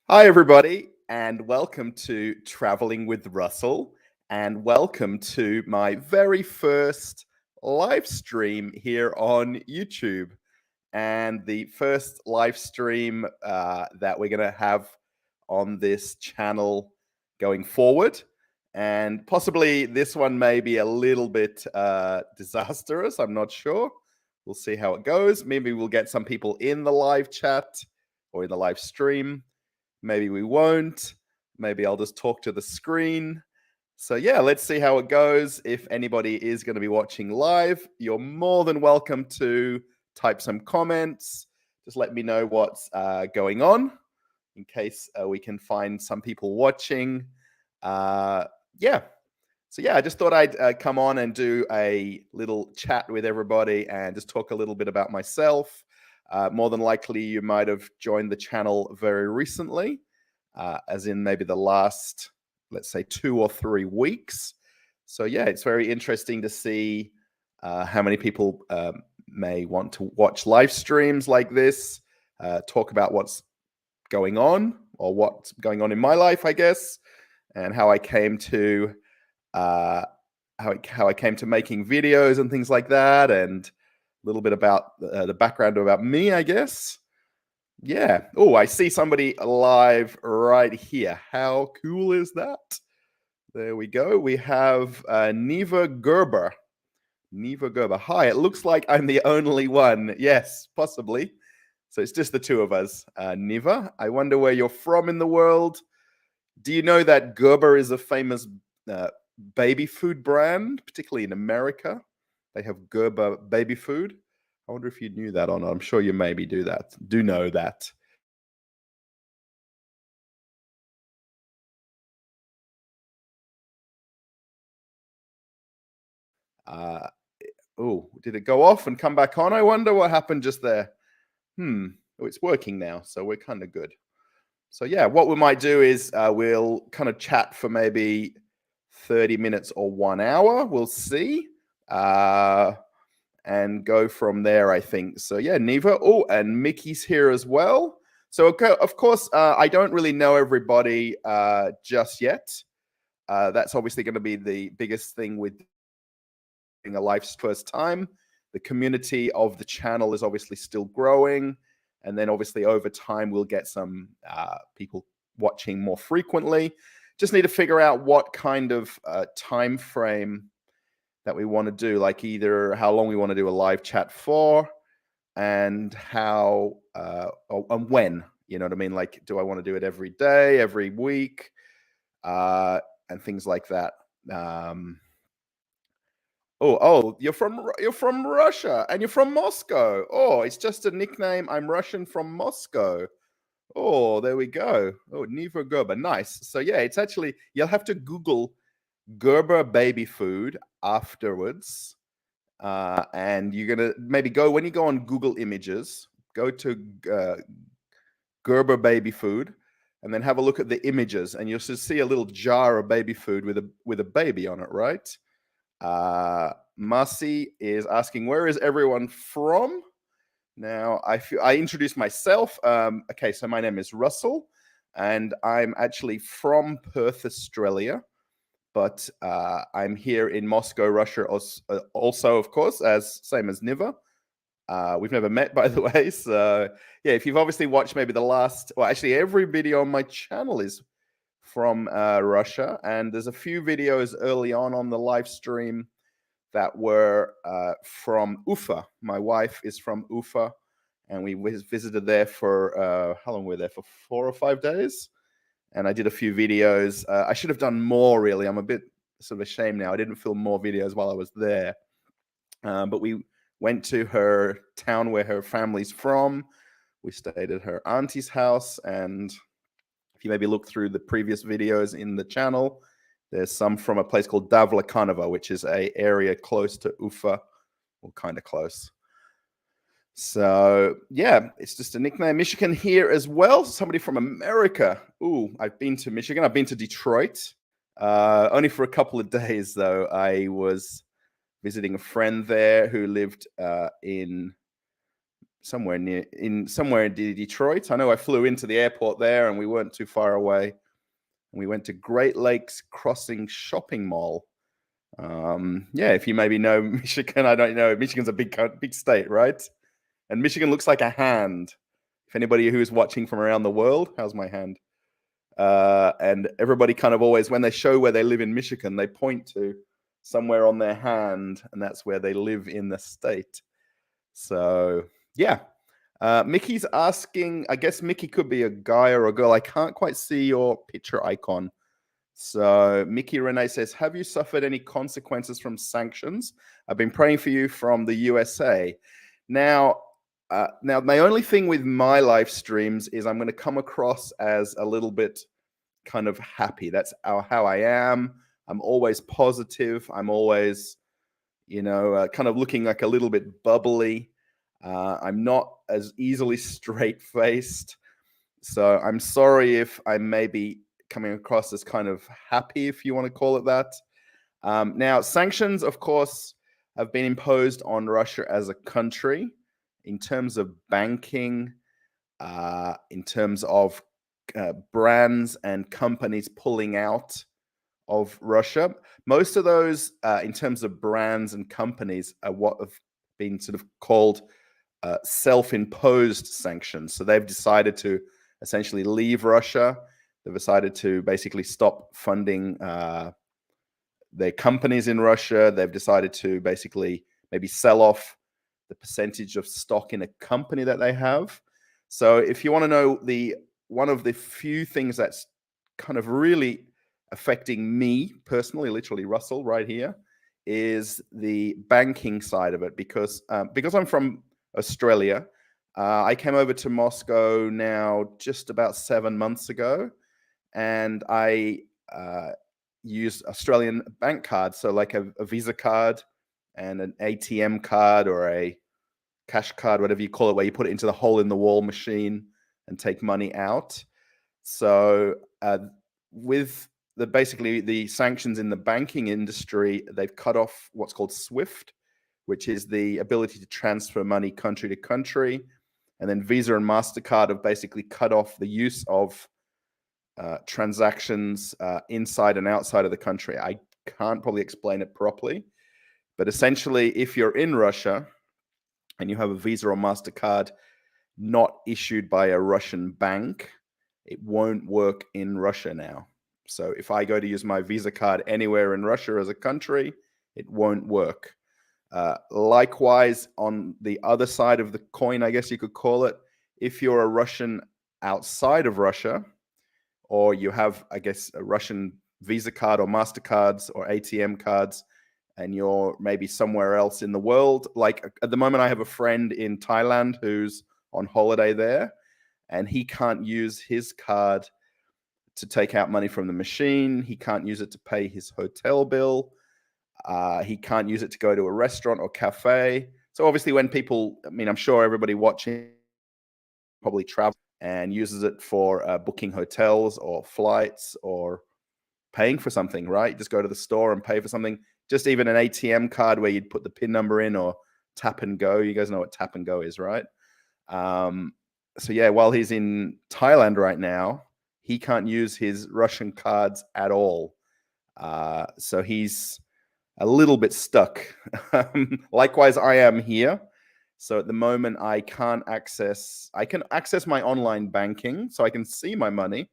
Hi, everybody, and welcome to Traveling with Russell, and welcome to my very first live stream here on YouTube, and the first live stream that we're going to have on this channel going forward. And possibly this one may be a little bit disastrous. I'm not sure. We'll see how it goes. Maybe we'll get some people in the live chat or in the live stream. Maybe we won't. Maybe I'll just talk to the screen. So yeah, let's see how it goes. If anybody is going to be watching live, you're more than welcome to type some comments. Just let me know what's going on in case we can find some people watching. Yeah. So yeah, I just thought I'd come on and do a little chat with everybody and just talk a little bit about myself. More than likely, you might have joined the channel very recently, as in maybe the last, let's say, 2 or 3 weeks. So yeah, it's very interesting to see how many people may want to watch live streams like this, talk about what's going on or what's going on in my life, I guess, and how I came to how I came to making videos and things like that, and a little bit about the background about me, I guess. Yeah. Oh, I see somebody live right here. How cool is that? There we go. We have Neva Gerber. Neva Gerber. Hi, it looks like I'm the only one. Yes, possibly. So it's just the two of us. Neva, I wonder where you're from in the world. Do you know that Gerber is a famous baby food brand, particularly in America? They have Gerber baby food. I wonder if you knew that or not. I'm sure you maybe do know that. Uh, oh, did it go off and come back on? I wonder what happened just there. Oh, it's working now, so we're kind of good. So yeah, what we might do is we'll kind of chat for maybe 30 minutes or 1 hour. We'll see. And go from there, I think. So yeah, Neva. Oh, and Mickey's here as well. So of course, I don't really know everybody just yet. That's obviously going to be the biggest thing with doing a life's first time. The community of the channel is obviously still growing, and then obviously over time we'll get some people watching more frequently. Just need to figure out what kind of time frame that we want to do, like either how long we want to do a live chat for, and how and when. You know what I mean? Like, do I want to do it every day, every week, and things like that. You're from Russia and you're from Moscow. Oh, it's just a nickname. I'm Russian from Moscow. Oh, there we go. Oh, Neva Gerber. Nice. So yeah, it's actually, you'll have to Google Gerber baby food afterwards. And you're going to maybe go, when you go on Google Images, go to Gerber baby food, and then have a look at the images, and you'll just see a little jar of baby food with a baby on it, right? Marcy is asking, where is everyone from? Now, I introduced myself. Okay, so my name is Russell, and I'm actually from Perth, Australia, but I'm here in Moscow, Russia, also, of course, same as Niva. We've never met, by the way. So yeah, if you've obviously watched maybe actually every video on my channel is from Russia, and there's a few videos early on the live stream that were from Ufa. My wife is from Ufa, and we visited there for how long were we there for? 4 or 5 days, and I did a few videos. I should have done more, really. I'm a bit sort of ashamed now. I didn't film more videos while I was there, but we went to her town where her family's from. We stayed at her auntie's house, and if you maybe look through the previous videos in the channel, there's some from a place called Davlekanova, which is a area close to Ufa, or kind of close. So yeah, it's just a nickname. Michigan here as well. Somebody from America. Ooh, I've been to Michigan. I've been to Detroit. Only for a couple of days, though. I was visiting a friend there who lived in somewhere in Detroit. I know I flew into the airport there, and we weren't too far away. And we went to Great Lakes Crossing Shopping Mall. Yeah, if you maybe know Michigan, I don't know. Michigan's a big state, right? And Michigan looks like a hand. If anybody who is watching from around the world, how's my hand? And everybody kind of always, when they show where they live in Michigan, they point to somewhere on their hand, and that's where they live in the state. So yeah. Mickey's asking, I guess Mickey could be a guy or a girl. I can't quite see your picture icon. So Mickey Renee says, have you suffered any consequences from sanctions? I've been praying for you from the USA. Now, my only thing with my live streams is I'm going to come across as a little bit kind of happy. That's how I am. I'm always positive. I'm always, kind of looking like a little bit bubbly. I'm not as easily straight-faced. So I'm sorry if I may be coming across as kind of happy, if you want to call it that. Now, sanctions, of course, have been imposed on Russia as a country in terms of banking, in terms of brands and companies pulling out of Russia. Most of those, in terms of brands and companies, are what have been sort of called self-imposed sanctions. So they've decided to essentially leave Russia. They've decided to basically stop funding their companies in Russia. They've decided to basically maybe sell off the percentage of stock in a company that they have. So if you want to know one of the few things that's kind of really affecting me personally, literally Russell right here, is the banking side of it, because I'm from Australia. I came over to Moscow now just about 7 months ago, and I used Australian bank cards, so like a Visa card and an ATM card or a cash card, whatever you call it, where you put it into the hole in the wall machine and take money out. So with basically the sanctions in the banking industry, they've cut off what's called SWIFT, which is the ability to transfer money country to country. And then Visa and MasterCard have basically cut off the use of transactions inside and outside of the country. I can't probably explain it properly, but essentially, if you're in Russia and you have a Visa or MasterCard not issued by a Russian bank, it won't work in Russia now. So if I go to use my Visa card anywhere in Russia as a country, it won't work. Likewise, on the other side of the coin, I guess you could call it, if you're a Russian outside of Russia, or you have, I guess, a Russian Visa card or MasterCards or ATM cards, and you're maybe somewhere else in the world. Like at the moment, I have a friend in Thailand who's on holiday there, and he can't use his card to take out money from the machine. He can't use it to pay his hotel bill. He can't use it to go to a restaurant or cafe. So obviously when people, I'm sure everybody watching probably travel and uses it for booking hotels or flights or paying for something, right? Just go to the store and pay for something. Just even an ATM card where you'd put the PIN number in, or tap and go. You guys know what tap and go is, right? So yeah, while he's in Thailand right now, he can't use his Russian cards at all. So he's a little bit stuck. Likewise, I am here. So at the moment, I can access my online banking, so I can see my money.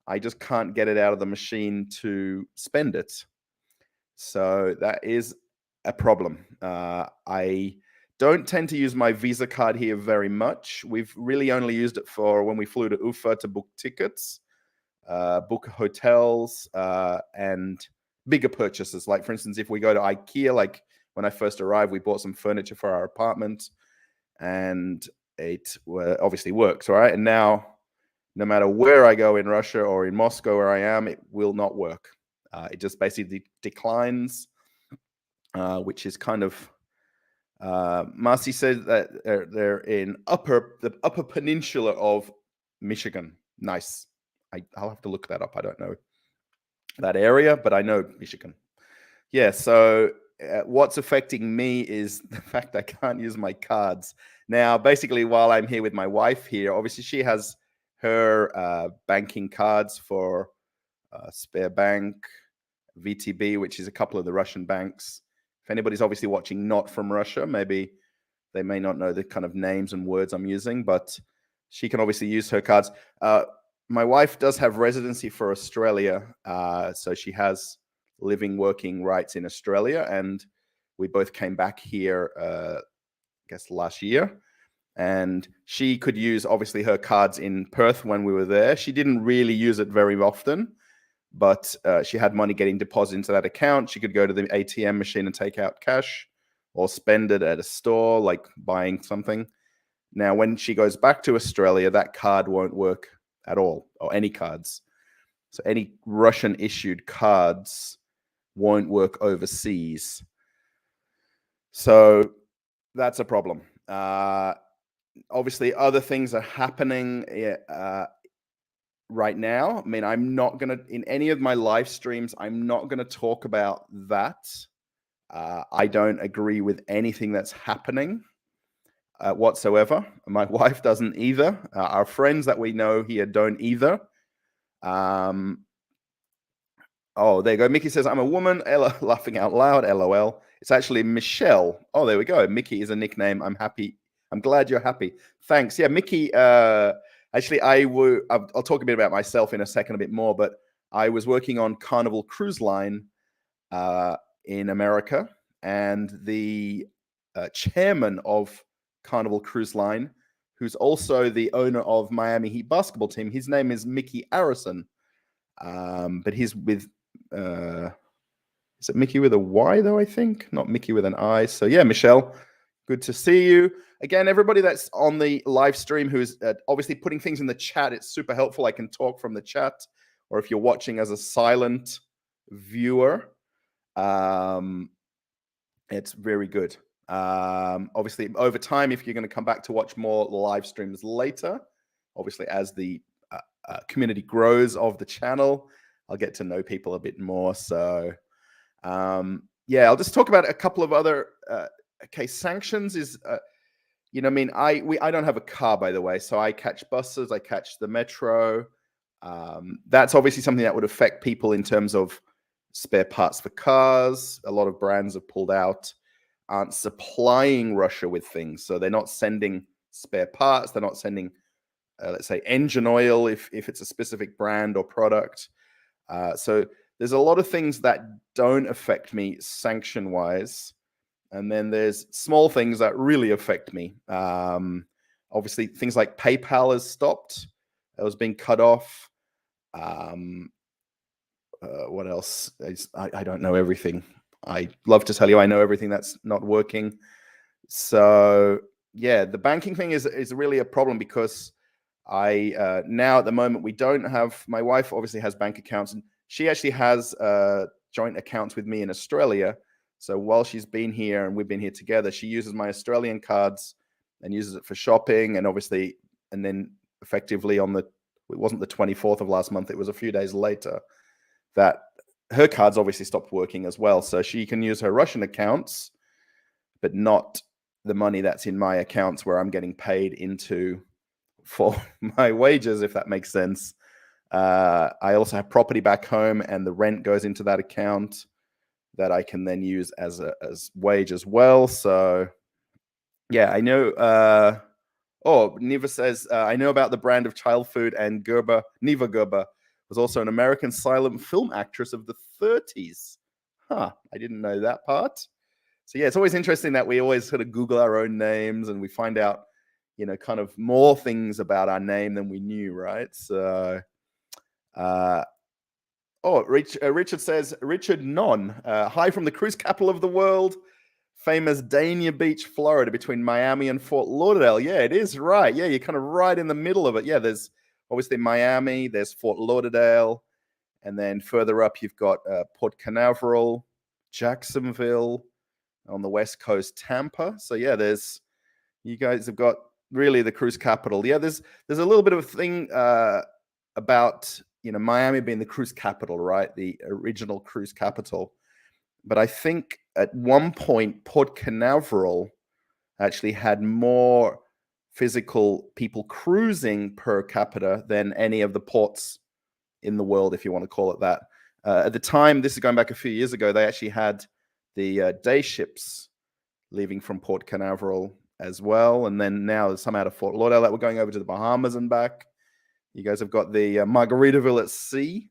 I just can't get it out of the machine to spend it. So that is a problem. I don't tend to use my Visa card here very much. We've really only used it for when we flew to Ufa to book tickets, book hotels, and bigger purchases. Like, for instance, if we go to IKEA, like when I first arrived, we bought some furniture for our apartment, and it obviously works, right? And now, no matter where I go in Russia or in Moscow where I am, it will not work. It just basically declines, which is kind of... Marcy said that they're in the upper peninsula of Michigan. Nice. I'll have to look that up. I don't know that area, but I know Michigan. Yeah, so what's affecting me is the fact I can't use my cards. Now, basically, while I'm here with my wife here, obviously she has her banking cards for SberBank, VTB, which is a couple of the Russian banks. If anybody's obviously watching not from Russia, maybe they may not know the kind of names and words I'm using, but she can obviously use her cards. My wife does have residency for Australia, so she has living, working rights in Australia, and we both came back here, I guess, last year. And she could use, obviously, her cards in Perth when we were there. She didn't really use it very often, but she had money getting deposited into that account. She could go to the ATM machine and take out cash or spend it at a store, like buying something. Now, when she goes back to Australia, that card won't work at all, or any cards. So any Russian issued cards won't work overseas. So that's a problem. Obviously, other things are happening right now. I mean, I'm not going to, in any of my live streams, I'm not going to talk about that. I don't agree with anything that's happening whatsoever. My wife doesn't either. Our friends that we know here don't either. Oh, there you go. Mickey says, I'm a woman. Ella laughing out loud. LOL. It's actually Michelle. Oh, there we go. Mickey is a nickname. I'm happy. I'm glad you're happy. Thanks. Yeah, Mickey. Actually, I'll talk a bit about myself in a second, a bit more, but I was working on Carnival Cruise Line in America, and the chairman of Carnival Cruise Line, who's also the owner of Miami Heat basketball team, his name is Mickey Arison. But he's with, is it Mickey with a Y though, I think? Not Mickey with an I. So yeah, Michelle, good to see you. Again, everybody that's on the live stream who's obviously putting things in the chat, it's super helpful. I can talk from the chat, or if you're watching as a silent viewer, it's very good. Obviously, over time, if you're going to come back to watch more live streams later, obviously as the community grows of the channel, I'll get to know people a bit more. So yeah, I'll just talk about a couple of other okay. Sanctions is you know, I mean, I don't have a car, by the way, so I catch buses, I catch the metro. That's obviously something that would affect people in terms of spare parts for cars. A lot of brands have pulled out, aren't supplying Russia with things, so they're not sending spare parts, they're not sending let's say engine oil if it's a specific brand or product. So there's a lot of things that don't affect me sanction wise, and then there's small things that really affect me. Obviously, things like PayPal has stopped; it was being cut off. What else? I don't know everything. I love to tell you I know everything that's not working. So yeah, the banking thing is really a problem because I now at the moment we don't have. My wife obviously has bank accounts, and she actually has joint accounts with me in Australia. So while she's been here and we've been here together, she uses my Australian cards and uses it for shopping, and obviously, and then effectively on the, it wasn't the 24th of last month, it was a few days later that her cards obviously stopped working as well. So she can use her Russian accounts, but not the money that's in my accounts where I'm getting paid into for my wages, if that makes sense. I also have property back home, and the rent goes into that account that I can then use as wage as well. So yeah, I know. Oh, Niva says, I know about the brand of child food, and Gerber, Niva Gerber was also an American silent film actress of the 30s. Huh, I didn't know that part. So yeah, it's always interesting that we always sort of Google our own names and we find out, you know, kind of more things about our name than we knew, right? So, Richard says, Richard Non, hi from the cruise capital of the world, famous Dania Beach, Florida, between Miami and Fort Lauderdale. Yeah, it is right. Yeah, you're kind of right in the middle of it. Yeah, there's obviously Miami, there's Fort Lauderdale, and then further up you've got Port Canaveral, Jacksonville, on the West Coast, Tampa. So yeah, you guys have got really the cruise capital. Yeah, there's a little bit of a thing about, you know, Miami being the cruise capital, right? The original cruise capital. But I think at one point, Port Canaveral actually had more physical people cruising per capita than any of the ports in the world, if you want to call it that. At the time, this is going back a few years ago, they actually had the day ships leaving from Port Canaveral as well. And then now there's some out of Fort Lauderdale that were going over to the Bahamas and back. You guys have got the Margaritaville at Sea,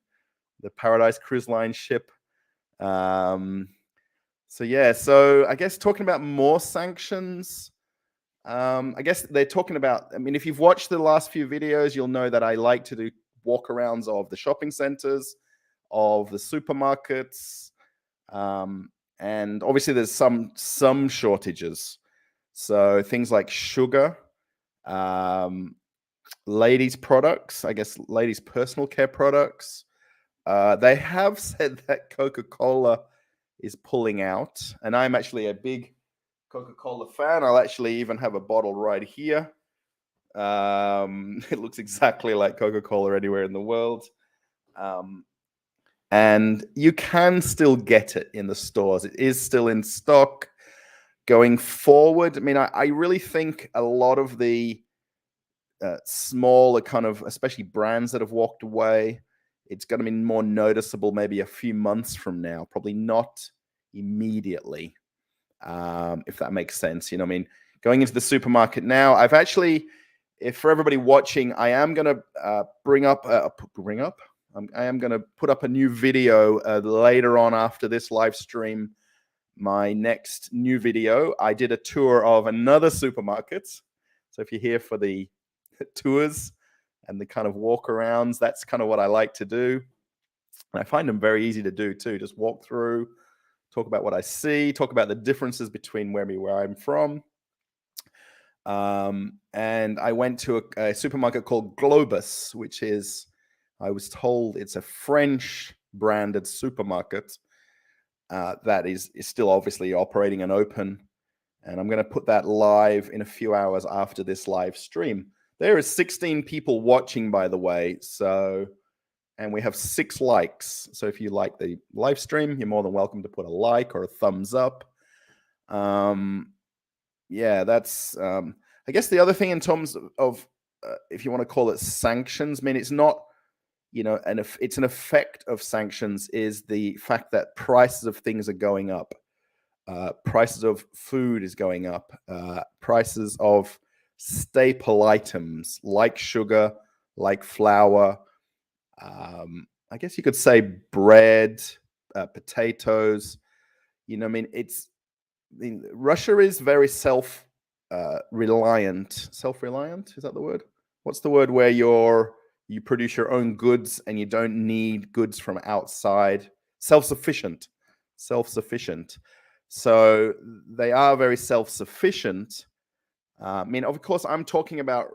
the Paradise Cruise Line ship. So I guess talking about more sanctions, I guess they're talking about, I mean, if you've watched the last few videos, you'll know that I like to do walkarounds of the shopping centers, of the supermarkets, and obviously there's some shortages. So things like sugar, ladies' products, I guess ladies' personal care products. They have said that Coca-Cola is pulling out, and I'm actually a big Coca-Cola fan. I'll actually even have a bottle right here. It looks exactly like Coca-Cola anywhere in the world. And you can still get it in the stores. It is still in stock. Going forward, I mean, I really think a lot of the smaller kind of, especially brands that have walked away, it's going to be more noticeable maybe a few months from now, probably not immediately, if that makes sense. You know, I mean, going into the supermarket now, I've actually, if for everybody watching, I am going to I am going to put up a new video later on after this live stream. My next new video, I did a tour of another supermarket. So if you're here for the tours and the kind of walkarounds, that's kind of what I like to do. And I find them very easy to do too. Just walk through, talk about what I see, talk about the differences between where I'm from. And I went to a supermarket called Globus, which is, I was told it's a French branded supermarket that is still obviously operating and open. And I'm going to put that live in a few hours after this live stream. There is 16 people watching, by the way. So, and we have 6 likes. So if you like the live stream, you're more than welcome to put a like or a thumbs up. Yeah, that's, I guess the other thing in terms of if you want to call it sanctions, I mean, it's not, you know, and if it's an effect of sanctions is the fact that prices of things are going up. Prices of food is going up. Prices of staple items like sugar, like flour, I guess you could say bread, potatoes. You know, I mean, Russia is very self-reliant. Self-reliant, is that the word? What's the word where you produce your own goods and you don't need goods from outside? Self-sufficient. Self-sufficient. So they are very self-sufficient. I mean, of course, I'm talking about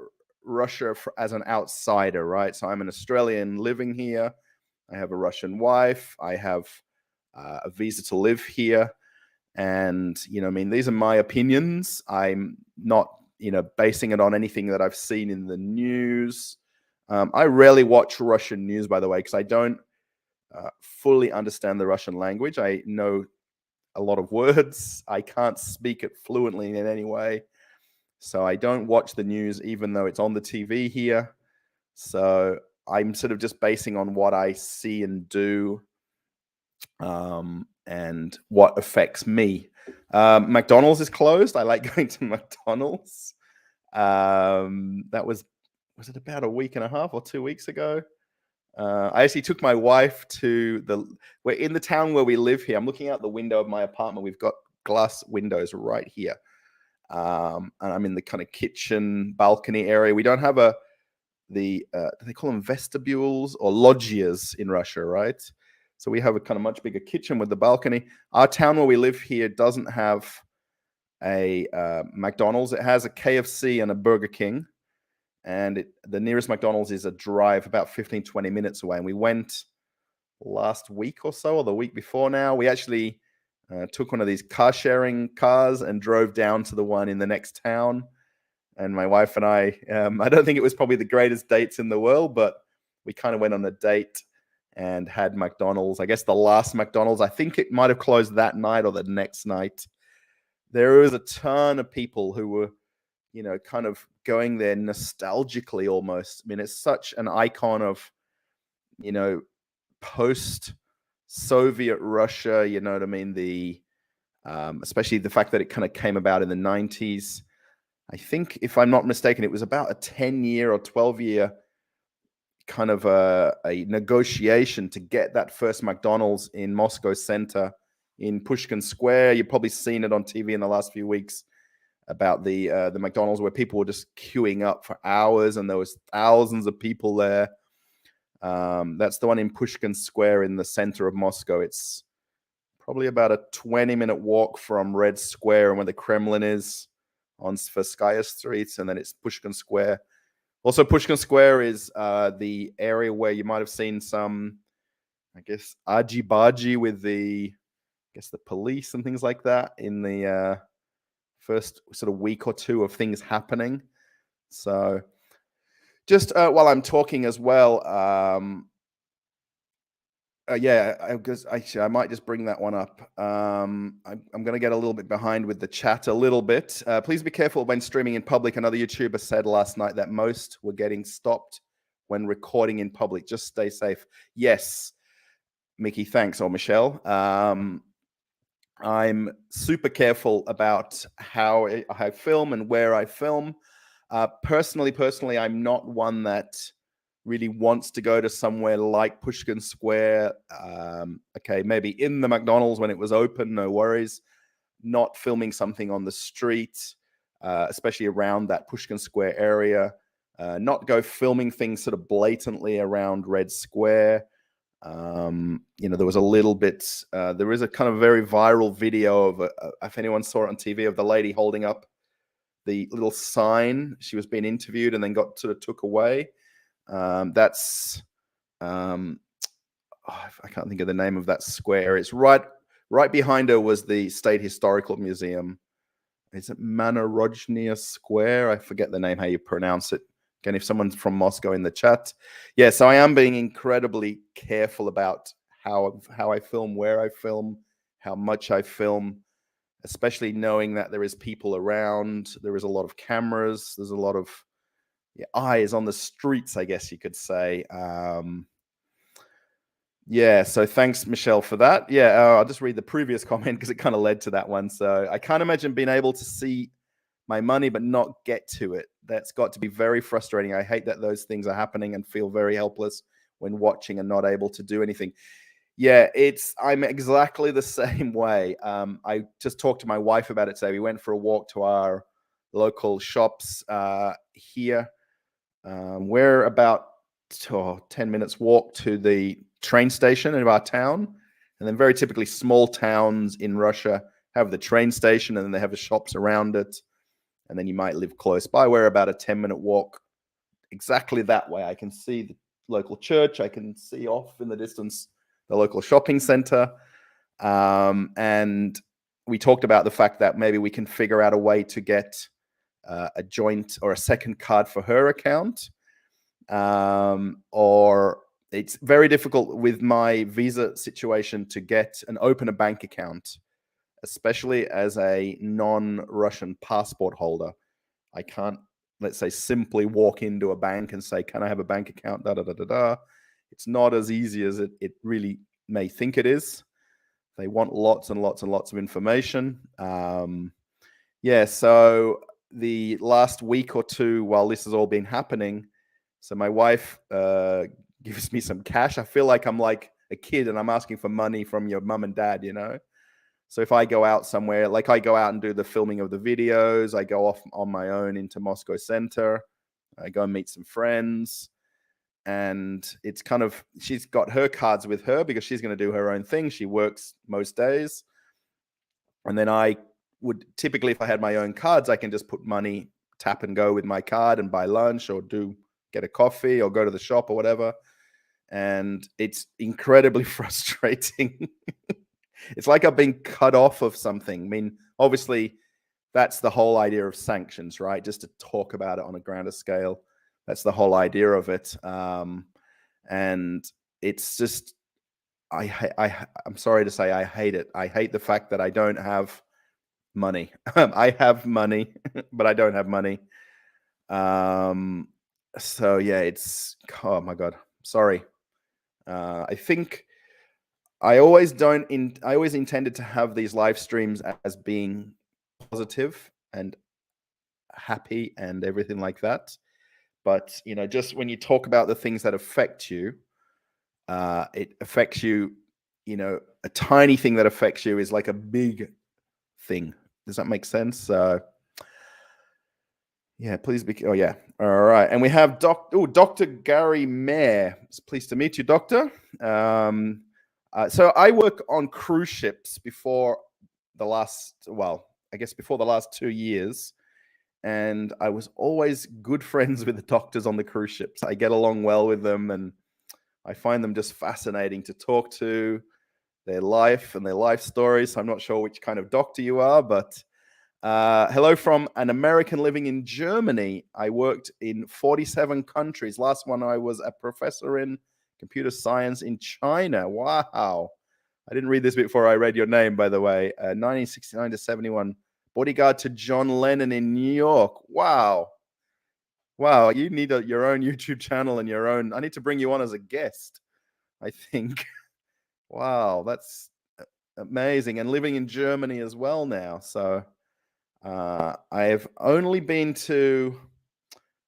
Russia as an outsider, right? So I'm an Australian living here. I have a Russian wife. I have a visa to live here. And, you know, I mean, these are my opinions. I'm not, you know, basing it on anything that I've seen in the news. I rarely watch Russian news, by the way, because I don't fully understand the Russian language. I know a lot of words. I can't speak it fluently in any way. So I don't watch the news, even though it's on the TV here. So I'm sort of just basing on what I see and do, and what affects me. McDonald's is closed. I like going to McDonald's. That was it about a week and a half or 2 weeks ago? I actually took my wife we're in the town where we live here. I'm looking out the window of my apartment. We've got glass windows right here. And I'm in the kind of kitchen balcony area. We don't have do they call them vestibules or loggias in Russia, right? So we have a kind of much bigger kitchen with the balcony. Our town where we live here doesn't have a McDonald's. It has a KFC and a Burger King. And the nearest McDonald's is a drive about 15, 20 minutes away. And we went last week or so, or the week before now. We actually took one of these car sharing cars and drove down to the one in the next town. And my wife and I don't think it was probably the greatest dates in the world, but we kind of went on a date and had McDonald's. I guess the last McDonald's, I think it might have closed that night or the next night. there was a ton of people who were, kind of going there nostalgically almost. I mean, it's such an icon of, you know, post Soviet Russia, you know what I mean? Especially the fact that it kind of came about in the 90s. I think, if I'm not mistaken, it was about a 10-year or 12-year kind of a negotiation to get that first McDonald's in Moscow center in Pushkin Square. You've probably seen it on TV in the last few weeks about the McDonald's where people were just queuing up for hours and there was thousands of people there. That's the one in Pushkin Square in the center of Moscow. It's probably about a 20-minute walk from Red Square and where the Kremlin is on Tverskaya Street, and then it's Pushkin Square. Also, Pushkin Square is the area where you might have seen some, I guess, aji-baji with the police and things like that in the first sort of week or two of things happening. So just while I'm talking as well, I might just bring that one up. I'm going to get a little bit behind with the chat a little bit. Please be careful when streaming in public. Another YouTuber said last night that most were getting stopped when recording in public. Just stay safe. Yes, Mickey, thanks, or Michelle. I'm super careful about how I film and where I film. Personally, I'm not one that really wants to go to somewhere like Pushkin Square. Okay, maybe in the McDonald's when it was open, no worries. Not filming something on the street, especially around that Pushkin Square area. Not go filming things sort of blatantly around Red Square. There was a little bit, there is a kind of very viral video of, if anyone saw it on TV, of the lady holding up the little sign. She was being interviewed and then got sort of took away. I can't think of the name of that square. It's right behind her was the State Historical Museum. Is it Manorojnia Square? I forget the name, how you pronounce it. Again, if someone's from Moscow in the chat. Yeah, so I am being incredibly careful about how I film, where I film, how much I film, especially knowing that there is people around. There is a lot of cameras. There's a lot of eyes on the streets, I guess you could say. So thanks, Michelle, for that. I'll just read the previous comment because it kind of led to that one. So I can't imagine being able to see my money but not get to it. That's got to be very frustrating. I hate that those things are happening and feel very helpless when watching and not able to do anything. I'm exactly the same way. I just talked to my wife about it today. We went for a walk to our local shops here. We're about 10 minutes walk to the train station of our town. And then very typically small towns in Russia have the train station and then they have the shops around it. And then you might live close by. We're about a 10-minute walk exactly that way. I can see the local church. I can see off in the distance the local shopping center. And we talked about the fact that maybe we can figure out a way to get a joint or a second card for her account. Or it's very difficult with my visa situation to open a bank account, especially as a non-Russian passport holder. I can't, let's say, simply walk into a bank and say, can I have a bank account? It's not as easy as it really may think it is. They want lots and lots and lots of information. So the last week or two while this has all been happening, so my wife gives me some cash. I feel like I'm like a kid and I'm asking for money from your mum and dad, So if I go out somewhere, like I go out and do the filming of the videos, I go off on my own into Moscow Center, I go and meet some friends, and it's kind of, she's got her cards with her because she's going to do her own thing. She works most days. And then I would typically, if I had my own cards, I can just put money, tap and go with my card and buy lunch or get a coffee or go to the shop or whatever. And it's incredibly frustrating. It's like I've been cut off of something. I mean, obviously, that's the whole idea of sanctions, right? Just to talk about it on a grander scale. That's the whole idea of it. And it's just, I'm sorry to say, I hate it. I hate the fact that I don't have Money. I have money, but I don't have money. So yeah, it's oh my god. Sorry. I think I always intended to have these live streams as being positive and happy and everything like that. But just when you talk about the things that affect you, it affects you. A tiny thing that affects you is like a big thing. Does that make sense? Yeah, please be. Oh, yeah. All right. And we have Dr. Gary Mayer. It's pleased to meet you, Doctor. So I work on cruise ships before before the last 2 years. And I was always good friends with the doctors on the cruise ships. I get along well with them, and I find them just fascinating to talk to, their life and their life stories. I'm not sure which kind of doctor you are, but hello from an American living in Germany. I worked in 47 countries. Last one, I was a professor in computer science in China. Wow. I didn't read this before I read your name, by the way. 1969 to 71. Bodyguard to John Lennon in New York. Wow. Wow. You need your own YouTube channel and your own. I need to bring you on as a guest, I think. Wow. That's amazing. And living in Germany as well now. So I've only been to,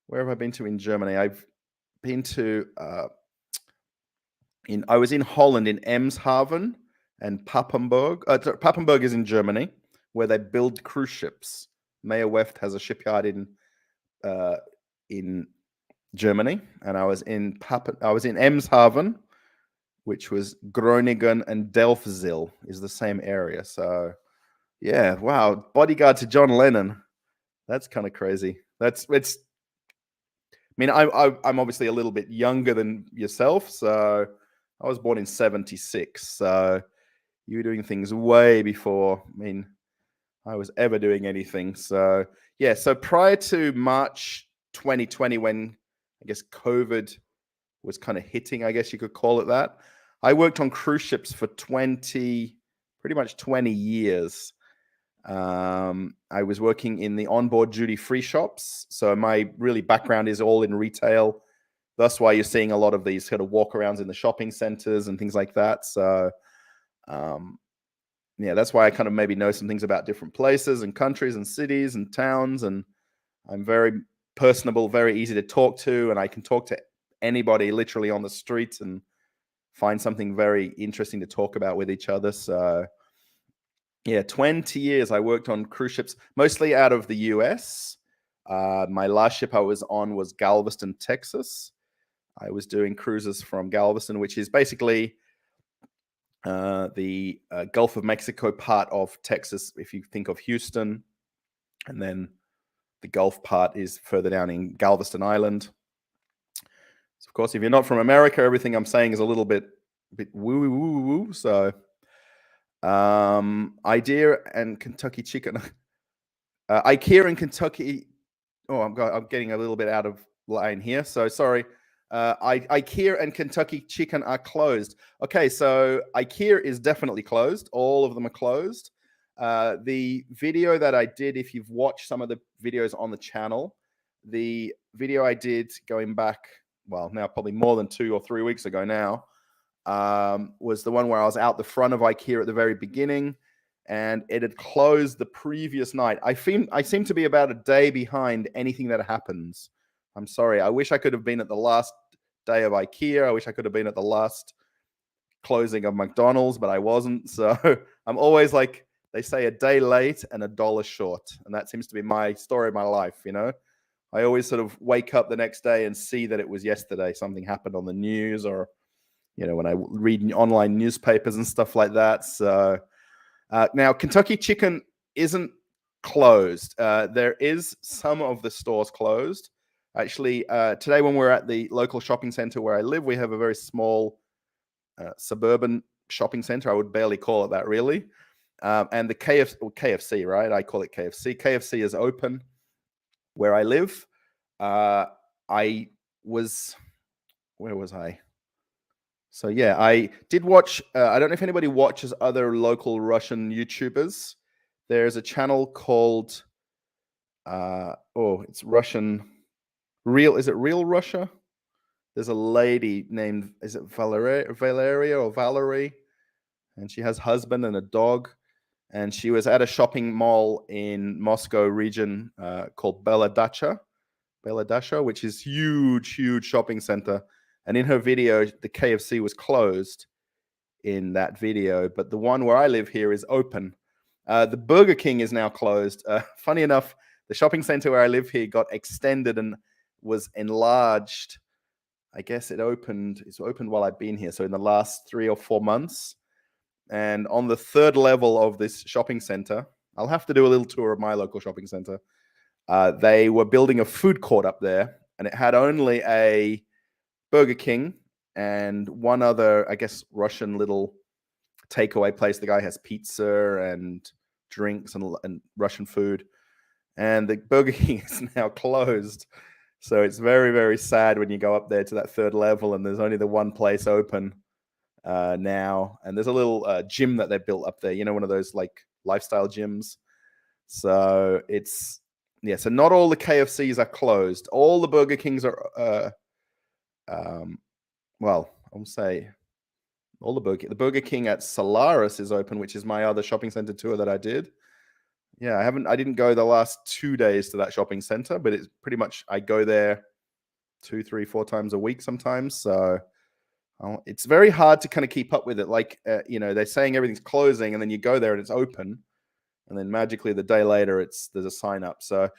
where have I been to in Germany? I've been to, I was in Holland in Emshaven and Papenburg. Papenburg is in Germany, where they build cruise ships. Meyer Werft has a shipyard in Germany, and I was in Emshaven, which was Groningen, and Delfzijl is the same area. So yeah, wow, bodyguard to John Lennon. That's kind of crazy. It's. I mean, I'm obviously a little bit younger than yourself, so I was born in '76. So you were doing things way before. I mean, I was ever doing anything. So yeah. So prior to March 2020, when I guess COVID was kind of hitting, I guess you could call it that, I worked on cruise ships for pretty much 20 years. I was working in the onboard duty-free shops. So my really background is all in retail. That's why you're seeing a lot of these sort of walkarounds in the shopping centers and things like that. So, yeah, that's why I kind of maybe know some things about different places and countries and cities and towns. And I'm very personable, very easy to talk to. And I can talk to anybody literally on the street and find something very interesting to talk about with each other. So, yeah, 20 years I worked on cruise ships, mostly out of the US. My last ship I was on was Galveston, Texas. I was doing cruises from Galveston, which is basically the Gulf of Mexico part of Texas, if you think of Houston. And then the Gulf part is further down in Galveston Island. So, of course, if you're not from America, everything I'm saying is a little bit woo-woo-woo-woo. So, idea and Kentucky chicken. IKEA in Kentucky. Oh, I'm getting a little bit out of line here. So sorry. IKEA and Kentucky Chicken are closed. Okay, so IKEA is definitely closed. All of them are closed. The video that I did, if you've watched some of the videos on the channel, the video I did going back, well, now probably more than 2 or 3 weeks ago now, was the one where I was out the front of IKEA at the very beginning, and it had closed the previous night. I seem to be about a day behind anything that happens. I'm sorry. I wish I could have been at the last day of IKEA. I wish I could have been at the last closing of McDonald's, but I wasn't. So I'm always like, they say, a day late and $1 short. And that seems to be my story of my life, you know? I always sort of wake up the next day and see that it was yesterday. Something happened on the news, or, you know, when I read online newspapers and stuff like that. So now Kentucky Chicken isn't closed. There is some of the stores closed. Actually, today when we're at the local shopping center where I live, we have a very small suburban shopping center. I would barely call it that, really. And the KFC, right? I call it KFC. KFC is open where I live. Where was I? So yeah, I did watch. I don't know if anybody watches other local Russian YouTubers. there's a channel called it's Russian. Is it Real Russia? There's a lady named, is it Valeria or Valerie? And she has husband and a dog. And she was at a shopping mall in Moscow region called Beladacha, which is huge shopping center. And in her video, the KFC was closed in that video, but the one where I live here is open. The Burger King is now closed. Funny enough, the shopping center where I live here got extended and was enlarged. I guess it's opened while I've been here. So in the last 3 or 4 months. And on the third level of this shopping center, I'll have to do a little tour of my local shopping center. They were building a food court up there, and it had only a Burger King and one other, I guess, Russian little takeaway place. The guy has pizza and drinks and Russian food. And the Burger King is now closed. So it's very, very sad when you go up there to that third level and there's only the one place open now. And there's a little gym that they built up there, you know, one of those like lifestyle gyms. So so not all the KFCs are closed. All the Burger Kings are, I'll say all the Burger King at Solaris is open, which is my other shopping center tour that I did. Yeah, I didn't go the last 2 days to that shopping center, but it's pretty much, I go there 2, 3, 4 times a week sometimes. So it's very hard to kind of keep up with it. Like, they're saying everything's closing and then you go there and it's open. And then magically the day later, there's a sign up. So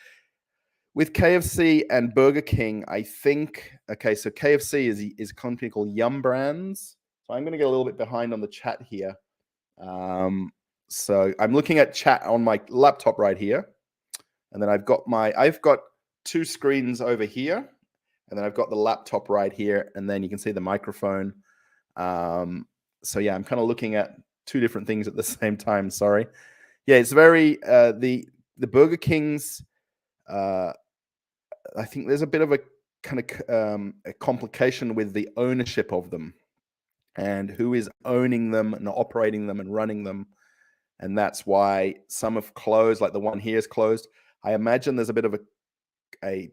with KFC and Burger King, I think, so KFC is a company called Yum Brands. So I'm going to get a little bit behind on the chat here. So I'm looking at chat on my laptop right here. And then I've got 2 screens over here. And then I've got the laptop right here. And then you can see the microphone. So yeah, I'm kind of looking at 2 different things at the same time. Sorry. Yeah, it's very, the Burger Kings, I think there's a bit of a kind of a complication with the ownership of them and who is owning them and operating them and running them. And that's why some have closed, like the one here is closed. I imagine there's a bit of I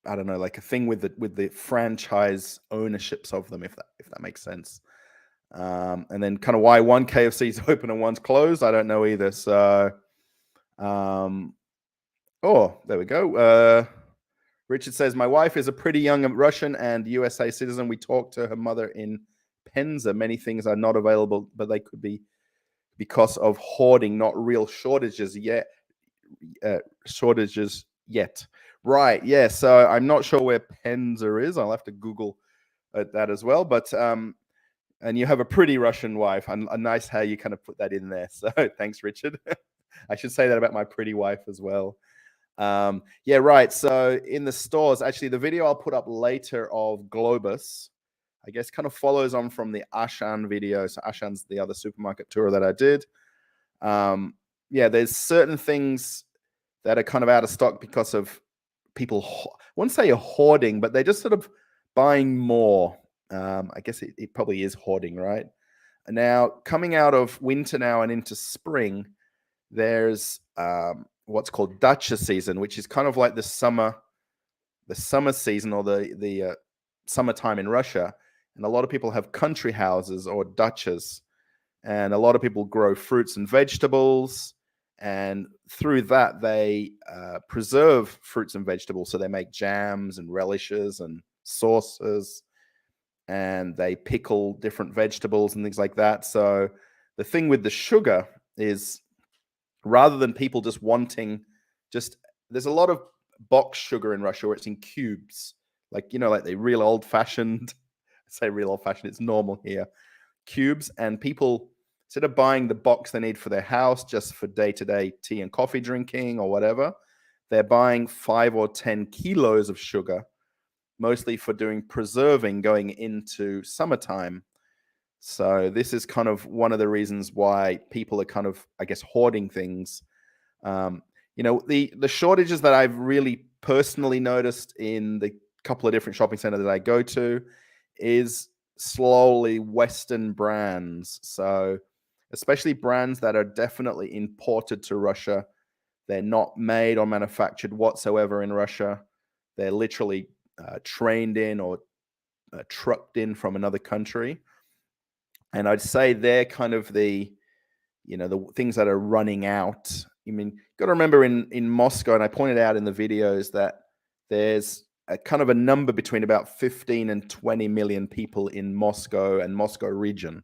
don't know, like a thing with the franchise ownerships of them, if that makes sense. And then kind of why one KFC is open and one's closed, I don't know either. So, there we go. Richard says, my wife is a pretty young Russian and USA citizen. We talked to her mother in Penza. Many things are not available, but they could be because of hoarding, not real shortages yet. Right. Yeah. So I'm not sure where Penza is. I'll have to Google that as well. But and you have a pretty Russian wife. And nice how you kind of put that in there. So thanks, Richard. I should say that about my pretty wife as well. Yeah, right. So in the stores, actually, the video I'll put up later of Globus, I guess, kind of follows on from the Ashan video. So Ashan's the other supermarket tour that I did. Yeah, there's certain things that are kind of out of stock because of people, I wouldn't say you're hoarding, but they're just sort of buying more. I guess it probably is hoarding, right? And now coming out of winter now and into spring, there's what's called dacha season, which is kind of like the summer season or the summertime in Russia. And a lot of people have country houses or dachas, and a lot of people grow fruits and vegetables. And through that, they preserve fruits and vegetables. So they make jams and relishes and sauces, and they pickle different vegetables and things like that. So the thing with the sugar is, rather than people just wanting there's a lot of box sugar in Russia where it's in cubes, like the real old-fashioned, I say real old-fashioned, it's normal here, cubes. And people, instead of buying the box they need for their house just for day-to-day tea and coffee drinking or whatever, they're buying 5 or 10 kilos of sugar, mostly for doing preserving going into summertime. So this is kind of one of the reasons why people are kind of, I guess, hoarding things. The shortages that I've really personally noticed in the couple of different shopping centers that I go to is slowly Western brands. So especially brands that are definitely imported to Russia. They're not made or manufactured whatsoever in Russia. They're literally trained in or trucked in from another country. And I'd say they're kind of the things that are running out. I mean, you got to remember in Moscow, and I pointed out in the videos that there's a kind of a number between about 15 and 20 million people in Moscow and Moscow region.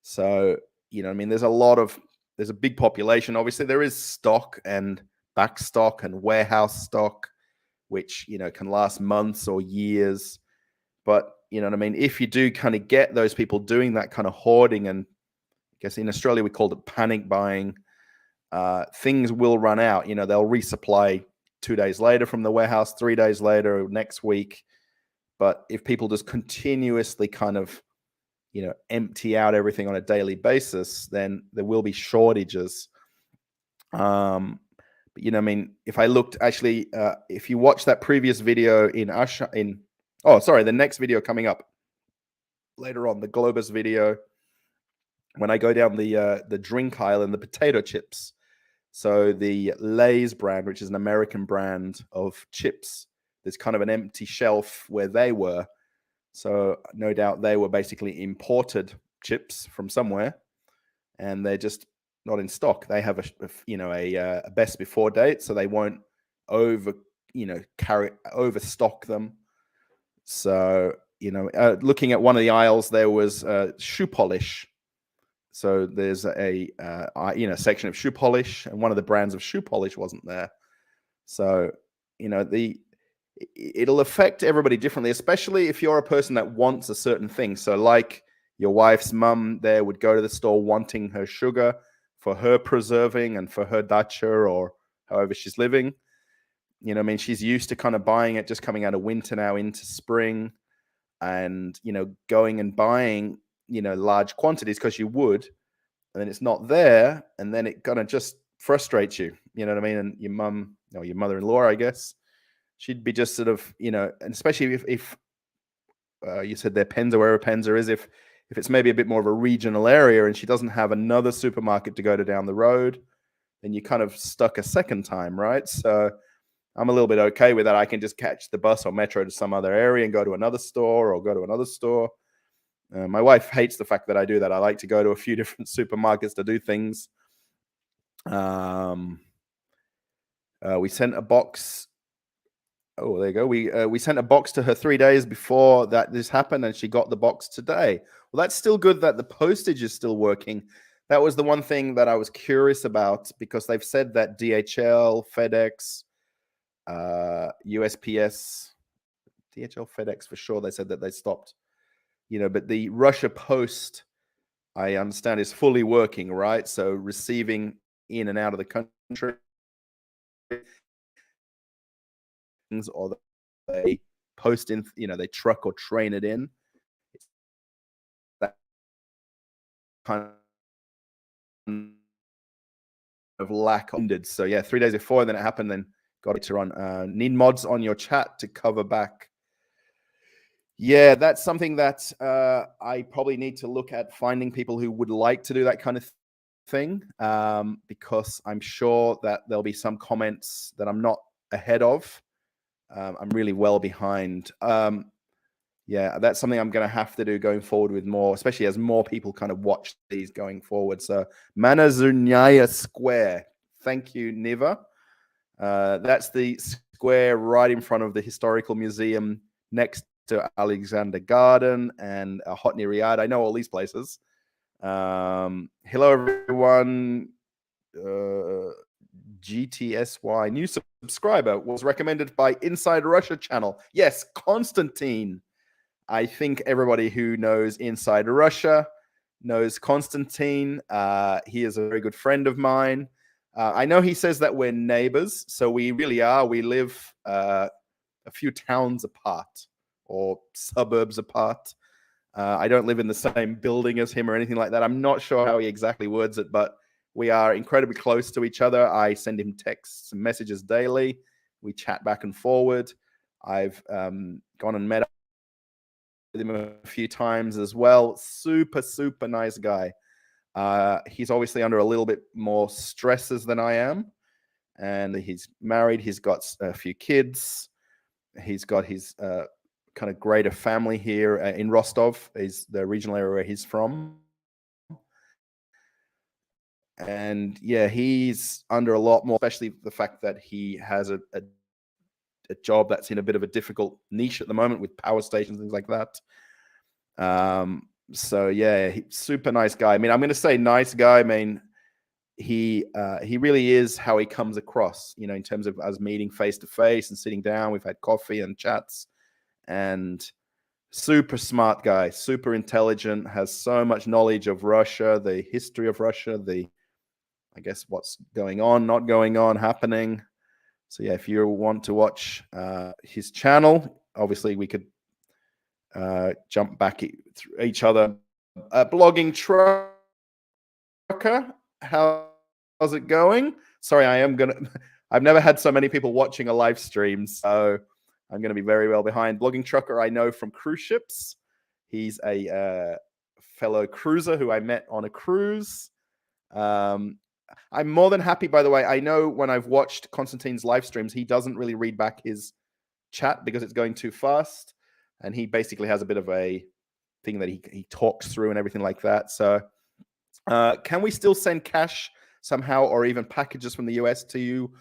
So, I mean, there's a big population. Obviously, there is stock and back stock and warehouse stock, which, can last months or years. But, you know what I mean? If you do kind of get those people doing that kind of hoarding, and I guess in Australia we called it panic buying, things will run out. They'll resupply 2 days later from the warehouse, 3 days later, next week. But if people just continuously kind of, empty out everything on a daily basis, then there will be shortages. But, I mean, if I looked actually, if you watch that previous video the next video coming up later on, the Globus video, when I go down the drink aisle and the potato chips. So the Lay's brand, which is an American brand of chips, there's kind of an empty shelf where they were. So no doubt they were basically imported chips from somewhere, and they're just not in stock. They have a best before date, so they won't overstock them. So looking at one of the aisles, there was shoe polish. So there's a section of shoe polish, and one of the brands of shoe polish wasn't there. So it'll affect everybody differently, especially if you're a person that wants a certain thing. So like your wife's mum there would go to the store wanting her sugar for her preserving and for her dacha or however she's living. She's used to kind of buying it just coming out of winter now into spring, and going and buying large quantities because you would, and then it's not there, and then it kind of just frustrates you. You know what I mean? And your mum, or your mother-in-law, I guess, she'd be just sort of, and especially if you said their Penza, wherever Penza is, if it's maybe a bit more of a regional area and she doesn't have another supermarket to go to down the road, then you're kind of stuck a second time, right? So I'm a little bit okay with that. I can just catch the bus or metro to some other area and go to another store or go to another store. My wife hates the fact that I do that. I like to go to a few different supermarkets to do things. We sent a box. Oh, there you go. We sent a box to her 3 days before this happened, and she got the box today. Well, that's still good that the postage is still working. That was the one thing that I was curious about, because they've said that DHL, FedEx, USPS, DHL, FedEx for sure, they said that they stopped. But the Russia Post, I understand, is fully working, right? So receiving in and out of the country, or they post in, they truck or train it in. That kind of lack of. So yeah, 3 days before, and then it happened, then got it to run. Need mods on your chat to cover back. Yeah, that's something that I probably need to look at, finding people who would like to do that kind of thing, because I'm sure that there'll be some comments that I'm not ahead of. I'm really well behind. Yeah, that's something I'm going to have to do going forward with more, especially as more people kind of watch these going forward. So Manazunyaya Square. Thank you, Niva. That's the square right in front of the historical museum next to Alexander Garden and Hotny Riyadh. I know all these places. Hello, everyone. GTSY, new subscriber, was recommended by Inside Russia channel. Yes, Konstantin. I think everybody who knows Inside Russia knows Konstantin. He is a very good friend of mine. I know he says that we're neighbors, so we really are. We live a few towns apart or suburbs apart. I don't live in the same building as him or anything like that. I'm not sure how he exactly words it, but we are incredibly close to each other. I send him texts and messages daily. We chat back and forward. I've gone and met with him a few times as well. Super, super nice guy. He's obviously under a little bit more stresses than I am, and he's married. He's got a few kids. He's got his kind of greater family here in Rostov, is the regional area where he's from. And yeah, he's under a lot more, especially the fact that he has a job that's in a bit of a difficult niche at the moment with power stations, things like that. So yeah, super nice guy. I mean, I'm going to say nice guy. I mean, he really is how he comes across, you know, in terms of us meeting face to face and sitting down. We've had coffee and chats, and super smart guy, super intelligent, has so much knowledge of Russia, the history of Russia, I guess what's going on, not going on, happening. So yeah, if you want to watch his channel, obviously we could jump back each other. Blogging Trucker, how's it going? Sorry, I've never had so many people watching a live stream, so I'm gonna be very well behind. Blogging Trucker, I know from cruise ships. He's a fellow cruiser who I met on a cruise. I'm more than happy, by the way. I know when I've watched Konstantin's live streams, he doesn't really read back his chat because it's going too fast. And he basically has a bit of a thing that he talks through and everything like that. So can we still send cash somehow, or even packages from the US to you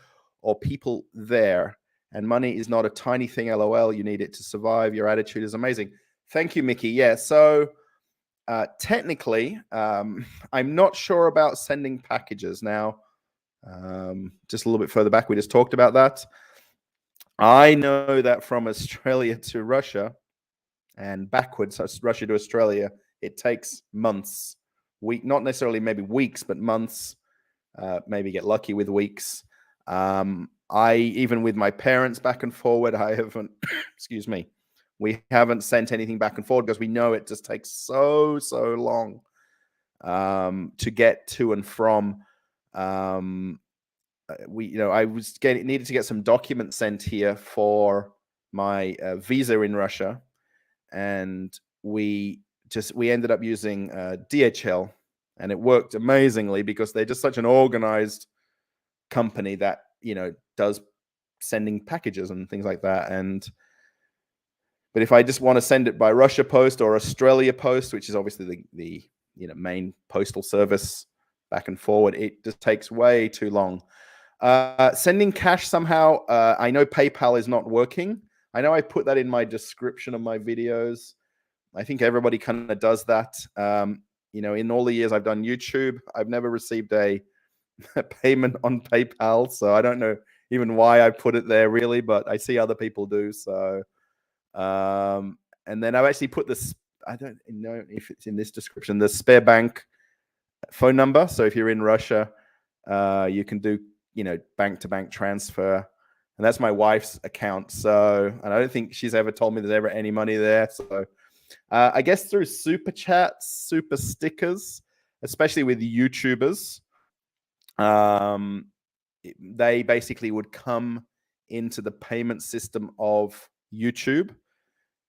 or people there? And money is not a tiny thing, LOL. You need it to survive. Your attitude is amazing. Thank you, Mickey. Yeah, so technically, I'm not sure about sending packages now. Just a little bit further back, we just talked about that. I know that from Australia to Russia and backwards, so Russia to Australia, it takes months, not necessarily maybe weeks, but months. Maybe get lucky with weeks. Even with my parents back and forward, I haven't, excuse me, we haven't sent anything back and forward because we know it just takes so long to get to and from. I needed to get some documents sent here for my visa in Russia, and we ended up using DHL, and it worked amazingly because they're just such an organized company that, you know, does sending packages and things like that. But if I just want to send it by Russia Post or Australia Post, which is obviously the main postal service back and forward, it just takes way too long. Sending cash somehow, I know PayPal is not working. I know I put that in my description of my videos. I think everybody kind of does that. In all the years I've done YouTube, I've never received a payment on PayPal, so I don't know even why I put it there really, but I see other people do. So, and then I've actually put this, I don't know if it's in this description, the SberBank phone number. So if you're in Russia, you can do, bank to bank transfer. And that's my wife's account. So, and I don't think she's ever told me there's ever any money there. So I guess through super chats, super stickers, especially with YouTubers, they basically would come into the payment system of YouTube.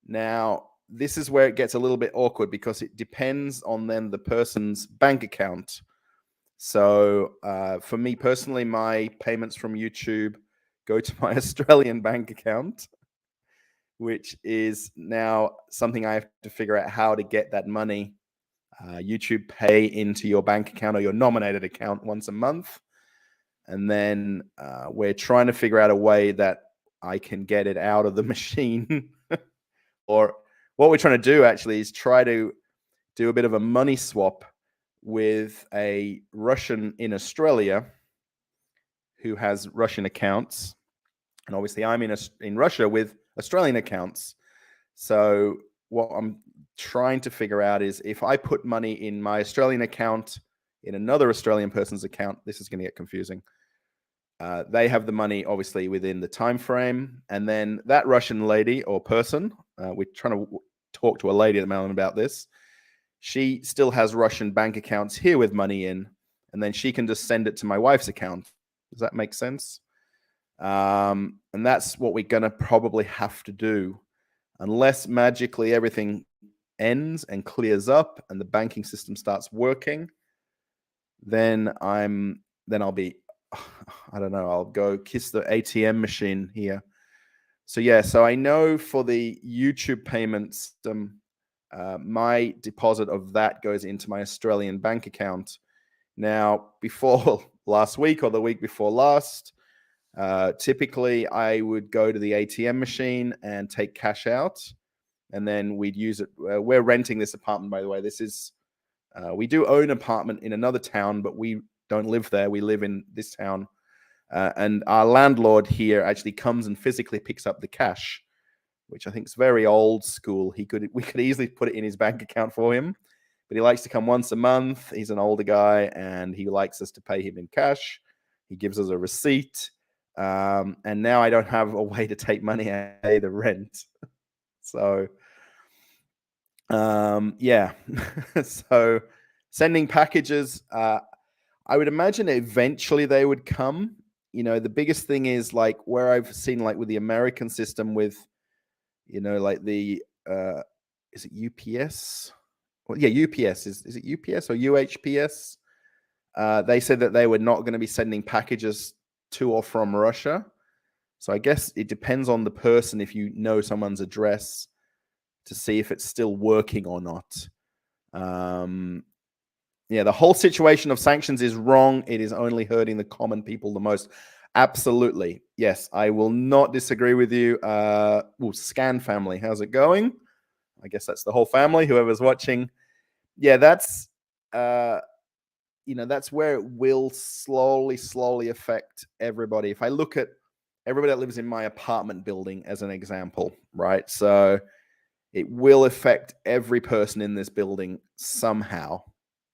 Now, this is where it gets a little bit awkward because it depends on then the person's bank account. So for me personally, my payments from YouTube go to my Australian bank account, which is now something I have to figure out how to get that money. YouTube Pay into your bank account or your nominated account once a month. And then we're trying to figure out a way that I can get it out of the machine. Or what we're trying to do actually is try to do a bit of a money swap with a Russian in Australia who has Russian accounts. And obviously I'm in Russia with Australian accounts. So what I'm trying to figure out is if I put money in my Australian account in another Australian person's account, this is going to get confusing. They have the money obviously within the time frame, and then that Russian lady or person, we're trying to talk to a lady at the moment about this. She still has Russian bank accounts here with money in, and then she can just send it to my wife's account. Does that make sense? And that's what we're going to probably have to do, unless magically everything ends and clears up and the banking system starts working. then I'll be, I don't know, I'll go kiss the ATM machine here. So yeah, so I know for the YouTube payments, my deposit of that goes into my Australian bank account. Now, before last week or the week before last, typically I would go to the ATM machine and take cash out, and then we'd use it. We're renting this apartment, by the way. This is, we do own an apartment in another town, but we don't live there. We live in this town. And our landlord here actually comes and physically picks up the cash, which I think is very old school. We could easily put it in his bank account for him, but he likes to come once a month. He's an older guy, and he likes us to pay him in cash. He gives us a receipt, and now I don't have a way to take money out of the rent. So, yeah. So, sending packages. I would imagine eventually they would come. The biggest thing is like where I've seen like with the American system with, like the is it UPS? Well, yeah, UPS is it UPS or UHPS? They said that they were not going to be sending packages to or from Russia. So I guess it depends on the person if you know someone's address to see if it's still working or not. Yeah, the whole situation of sanctions is wrong. It is only hurting the common people the most. Absolutely. Yes, I will not disagree with you. Scan family, how's it going? I guess that's the whole family, whoever's watching. Yeah, that's that's where it will slowly affect everybody. If I look at everybody that lives in my apartment building as an example, right? So it will affect every person in this building somehow.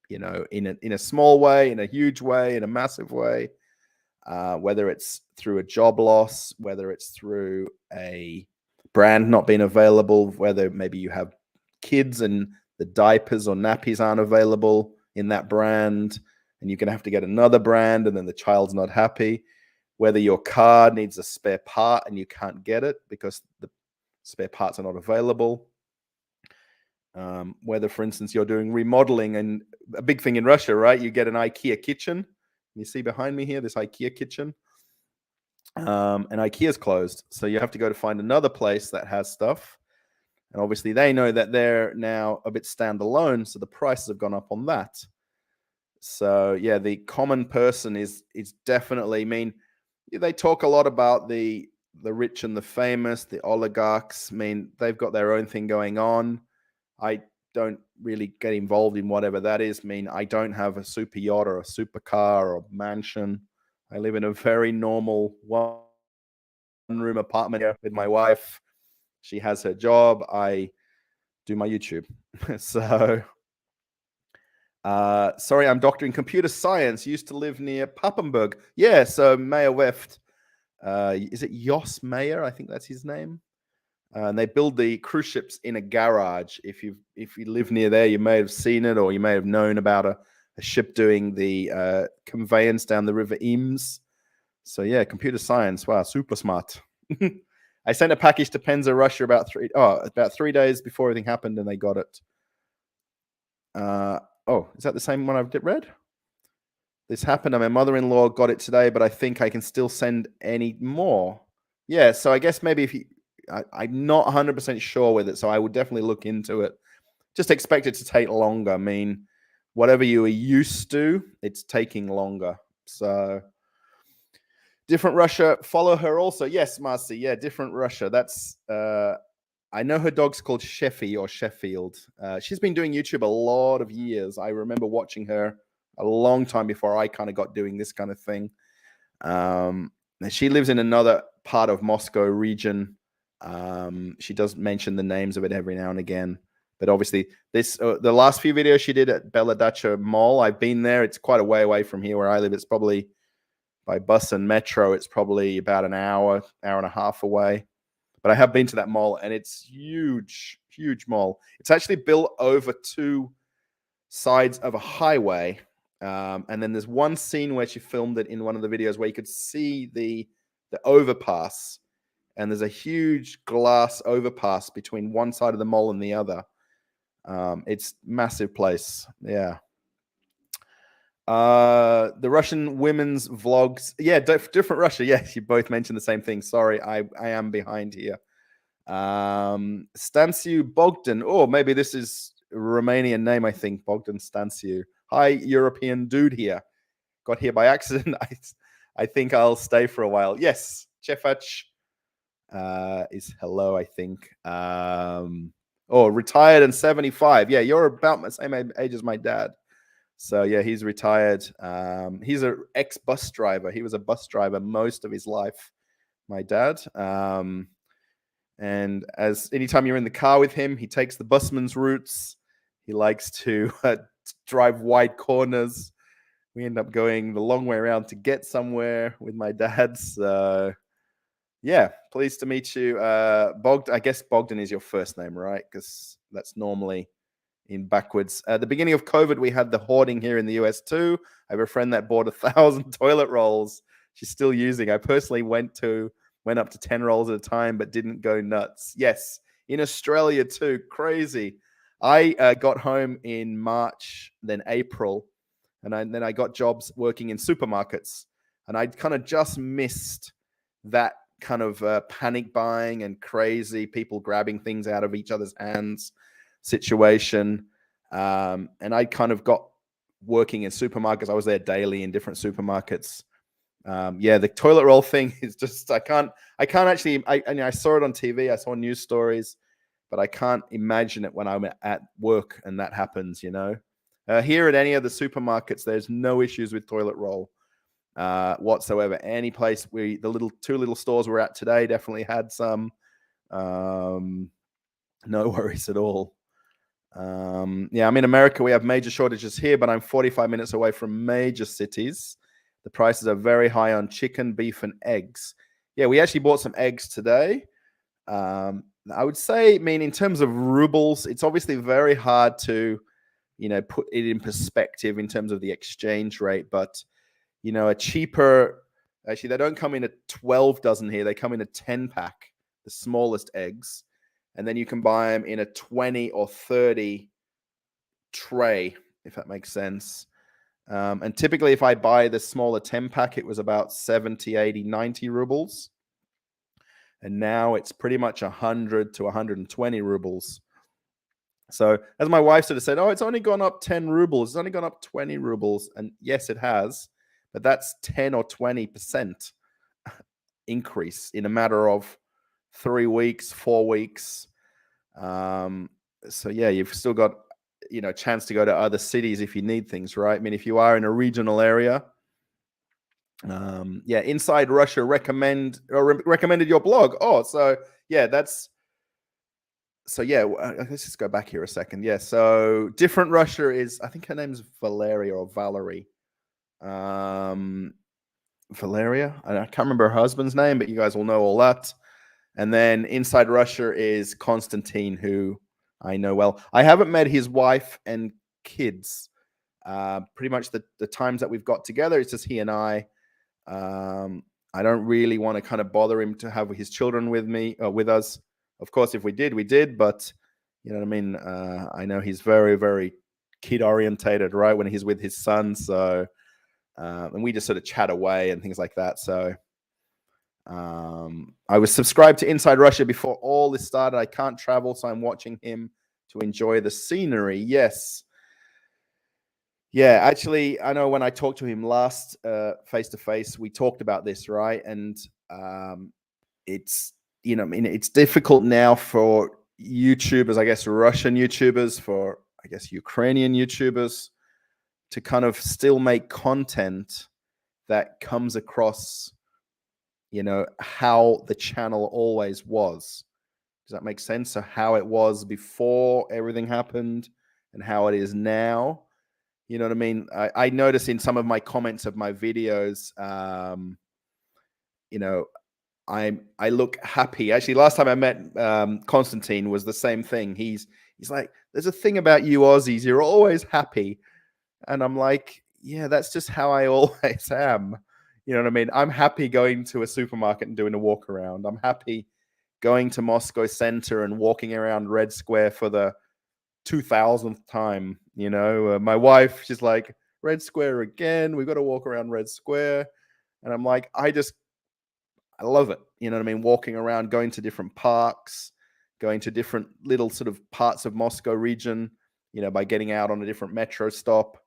In a small way, in a huge way, in a massive way, whether it's through a job loss, whether it's through a brand not being available, whether maybe you have kids and the diapers or nappies aren't available in that brand, and you're going to have to get another brand, and then the child's not happy, whether your car needs a spare part and you can't get it because the spare parts are not available. Whether, for instance, you're doing remodeling, and a big thing in Russia, right? You get an IKEA kitchen. You see behind me here, this IKEA kitchen. And IKEA's closed. So you have to go to find another place that has stuff. And obviously they know that they're now a bit standalone. So the prices have gone up on that. So yeah, the common person is definitely, they talk a lot about the rich and the famous, the oligarchs. They've got their own thing going on. I don't really get involved in whatever that is. I don't have a super yacht or a super car or a mansion. I live in a very normal one-room apartment here with my wife. She has her job. I do my YouTube. So, sorry, I'm doctor in computer science. Used to live near Papenburg. Yeah, so Mayor Weft. Is it Jos Mayer? I think that's his name. And they build the cruise ships in a garage. If you live near there, you may have seen it, or you may have known about a ship doing the conveyance down the River Eames. So yeah, computer science. Wow, super smart. I sent a package to Penza, Russia about 3 days before everything happened, and they got it. Is that the same one I've read? This happened, and my mother-in-law got it today, but I think I can still send any more. Yeah, so I guess maybe if you... I'm not 100% sure with it, so I would definitely look into it. Just expect it to take longer. Whatever you are used to, it's taking longer. So, different Russia. Follow her also. Yes, Marcy. Yeah, different Russia. That's. I know her dog's called Sheffy or Sheffield. She's been doing YouTube a lot of years. I remember watching her a long time before I kind of got doing this kind of thing. She lives in another part of Moscow region. She does mention the names of it every now and again, but obviously the last few videos she did at Beladacha Mall, I've been there. It's quite a way away from here where I live. It's probably by bus and metro, it's probably about an hour and a half away, but I have been to that mall, and it's huge mall. It's actually built over two sides of a highway, and then there's one scene where she filmed it in one of the videos where you could see the overpass. And there's a huge glass overpass between one side of the mall and the other. It's massive place. Yeah. The Russian women's vlogs. Yeah, different Russia. Yes, you both mentioned the same thing. Sorry, I am behind here. Stansiu Bogdan. Oh, maybe this is a Romanian name, I think. Bogdan Stansiu. Hi, European dude here. Got here by accident. I think I'll stay for a while. Yes, Chefach is hello, I think. Retired and 75. Yeah, you're about the same age as my dad. So yeah, he's retired. He's an ex-bus driver. He was a bus driver most of his life, my dad. And as anytime you're in the car with him, he takes the busman's routes. He likes to drive wide corners. We end up going the long way around to get somewhere with my dad. So yeah, pleased to meet you. Bogdan, I guess Bogdan is your first name, right? Because that's normally in backwards. At the beginning of COVID, we had the hoarding here in the US too. I have a friend that bought 1,000 toilet rolls. She's still using. I personally went up to 10 rolls at a time, but didn't go nuts. Yes, in Australia too. Crazy. I got home in March, then April, and then I got jobs working in supermarkets. And I kind of just missed that kind of panic buying and crazy people grabbing things out of each other's hands situation. And I kind of got working in supermarkets. I was there daily in different supermarkets. The toilet roll thing is just, I can't actually, I saw it on TV. I saw news stories, but I can't imagine it when I'm at work and that happens, Here at any of the supermarkets, there's no issues with toilet roll whatsoever. Any place the two little stores we're at today definitely had some. No worries at all. I'm in America. We have major shortages here, but I'm 45 minutes away from major cities. The prices are very high on chicken, beef, and eggs. Yeah, we actually bought some eggs today. I would say, in terms of rubles, it's obviously very hard to, put it in perspective in terms of the exchange rate. But, a cheaper, actually, they don't come in a 12 dozen here. They come in a 10 pack, the smallest eggs. And then you can buy them in a 20 or 30 tray, if that makes sense. And typically, if I buy the smaller 10 pack, it was about 70, 80, 90 rubles. And now it's pretty much 100 to 120 rubles. So as my wife sort of said, it's only gone up 10 rubles. It's only gone up 20 rubles. And yes, it has. But that's 10 or 20% increase in a matter of 3 weeks, 4 weeks. So yeah, you've still got a chance to go to other cities if you need things, right? If you are in a regional area, Inside Russia recommended your blog. Let's just go back here a second. Yeah, so different Russia is, I think her name's Valeria or Valerie. Valeria, I can't remember her husband's name, but you guys will know all that. And then Inside Russia is Konstantin, who I know well. I haven't met his wife and kids. Pretty much the times that we've got together, it's just he and I. I don't really want to kind of bother him to have his children with us. Of course, if we did, but you know what I mean? I know he's very, very kid orientated, right? When he's with his son. So, and we just sort of chat away and things like that. So, I was subscribed to Inside Russia before all this started. I can't travel, so I'm watching him to enjoy the scenery. Yes. Yeah, actually, I know when I talked to him last face-to-face, we talked about this, right? And it's, it's difficult now for YouTubers, I guess Russian YouTubers, for, I guess, Ukrainian YouTubers to kind of still make content that comes across, how the channel always was. Does that make sense? So how it was before everything happened and how it is now. You know what I mean? I notice in some of my comments of my videos, I look happy. Actually, last time I met Konstantin was the same thing. He's like, there's a thing about you Aussies, you're always happy. And I'm like, yeah, that's just how I always am. You know what I mean? I'm happy going to a supermarket and doing a walk around. I'm happy going to Moscow Center and walking around Red Square for the 2000th time. My wife, she's like, Red Square again. We've got to walk around Red Square. And I'm like, I love it. You know what I mean? Walking around, going to different parks, going to different little sort of parts of Moscow region, by getting out on a different metro stop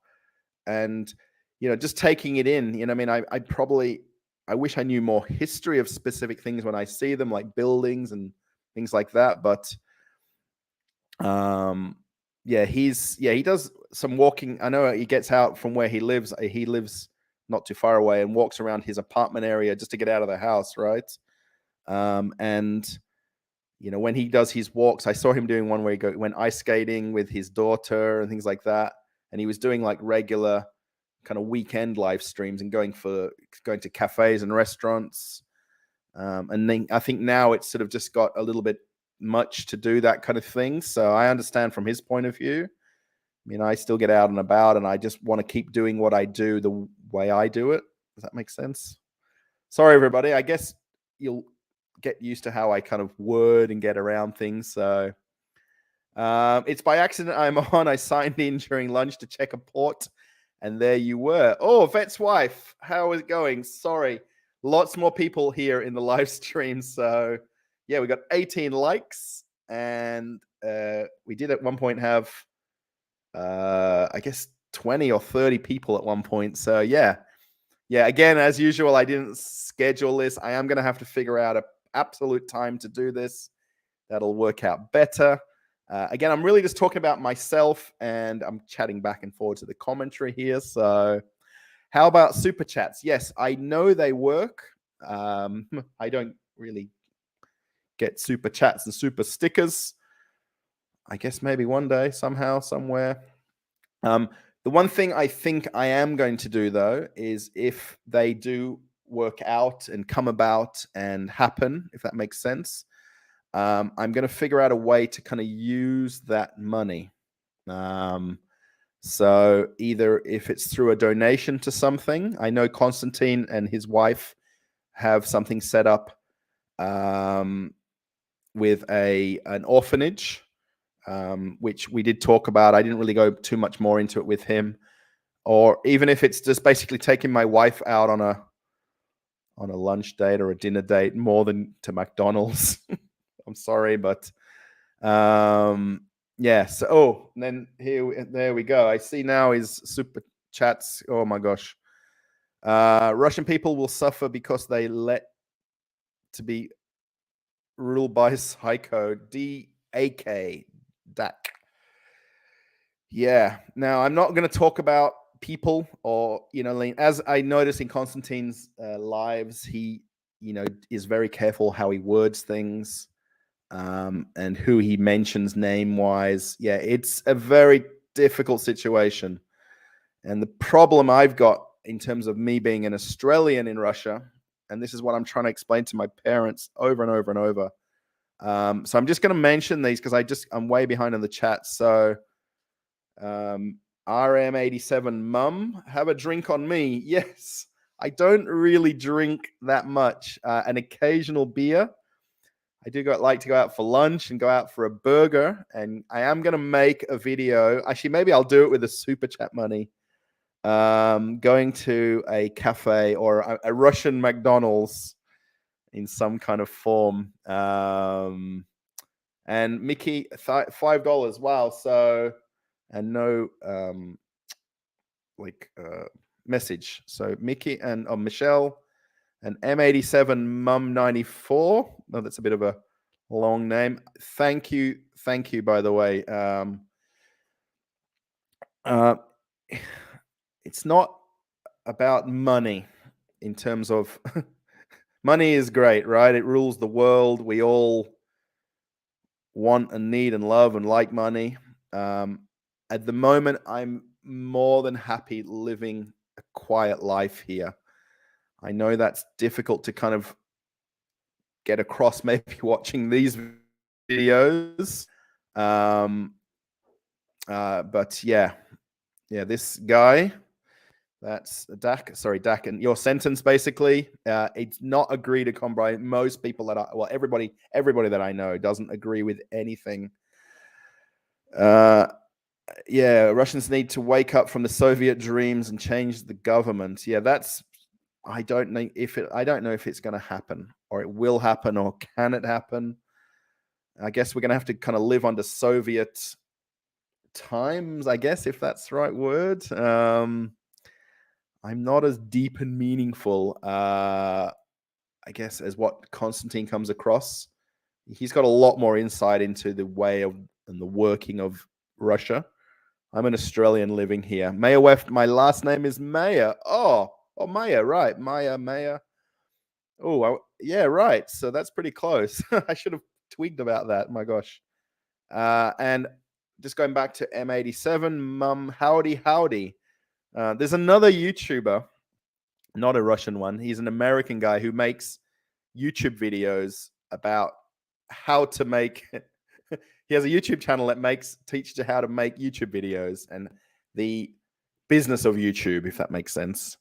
and, just taking it in. You know what I mean? I wish I knew more history of specific things when I see them, like buildings and things like that. But he does some walking. I know he gets out from where he lives. He lives not too far away and walks around his apartment area just to get out of the house, right? And when he does his walks, I saw him doing one where he went ice skating with his daughter and things like that. And he was doing like regular kind of weekend live streams and going to cafes and restaurants. And then I think now it's sort of just got a little bit much to do that kind of thing. So I understand from his point of view. I mean, I still get out and about and I just want to keep doing what I do the way I do it. Does that make sense? Sorry, everybody. I guess you'll get used to how I kind of word and get around things. So it's by accident I'm on. I signed in during lunch to check a port. And there you were. Oh, Vet's wife. How is it going? Sorry. Lots more people here in the live stream. So yeah, we got 18 likes. And we did at one point have, I guess, 20 or 30 people at one point. So yeah. Again, as usual, I didn't schedule this. I am going to have to figure out an absolute time to do this. That'll work out better. Again, I'm really just talking about myself and I'm chatting back and forward to the commentary here. So how about super chats? Yes, I know they work. I don't really get super chats and super stickers. I guess maybe one day, somehow, somewhere. The one thing I think I am going to do, though, is if they do work out and come about and happen, if that makes sense, I'm going to figure out a way to kind of use that money. So either if it's through a donation to something, I know Konstantin and his wife have something set up with an orphanage, which we did talk about. I didn't really go too much more into it with him. Or even if it's just basically taking my wife out on a lunch date or a dinner date more than to McDonald's. I'm sorry, but yeah. So, and then there we go. I see now is super chats. Oh my gosh. Russian people will suffer because they let to be ruled by psycho. DAK. Yeah. Now, I'm not going to talk about people or, as I noticed in Konstantin's lives, he, is very careful how he words things. And who he mentions name-wise. Yeah, it's a very difficult situation. And the problem I've got in terms of me being an Australian in Russia, and this is what I'm trying to explain to my parents over and over and over. So I'm just going to mention these because I'm way behind in the chat. So RM87 Mum, have a drink on me. Yes, I don't really drink that much. An occasional beer. I do like to go out for lunch and go out for a burger. And I am going to make a video. Actually, maybe I'll do it with the super chat money. Going to a cafe or a Russian McDonald's in some kind of form. And Mickey, $5. Wow. So, and no message. So Mickey and Michelle. And M87 Mum 94. Oh, that's a bit of a long name. Thank you, by the way. It's not about money in terms of money is great, right? It rules the world. We all want and need and love and like money. At the moment, I'm more than happy living a quiet life here. I know that's difficult to kind of get across maybe watching these videos. But yeah, this guy, that's Dak. Sorry, Dak, and your sentence basically, it's not agreed upon by most people everybody that I know doesn't agree with anything. yeah, Russians need to wake up from the Soviet dreams and change the government. Yeah, that's I don't know if it's going to happen, or it will happen, or can it happen. I guess we're going to have to kind of live under Soviet times, I guess, if that's the right word. I'm not as deep and meaningful, I guess, as what Constantine comes across. He's got a lot more insight into the way of and the working of Russia. I'm an Australian living here. Maya Weft, my last name is Maya. Oh, Maya, right. Maya. Oh, yeah, right. So that's pretty close. I should have tweaked about that. My gosh. And just going back to M87, Mum, howdy. There's another YouTuber, not a Russian one. He's an American guy who makes YouTube videos about how to make. He has a YouTube channel that teaches you how to make YouTube videos and the business of YouTube, if that makes sense.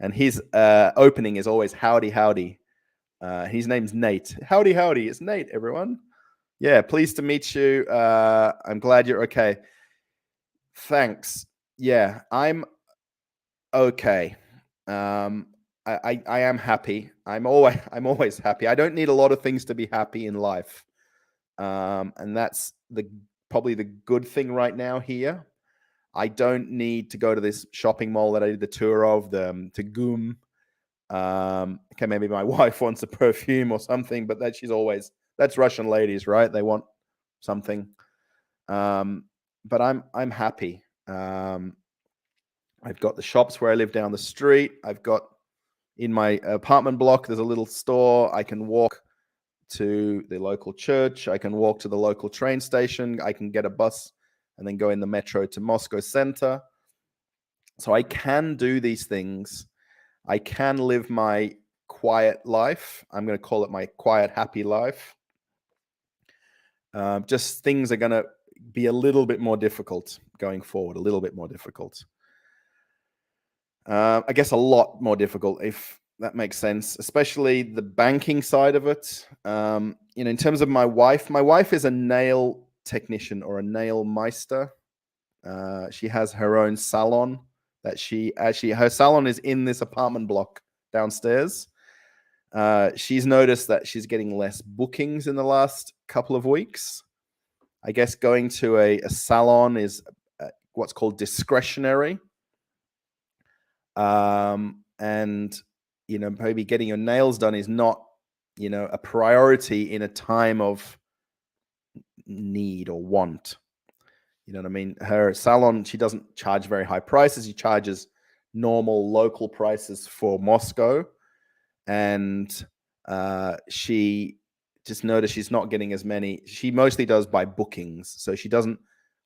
And his opening is always howdy. His name's Nate. Howdy. It's Nate, everyone. Yeah, pleased to meet you. I'm glad you're okay. Thanks. Yeah, I'm okay. I am happy. I'm always happy. I don't need a lot of things to be happy in life. And that's probably the good thing right now here. I don't need to go to this shopping mall that I did the tour of, to GUM. Okay, maybe my wife wants a perfume or something, but that's Russian ladies, right? They want something. But I'm happy. I've got the shops where I live down the street. I've got in my apartment block, there's a little store. I can walk to the local church. I can walk to the local train station. I can get a bus and then go in the metro to Moscow center. So I can do these things. I can live my quiet life. I'm going to call it my quiet, happy life. Just things are going to be a little bit more difficult going forward, a little bit more difficult. I guess a lot more difficult, if that makes sense, especially the banking side of it. In terms of my wife is a nail technician or a nail meister. She has her own salon her salon is in this apartment block downstairs. She's noticed that she's getting less bookings in the last couple of weeks. I guess going to a salon is what's called discretionary. And maybe getting your nails done is not a priority in a time of need or want. You know what I mean? Her salon, she doesn't charge very high prices. She charges normal local prices for Moscow. And she just noticed she's not getting as many. She mostly does by bookings. So she doesn't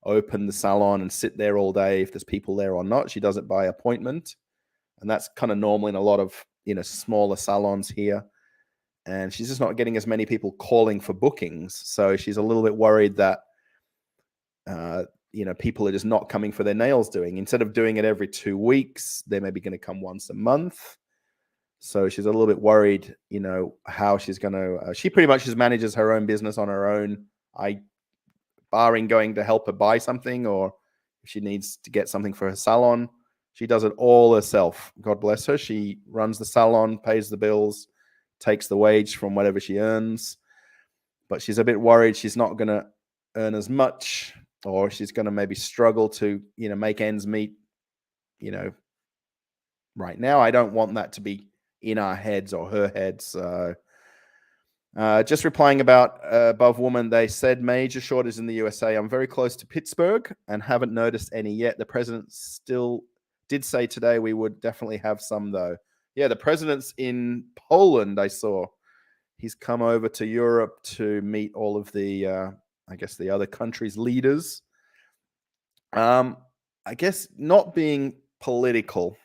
open the salon and sit there all day if there's people there or not. She does it by appointment. And that's kind of normal in a lot of, smaller salons here. And she's just not getting as many people calling for bookings. So she's a little bit worried that, people are just not coming for their nails doing. Instead of doing it every 2 weeks, they're maybe going to come once a month. So she's a little bit worried, how she's going to, she pretty much just manages her own business on her own. Barring going to help her buy something, or if she needs to get something for her salon, she does it all herself. God bless her. She runs the salon, pays the bills, takes the wage from whatever she earns. But she's a bit worried she's not going to earn as much, or she's going to maybe struggle to, make ends meet, right now. I don't want that to be in our heads or her head. So just replying about above woman, they said major shortage in the USA. I'm very close to Pittsburgh and haven't noticed any yet. The president still did say today we would definitely have some, though. Yeah, the president's in Poland, I saw. He's come over to Europe to meet all of the, I guess, the other countries' leaders. I guess not being political,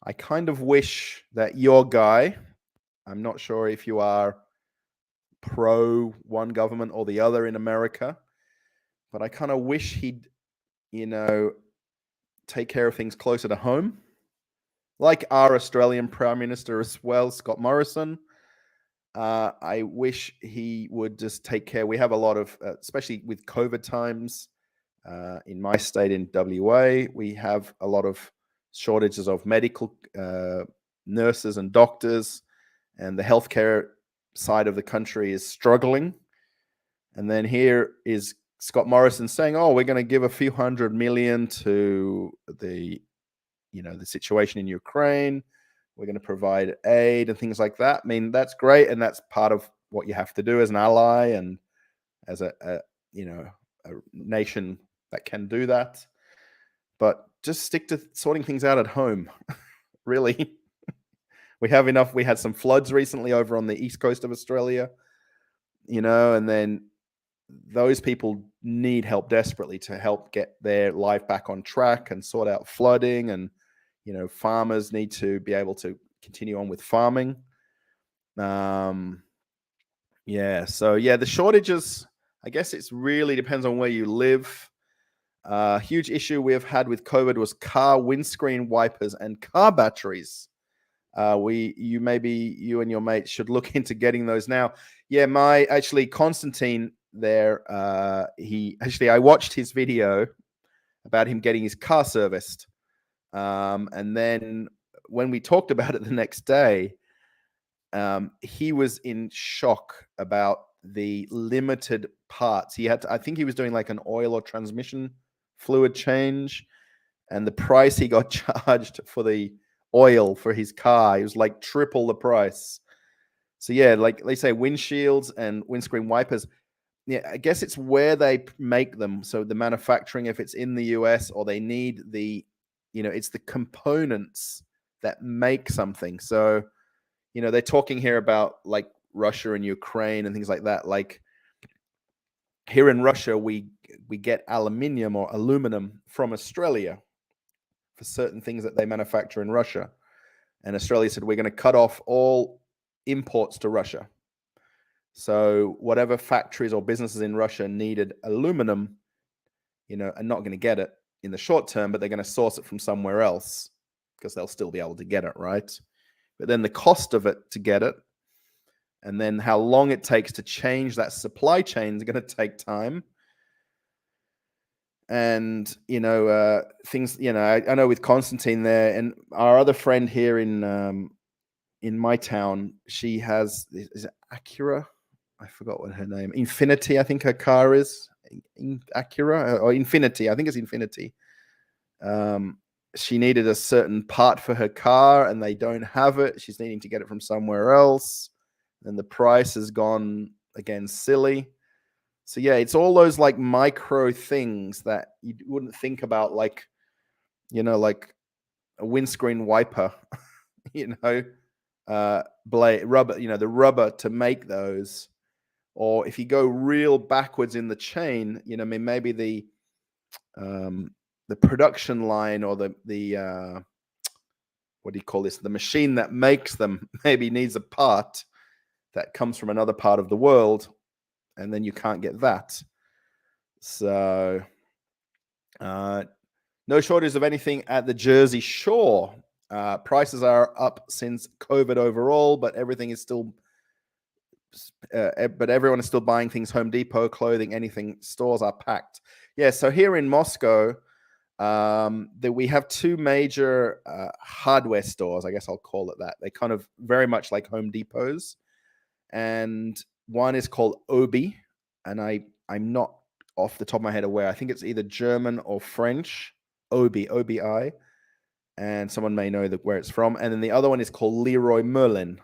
I kind of wish that your guy, I'm not sure if you are pro one government or the other in America, but I kind of wish he'd, take care of things closer to home. Like our Australian Prime Minister as well, Scott Morrison. I wish he would just take care. We have a lot of, especially with COVID times, In my state, in WA, we have a lot of shortages of medical nurses and doctors, and the healthcare side of the country is struggling. And then here is Scott Morrison saying, "Oh, we're going to give a few $100 million to the situation in Ukraine. We're going to provide aid and things like that." I mean, that's great, and that's part of what you have to do as an ally and as a nation that can do that. But just stick to sorting things out at home. Really, we have enough. We had some floods recently over on the east coast of Australia, and then those people need help desperately to help get their life back on track and sort out flooding. And farmers need to be able to continue on with farming. So the shortages, I guess it really depends on where you live. Huge issue we have had with COVID was car windscreen wipers and car batteries. You and your mate should look into getting those now. Yeah, Constantine there, I watched his video about him getting his car serviced. And then when we talked about it the next day, he was in shock about the limited parts. I think he was doing like an oil or transmission fluid change, and the price he got charged for the oil for his car, it was like triple the price. So yeah, like they say, windshields and windscreen wipers. Yeah, I guess it's where they make them. So the manufacturing, if it's in the US, or they need it's the components that make something. So, they're talking here about like Russia and Ukraine and things like that. Like here in Russia, we get aluminium or aluminum from Australia for certain things that they manufacture in Russia. And Australia said, we're going to cut off all imports to Russia. So whatever factories or businesses in Russia needed aluminum, are not going to get it in the short term, but they're going to source it from somewhere else because they'll still be able to get it, right? But then the cost of it to get it, and then how long it takes to change that supply chain is going to take time. And, things, I know with Constantine there, and our other friend here in my town, she has, is it Acura? I forgot what her name, Infinity, I think her car is. Acura or Infinity, I think it's Infinity. She needed a certain part for her car and they don't have it. She's needing to get it from somewhere else. And the price has gone again silly. So yeah, it's all those like micro things that you wouldn't think about, like, like a windscreen wiper, blade rubber, the rubber to make those. Or if you go real backwards in the chain, maybe the production line or the what do you call this? The machine that makes them maybe needs a part that comes from another part of the world, and then you can't get that. So no shortage of anything at the Jersey Shore. Prices are up since COVID overall, but everything is still but everyone is still buying things. Home Depot, clothing, anything. Stores are packed. Yeah, so here in Moscow, we have two major hardware stores, I guess I'll call it that. They kind of very much like Home Depots. And one is called Obi, and I'm not off the top of my head aware. I think it's either German or French. Obi, O-B-I. And someone may know where it's from. And then the other one is called Leroy Merlin.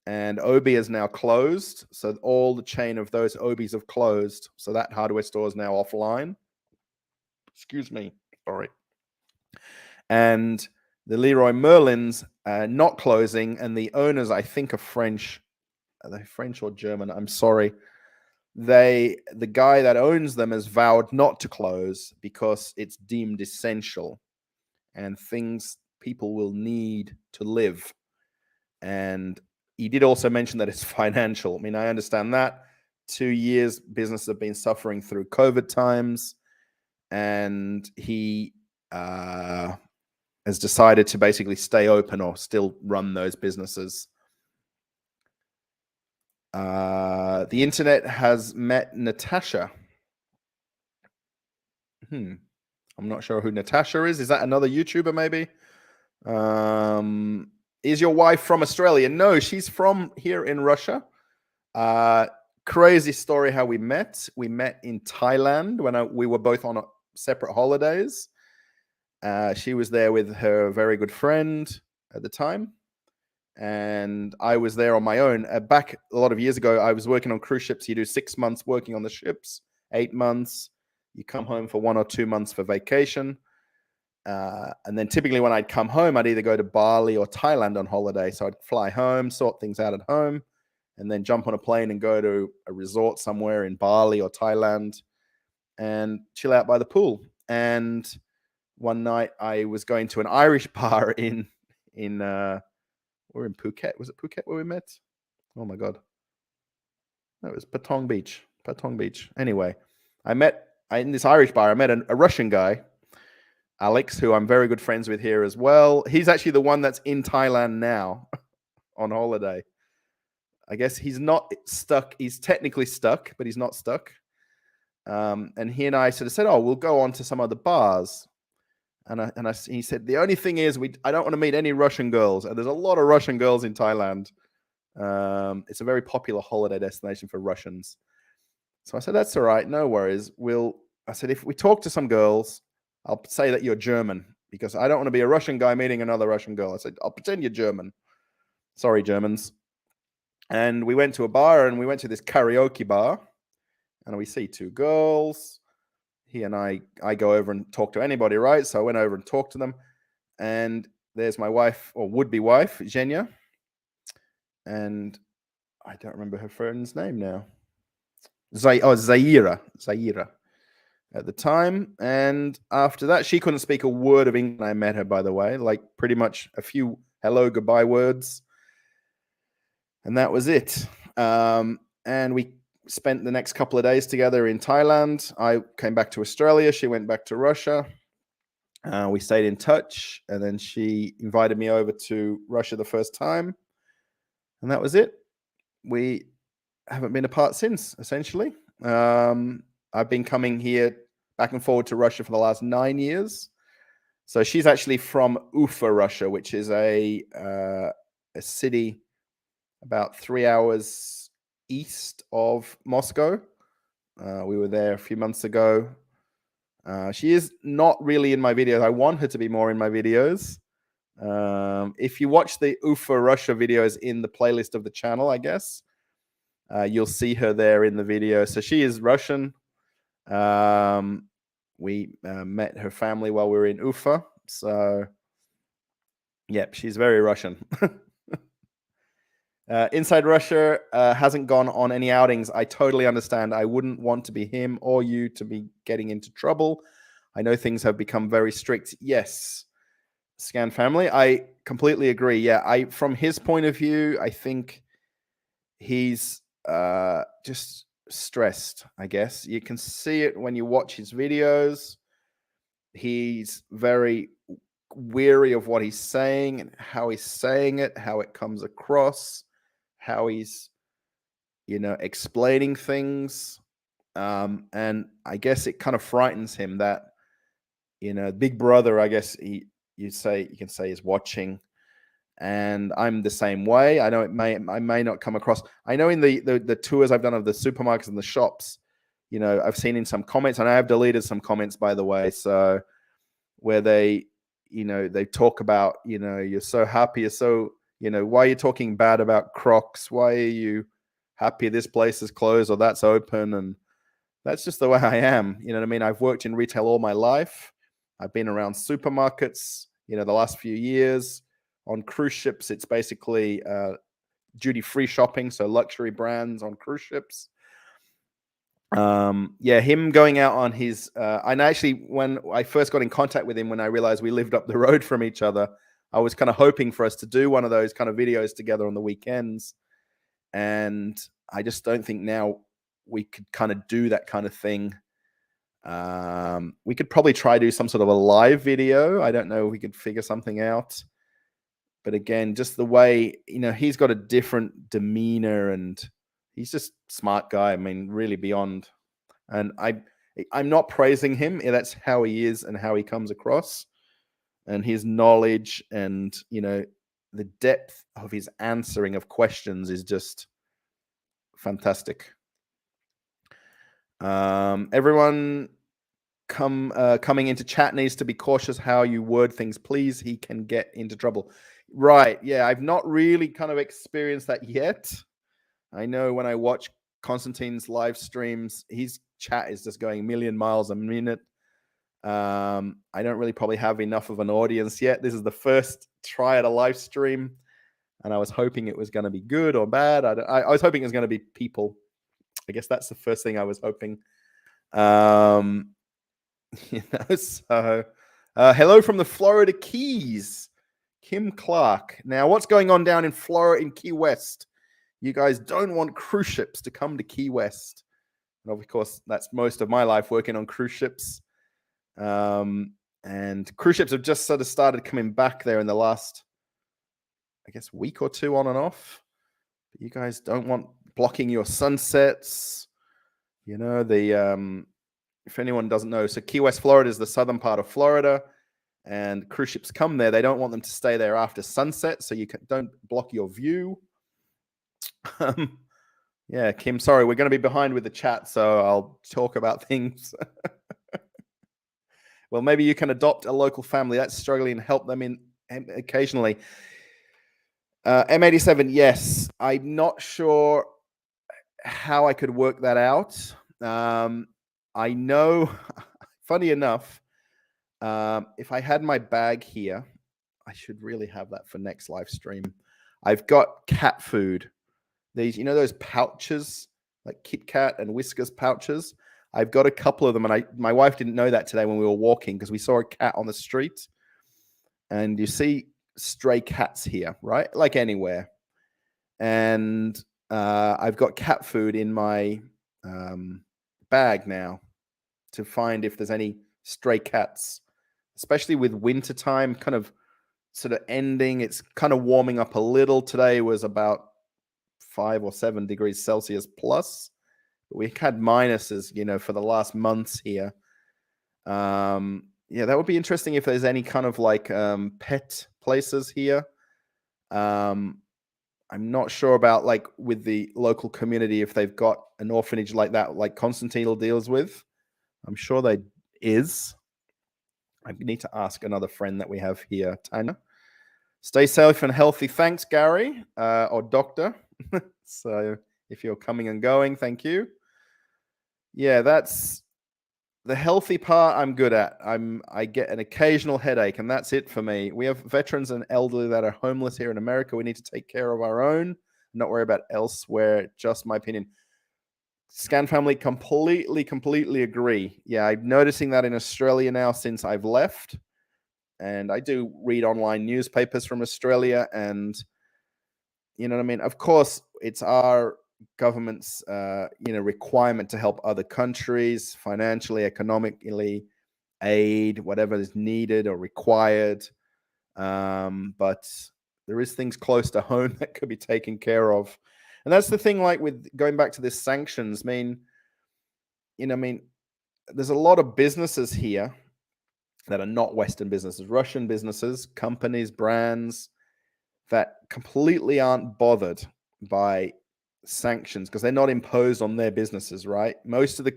And Obi is now closed. So all the chain of those Obis have closed. So that hardware store is now offline. Excuse me. Sorry. And the Leroy Merlins are not closing. And the owners, I think, are French. Are they French or German? I'm sorry. The guy that owns them has vowed not to close because it's deemed essential and things people will need to live. And he did also mention that it's financial. I mean, I understand that. 2 years business have been suffering through COVID times, and he has decided to basically stay open or still run those businesses. The internet has met Natasha. I'm not sure who Natasha is. Is that another YouTuber maybe? Is your wife from Australia? No, she's from here in Russia. Crazy story how we met. We met in Thailand when we were both on separate holidays. She was there with her very good friend at the time, and I was there on my own. Back a lot of years ago, I was working on cruise ships. You do 6 months working on the ships, 8 months. You come home for 1 or 2 months for vacation. And then typically when I'd come home, I'd either go to Bali or Thailand on holiday. So I'd fly home, sort things out at home, and then jump on a plane and go to a resort somewhere in Bali or Thailand and chill out by the pool. And one night I was going to an Irish bar we're in Phuket. Was it Phuket where we met? Oh my God. That was Patong Beach. Anyway, in this Irish bar, I met a Russian guy, Alex, who I'm very good friends with here as well. He's actually the one that's in Thailand now on holiday. I guess he's not stuck. He's technically stuck, but he's not stuck. And he and I sort of said, "Oh, we'll go on to some other bars." He said, "The only thing is, I don't want to meet any Russian girls." And there's a lot of Russian girls in Thailand. It's a very popular holiday destination for Russians. So I said, "That's all right, no worries. I said, if we talk to some girls, I'll say that you're German, because I don't want to be a Russian guy meeting another Russian girl." I said, "I'll pretend you're German. Sorry, Germans." And we went to a bar, and we went to this karaoke bar, and we see 2 girls. He and I go over and talk to anybody, right? So I went over and talked to them, and there's my wife, or would-be wife, Zhenya, and I don't remember her friend's name now. Zaira at the time. And after that, she couldn't speak a word of English. I met her, by the way, like pretty much a few hello, goodbye words. And that was it. And we spent the next couple of days together in Thailand. I came back to Australia. She went back to Russia. We stayed in touch. And then she invited me over to Russia the first time. And that was it. We haven't been apart since, essentially. I've been coming here back and forward to Russia for the last 9 years. So she's actually from Ufa, Russia, which is a city about 3 hours east of Moscow. We were there a few months ago. She is not really in my videos. I want her to be more in my videos. If you watch the Ufa, Russia videos in the playlist of the channel, I guess, you'll see her there in the video. So she is Russian. We met her family while we were in Ufa. So, yep, she's very Russian. Inside Russia hasn't gone on any outings. I totally understand. I wouldn't want to be him or you to be getting into trouble. I know things have become very strict. Yes, Scan family, I completely agree. Yeah, from his point of view, I think he's just stressed, I guess. You can see it when you watch his videos. He's very weary of what he's saying and how he's saying it, how it comes across, how he's, explaining things. And I guess it kind of frightens him that, Big Brother, I guess you can say is watching. And I'm the same way. I know I may not come across. I know in the tours I've done of the supermarkets and the shops, I've seen in some comments, and I have deleted some comments, by the way. So where they talk about, you're so happy, you're so, why are you talking bad about Crocs? Why are you happy this place is closed or that's open? And that's just the way I am. You know what I mean? I've worked in retail all my life. I've been around supermarkets, the last few years. On cruise ships, it's basically duty-free shopping, so luxury brands on cruise ships. Him going out on his... and actually, when I first got in contact with him, when I realized we lived up the road from each other, I was kind of hoping for us to do one of those kind of videos together on the weekends. And I just don't think now we could kind of do that kind of thing. We could probably try to do some sort of a live video. I don't know if we could figure something out. But again, just the way, he's got a different demeanor, and he's just a smart guy. I mean, really beyond. And I'm not praising him. That's how he is and how he comes across, and his knowledge and the depth of his answering of questions is just fantastic. Everyone coming into chat needs to be cautious how you word things, please. He can get into trouble. Right. Yeah, I've not really kind of experienced that yet. I know when I watch Konstantin's live streams, his chat is just going a million miles a minute. I don't really probably have enough of an audience yet. This is the first try at a live stream, and I was hoping it was going to be good or bad. I was hoping it was going to be people. I guess that's the first thing I was hoping. So hello from the Florida Keys, Kim Clark. Now, what's going on down in Florida in Key West? You guys don't want cruise ships to come to Key West. And of course, that's most of my life working on cruise ships. And cruise ships have just sort of started coming back there in the last, I guess, week or two on and off. But you guys don't want blocking your sunsets. If anyone doesn't know, so Key West, Florida is the southern part of Florida, and cruise ships come there. They don't want them to stay there after sunset, so don't block your view. Yeah, Kim, sorry, we're going to be behind with the chat, so I'll talk about things. Well, maybe you can adopt a local family that's struggling and help them in occasionally. M87, yes. I'm not sure how I could work that out. I know, funny enough, if I had my bag here, I should really have that for next live stream. I've got cat food. These, those pouches, like Kit Kat and Whiskas pouches. I've got a couple of them, and my wife didn't know that today when we were walking because we saw a cat on the street. And you see stray cats here, right? Like anywhere. And I've got cat food in my bag now to find if there's any stray cats, especially with winter time kind of sort of ending. It's kind of warming up a little. Today was about 5 or 7 degrees Celsius plus. We had minuses, for the last months here. Yeah, that would be interesting if there's any kind of like pet places here. I'm not sure about like with the local community if they've got an orphanage like that, like Constantine deals with. I'm sure they is. I need to ask another friend that we have here, Tanya. Stay safe and healthy. Thanks, Gary, or Doctor. So if you're coming and going, thank you. Yeah, that's the healthy part I'm good at. I get an occasional headache, and that's it for me. We have veterans and elderly that are homeless here in America. We need to take care of our own, not worry about elsewhere. Just my opinion. Scan family, completely agree. Yeah, I'm noticing that in Australia now since I've left. And I do read online newspapers from Australia, and you know what I mean? Of course, it's our government's requirement to help other countries financially, economically, aid, whatever is needed or required. But there is things close to home that could be taken care of. And that's the thing, like with going back to this sanctions, there's a lot of businesses here that are not Western businesses, Russian businesses, companies, brands that completely aren't bothered by sanctions because they're not imposed on their businesses, right? Most of the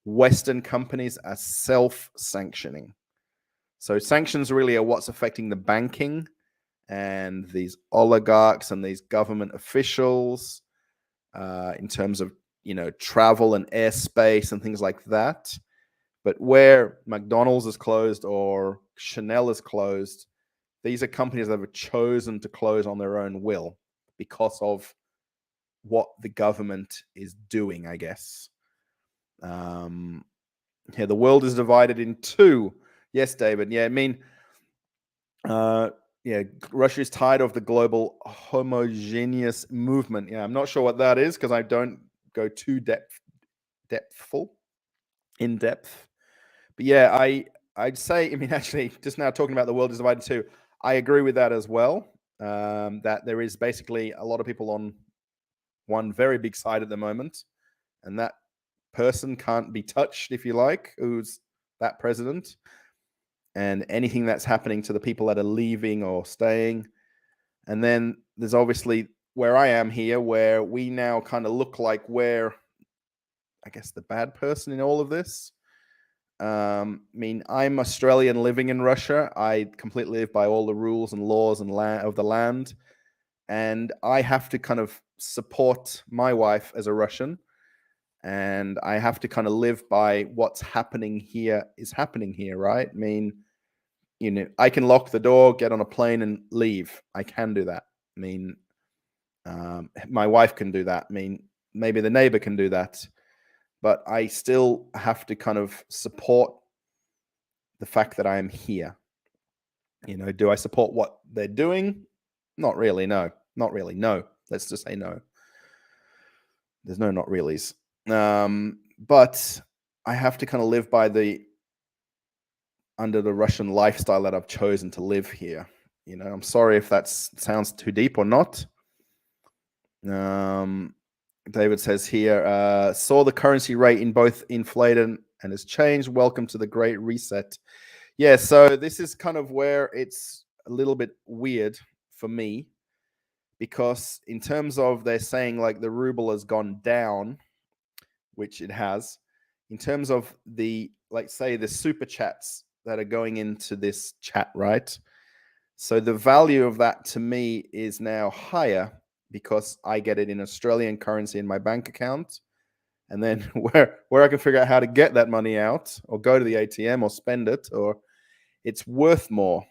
Western companies are self-sanctioning. So sanctions really are what's affecting the banking and these oligarchs and these government officials in terms of, travel and airspace and things like that. But where McDonald's is closed or Chanel is closed, these are companies that have chosen to close on their own will because of what the government is doing, I guess. Yeah, the world is divided in two. Yes, David. Yeah, Russia is tired of the global homogeneous movement. Yeah, I'm not sure what that is because I don't go too in depth. But yeah, I'd say, actually, just now talking about the world is divided too, I agree with that as well. That there is basically a lot of people on one very big side at the moment, and that person can't be touched, if you like, who's that president. And anything that's happening to the people that are leaving or staying. And then there's obviously where I am here, where we now kind of look like we're, I guess, the bad person in all of this. I mean, I'm Australian living in Russia. I completely live by all the rules and laws and of the land. And I have to kind of support my wife as a Russian. And I have to kind of live by what's happening here is happening here, right? I mean, you know, I can lock the door, get on a plane and leave. I can do that. I mean, my wife can do that. I mean, maybe the neighbor can do that. But I still have to kind of support the fact that I am here. You know, do I support what they're doing? Not really, no. Not really, no. Let's just say no. There's no not reallys. But I have to kind of live by under the Russian lifestyle that I've chosen to live here. You know, I'm sorry if that sounds too deep or not. David says here, saw the currency rate in both inflated and has changed. Welcome to the Great Reset. Yeah, so this is kind of where it's a little bit weird for me, because in terms of they're saying like the ruble has gone down, which it has, in terms of the, like, say, the super chats that are going into this chat, right? So the value of that to me is now higher because I get it in Australian currency in my bank account. And then where I can figure out how to get that money out or go to the ATM or spend it, or it's worth more.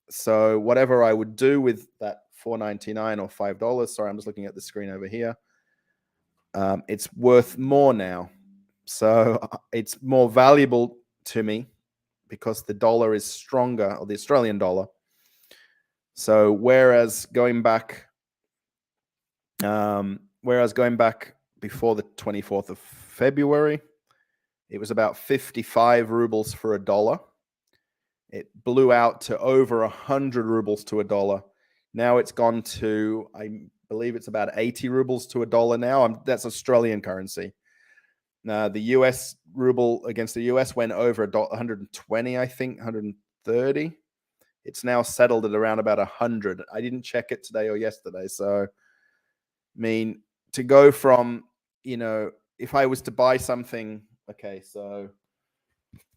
So whatever I would do with that $4.99 or $5, sorry, I'm just looking at the screen over here. It's worth more now. So it's more valuable to me because the dollar is stronger, or the Australian dollar. So whereas going back before the 24th of February, it was about 55 rubles for a dollar. It blew out to over 100 rubles to a dollar. Now it's gone to, I believe it's about 80 rubles to a dollar now. That's Australian currency. Now the US ruble against the US went over 120, I think, 130. It's now settled at around about 100. I didn't check it today or yesterday. So, I mean, to go from, you know, if I was to buy something, okay, so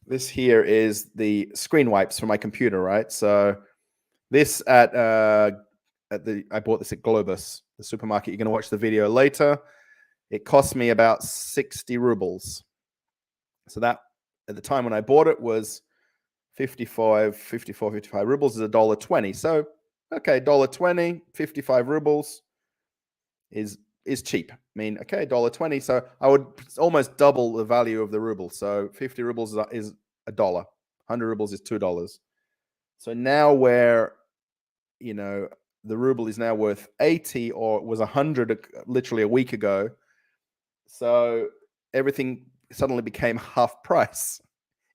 this here is the screen wipes for my computer, right? So this I bought this at Globus, the supermarket. You're going to watch the video later. It cost me about 60 rubles. So that at the time when I bought it was 54, 55 rubles is $1.20. So, okay, $1.20, 55 rubles is cheap. I mean, okay, $1.20. So I would almost double the value of the ruble. So 50 rubles is $1. 100 rubles is $2. So now where, you know, the ruble is now worth 80, or it was 100 literally a week ago. So everything suddenly became half price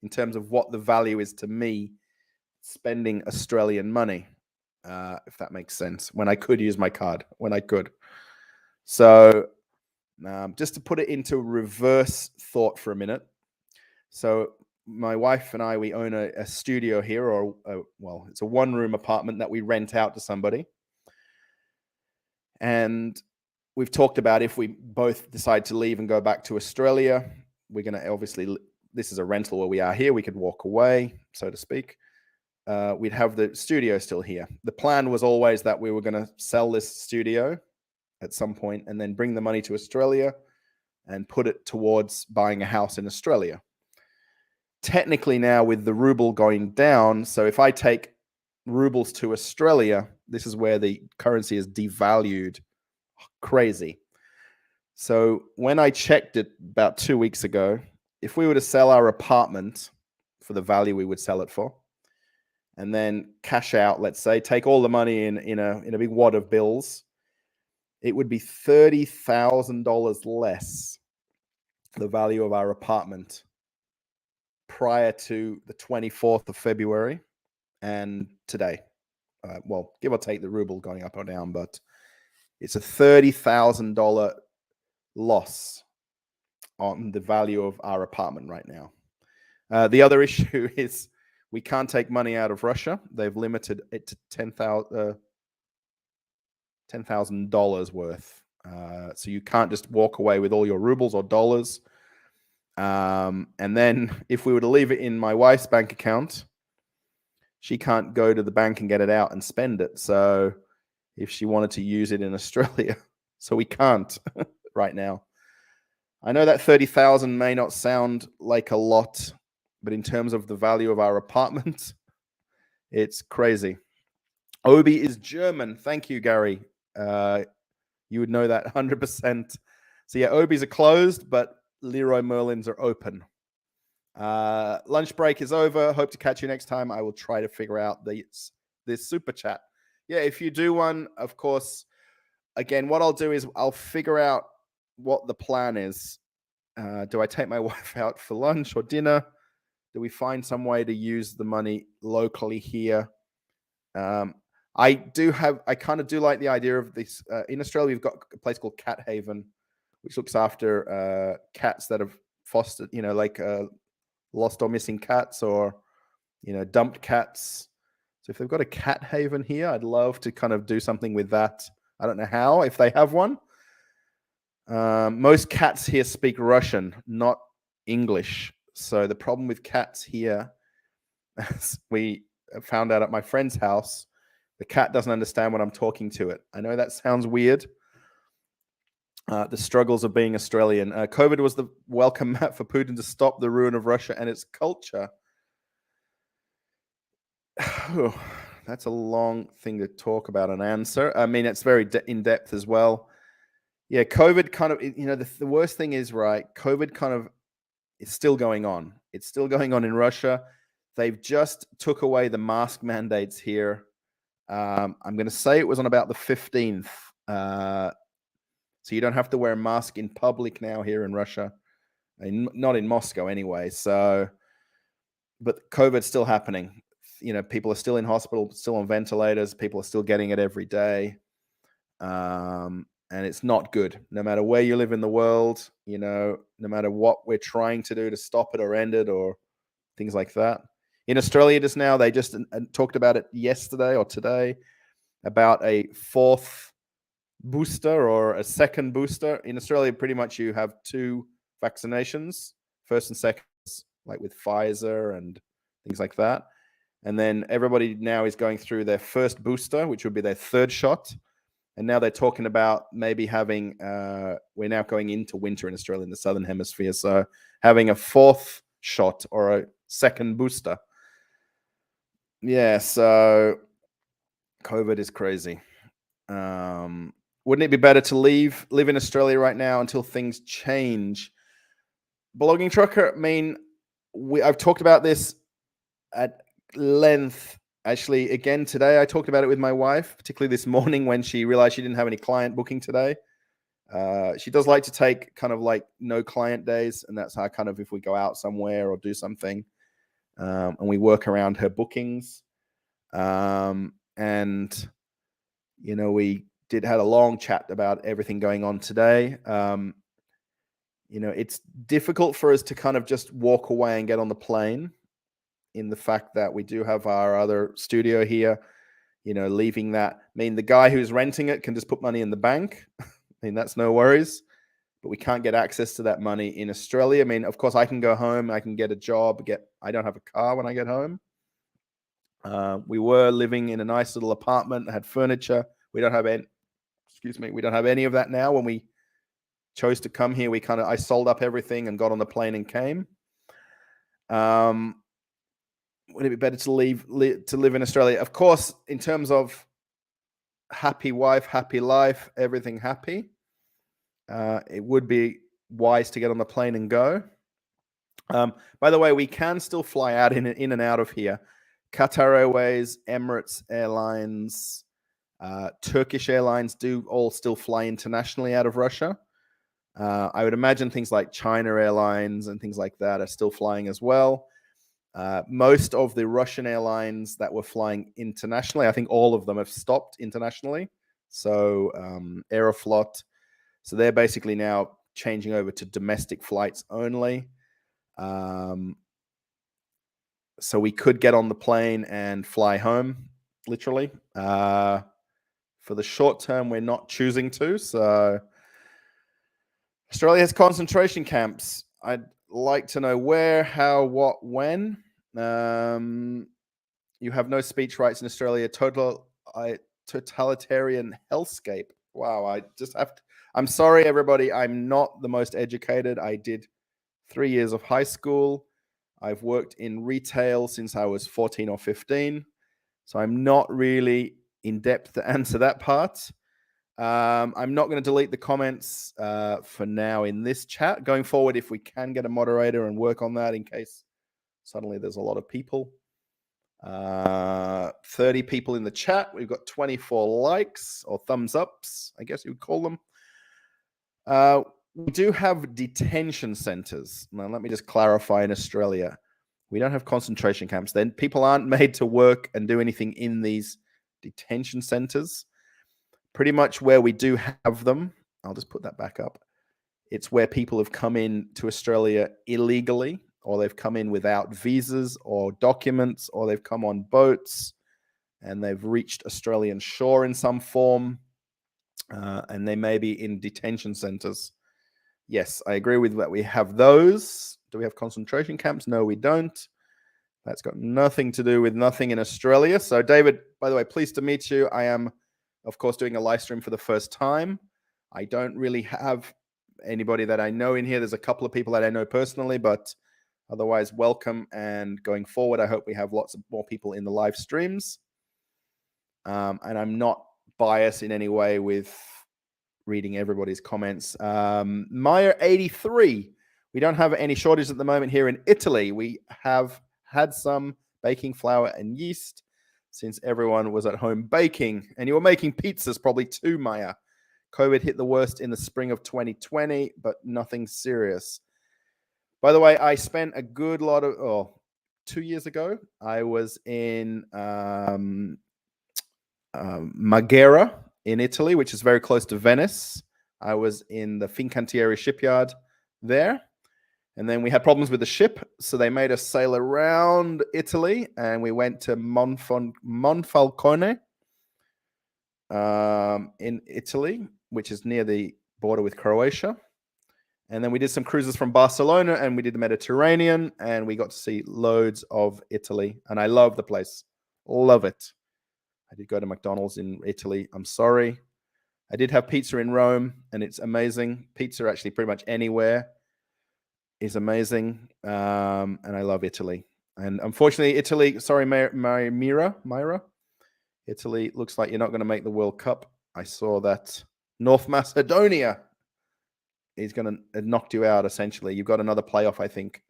in terms of what the value is to me spending Australian money, if that makes sense, when I could use my card, when I could. So just to put it into reverse thought for a minute. So my wife and I, we own a studio here, or well, it's a one-room apartment that we rent out to somebody. And we've talked about if we both decide to leave and go back to Australia, we're going to obviously, this is a rental where we are here. We could walk away, so to speak. We'd have the studio still here. The plan was always that we were going to sell this studio at some point and then bring the money to Australia and put it towards buying a house in Australia. Technically now with the ruble going down, so if I take rubles to Australia, this is where the currency is devalued crazy. So when I checked it about 2 weeks ago, if we were to sell our apartment for the value we would sell it for, and then cash out, let's say, take all the money in a big wad of bills, it would be $30,000 less the value of our apartment prior to the 24th of February and today. Well, give or take the ruble going up or down, but it's a $30,000 loss on the value of our apartment right now. The other issue is we can't take money out of Russia. They've limited it to $10,000 worth. So you can't just walk away with all your rubles or dollars. And then if we were to leave it in my wife's bank account, she can't go to the bank and get it out and spend it. So if she wanted to use it in Australia, so we can't right now. I know that 30,000 may not sound like a lot, but in terms of the value of our apartment, it's crazy. Obi is German. Thank you, Gary. You would know that 100%. So yeah, Obi's are closed, but Leroy Merlins are open. Lunch break is over. Hope to catch you next time. I will try to figure out this super chat. Yeah, if you do one, of course, again, what I'll do is I'll figure out what the plan is. Do I take my wife out for lunch or dinner? Do we find some way to use the money locally here? I kind of do like the idea of this. In Australia, we've got a place called Cat Haven, which looks after cats that have fostered, like lost or missing cats or, dumped cats. So if they've got a cat haven here, I'd love to kind of do something with that. I don't know how, if they have one. Most cats here speak Russian, not English. So the problem with cats here, as we found out at my friend's house, the cat doesn't understand when I'm talking to it. I know that sounds weird. The struggles of being Australian. COVID was the welcome mat for Putin to stop the ruin of Russia and its culture. That's a long thing to talk about and answer. I mean, it's very in-depth as well. Yeah, COVID kind of, the worst thing is, right, COVID kind of is still going on. It's still going on in Russia. They've just took away the mask mandates here. I'm going to say it was on about the 15th. So you don't have to wear a mask in public now here in Russia. Not in Moscow anyway. So, but COVID's still happening. People are still in hospital, still on ventilators. People are still getting it every day. And it's not good. No matter where you live in the world, no matter what we're trying to do to stop it or end it or things like that. In Australia just now, they just talked about it yesterday or today about a fourth booster or a second booster. In Australia, pretty much you have two vaccinations, first and second, like with Pfizer and things like that. And then everybody now is going through their first booster, which would be their third shot. And now they're talking about maybe having, we're now going into winter in Australia in the Southern Hemisphere. So having a fourth shot or a second booster. Yeah, so COVID is crazy. Wouldn't it be better to live in Australia right now until things change? Blogging Trucker, I mean, I've talked about this at length. Actually, again, today I talked about it with my wife, particularly this morning when she realized she didn't have any client booking today. She does like to take kind of like no client days. And that's how kind of if we go out somewhere or do something and we work around her bookings. And, we had a long chat about everything going on today. It's difficult for us to kind of just walk away and get on the plane, in the fact that we do have our other studio here, leaving that. I mean, the guy who's renting it can just put money in the bank. I mean, that's no worries, but we can't get access to that money in Australia. I mean, of course, I can go home, I can get a job, I don't have a car when I get home. We were living in a nice little apartment that had furniture. We don't have any of that now. When we chose to come here, I sold up everything and got on the plane and came. Would it be better to live in Australia? Of course, in terms of happy wife, happy life, everything happy, it would be wise to get on the plane and go. By the way, we can still fly out in and out of here. Qatar Airways, Emirates Airlines, Turkish Airlines do all still fly internationally out of Russia. I would imagine things like China Airlines and things like that are still flying as well. Most of the Russian airlines that were flying internationally, I think all of them have stopped internationally. So Aeroflot, so they're basically now changing over to domestic flights only. So we could get on the plane and fly home, literally. For the short term, we're not choosing to. So Australia has concentration camps. I'd like to know where, how, what, when. You have no speech rights in Australia. Totalitarian hellscape. Wow, I just have to. I'm sorry, everybody. I'm not the most educated. I did 3 years of high school. I've worked in retail since I was 14 or 15. So I'm not really in depth to answer that part. I'm not going to delete the comments for now in this chat. Going forward, if we can get a moderator and work on that in case suddenly there's a lot of people. 30 people in the chat. We've got 24 likes or thumbs ups, I guess you would call them. We do have detention centers. Now, let me just clarify in Australia. We don't have concentration camps. Then people aren't made to work and do anything in these detention centers. Pretty much where we do have them, I'll just put that back up. It's where people have come in to Australia illegally, or they've come in without visas or documents, or they've come on boats and they've reached Australian shore in some form, and they may be in detention centers. Yes, I agree with that. We have those. Do we have concentration camps? No, we don't. That's got nothing to do with nothing in Australia. So, David, by the way, pleased to meet you. I am, of course, doing a live stream for the first time. I don't really have anybody that I know in here. There's a couple of people that I know personally, but otherwise, welcome. And going forward, I hope we have lots of more people in the live streams. And I'm not biased in any way with reading everybody's comments. Meyer83, we don't have any shortage at the moment here in Italy. We have had some baking flour and yeast since everyone was at home baking. And you were making pizzas probably too, Maya. COVID hit the worst in the spring of 2020, but nothing serious. By the way, I spent a good lot of, 2 years ago, I was in Marghera in Italy, which is very close to Venice. I was in the Fincantieri shipyard there. And then we had problems with the ship, so they made us sail around Italy, and we went to Monfalcone in Italy, which is near the border with Croatia. And then we did some cruises from Barcelona, and we did the Mediterranean, and we got to see loads of Italy. And I love the place. Love it. I did go to McDonald's in Italy. I'm sorry. I did have pizza in Rome, and it's amazing. Pizza actually pretty much anywhere is amazing. And I love Italy. And unfortunately, Italy, sorry, Myra, Italy looks like you're not going to make the World Cup. I saw that North Macedonia is going to knock you out, essentially. You've got another playoff, I think.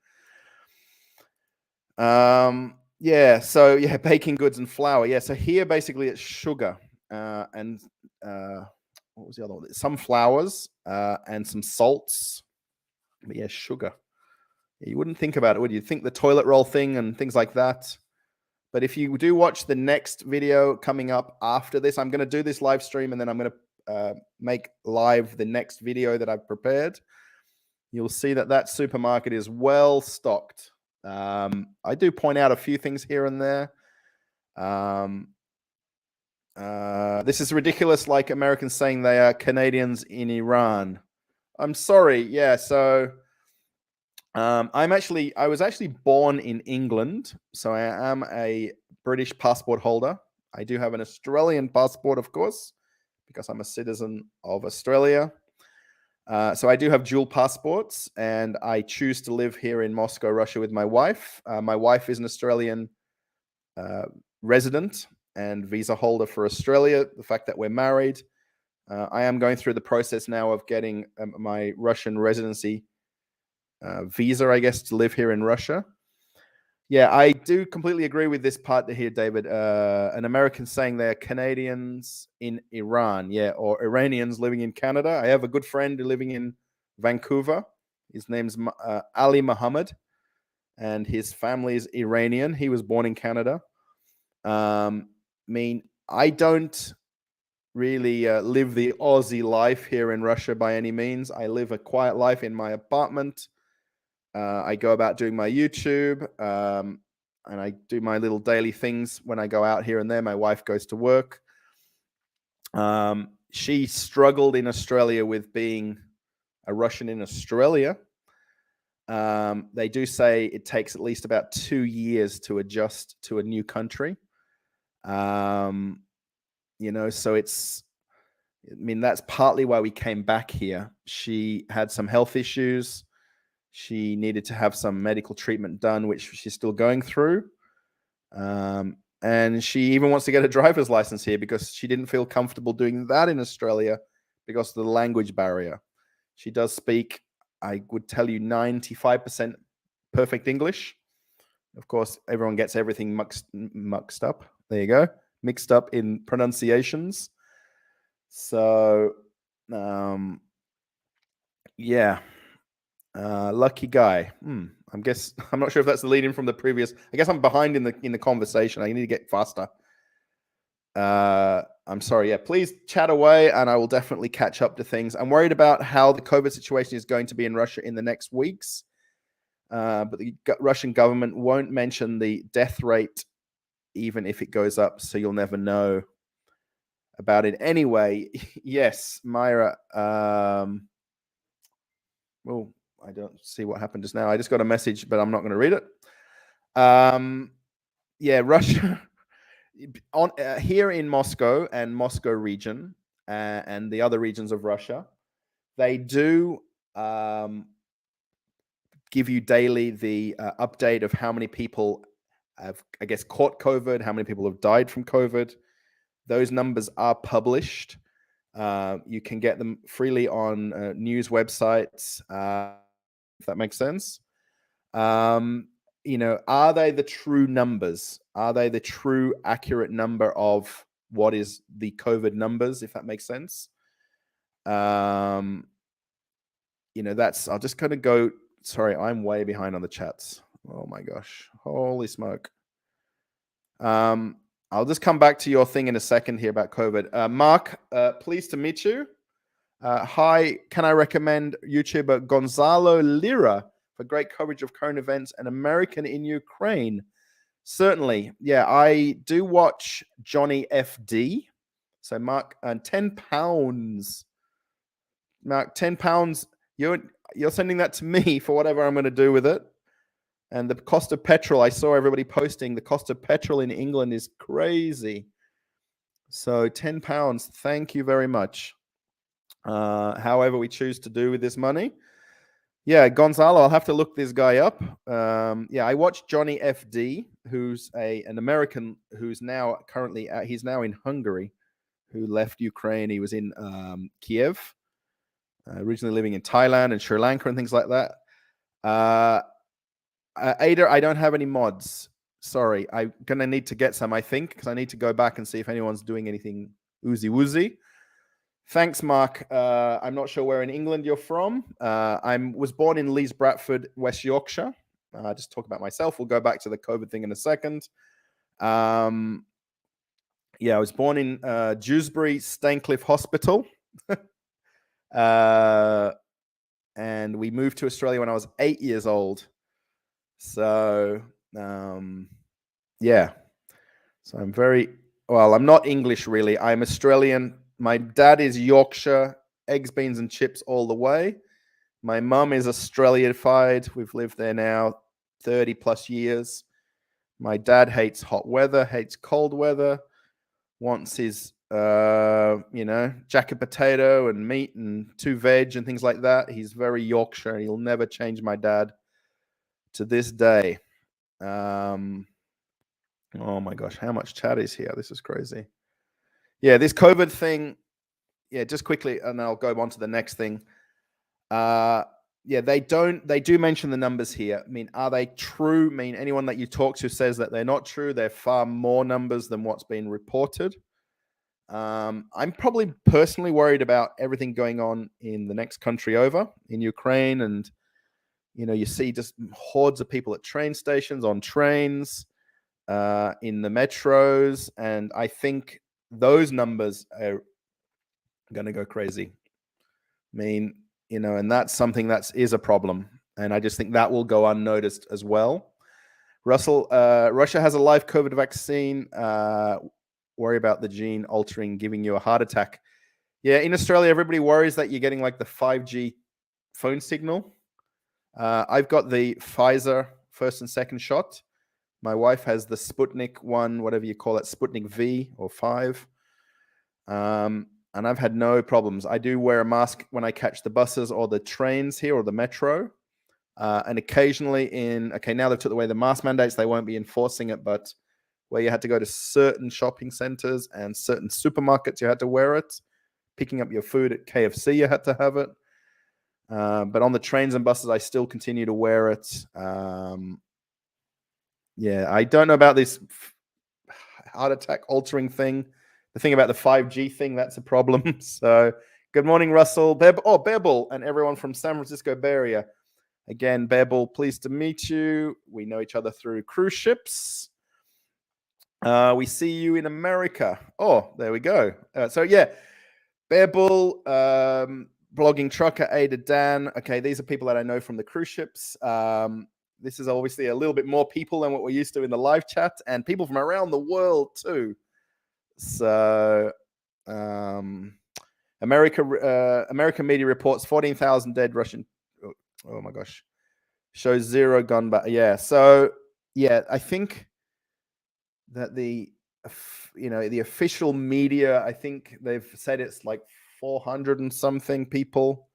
Yeah, so yeah, baking goods and flour. Yeah, so here basically it's sugar and what was the other one? Some flours and some salts. But yeah, sugar. You wouldn't think about it, would you? Think the toilet roll thing and things like that. But if you do watch the next video coming up after this, I'm going to do this live stream and then I'm going to make live the next video that I've prepared. You'll see that that supermarket is well stocked. I do point out a few things here and there. This is ridiculous, like Americans saying they are Canadians in Iran. I'm sorry. Yeah, so I was actually born in England, so I am a British passport holder. I do have an Australian passport, of course, because I'm a citizen of Australia. So I do have dual passports, and I choose to live here in Moscow, Russia, with my wife. My wife is an Australian resident and visa holder for Australia. The fact that we're married, I am going through the process now of getting my Russian residency visa, I guess, to live here in Russia. Yeah, I do completely agree with this part here, David. An American saying they're Canadians in Iran, yeah, or Iranians living in Canada. I have a good friend living in Vancouver. His name's Ali Muhammad, and his family is Iranian. He was born in Canada. I don't really live the Aussie life here in Russia by any means. I live a quiet life in my apartment. I go about doing my YouTube, and I do my little daily things when I go out here and there. My wife goes to work. She struggled in Australia with being a Russian in Australia. They do say it takes at least about 2 years to adjust to a new country. So that's partly why we came back here. She had some health issues. She needed to have some medical treatment done, which she's still going through. And she even wants to get a driver's license here because she didn't feel comfortable doing that in Australia because of the language barrier. She does speak, I would tell you, 95% perfect English. Of course, everyone gets everything mixed up. There you go. Mixed up in pronunciations. So, lucky guy. I'm not sure if that's the lead in from the previous. I guess I'm behind in the conversation. I need to get faster. I'm sorry. Yeah, please chat away, and I will definitely catch up to things. I'm worried about how the COVID situation is going to be in Russia in the next weeks. But the Russian government won't mention the death rate, even if it goes up, so you'll never know about it. Anyway, yes, Myra. I don't see what happened just now. I just got a message, but I'm not going to read it. Russia here in Moscow and Moscow region and the other regions of Russia, they do give you daily the update of how many people have, I guess, caught COVID, how many people have died from COVID. Those numbers are published. You can get them freely on news websites, if that makes sense. Are they the true numbers? Are they the true accurate number of what is the COVID numbers, if that makes sense? I'll just kind of go. Sorry, I'm way behind on the chats. Oh my gosh. Holy smoke. I'll just come back to your thing in a second here about COVID. Mark, pleased to meet you. Hi, can I recommend YouTuber Gonzalo Lira for great coverage of current events and American in Ukraine? Certainly. Yeah, I do watch Johnny FD. So Mark, £10. Mark, £10. You're sending that to me for whatever I'm going to do with it. And the cost of petrol, I saw everybody posting, the cost of petrol in England is crazy. So £10, thank you very much. However we choose to do with this money. Yeah, Gonzalo, I'll have to look this guy up. I watched Johnny FD, who's an American who's now he's now in Hungary, who left Ukraine. He was in Kiev, originally living in Thailand and Sri Lanka and things like that. Ada, I don't have any mods. Sorry, I'm going to need to get some, I think, because I need to go back and see if anyone's doing anything oozy-woozy. Thanks, Mark. I'm not sure where in England you're from. I was born in Leeds Bradford, West Yorkshire. Just talk about myself. We'll go back to the COVID thing in a second. I was born in Dewsbury Staincliffe Hospital. And we moved to Australia when I was 8 years old. So, So I'm not English, really. I'm Australian. My dad is Yorkshire, eggs, beans, and chips all the way. My mum is Australified. We've lived there now 30 plus years. My dad hates hot weather, hates cold weather, wants his, jacket potato and meat and 2 veg and things like that. He's very Yorkshire. He'll never change my dad to this day. Oh my gosh, how much chat is here? This is crazy. Yeah, this COVID thing. Yeah, just quickly, and I'll go on to the next thing. They do mention the numbers here. I mean, are they true? I mean, anyone that you talk to says that they're not true. They're far more numbers than what's been reported. I'm probably personally worried about everything going on in the next country over, in Ukraine. And, you see just hordes of people at train stations, on trains, in the metros. And I think those numbers are going to go crazy. I mean, and that's something that is a problem. And I just think that will go unnoticed as well. Russell, Russia has a live COVID vaccine. Worry about the gene altering, giving you a heart attack. Yeah, in Australia, everybody worries that you're getting like the 5G phone signal. I've got the Pfizer first and second shot. My wife has the Sputnik one, whatever you call it, Sputnik V or 5. And I've had no problems. I do wear a mask when I catch the buses or the trains here or the metro. And occasionally now they've took away the mask mandates, they won't be enforcing it, but where you had to go to certain shopping centers and certain supermarkets, you had to wear it. Picking up your food at KFC, you had to have it. But on the trains and buses, I still continue to wear it. Yeah, I don't know about this heart attack altering thing. The thing about the 5G thing, that's a problem. So good morning, Russell. Bebel and everyone from San Francisco Bay Area. Again, Bebel, pleased to meet you. We know each other through cruise ships. We see you in America. Oh, there we go. So yeah, Bebel, blogging trucker, Ada Dan. Okay, these are people that I know from the cruise ships. This is obviously a little bit more people than what we're used to in the live chat, and people from around the world too. So, American media reports 14,000 dead Russian. Oh my gosh, shows 0 gun back. Yeah, so yeah, I think that the official media, I think they've said it's like 400 and something people,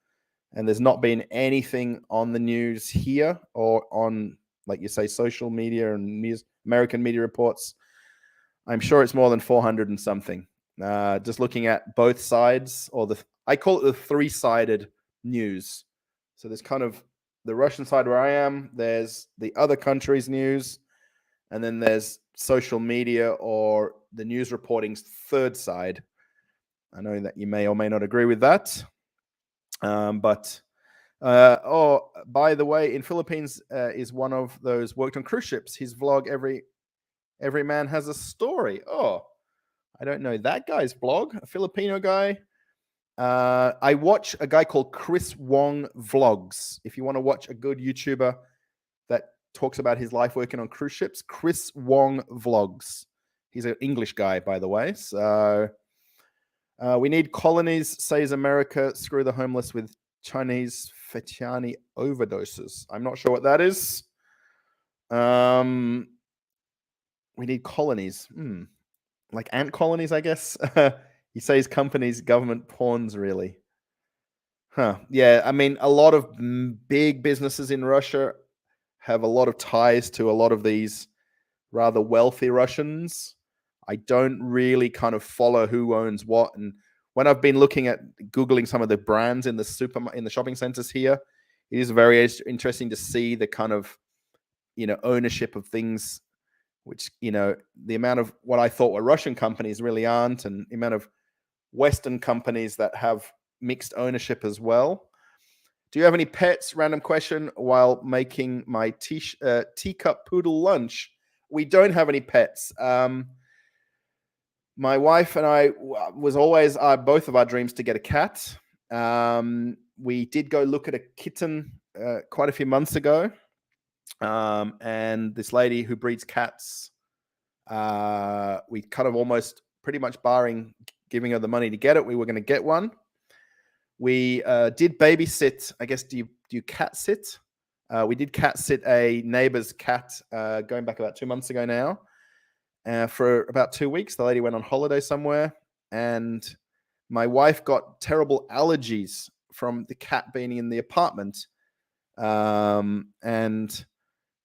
and there's not been anything on the news here or on, like you say, social media and American media reports. I'm sure it's more than 400 and something. Just looking at both sides, or I call it the 3-sided news. So there's kind of the Russian side where I am, there's the other countries' news, and then there's social media or the news reporting's third side. I know that you may or may not agree with that. But by the way, in Philippines is one of those worked on cruise ships. His vlog, Every Man Has a Story. Oh, I don't know that guy's blog, a Filipino guy. I watch a guy called Chris Wong Vlogs. If you want to watch a good YouTuber that talks about his life working on cruise ships, Chris Wong Vlogs. He's an English guy, by the way. So we need colonies, says America. Screw the homeless with Chinese fettuccine overdoses. I'm not sure what that is. We need colonies. Like ant colonies, I guess. He says companies, government pawns, really. Yeah, I mean, a lot of big businesses in Russia have a lot of ties to a lot of these rather wealthy Russians. I don't really kind of follow who owns what. And when I've been Googling some of the brands in the shopping centers here, it is very interesting to see the kind of, ownership of things, which, the amount of what I thought were Russian companies really aren't, and the amount of Western companies that have mixed ownership as well. Do you have any pets? Random question. While making my teacup poodle lunch, we don't have any pets. My wife and I was always both of our dreams to get a cat. We did go look at a kitten quite a few months ago, and this lady who breeds cats, we kind of almost pretty much barring giving her the money to get it, we were going to get one. We did babysit. I guess, do you cat sit? We did cat sit a neighbor's cat going back about 2 months ago now. For about 2 weeks, the lady went on holiday somewhere, and my wife got terrible allergies from the cat being in the apartment. And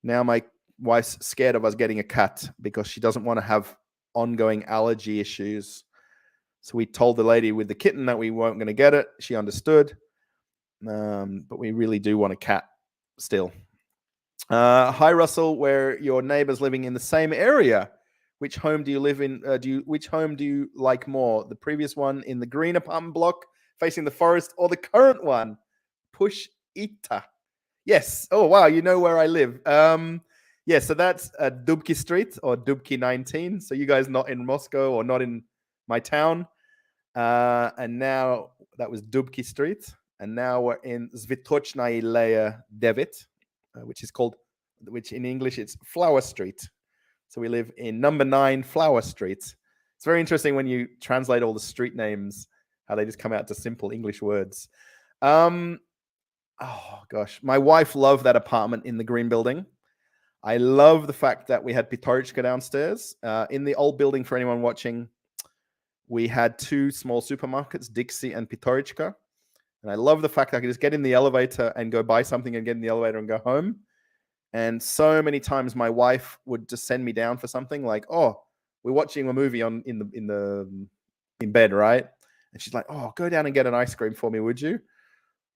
now my wife's scared of us getting a cat because she doesn't want to have ongoing allergy issues. So we told the lady with the kitten that we weren't going to get it. She understood. But we really do want a cat still. Hi, Russell. Where your neighbors living in the same area? Which home do you live in? Which home do you like more? The previous one in the green apartment block facing the forest, or the current one? Push Ita. Yes. Oh, wow. You know where I live. Yeah, so that's Dubki Street or Dubki 19. So you guys not in Moscow or not in my town. And now that was Dubki Street. And now we're in Zvitochna Ileya 9, which in English it's Flower Street. So we live in number 9 Flower Street. It's very interesting when you translate all the street names, how they just come out to simple English words. Oh gosh, my wife loved that apartment in the green building. I love the fact that we had Pitorichka downstairs. In the old building, for anyone watching, we had 2 small supermarkets, Dixie and Pitorichka. And I love the fact that I could just get in the elevator and go buy something and get in the elevator and go home. And so many times my wife would just send me down for something like, oh, we're watching a movie in bed, right? And she's like, oh, go down and get an ice cream for me, would you?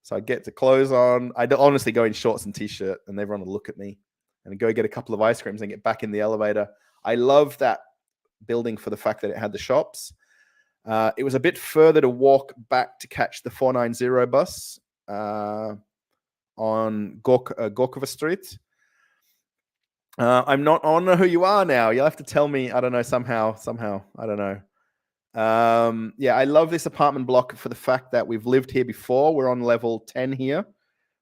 So I get the clothes on. I'd honestly go in shorts and t-shirt and everyone would look at me and go get a couple of ice creams and get back in the elevator. I love that building for the fact that it had the shops. It was a bit further to walk back to catch the 490 bus on Gorkova Street. I don't know who you are now. You'll have to tell me. I don't know, somehow. I don't know. Yeah, I love this apartment block for the fact that we've lived here before. We're on level 10 here.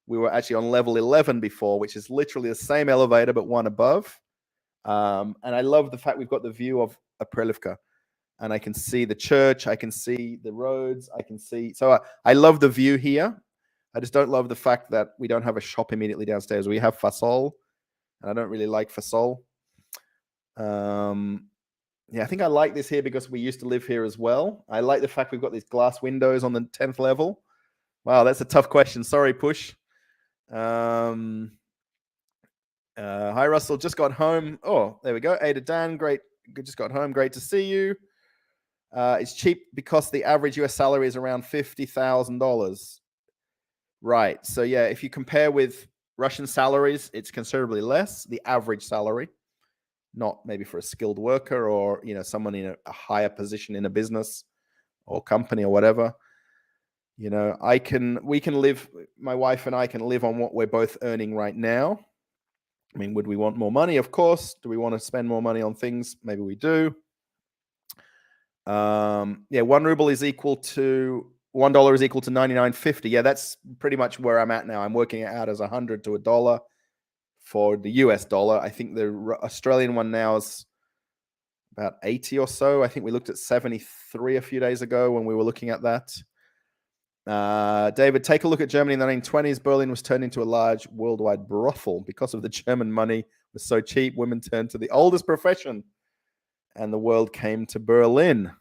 We were actually on level 11 before, which is literally the same elevator, but one above. And I love the fact we've got the view of Aprelivka. And I can see the church. I can see the roads. I can see. So I love the view here. I just don't love the fact that we don't have a shop immediately downstairs. We have fasol, and I don't really like fasol. Yeah, I think I like this here because we used to live here as well. I like the fact we've got these glass windows on the 10th level. Wow, that's a tough question. Sorry, Push. Hi, Russell. Just got home. Oh, there we go. Ada Dan, great. Just got home. Great to see you. It's cheap because the average US salary is around $50,000. Right. So yeah, if you compare with Russian salaries, it's considerably less, the average salary, not maybe for a skilled worker or, someone in a higher position in a business or company or whatever. We can live, my wife and I can live on what we're both earning right now. I mean, would we want more money? Of course. Do we want to spend more money on things? Maybe we do. Yeah, $1 is equal to $1 is equal to 99.50. Yeah, that's pretty much where I'm at now. I'm working it out as 100 to $1 for the US dollar. I think the Australian one now is about 80 or so. I think we looked at 73 a few days ago when we were looking at that. David, take a look at Germany in the 1920s. Berlin was turned into a large worldwide brothel because of the German money was so cheap. Women turned to the oldest profession, and the world came to Berlin.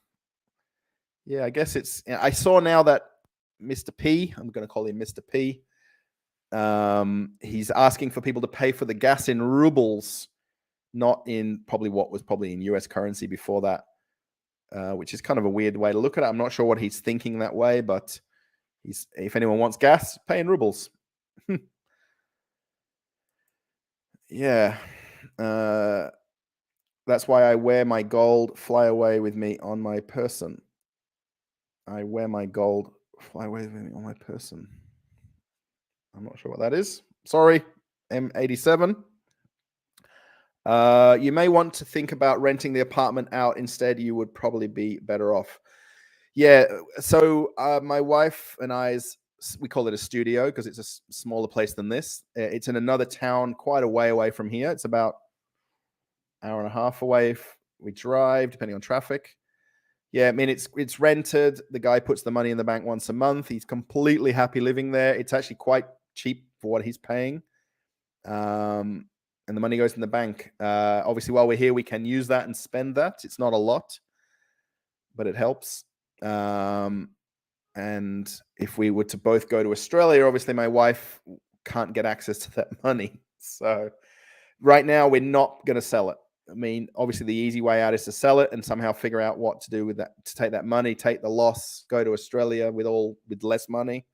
Yeah, I guess I saw now that Mr. P, I'm going to call him Mr. P, he's asking for people to pay for the gas in rubles, not in probably what was probably in US currency before that, which is kind of a weird way to look at it. I'm not sure what he's thinking that way, but if anyone wants gas, pay in rubles. Yeah. That's why I wear my gold fly away with me on my person. I wear my gold fly away with me on my person. I'm not sure what that is. Sorry, M87. You may want to think about renting the apartment out instead. You would probably be better off. Yeah, so my wife and we call it a studio because it's a smaller place than this. It's in another town quite a way away from here. It's about an hour and a half away if we drive, depending on traffic. Yeah, I mean, it's rented. The guy puts the money in the bank once a month. He's completely happy living there. It's actually quite cheap for what he's paying. And the money goes in the bank. Obviously, while we're here, we can use that and spend that. It's not a lot, but it helps. And if we were to both go to Australia, obviously my wife can't get access to that money. So right now, we're not going to sell it. I mean, obviously the easy way out is to sell it and somehow figure out what to do with that, to take that money, take the loss, go to Australia with less money.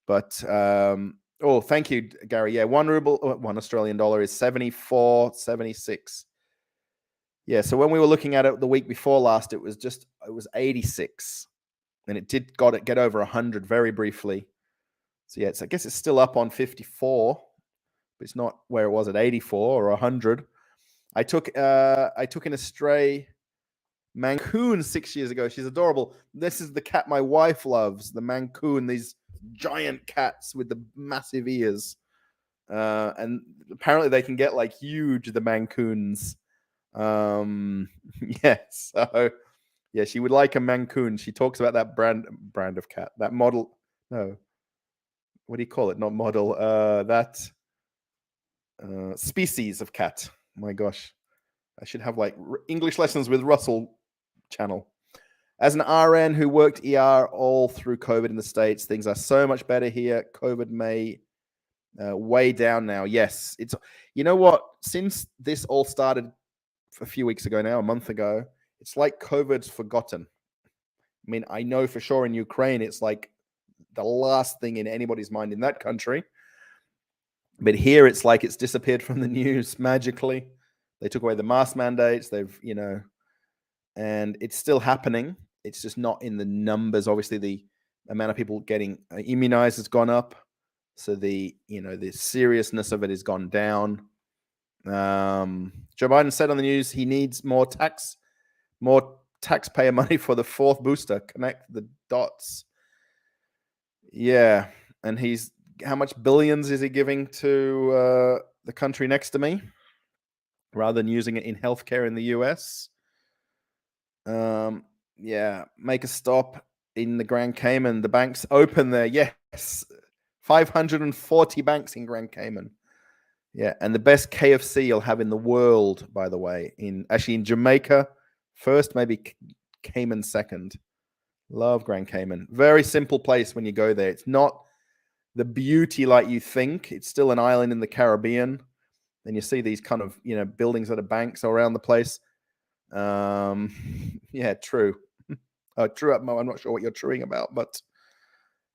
But, thank you, Gary. Yeah, $1 Australian dollar is 74.76. Yeah, so when we were looking at it the week before last, it was 86. And it did get over 100 very briefly. So yeah, I guess it's still up on 54, but it's not where it was at 84 or 100. I took in a stray Mancoon 6 years ago. She's adorable. This is the cat my wife loves, the Mancoon, these giant cats with the massive ears. And apparently they can get like huge, the Mancoons. Yes. So yeah, she would like a Mancoon. She talks about that brand of cat, that model. No, what do you call it? Not model. That species of cat. My gosh, I should have like English lessons with Russell channel. As an RN who worked ER all through COVID in the States, things are so much better here. COVID may way down now. Yes, it's, you know what? Since this all started a few weeks ago now, a month ago, it's like COVID's forgotten. I mean, I know for sure in Ukraine, it's like the last thing in anybody's mind in that country. But here it's like it's disappeared from the news magically. They took away the mask mandates. They've, and it's still happening. It's just not in the numbers. Obviously, the amount of people getting immunized has gone up. So the seriousness of it has gone down. Joe Biden said on the news he needs more taxpayer money for the fourth booster. Connect the dots. Yeah. And how much billions is he giving to the country next to me rather than using it in healthcare in the US? Yeah, make a stop in the Grand Cayman. The bank's open there. Yes. 540 banks in Grand Cayman. Yeah, and the best KFC you'll have in the world, by the way, in Jamaica first, maybe Cayman second. Love Grand Cayman. Very simple place when you go there. It's not the beauty like you think. It's still an island in the Caribbean. And you see these kind of, buildings that are banks around the place. Yeah, true. True. I'm not sure what you're truing about, but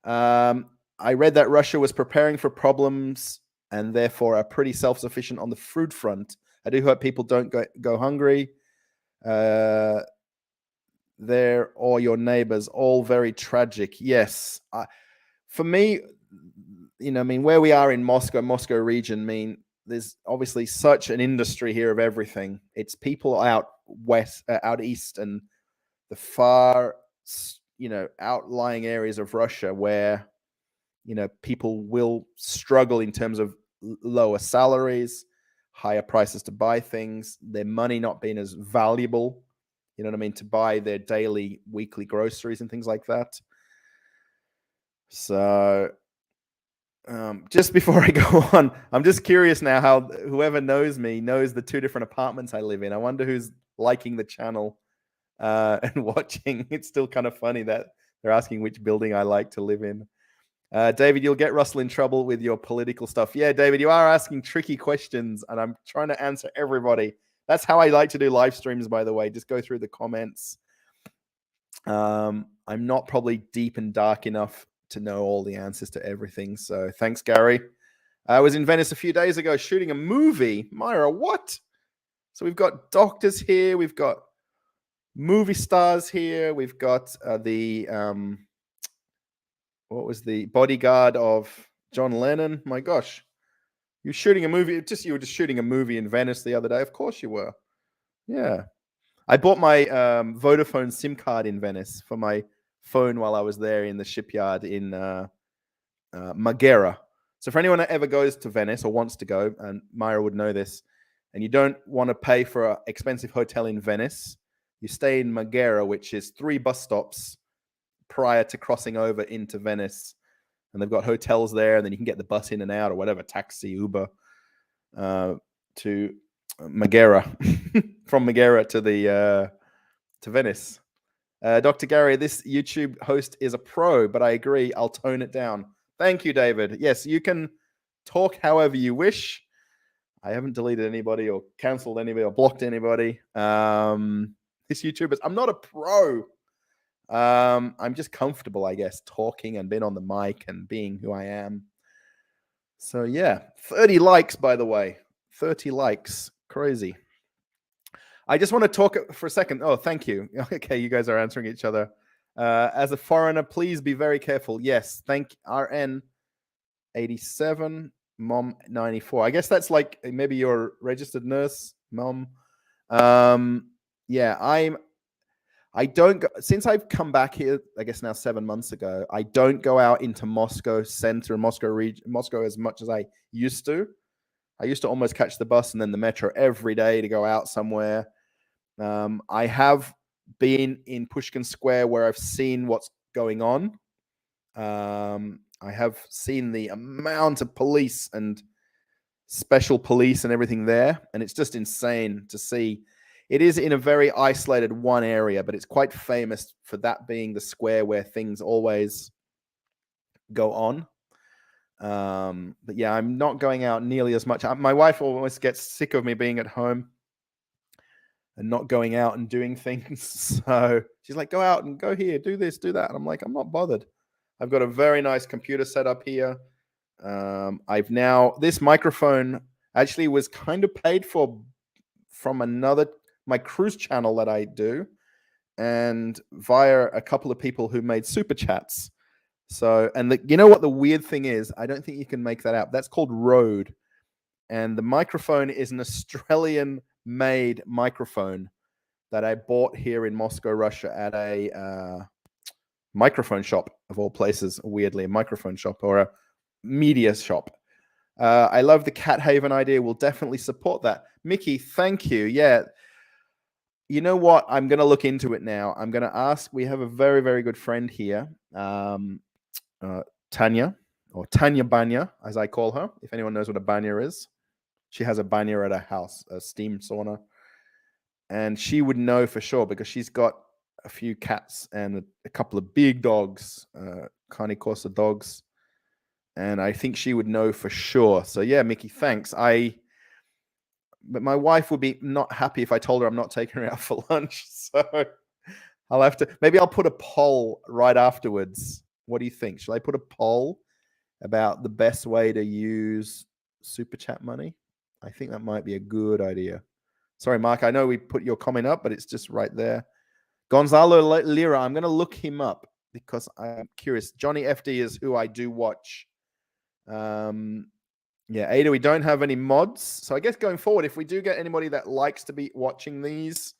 I read that Russia was preparing for problems and therefore are pretty self-sufficient on the food front. I do hope people don't go hungry. There or your neighbors, all very tragic. Yes. For me, where we are in Moscow region, there's obviously such an industry here of everything. It's people out west, out east, and the far, outlying areas of Russia where, people will struggle in terms of lower salaries, higher prices to buy things, their money not being as valuable, to buy their daily, weekly groceries and things like that. So just before I go on, I'm just curious now how whoever knows me knows the two different apartments I live in. I wonder who's liking the channel and watching. It's still kind of funny that they're asking which building I like to live in. David, you'll get Russell in trouble with your political stuff. Yeah, David, you are asking tricky questions, and I'm trying to answer everybody. That's how I like to do live streams, by the way. Just go through the comments. I'm not probably deep and dark enough to know all the answers to everything. So thanks, Gary. I was in Venice a few days ago shooting a movie. Myra, what? So we've got doctors here. We've got movie stars here. We've got what was the bodyguard of John Lennon? My gosh. You're shooting a movie. You were just shooting a movie in Venice the other day. Of course you were. Yeah. I bought my Vodafone SIM card in Venice for my phone while I was there in the shipyard in Marghera. So for anyone that ever goes to Venice or wants to go, and Myra would know this, and you don't want to pay for an expensive hotel in Venice, you stay in Marghera, which is 3 bus stops prior to crossing over into Venice. And they've got hotels there, and then you can get the bus in and out or whatever, taxi, Uber, to Marghera, from Marghera to Venice. Dr. Gary, this YouTube host is a pro, but I agree. I'll tone it down. Thank you, David. Yes, you can talk however you wish. I haven't deleted anybody or canceled anybody or blocked anybody. This YouTuber, I'm not a pro. I'm just comfortable, I guess, talking and being on the mic and being who I am. So yeah, 30 likes, by the way. 30 likes. Crazy. I just want to talk for a second. Oh, thank you. Okay, you guys are answering each other. As a foreigner, please be very careful. Yes, thank RN 87, Mom 94. I guess that's like maybe your registered nurse, Mom. Yeah, I don't go, since I've come back here, I guess now 7 months ago, I don't go out into Moscow center and Moscow as much as I used to. I used to almost catch the bus and then the metro every day to go out somewhere. I have been in Pushkin Square where I've seen what's going on. I have seen the amount of police and special police and everything there, and it's just insane to see. It is in a very isolated one area, but it's quite famous for that being the square where things always go on. But yeah, I'm not going out nearly as much. My wife always gets sick of me being at home and not going out and doing things. So she's like, go out and go here, do this, do that. And I'm like, I'm not bothered. I've got a very nice computer set up here. This microphone actually was kind of paid for from my cruise channel that I do, and via a couple of people who made super chats. So, and you know what the weird thing is? I don't think you can make that out. That's called Rode. And the microphone is an Australian-made microphone that I bought here in Moscow, Russia at a microphone shop, of all places, weirdly, a microphone shop or a media shop. I love the Cat Haven idea. We'll definitely support that. Mickey, thank you. Yeah. You know what? I'm going to look into it now. I'm going to ask. We have a very, very good friend here, Tanya, or Tanya Banya, as I call her, if anyone knows what a banya is. She has a banya at her house, a steam sauna. And she would know for sure because she's got a few cats and a couple of big dogs, Carne Corsa dogs. And I think she would know for sure. So yeah, Mickey, thanks. But my wife would be not happy if I told her I'm not taking her out for lunch. So maybe I'll put a poll right afterwards. What do you think? Shall I put a poll about the best way to use Super Chat money? I think that might be a good idea. Sorry, Mark, I know we put your comment up, but it's just right there. Gonzalo Lira, I'm going to look him up because I'm curious. Johnny FD is who I do watch. Yeah, Ada, we don't have any mods. So I guess going forward, if we do get anybody that likes to be watching these,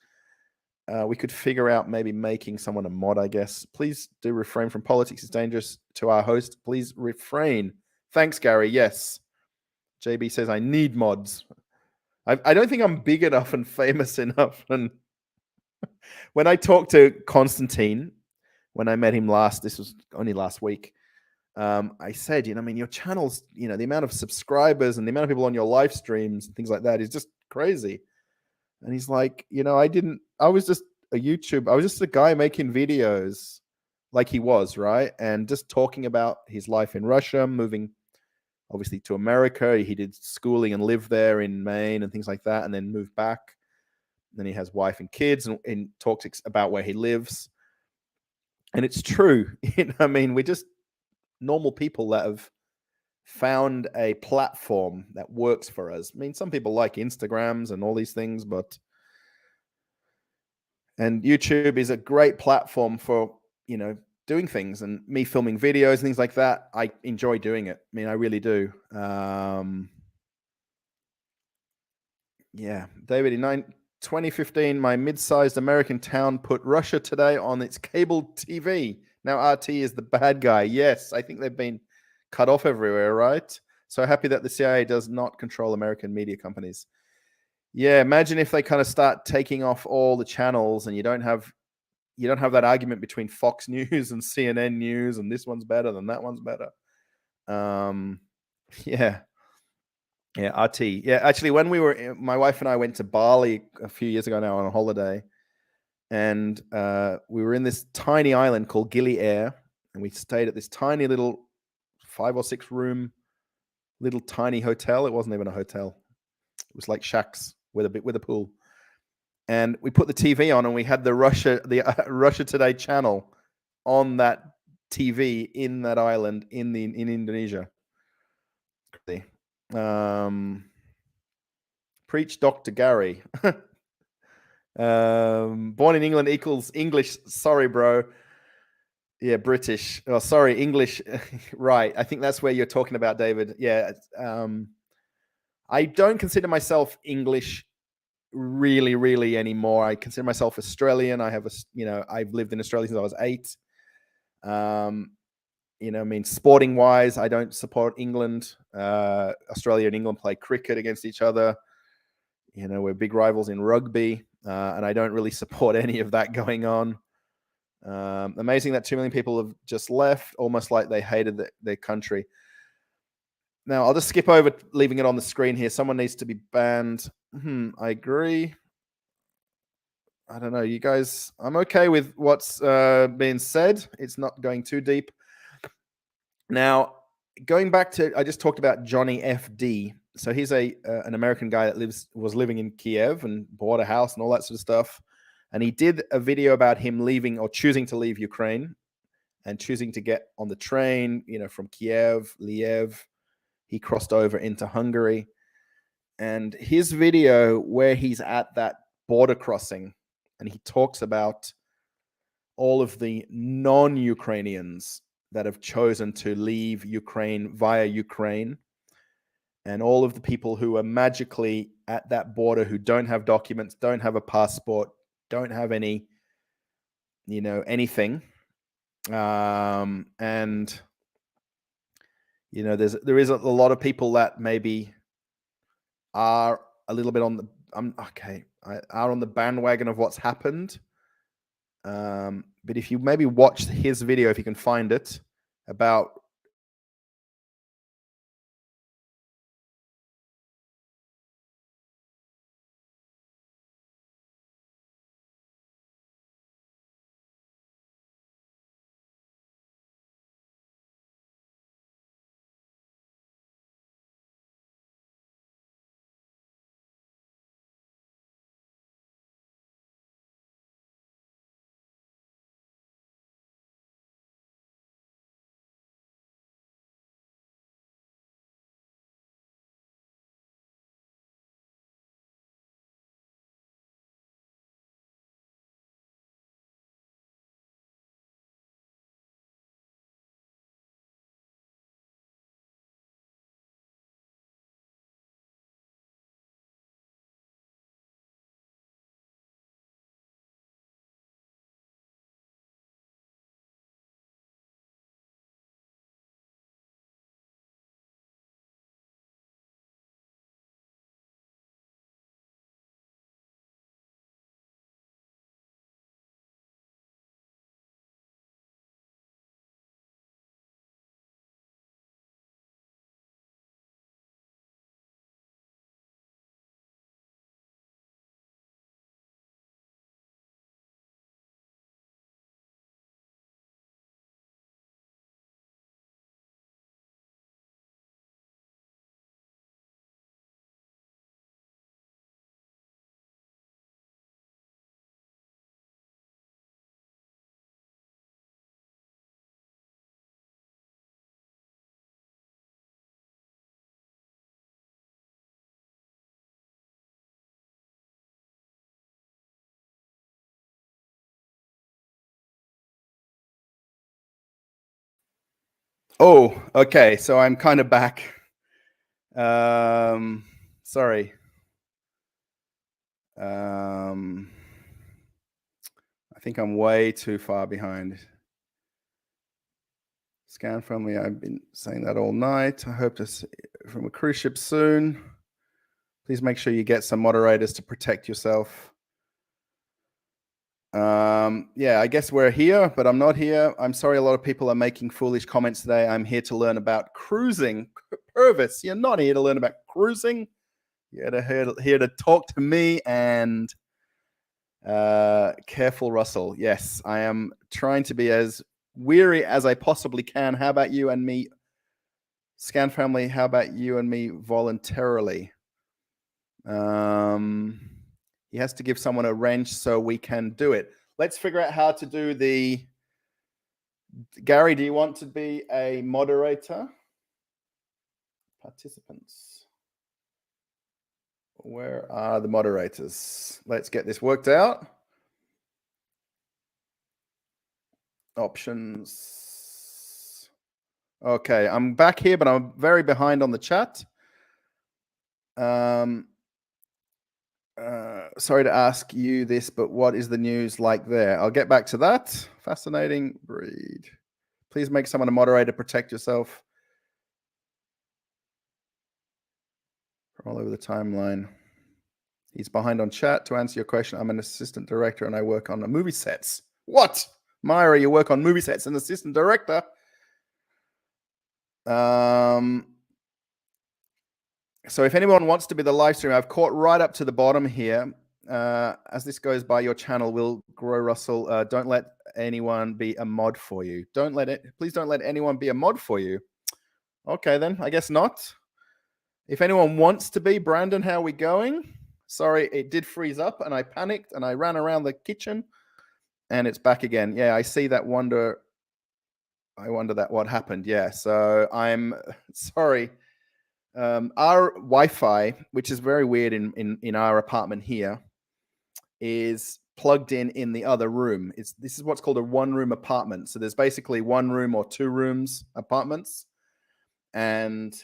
we could figure out maybe making someone a mod, I guess. Please do refrain from politics. It's dangerous to our host. Please refrain. Thanks, Gary. Yes. JB says, I need mods. I don't think I'm big enough and famous enough. And when I talked to Constantine, when I met him this was only last week, I said, your channel's, the amount of subscribers and the amount of people on your live streams and things like that is just crazy. And he's like, I was just I was just a guy making videos like he was, right? And just talking about his life in Russia, moving obviously to America. He did schooling and lived there in Maine and things like that, and then moved back. Then he has wife and kids and talks about where he lives. And it's true. We're just normal people that have found a platform that works for us. Some people like Instagrams and all these things, and YouTube is a great platform for, doing things, and me filming videos and things like that. I enjoy doing it. I really do. Yeah. David, in 2015, my mid-sized American town put Russia Today on its cable TV. Now RT is the bad guy. Yes, I think they've been cut off everywhere, right? So happy that the CIA does not control American media companies. Yeah, imagine if they kind of start taking off all the channels and you don't have that argument between Fox News and CNN News and this one's better than that one's better. Yeah, RT. Yeah, actually, when my wife and I went to Bali a few years ago now on a holiday, and we were in this tiny island called Gili Air, and we stayed at this tiny little 5 or 6 room, little tiny hotel. It wasn't even a hotel. It was like shacks with a pool. And we put the TV on, and we had the Russia Today channel on that TV in that island in Indonesia. Preach, Dr. Gary. Born in England equals English. Sorry, bro. Yeah, British. Oh, sorry, English. Right. I think that's where you're talking about, David. Yeah. I don't consider myself English really anymore. I consider myself Australian. I have I've lived in Australia since I was 8. I mean, sporting wise, I don't support England. Australia and England play cricket against each other. We're big rivals in rugby, and I don't really support any of that going on. Amazing that 2 million people have just left, almost like they hated their country. Now, I'll just skip over leaving it on the screen here. Someone needs to be banned. I agree. I don't know, you guys. I'm okay with what's being said. It's not going too deep. Now, going back to, I just talked about Johnny FD. So he's an American guy that was living in Kiev and bought a house and all that sort of stuff. And he did a video about him leaving or choosing to leave Ukraine and choosing to get on the train, from Kiev, Lviv. He crossed over into Hungary. And his video where he's at that border crossing and he talks about all of the non-Ukrainians that have chosen to leave Ukraine via Ukraine, and all of the people who are magically at that border who don't have documents, don't have a passport, don't have any, anything. And there is a lot of people that maybe are a little bit on the are on the bandwagon of what's happened. But if you maybe watch his video, if you can find it, about Oh, okay. So I'm kind of back. Sorry. I think I'm way too far behind. Scan friendly. I've been saying that all night. I hope to see from a cruise ship soon. Please make sure you get some moderators to protect yourself. Yeah, I guess we're here, but I'm not here. I'm sorry a lot of people are making foolish comments today. I'm here to learn about cruising. Purvis, you're not here to learn about cruising. You're here to talk to me and careful, Russell. Yes, I am trying to be as weary as I possibly can. How about you and me? Scan family, how about you and me voluntarily? He has to give someone a wrench so we can do it. Let's figure out how to do the... Gary, do you want to be a moderator? Participants. Where are the moderators? Let's get this worked out. Options. Okay, I'm back here, but I'm very behind on the chat. Sorry to ask you this, but what is the news like there? I'll get back to that. Fascinating breed. Please make someone a moderator. Protect yourself from all over the timeline. He's behind on chat. To answer your question, I'm an assistant director and I work on the movie sets. What? Myra, you work on movie sets and assistant director? So if anyone wants to be the live stream, I've caught right up to the bottom here. As this goes by, your channel will grow, Russell. Don't let anyone be a mod for you. Please don't let anyone be a mod for you. Okay, then. I guess not. If anyone wants to be, Brandon, how are we going? Sorry, it did freeze up and I panicked and I ran around the kitchen and it's back again. Yeah, I see that I wonder that what happened. Yeah, so I'm sorry. Our Wi-Fi, which is very weird in our apartment here, is plugged in the other room. This is what's called a one-room apartment. So there's basically one room or two rooms apartments, and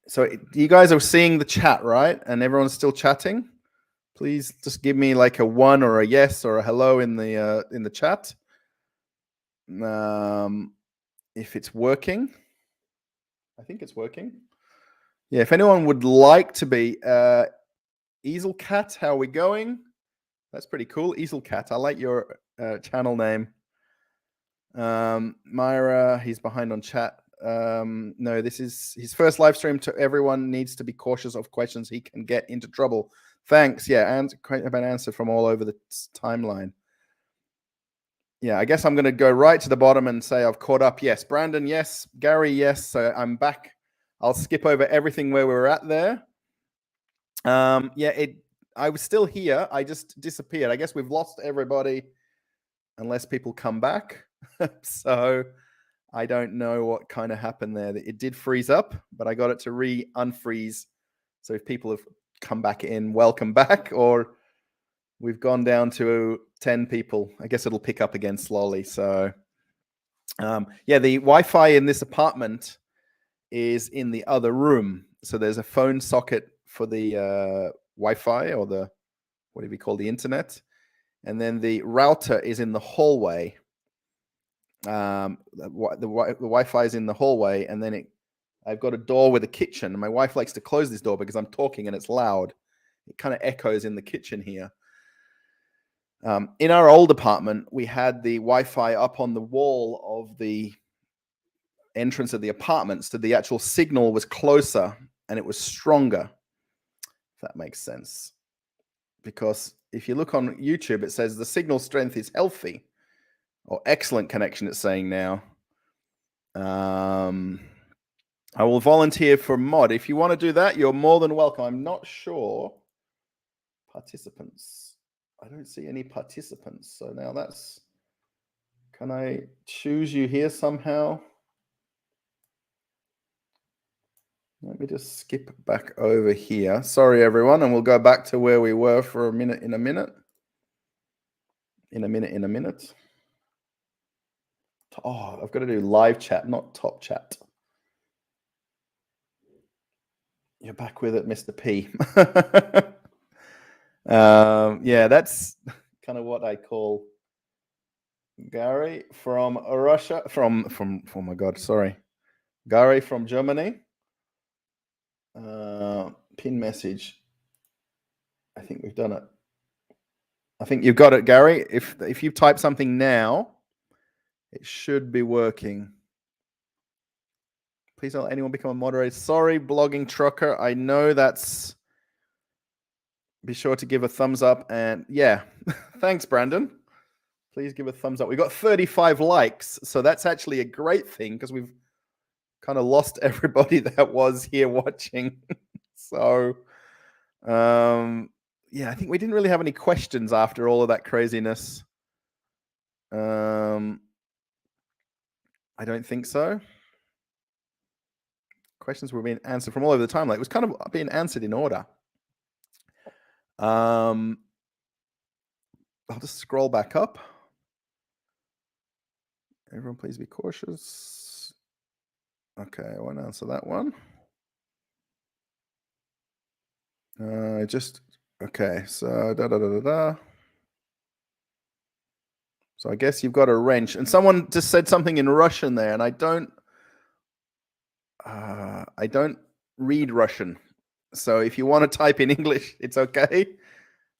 so you guys are seeing the chat, right? And everyone's still chatting. Please just give me like a 1 or a yes or a hello in the chat. If it's working. I think it's working. Yeah, if anyone would like to be Easel Cat, how are we going? That's pretty cool. Easel Cat, I like your channel name. Myra, he's behind on chat. No, this is his first live stream. To everyone needs to be cautious of questions. He can get into trouble. Thanks. Yeah, and quite have an answer from all over the timeline. Yeah, I guess I'm going to go right to the bottom and say I've caught up. Yes, Brandon, yes. Gary, yes. So I'm back. I'll skip over everything where we were at there. I was still here. I just disappeared. I guess we've lost everybody unless people come back. So I don't know what kind of happened there. It did freeze up, but I got it to unfreeze. So if people have come back in, welcome back, or we've gone down to 10 people. I guess it'll pick up again slowly. So the Wi-Fi in this apartment is in the other room. So there's a phone socket for the Wi-Fi or what do we call the internet? And then the router is in the hallway. The Wi-Fi is in the hallway, and then I've got a door with a kitchen. And my wife likes to close this door because I'm talking and it's loud. It kind of echoes in the kitchen here. In our old apartment, we had the Wi-Fi up on the wall of the entrance of the apartment, so the actual signal was closer and it was stronger. If that makes sense. Because if you look on YouTube, it says the signal strength is healthy or excellent connection, it's saying now. I will volunteer for mod. If you want to do that, you're more than welcome. I'm not sure. Participants. I don't see any participants. So now can I choose you here somehow? Let me just skip back over here. Sorry, everyone. And we'll go back to where we were for a minute. Oh, I've got to do live chat, not top chat. You're back with it, Mr. P. That's kind of what I call Gary from Russia. Oh my God, sorry. Gary from Germany. Pin message. I think we've done it. I think you've got it, Gary. If you type something now, it should be working. Please don't let anyone become a moderator. Sorry, blogging trucker. I know that's. Be sure to give a thumbs up. And yeah, thanks, Brandon. Please give a thumbs up. We got 35 likes. So that's actually a great thing because we've kind of lost everybody that was here watching. So, I think we didn't really have any questions after all of that craziness. I don't think so. Questions were being answered from all over the time. Like it was kind of being answered in order. I'll just scroll back up. Everyone, please be cautious. Okay, I won't answer that one. Okay. So da da da da da. So I guess you've got a wrench, and someone just said something in Russian there, and I don't read Russian. So if you want to type in English, it's okay.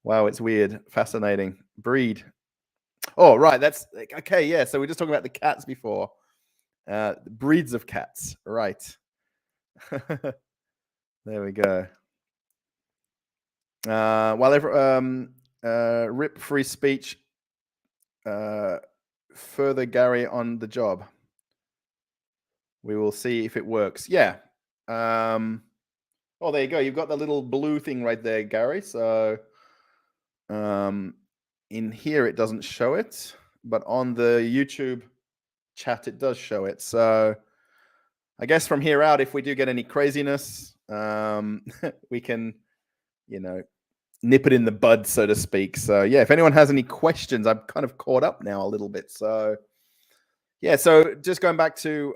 Wow, it's weird, fascinating. Breed. Oh, right. That's okay. Yeah. So we're just talking about the cats before. Breeds of cats. Right. There we go. Rip free speech. Further Gary on the job. We will see if it works. Yeah. Oh, there you go. You've got the little blue thing right there, Gary. So in here it doesn't show it, but on the YouTube chat it does show it. So I guess from here out, if we do get any craziness, we can, nip it in the bud, so to speak. So yeah, if anyone has any questions, I'm kind of caught up now a little bit. So yeah, so just going back to,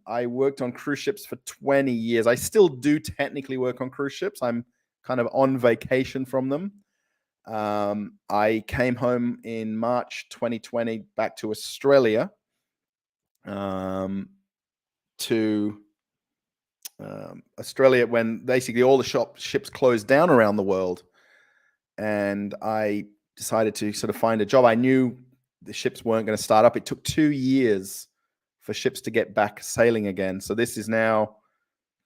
I worked on cruise ships for 20 years. I still do technically work on cruise ships. I'm kind of on vacation from them. I came home in March 2020 back to Australia to Australia when basically all the ships closed down around the world. And I decided to sort of find a job. I knew the ships weren't going to start up. It took 2 years for ships to get back sailing again. So this is now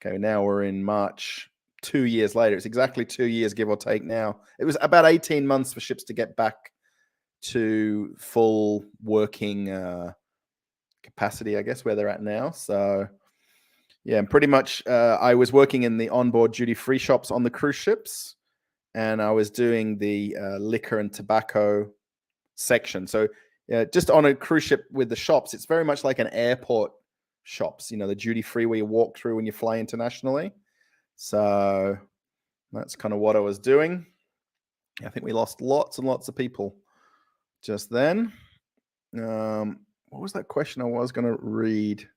we're in March, 2 years later. It's exactly 2 years, give or take now. It was about 18 months for ships to get back to full working capacity, I guess, where they're at now. So yeah, and pretty much I was working in the onboard duty-free shops on the cruise ships, and I was doing the liquor and tobacco section. So just on a cruise ship with the shops, it's very much like an airport shops, the duty-free where you walk through when you fly internationally. So that's kind of what I was doing. I think we lost lots and lots of people just then. What was that question I was going to read?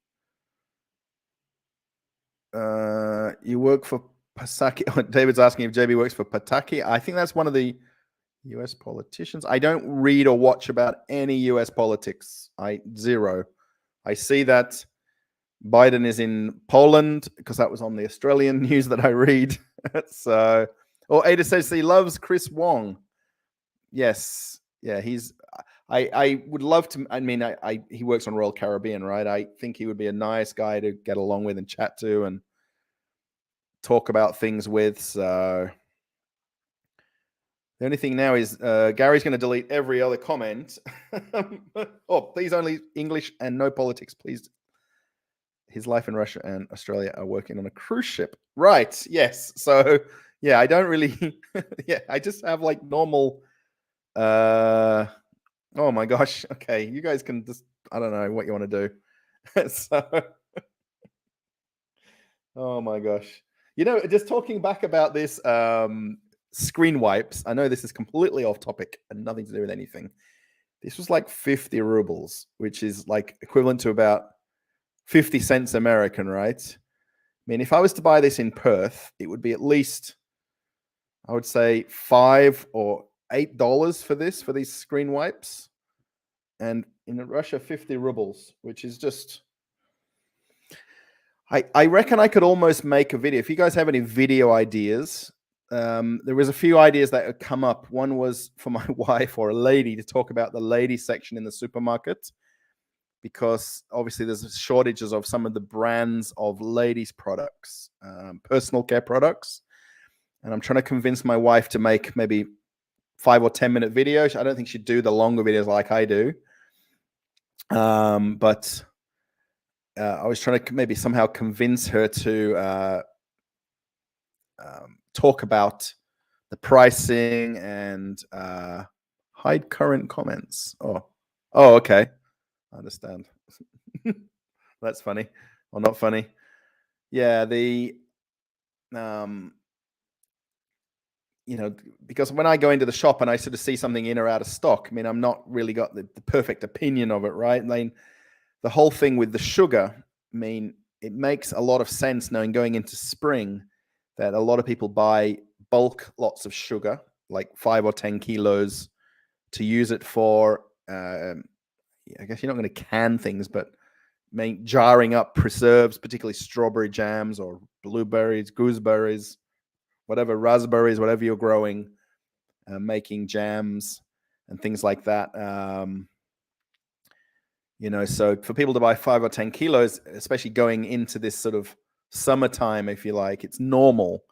You work for Pasaki. David's asking if JB works for Pataki. I think that's one of the US politicians. I don't read or watch about any US politics. Zero. I see that Biden is in Poland because that was on the Australian news that I read. So, Ada says he loves Chris Wong. Yes. Yeah, I would love to. I mean, he works on Royal Caribbean, right? I think he would be a nice guy to get along with and chat to and talk about things with. So the only thing now is Gary's going to delete every other comment. Please only English and no politics, please. His life in Russia and Australia are working on a cruise ship. Right. Yes. So yeah, I don't really. Yeah, I just have like normal. Oh my gosh. Okay, you guys can just. I don't know what you want to do. So. Oh my gosh. Just talking back about this screen wipes. I know this is completely off topic and nothing to do with anything. This was like 50 rubles, which is like equivalent to about 50 cents American, right? I mean, if I was to buy this in Perth, it would be at least, I would say, $5 or $8 for these screen wipes. And in Russia, 50 rubles, which is just... I reckon I could almost make a video. If you guys have any video ideas, there was a few ideas that had come up. One was for my wife or a lady to talk about the ladies section in the supermarket, because obviously there's shortages of some of the brands of ladies products, personal care products. And I'm trying to convince my wife to make maybe 5 or 10 minute videos. I don't think she'd do the longer videos like I do. But I was trying to maybe somehow convince her to talk about the pricing and hide current comments. Oh, okay. I understand. That's funny or not funny. Yeah, because when I go into the shop and I sort of see something in or out of stock, I mean, I'm not really got the perfect opinion of it, right? I mean, the whole thing with the sugar, I mean, it makes a lot of sense knowing going into spring that a lot of people buy bulk lots of sugar, like 5 or 10 kilos, to use it for, I guess you're not going to can things, but jarring up preserves, particularly strawberry jams or blueberries, gooseberries, whatever, raspberries, whatever you're growing, making jams and things like that. So for people to buy 5 or 10 kilos, especially going into this sort of summertime, if you like, it's normal.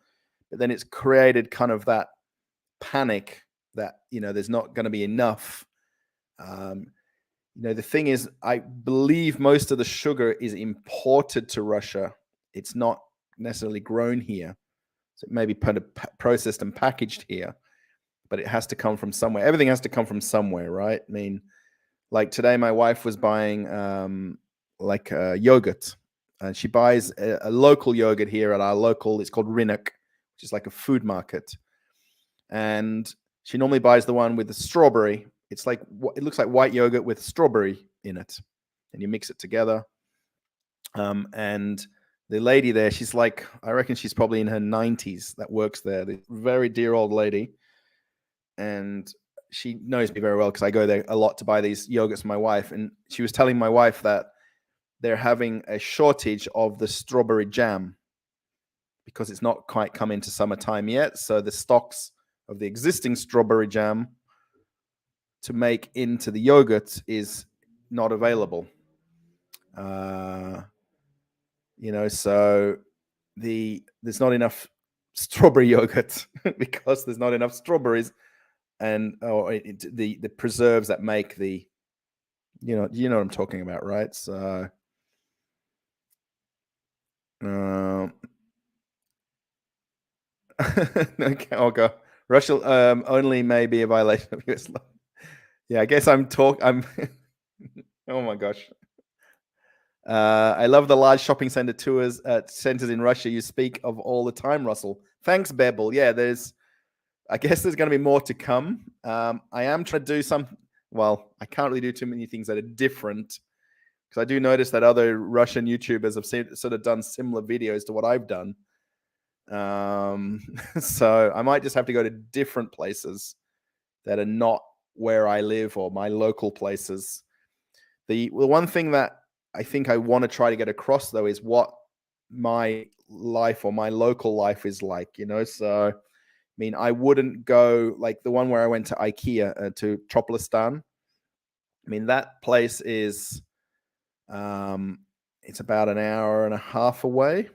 But then it's created kind of that panic that, there's not going to be enough. The thing is, I believe most of the sugar is imported to Russia. It's not necessarily grown here. So it may be processed and packaged here, but it has to come from somewhere. Everything has to come from somewhere, right? I mean, like today, my wife was buying yogurt. And she buys a local yogurt here at our local, it's called Rynek, which is like a food market. And she normally buys the one with the strawberry. It's like, it looks like white yogurt with strawberry in it. And you mix it together. And the lady there, she's like, I reckon she's probably in her 90s that works there. The very dear old lady. And she knows me very well because I go there a lot to buy these yogurts for my wife. And she was telling my wife that they're having a shortage of the strawberry jam because it's not quite come into summertime yet. So the stocks of the existing strawberry jam to make into the yogurt is not available. So there's not enough strawberry yogurt because there's not enough strawberries and the preserves that make the, you know what I'm talking about, right? So okay, I'll go. Russia only may be a violation of US law. Yeah, I guess I'm. Oh my gosh. I love the large shopping center tours at centers in Russia you speak of all the time, Russell. Thanks, Bebel. Yeah, I guess there's going to be more to come. I am trying to do I can't really do too many things that are different because I do notice that other Russian YouTubers have sort of done similar videos to what I've done. So I might just have to go to different places that are not where I live or my local places. The one thing that I think I want to try to get across, though, is what my life or my local life is like, So, I mean, I wouldn't go like the one where I went to IKEA, to Troplestan. I mean, that place is, it's about an hour and a half away.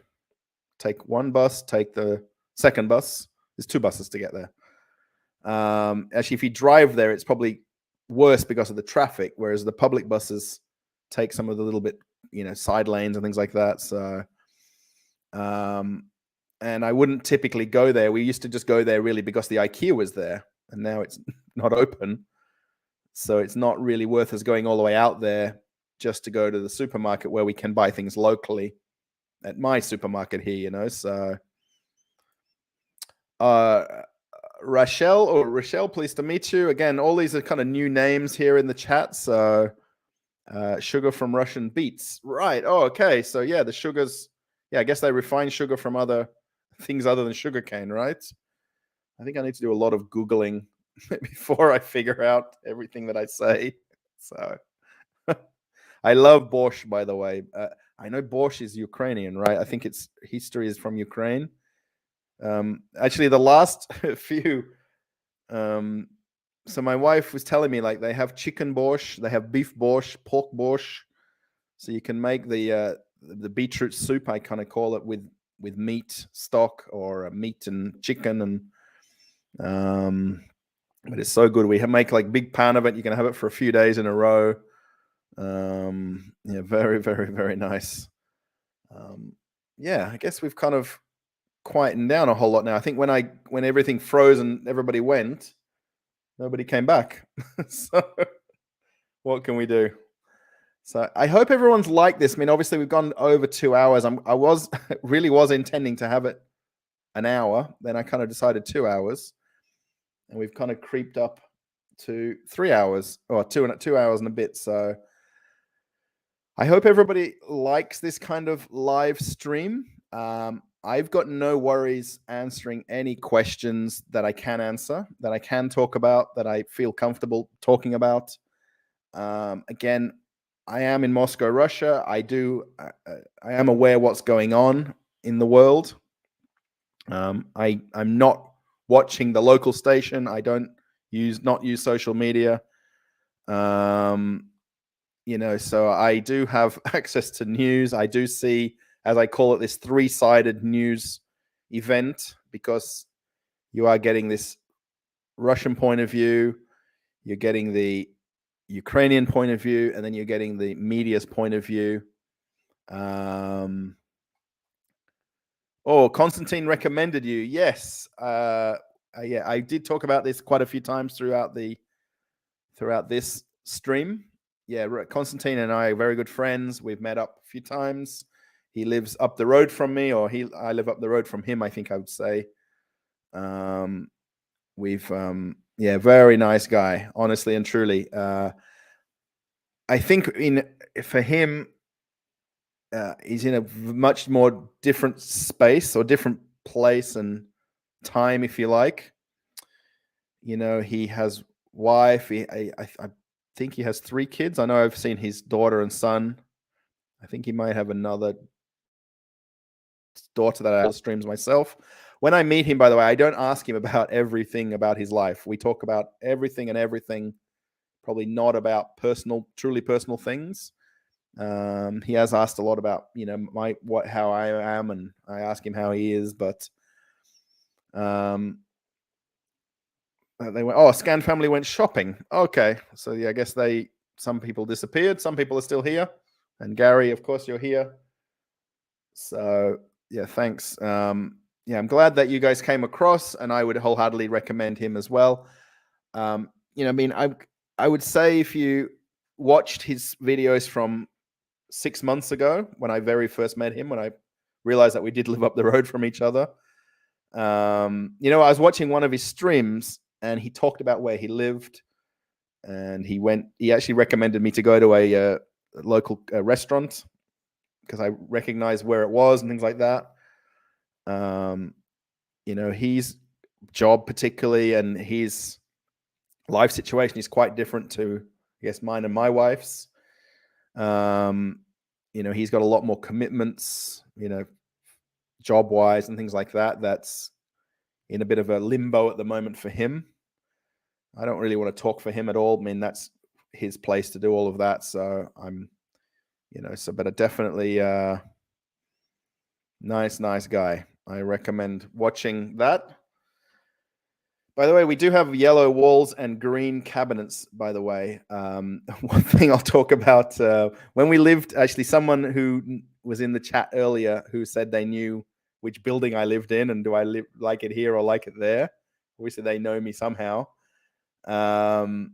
Take one bus, take the second bus. There's 2 buses to get there. Actually, if you drive there, it's probably worse because of the traffic, whereas the public buses take some of the little bit, side lanes and things like that. So, and I wouldn't typically go there. We used to just go there really because the IKEA was there, and now it's not open. So it's not really worth us going all the way out there just to go to the supermarket where we can buy things locally at my supermarket here, So, Rochelle, pleased to meet you. Again, all these are kind of new names here in the chat. So, sugar from Russian beets. Right. Oh, okay. So, yeah, the sugars, I guess they refine sugar from other things other than sugarcane, right? I think I need to do a lot of Googling before I figure out everything that I say. So, I love borscht, by the way. I know borscht is Ukrainian, right? I think its history is from Ukraine. Actually, the last few, so my wife was telling me like they have chicken borscht, they have beef borscht, pork borscht. So you can make the beetroot soup, I kind of call it, with meat stock or meat and chicken, and but it's so good. We make like big pan of it. You can have it for a few days in a row. Very, very, very nice. I guess we've kind of quietened down a whole lot now. I think when everything froze and everybody went, nobody came back. So what can we do? So I hope everyone's liked this. I mean, obviously we've gone over 2 hours. I was really intending to have it an hour. Then I kind of decided 2 hours, and we've kind of creeped up to 3 hours or 2 hours and a bit. So I hope everybody likes this kind of live stream. I've got no worries answering any questions that I can answer, that I can talk about, that I feel comfortable talking about. Again, I am in Moscow, Russia. I am aware what's going on in the world. I'm not watching the local station. I don't use social media. So I do have access to news. I do see, as I call it, this three-sided news event, because you are getting this Russian point of view, you're getting the Ukrainian point of view, and then you're getting the media's point of view. Constantine recommended you. Yes. Yeah, I did talk about this quite a few times throughout this stream. Yeah, Constantine and I are very good friends. We've met up a few times. He lives up the road from me, or I live up the road from him, I think I would say. Very nice guy, honestly and truly. I think for him, he's in a much more different space or different place and time, if you like. He has wife. I think he has 3 kids. I know I've seen his daughter and son. I think he might have another daughter that I streams myself. When I meet him, by the way, I don't ask him about everything about his life. We talk about everything and everything, probably not about truly personal things. He has asked a lot about, how I am, and I ask him how he is, but they went, Scan family went shopping. Okay. So yeah, I guess some people disappeared. Some people are still here. And Gary, of course, you're here. So yeah, thanks. I'm glad that you guys came across, and I would wholeheartedly recommend him as well. I would say if you watched his videos from 6 months ago, when I very first met him, when I realized that we did live up the road from each other, I was watching one of his streams, and he talked about where he lived, and he actually recommended me to go to a local restaurant, because I recognized where it was and things like that. His job particularly, and his life situation is quite different to, I guess, mine and my wife's. He's got a lot more commitments, job wise and things like that. That's in a bit of a limbo at the moment for him. I don't really want to talk for him at all. I mean, that's his place to do all of that. So but definitely nice guy. I recommend watching that. By the way, we do have yellow walls and green cabinets, by the way. One thing I'll talk about, when we lived, actually, someone who was in the chat earlier who said they knew which building I lived in, and do I like it here or like it there. Obviously, they know me somehow. That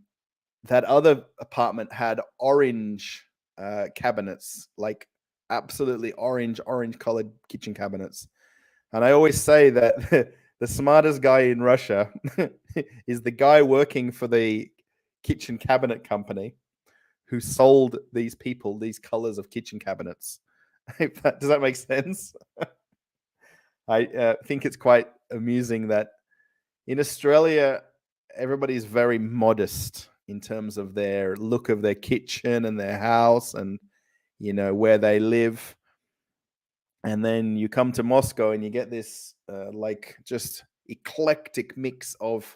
other apartment had orange cabinets, like absolutely orange colored kitchen cabinets. And I always say that the smartest guy in Russia is the guy working for the kitchen cabinet company who sold these people these colors of kitchen cabinets. Does that make sense? I think it's quite amusing that in Australia, everybody's very modest in terms of their look of their kitchen and their house and, where they live. And then you come to Moscow and you get this just eclectic mix of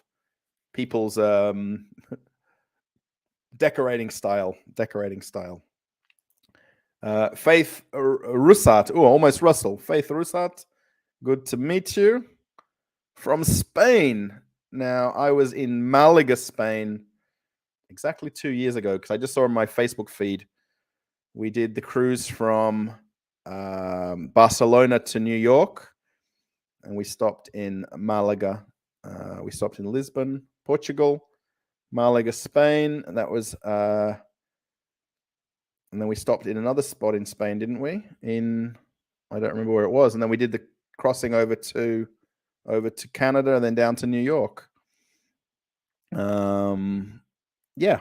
people's decorating style. Faith Rusat. Oh, almost Russell. Faith Rusat. Good to meet you. From Spain. Now, I was in Malaga, Spain, exactly 2 years ago, because I just saw on my Facebook feed. We did the cruise from Barcelona to New York, and we stopped in Malaga. We stopped in Lisbon, Portugal, Malaga, Spain, and that was. And then we stopped in another spot in Spain, didn't we? I don't remember where it was, and then we did the crossing over to Canada and then down to New York. Yeah.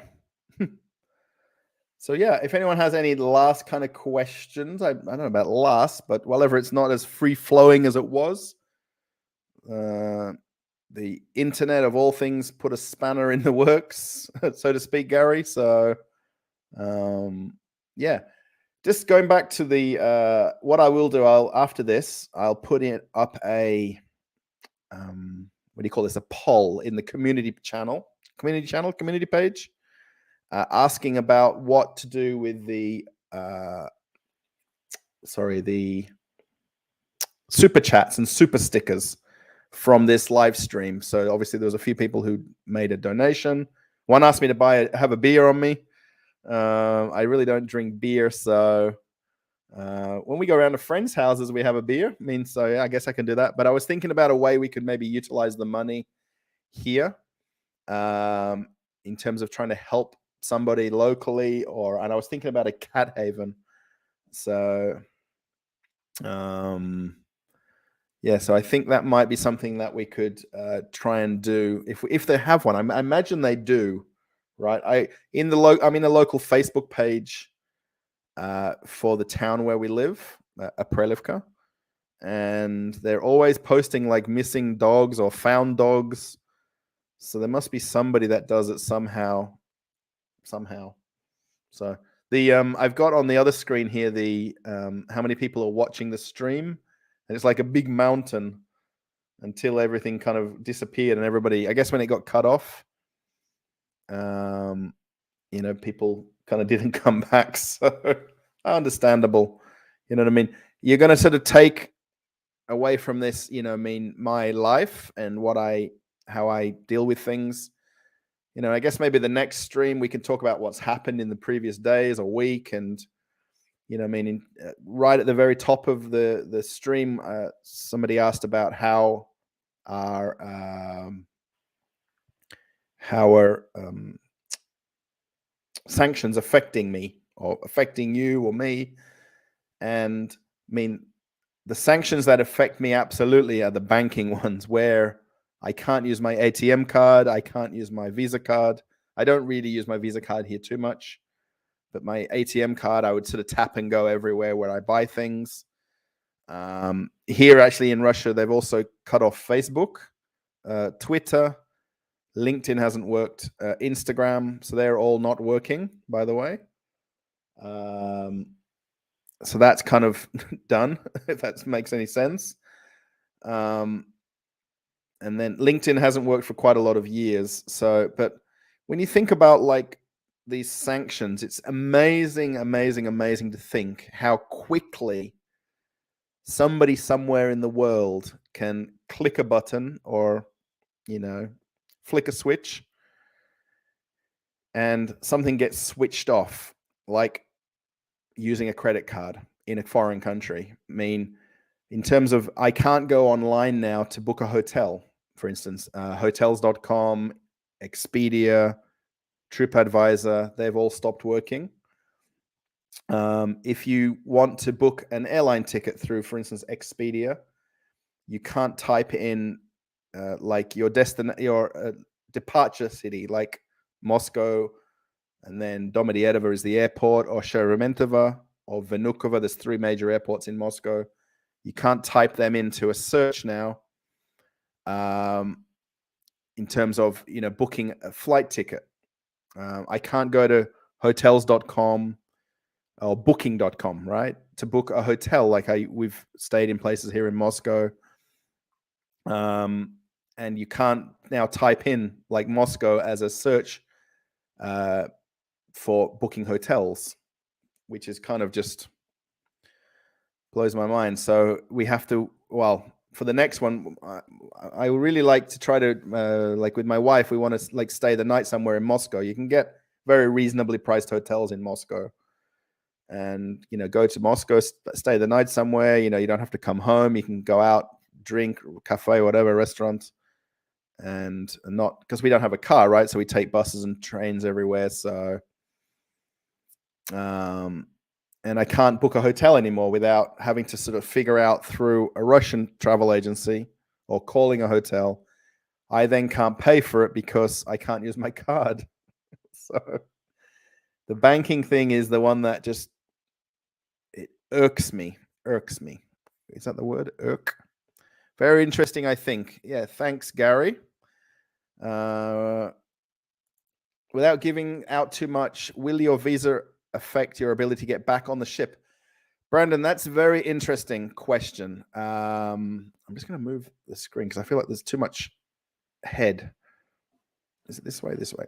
So yeah, if anyone has any last kind of questions, I don't know about last, but whatever, it's not as free flowing as it was. The internet of all things put a spanner in the works, so to speak, Gary. So yeah, just going back to the what I will do, after this, I'll put it up a what do you call this? A poll in the community page, asking about what to do with the the super chats and super stickers from this live stream. So obviously there was a few people who made a donation. One asked me to have a beer on me. I really don't drink beer, so when we go around to friends' houses, we have a beer. So yeah, I guess I can do that. But I was thinking about a way we could maybe utilize the money here, in terms of trying to help somebody locally, and I was thinking about a cat haven. So yeah, so I think that might be something that we could try and do if they have one. I imagine they do, right? I'm in a local Facebook page for the town where we live, Prelivka, and they're always posting like missing dogs or found dogs. So there must be somebody that does it somehow. So the I've got on the other screen here the how many people are watching the stream, and it's like a big mountain until everything kind of disappeared and everybody, I guess when it got cut off, people kind of didn't come back. So understandable. You know what I mean? You're going to sort of take away from this, my life and how I deal with things. I guess maybe the next stream we can talk about what's happened in the previous days or week. And, right at the very top of the stream, somebody asked about how our sanctions affecting me or affecting you or me. And the sanctions that affect me absolutely are the banking ones, where I can't use my ATM card. I can't use my Visa card. I don't really use my Visa card here too much, but my ATM card, I would sort of tap and go everywhere where I buy things. Here, actually, in Russia, they've also cut off Facebook, Twitter, LinkedIn hasn't worked, Instagram, so they're all not working, by the way. So that's kind of done, if that makes any sense. And then LinkedIn hasn't worked for quite a lot of years. So, but when you think about like these sanctions, it's amazing to think how quickly somebody somewhere in the world can click a button or, flick a switch and something gets switched off, like using a credit card in a foreign country. In terms of, I can't go online now to book a hotel, for instance, hotels.com, Expedia, TripAdvisor, they've all stopped working. If you want to book an airline ticket through, for instance, Expedia, you can't type in like your departure city, like Moscow, and then Domodedovo is the airport, or Sheremetyevo, or Vnukovo. There's 3 major airports in Moscow. You can't type them into a search now. In terms of booking a flight ticket, I can't go to hotels.com or booking.com, right, to book a hotel. Like we've stayed in places here in Moscow, and you can't now type in like Moscow as a search for booking hotels, which is kind of just blows my mind. So we have to, for the next one, I would really like to try to, like with my wife, we want to like stay the night somewhere in Moscow. You can get very reasonably priced hotels in Moscow, and, go to Moscow, stay the night somewhere. You don't have to come home. You can go out, drink, cafe, whatever, restaurant, and not, because we don't have a car, right? So we take buses and trains everywhere. So, and I can't book a hotel anymore without having to sort of figure out through a Russian travel agency or calling a hotel. I then can't pay for it because I can't use my card. So The banking thing is the one that just it irks me. Irks me. Is that the word? Irk. Very interesting, I think. Yeah, thanks, Gary. Without giving out too much, will your visa affect your ability to get back on the ship? Brandon, that's a very interesting question. I'm just going to move the screen because I feel like there's too much head. Is it this way? This way.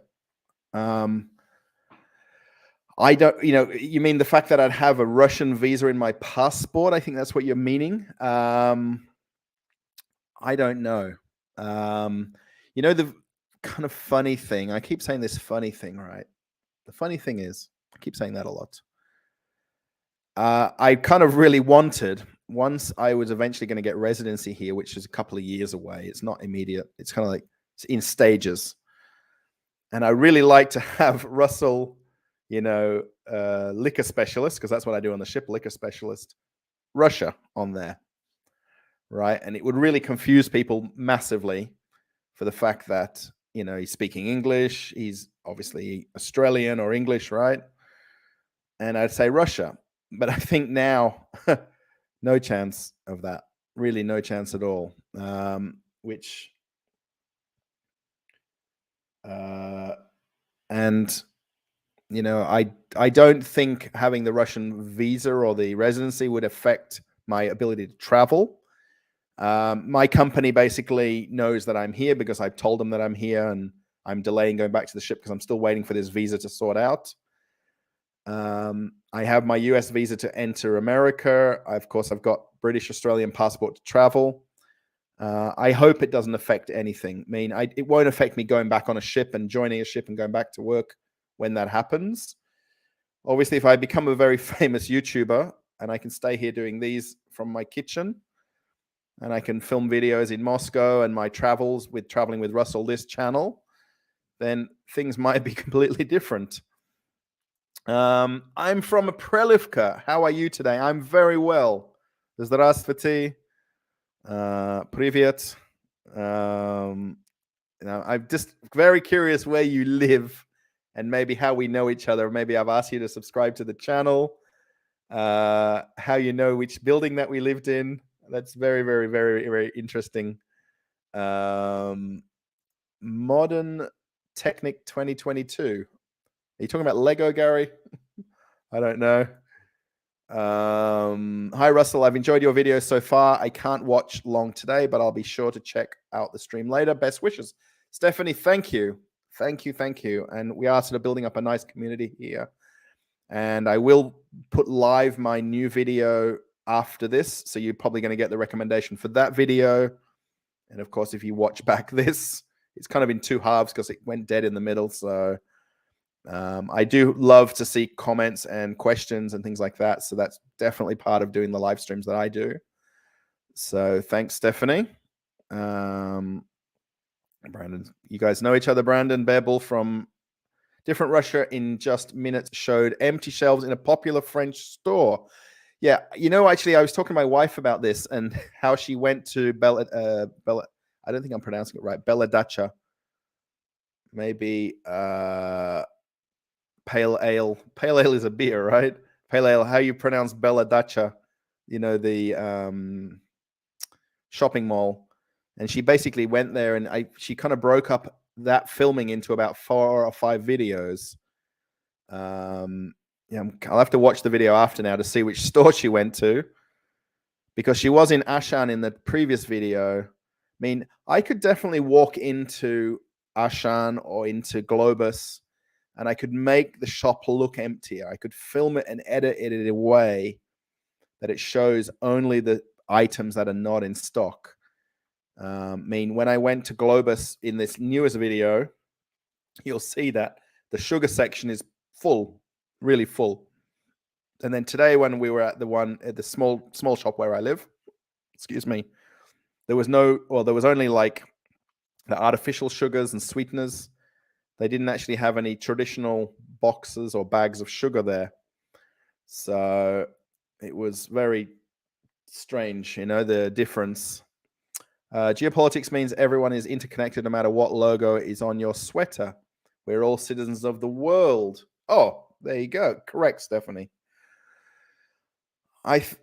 I don't, you mean the fact that I'd have a Russian visa in my passport? I think that's what you're meaning. I don't know. The kind of funny thing, I keep saying this funny thing, right? The funny thing is, I keep saying that a lot. I kind of really wanted, once I was eventually going to get residency here, which is a couple of years away, it's not immediate. It's kind of like it's in stages. And I really like to have Russell, liquor specialist, because that's what I do on the ship, liquor specialist, Russia on there, right? And it would really confuse people massively for the fact that, he's speaking English, he's obviously Australian or English, right? And I'd say Russia. But I think now, no chance of that. Really no chance at all. I don't think having the Russian visa or the residency would affect my ability to travel. My company basically knows that I'm here because I've told them that I'm here, and I'm delaying going back to the ship because I'm still waiting for this visa to sort out. I have my US visa to enter America. Of course, I've got British Australian passport to travel. I hope it doesn't affect anything. It won't affect me going back on a ship and joining a ship and going back to work when that happens. Obviously, if I become a very famous YouTuber and I can stay here doing these from my kitchen, and I can film videos in Moscow and my travels with Traveling with Russell, this channel, then things might be completely different. I'm from Prelivka. How are you today? I'm very well. Здравствуйте. Привет. I'm just very curious where you live and maybe how we know each other. Maybe I've asked you to subscribe to the channel. How you know which building that we lived in. That's very, very, very, very interesting. Modern Technic 2022. Are you talking about Lego, Gary? I don't know. Hi, Russell. I've enjoyed your videos so far. I can't watch long today, but I'll be sure to check out the stream later. Best wishes. Stephanie, thank you. Thank you. Thank you. And we are sort of building up a nice community here. And I will put live my new video after this. So you're probably going to get the recommendation for that video. And of course, if you watch back this, it's kind of in two halves because it went dead in the middle. So I do love to see comments and questions and things like that. So that's definitely part of doing the live streams that I do. So thanks, Stephanie. Brandon, you guys know each other. Brandon Bearbull from Different Russia in just minutes showed empty shelves in a popular French store. Yeah, actually, I was talking to my wife about this and how she went to Bella. I don't think I'm pronouncing it right. Bella Dacha. Maybe pale ale. Pale ale is a beer, right? Pale ale. How you pronounce Bella Dacha? The shopping mall. And she basically went there, and she kind of broke up that filming into about 4 or 5 videos. I'll have to watch the video after now to see which store she went to, because she was in Ashan in the previous video. I could definitely walk into Ashan or into Globus and I could make the shop look emptier. I could film it and edit it in a way that it shows only the items that are not in stock. When I went to Globus in this newest video, you'll see that the sugar section is full, really full. And then today, when we were at the small shop where I live, there was only like the artificial sugars and sweeteners. They didn't actually have any traditional boxes or bags of sugar there. So it was very strange, the difference. Geopolitics means everyone is interconnected no matter what logo is on your sweater. We're all citizens of the world. Oh, there you go. Correct, Stephanie. If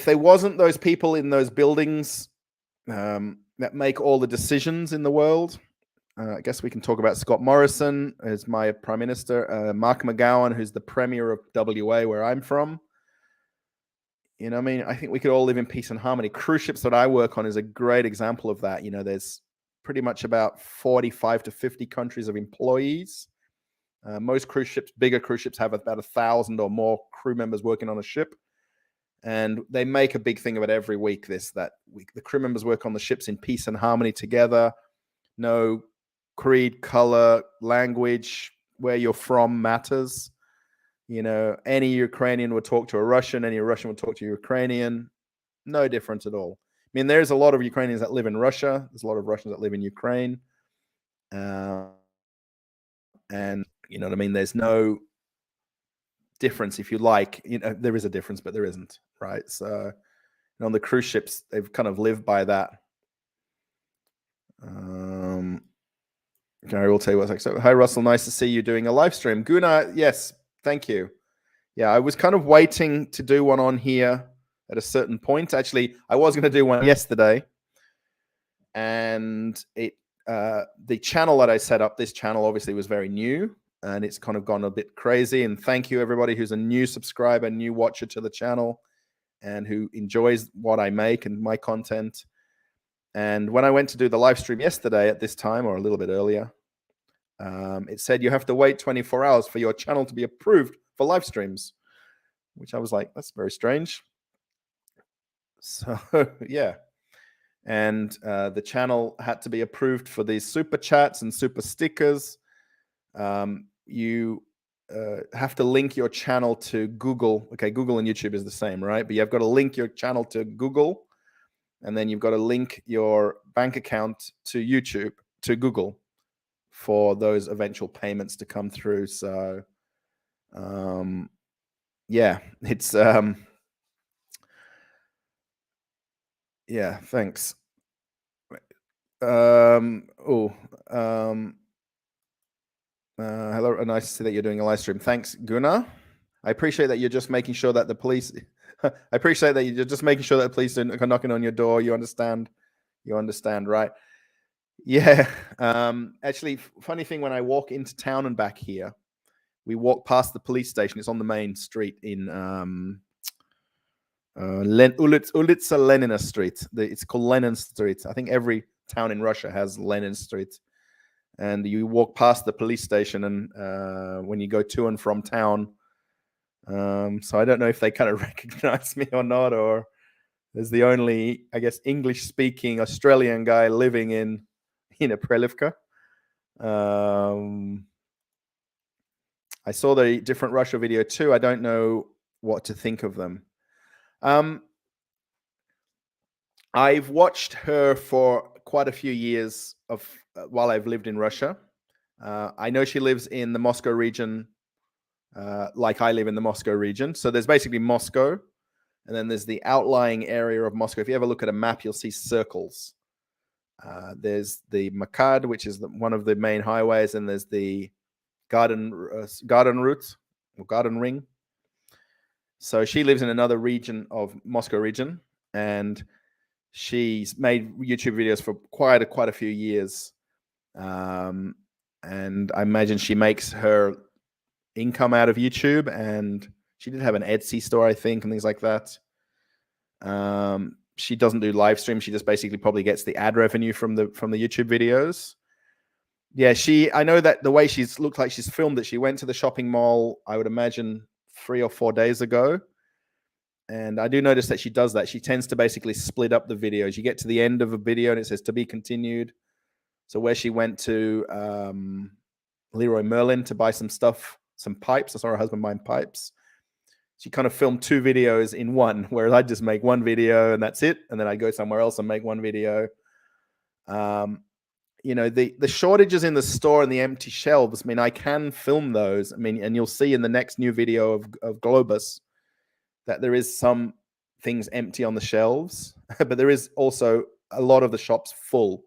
there wasn't those people in those buildings that make all the decisions in the world, I guess we can talk about Scott Morrison as my prime minister, Mark McGowan, who's the premier of WA, where I'm from. I think we could all live in peace and harmony. Cruise ships that I work on is a great example of that. There's pretty much about 45 to 50 countries of employees. Most cruise ships, bigger cruise ships, have about 1,000 or more crew members working on a ship. And they make a big thing of it every week, the crew members work on the ships in peace and harmony together. No creed, color, language, where you're from matters. Any Ukrainian would talk to a Russian, any Russian would talk to a Ukrainian. No difference at all. I mean, there's a lot of Ukrainians that live in Russia. There's a lot of Russians that live in Ukraine. And you know what I mean? There's no difference, if you like. There is a difference, but there isn't, right? So on the cruise ships, they've kind of lived by that. Gary will tell you what's like. So, hi, Russell. Nice to see you doing a live stream. Guna, yes, thank you. Yeah, I was kind of waiting to do one on here at a certain point. Actually, I was going to do one yesterday. And the channel that I set up, this channel obviously was very new. And it's kind of gone a bit crazy. And thank you, everybody who's a new subscriber, new watcher to the channel, and who enjoys what I make and my content. And when I went to do the live stream yesterday at this time, or a little bit earlier, it said you have to wait 24 hours for your channel to be approved for live streams, which I was like, that's very strange. So, yeah. And the channel had to be approved for these super chats and super stickers. You have to link your channel to Google. Okay, Google and YouTube is the same, right? But you've got to link your channel to Google, and then you've got to link your bank account to YouTube, to Google, for those eventual payments to come through. So, yeah, it's yeah, thanks. Hello, nice to see that you're doing a live stream. Thanks, Gunnar. I appreciate that you're just making sure that the police. I appreciate that you're just making sure that the police are knocking on your door. You understand, right? Yeah. Actually, funny thing, when I walk into town and back here, we walk past the police station. It's on the main street in Ulitsa Lenina Street. It's called Lenin Street. I think every town in Russia has Lenin Street. And you walk past the police station, and when you go to and from town, so I don't know if they kind of recognize me or not, or there's the only, I guess, English-speaking Australian guy living in Prelivka. I saw the different Russia video too. I don't know what to think of them. I've watched her for quite a few years while I've lived in Russia. I know she lives in the Moscow region, like I live in the Moscow region. So there's basically Moscow, and then there's the outlying area of Moscow. If you ever look at a map, you'll see circles. There's the Makad, which is one of the main highways, and there's the garden route, or garden ring. So she lives in another region of Moscow region, and she's made YouTube videos for quite a few years. And I imagine she makes her income out of YouTube, and she did have an Etsy store, I think, and things like that. She doesn't do live streams. She just basically probably gets the ad revenue from the YouTube videos. Yeah, I know that the way she's looked like she's filmed it, she went to the shopping mall, I would imagine 3 or 4 days ago. And I do notice that she does that. She tends to basically split up the videos. You get to the end of a video and it says to be continued. So where she went to Leroy Merlin to buy some stuff, some pipes. I saw her husband buying pipes. She kind of filmed 2 videos in one, whereas I just make one video and that's it. And then I go somewhere else and make one video. The shortages in the store and the empty shelves, I mean, I can film those. I mean, and you'll see in the next new video of Globus that there is some things empty on the shelves, but there is also a lot of the shops full.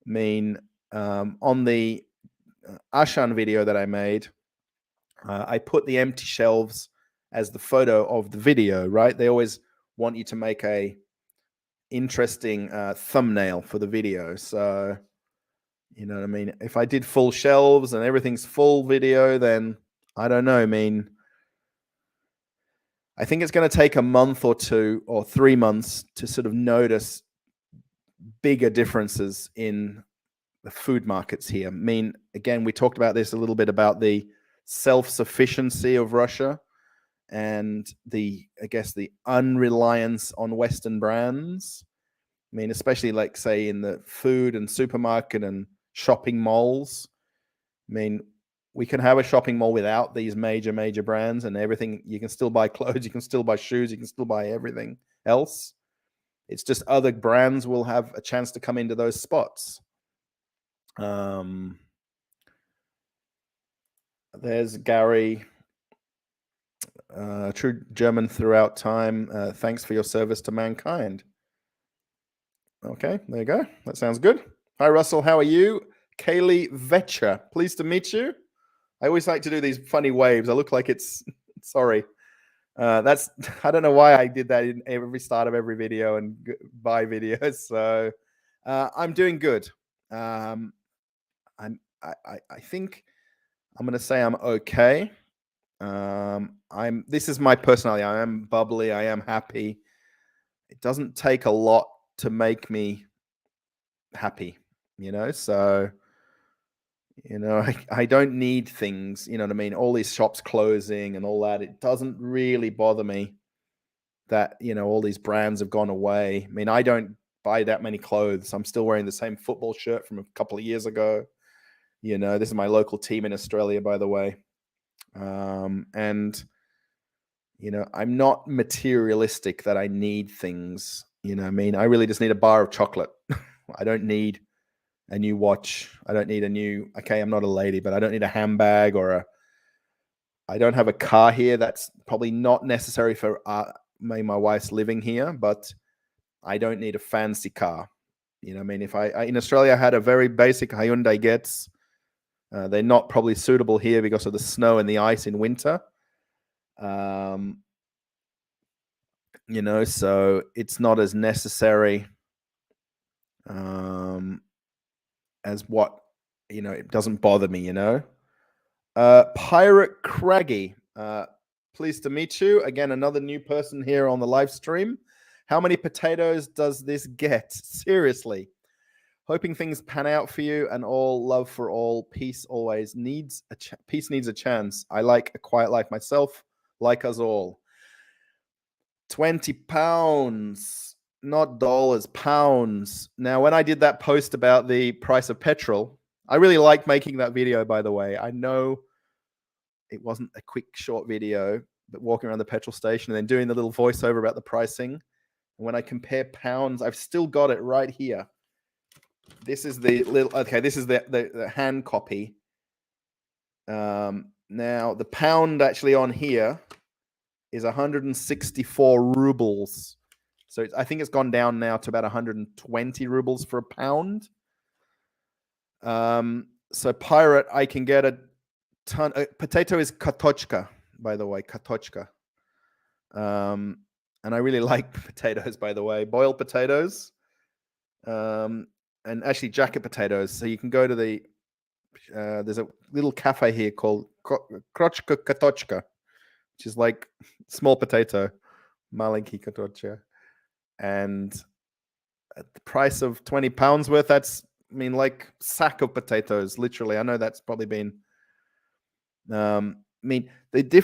I mean, on the Ashan video that I made, I put the empty shelves as the photo of the video, right? They always want you to make a interesting thumbnail for the video. So, you know what I mean? If I did full shelves and everything's full video, then I don't know. I mean, I think it's going to take a month or 2 or 3 months to sort of notice bigger differences in the food markets here. I mean, again, we talked about this a little bit about the self-sufficiency of Russia and I guess the unreliance on Western brands. I mean, especially like say in the food and supermarket and shopping malls. I mean, we can have a shopping mall without these major brands and everything. You can still buy clothes, you can still buy shoes, you can still buy everything else. It's just other brands will have a chance to come into those spots. There's Gary, true German throughout time. Thanks for your service to mankind. Okay, there you go. That sounds good. Hi, Russell. How are you? Kaylee Vetcher. Pleased to meet you. I always like to do these funny waves. I look like it's sorry. That's I don't know why I did that in every start of every video and by videos. So I'm doing good. I think I'm gonna say I'm okay. This is my personality. I am bubbly. I am happy. It doesn't take a lot to make me happy, you know. So, you know, I don't need things. You know what I mean? All these shops closing and all that. It doesn't really bother me that, you know, all these brands have gone away. I mean, I don't buy that many clothes. I'm still wearing the same football shirt from a couple of years ago. You know, this is my local team in Australia, by the way. And, you know, I'm not materialistic that I need things. You know what I mean? I really just need a bar of chocolate. I don't need a new watch. I don't need okay, I'm not a lady, but I don't need a handbag I don't have a car here. That's probably not necessary for my wife's living here, but I don't need a fancy car. You know what I mean? If I in Australia, I had a very basic Hyundai Getz. They're not probably suitable here because of the snow and the ice in winter. You know, so it's not as necessary as what, you know, it doesn't bother me, you know. Pirate Craggy, pleased to meet you. Again, another new person here on the live stream. How many potatoes does this get? Seriously. Hoping things pan out for you and all love for all. Peace always needs peace needs a chance. I like a quiet life myself, like us all. 20 pounds, not dollars, pounds. Now, when I did that post about the price of petrol, I really liked making that video, by the way. I know it wasn't a quick, short video, but walking around the petrol station and then doing the little voiceover about the pricing. And when I compare pounds, I've still got it right here. This is the little, okay, this is the hand copy. Now, the pound actually on here is 164 rubles. So I think it's gone down now to about 120 rubles for a pound. So Pirate, I can get a ton. Potato is katochka, by the way, katochka. And I really like potatoes, by the way, boiled potatoes. And actually jacket potatoes. So you can go to there's a little cafe here called Krochka Katochka, which is like small potato, malenki katochka. And at the price of 20 pounds worth, that's, I mean, like sack of potatoes, literally. I know that's probably been, I mean,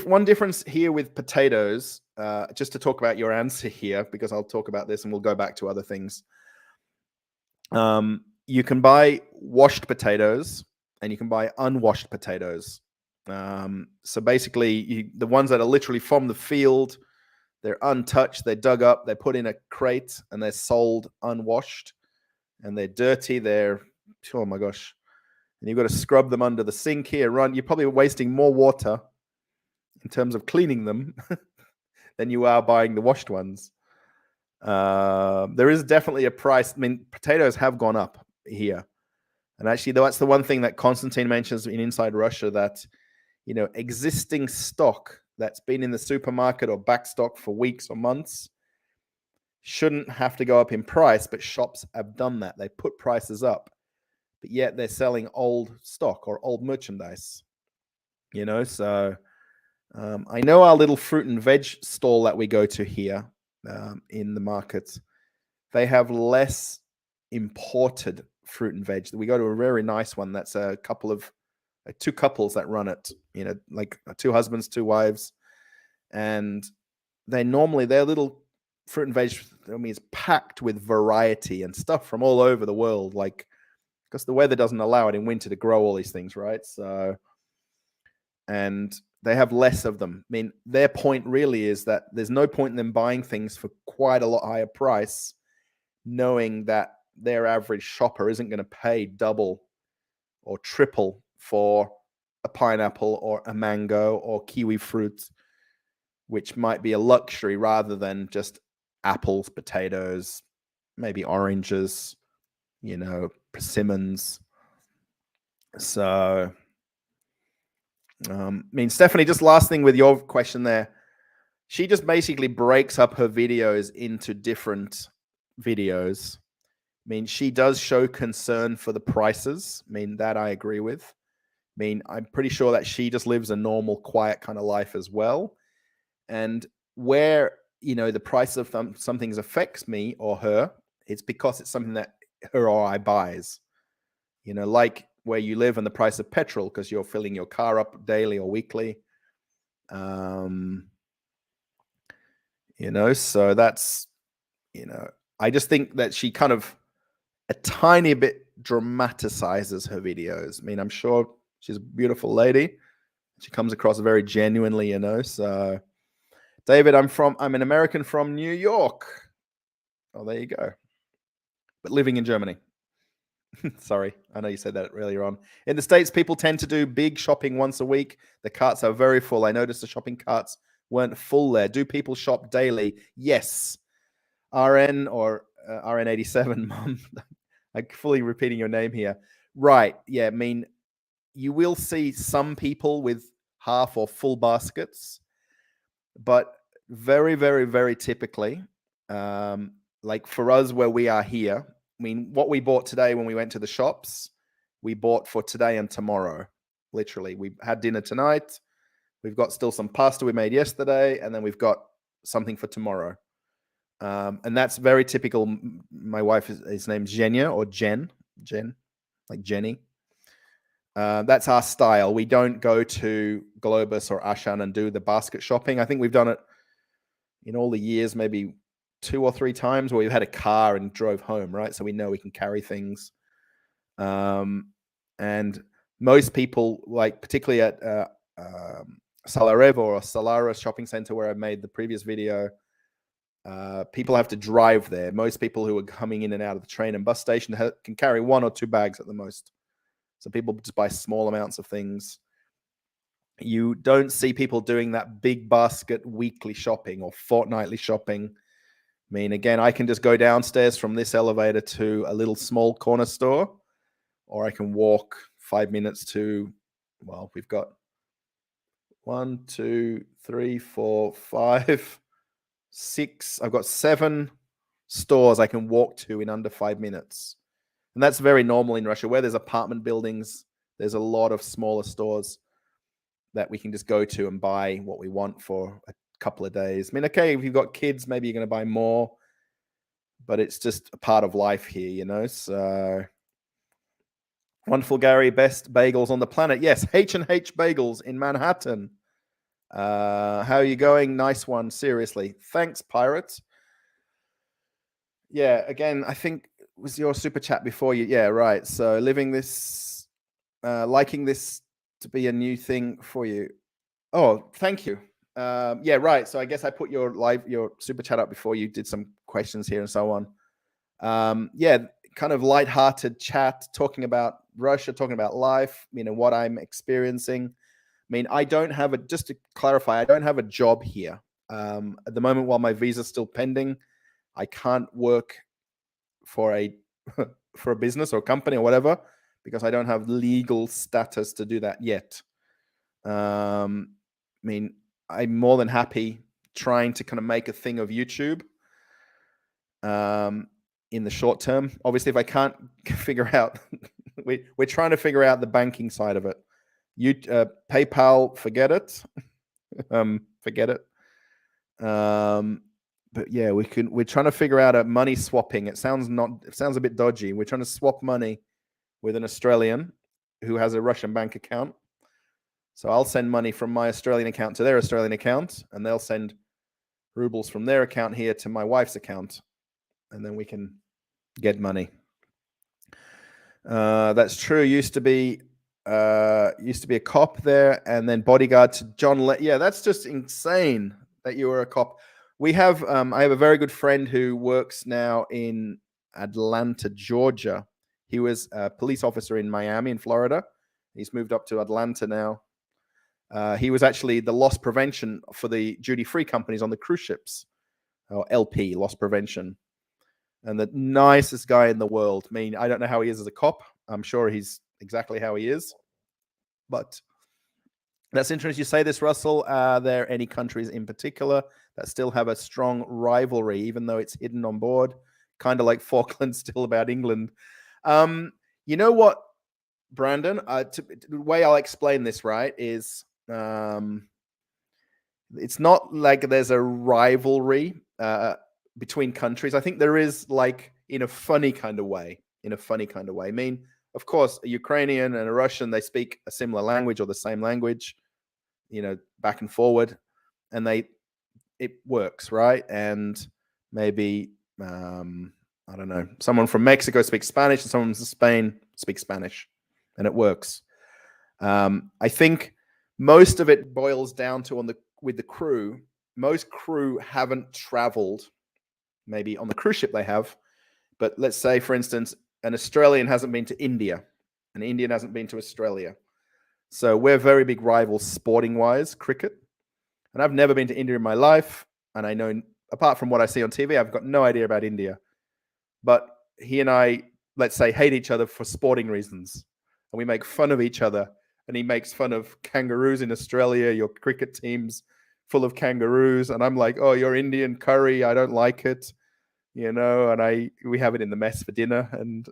one difference here with potatoes, just to talk about your answer here, because I'll talk about this and we'll go back to other things. You can buy washed potatoes and you can buy unwashed potatoes. So basically, the ones that are literally from the field, they're untouched, they're dug up, they're put in a crate, and they're sold unwashed. And they're dirty. They're, oh my gosh. And you've got to scrub them under the sink here. You're probably wasting more water in terms of cleaning them than you are buying the washed ones. There is definitely a price. I mean, potatoes have gone up here. And actually, that's the one thing that Konstantin mentions in Inside Russia, that existing stock that's been in the supermarket or back stock for weeks or months shouldn't have to go up in price, but shops have done that. They put prices up, but yet they're selling old stock or old merchandise. So I know our little fruit and veg stall that we go to here in the market, they have less imported fruit and veg. We go to a very nice one that's a couple of two couples that run it, like two husbands, two wives, and their little fruit and veg, is packed with variety and stuff from all over the world, like, because the weather doesn't allow it in winter to grow all these things, right? So, and they have less of them. I mean, their point really is that there's no point in them buying things for quite a lot higher price, knowing that their average shopper isn't going to pay double or triple for a pineapple or a mango or kiwi fruit, which might be a luxury rather than just apples, potatoes, maybe oranges, persimmons. So, Stephanie, just last thing with your question there. She just basically breaks up her videos into different videos. She does show concern for the prices. That I agree with. I'm pretty sure that she just lives a normal, quiet kind of life as well. And where, the price of some things affects me or her, it's because it's something that her or I buys. Like where you live and the price of petrol, because you're filling your car up daily or weekly. So that's, I just think that she kind of a tiny bit dramatizes her videos. I'm sure she's a beautiful lady. She comes across very genuinely, so David, I'm an American from New York. Oh, there you go. But living in Germany. Sorry, I know you said that earlier on. In the States, people tend to do big shopping once a week. The carts are very full. I noticed the shopping carts weren't full there. Do people shop daily? Yes. RN or RN87, Mom. I'm fully repeating your name here. Right. Yeah, you will see some people with half or full baskets, but very, very, very typically, like for us where we are here, what we bought today when we went to the shops, we bought for today and tomorrow. Literally, we had dinner tonight. We've got still some pasta we made yesterday, and then we've got something for tomorrow. And that's very typical. My wife, his name's Zhenya or Jen, like Jenny. That's our style. We don't go to Globus or Ashan and do the basket shopping. I think we've done it in all the years, maybe 2 or 3 times where we've had a car and drove home, right? So we know we can carry things. And most people, like particularly at Salarevo or Salara shopping center where I made the previous video, people have to drive there. Most people who are coming in and out of the train and bus station can carry 1 or 2 bags at the most. So people just buy small amounts of things. You don't see people doing that big basket weekly shopping or fortnightly shopping. Again, I can just go downstairs from this elevator to a little small corner store, or I can walk 5 minutes to, we've got 1, 2, 3, 4, 5, 6. I've got 7 stores I can walk to in under 5 minutes. And that's very normal in Russia. Where there's apartment buildings, there's a lot of smaller stores that we can just go to and buy what we want for a couple of days. Okay, if you've got kids, maybe you're going to buy more, but it's just a part of life here, So, wonderful, Gary. Best bagels on the planet. Yes, H&H Bagels in Manhattan. How are you going? Nice one. Seriously. Thanks, Pirate. Yeah, again, I think was your super chat before you. Yeah, right. So liking this to be a new thing for you. Oh, thank you. Yeah, right. So I guess I put your super chat up before you did some questions here and so on. Yeah, kind of lighthearted chat, talking about Russia, talking about life, what I'm experiencing. I don't have just to clarify, I don't have a job here. At the moment, while my visa's still pending, I can't work for a for a business or company or whatever, because I don't have legal status to do that yet. I mean, I'm more than happy trying to kind of make a thing of YouTube in the short term. Obviously, if I can't figure out, we're trying to figure out the banking side of it. PayPal, forget it. Forget it. But yeah, we're trying to figure out a money swapping. It sounds a bit dodgy. We're trying to swap money with an Australian who has a Russian bank account. So I'll send money from my Australian account to their Australian account, and they'll send rubles from their account here to my wife's account, and then we can get money. That's true. Used to be a cop there, and then bodyguard to John. Yeah, that's just insane that you were a cop. We have I have a very good friend who works now in Atlanta, Georgia. He was a police officer in Miami, in Florida. He's moved up to Atlanta now. He was actually the loss prevention for the duty-free companies on the cruise ships, or LP, loss prevention. And the nicest guy in the world. I mean, I don't know how he is as a cop. I'm sure he's exactly how he is. But that's interesting you say this, Russell. Are there any countries in particular that still have a strong rivalry, even though it's hidden on board? Kind of like Falkland, still about England. You know what, Brandon? The way I'll explain this, right, is it's not like there's a rivalry between countries. I think there is, like, in a funny kind of way. I mean, of course, a Ukrainian and a Russian, they speak a similar language or the same language, back and forward, and it works, right? And maybe I don't know, someone from Mexico speaks Spanish and someone from Spain speaks Spanish, and it works. I think most of it boils down to with the crew. Most crew haven't traveled. Maybe on the cruise ship they have, but let's say, for instance, an Australian hasn't been to India, an Indian hasn't been to Australia. So we're very big rivals sporting-wise, cricket. And I've never been to India in my life, and I know, apart from what I see on TV, I've got no idea about India. But he and I, let's say, hate each other for sporting reasons, and we make fun of each other. And he makes fun of kangaroos in Australia. Your cricket team's full of kangaroos, and I'm like, oh, you're Indian curry, I don't like it, and we have it in the mess for dinner, and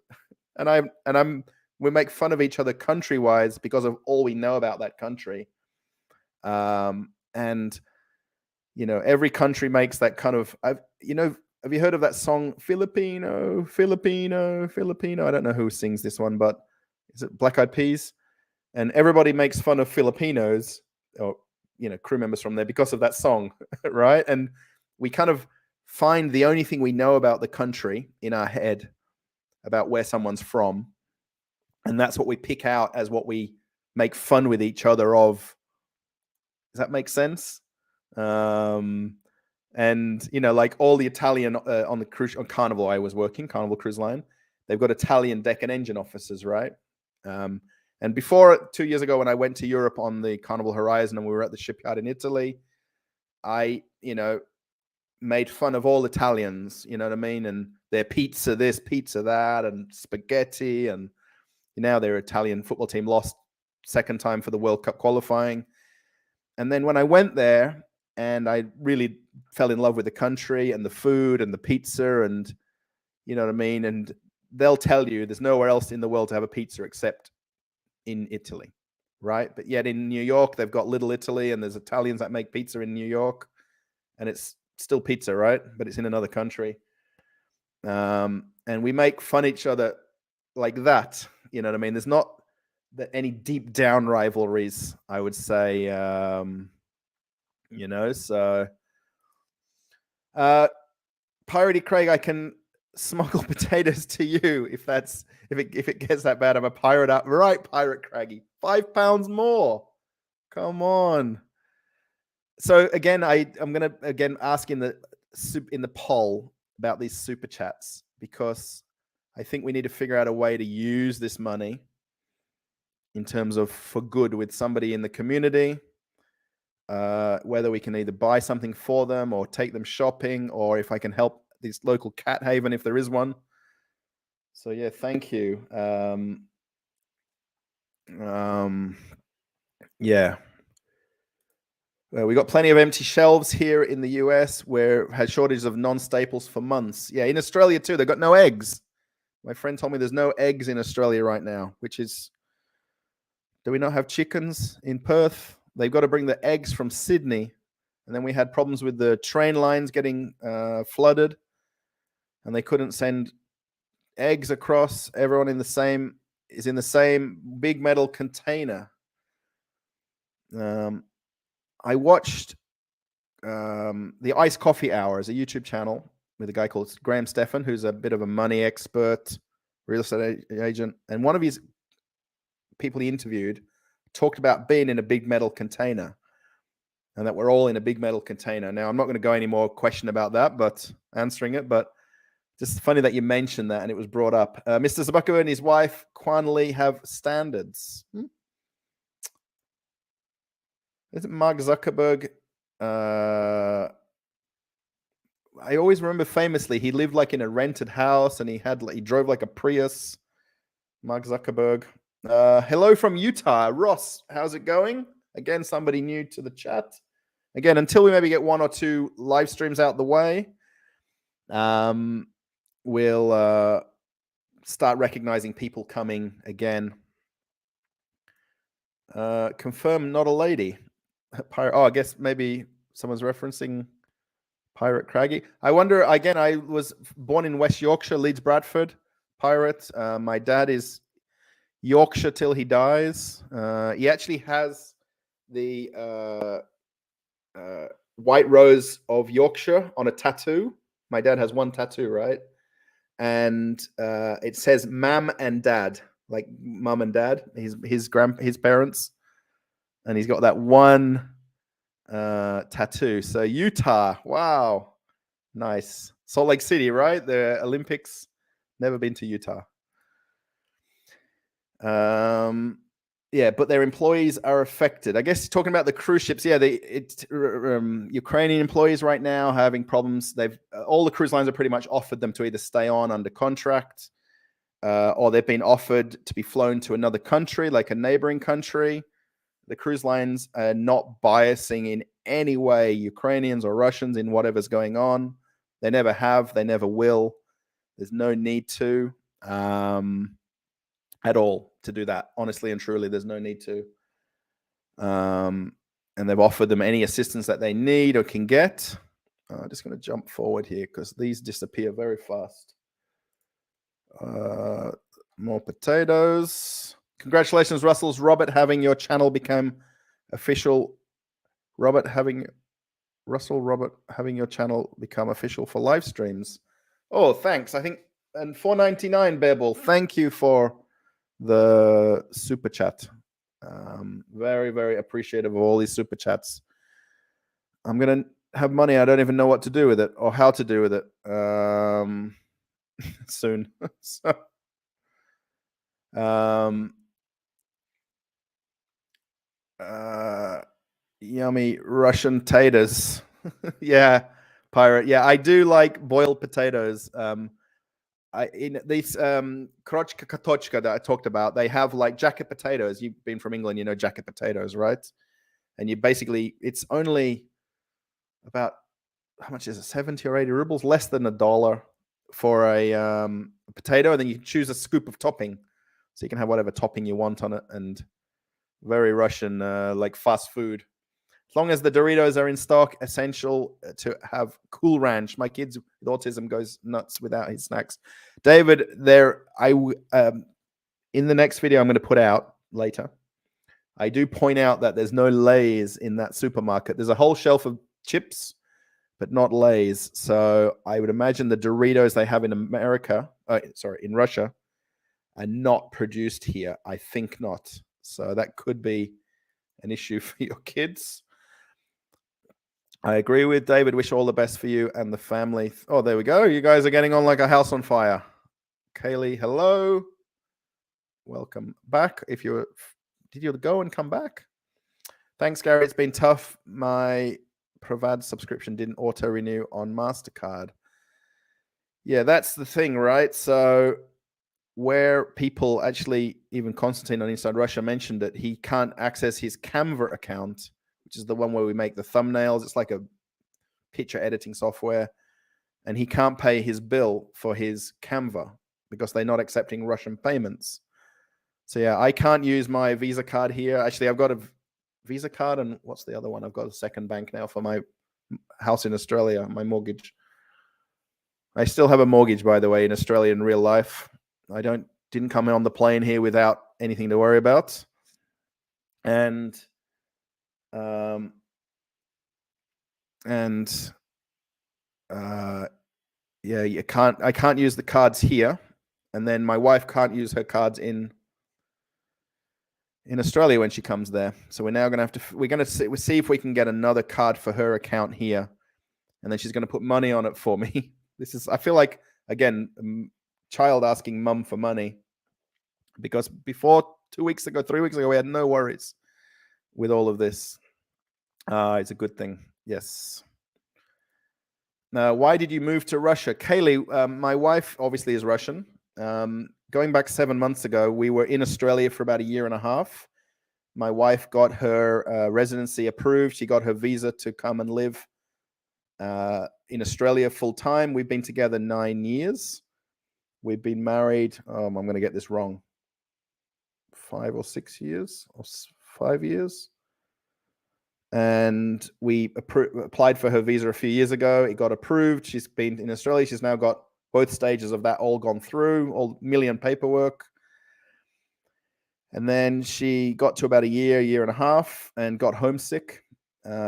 we make fun of each other country-wise because of all we know about that country. And every country makes that kind of, have you heard of that song, Filipino, Filipino, Filipino? I don't know who sings this one, but is it Black Eyed Peas? And everybody makes fun of Filipinos, or crew members from there, because of that song, right? And we kind of find the only thing we know about the country in our head about where someone's from, and that's what we pick out as what we make fun with each other of. Does that make sense? And like all the Italian on the cruise, on Carnival, I was working Carnival Cruise Line. They've got Italian deck and engine officers, right? And before, 2 years ago, when I went to Europe on the Carnival Horizon and we were at the shipyard in Italy, I, made fun of all Italians, you know what I mean? And their pizza this, pizza that, and spaghetti. And now their Italian football team lost second time for the World Cup qualifying. And then when I went there, and I really fell in love with the country and the food and the pizza, and you know what I mean? And they'll tell you there's nowhere else in the world to have a pizza except in Italy, right? But yet in New York, they've got Little Italy, and there's Italians that make pizza in New York, and it's still pizza, right? But it's in another country. And we make fun of each other like that, you know what I mean? There's not any deep down rivalries, I would say, so Piratey Craig, I can smuggle potatoes to you if it gets that bad. I'm a pirate out, right? Pirate Craggy, £5 more. Come on. So again, I'm gonna ask in the poll about these super chats, because I think we need to figure out a way to use this money in terms of for good with somebody in the community. Whether we can either buy something for them or take them shopping, or if I can help this local cat haven if there is one. So yeah, thank you. Yeah. We got plenty of empty shelves here in the US where had shortages of non-staples for months. Yeah, in Australia too, they've got no eggs. My friend told me there's no eggs in Australia right now, which is, do we not have chickens in Perth? They've got to bring the eggs from Sydney. And then we had problems with the train lines getting flooded, and they couldn't send eggs across. Everyone is in the same big metal container. I watched the Iced Coffee Hour as a YouTube channel with a guy called Graham Stephan, who's a bit of a money expert, real estate agent. And one of his people he interviewed talked about being in a big metal container, and that we're all in a big metal container. Now, I'm not going to go any more question about that, but answering it, but just funny that you mentioned that and it was brought up. Mr. Zuckerberg and his wife, Kwan Lee, have standards. Isn't Mark Zuckerberg? I always remember famously he lived like in a rented house and he drove like a Prius. Mark Zuckerberg. Hello from Utah. Ross, how's it going? Again, somebody new to the chat. Again, until we maybe get one or two live streams out the way, we'll start recognizing people coming again. Confirm not a lady. Oh, I guess maybe someone's referencing Pirate Craggy. I wonder, again, I was born in West Yorkshire, Leeds Bradford, Pirate. My dad is Yorkshire till he dies. He actually has the White Rose of Yorkshire on a tattoo. My dad has one tattoo, right? And it says "Mam and Dad," like mum and dad, his parents, and he's got that one tattoo. So Utah, wow, nice. Salt Lake City, right? The Olympics. Never been to Utah. Yeah, but their employees are affected. I guess talking about the cruise ships. Yeah, Ukrainian employees right now having problems. They've all the cruise lines are pretty much offered them to either stay on under contract, or they've been offered to be flown to another country, like a neighboring country. The cruise lines are not biasing in any way Ukrainians or Russians in whatever's going on. They never have. They never will. There's no need to. At all to do that. Honestly and truly, there's no need to. And they've offered them any assistance that they need or can get. I'm just going to jump forward here because these disappear very fast. More potatoes. Congratulations, Russell's Robert, having your channel become official. Robert having your channel become official for live streams. Oh, thanks. I think, and $4.99, Bebel. Thank you for the super chat. Very, very appreciative of all these super chats. I'm gonna have money. I don't even know what to do with it or how to do with it soon. So, yummy Russian taters. Yeah, Pirate. Yeah, I do like boiled potatoes. In these krochka katochka that I talked about, they have like jacket potatoes. You've been from England, you know jacket potatoes, right? And you basically, it's only about, how much is it, 70 or 80 rubles, less than $1 for a potato, and then you choose a scoop of topping, so you can have whatever topping you want on it. And very Russian, like fast food. As long as the Doritos are in stock, essential to have Cool Ranch. My kids with autism goes nuts without his snacks. David, in the next video I'm going to put out later, I do point out that there's no Lay's in that supermarket. There's a whole shelf of chips, but not Lay's. So I would imagine the Doritos they have in in Russia, are not produced here. I think not. So that could be an issue for your kids. I agree with David. Wish all the best for you and the family. Oh, there we go. You guys are getting on like a house on fire. Kaylee, hello. Welcome back. Did you go and come back? Thanks, Gary. It's been tough. My Provad subscription didn't auto-renew on MasterCard. Yeah, that's the thing, right? So where people actually, even Konstantin on Inside Russia mentioned that he can't access his Canva account, which is the one where we make the thumbnails. It's like a picture editing software. And he can't pay his bill for his Canva because they're not accepting Russian payments. So yeah, I can't use my Visa card here. Actually, I've got a Visa card, and what's the other one? I've got a second bank now for my house in Australia, my mortgage. I still have a mortgage, by the way, in Australia in real life. I didn't come on the plane here without anything to worry about. And yeah, I can't use the cards here, and then my wife can't use her cards in Australia when she comes there. So we're now going to have to, we're going to see if we can get another card for her account here, and then she's going to put money on it for me. I feel like, again, child asking mum for money, because before 3 weeks ago, we had no worries with all of this. It's a good thing. Yes. Now, why did you move to Russia? Kaylee, my wife obviously is Russian. Going back 7 months ago, we were in Australia for about 1.5 years. My wife got her residency approved. She got her visa to come and live in Australia full time. We've been together 9 years. We've been married, I'm going to get this wrong, 5 or 6 years, or 5 years. And we applied for her visa a few years ago. It got approved. She's been in Australia. She's now got both stages of that all gone through, all million paperwork. And then she got to about 1.5 years, and got homesick.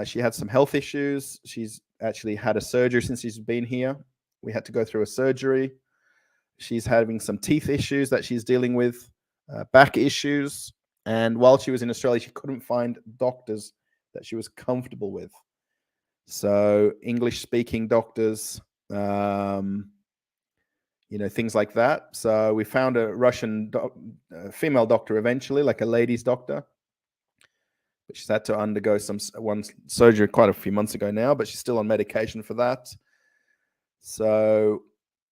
She had some health issues. She's actually had a surgery since she's been here. We had to go through a surgery. She's having some teeth issues that she's dealing with, back issues. And while she was in Australia, she couldn't find doctors that she was comfortable with. So English-speaking doctors, things like that. So we found a Russian female doctor eventually, like a ladies' doctor. But she's had to undergo one surgery quite a few months ago now, but she's still on medication for that. So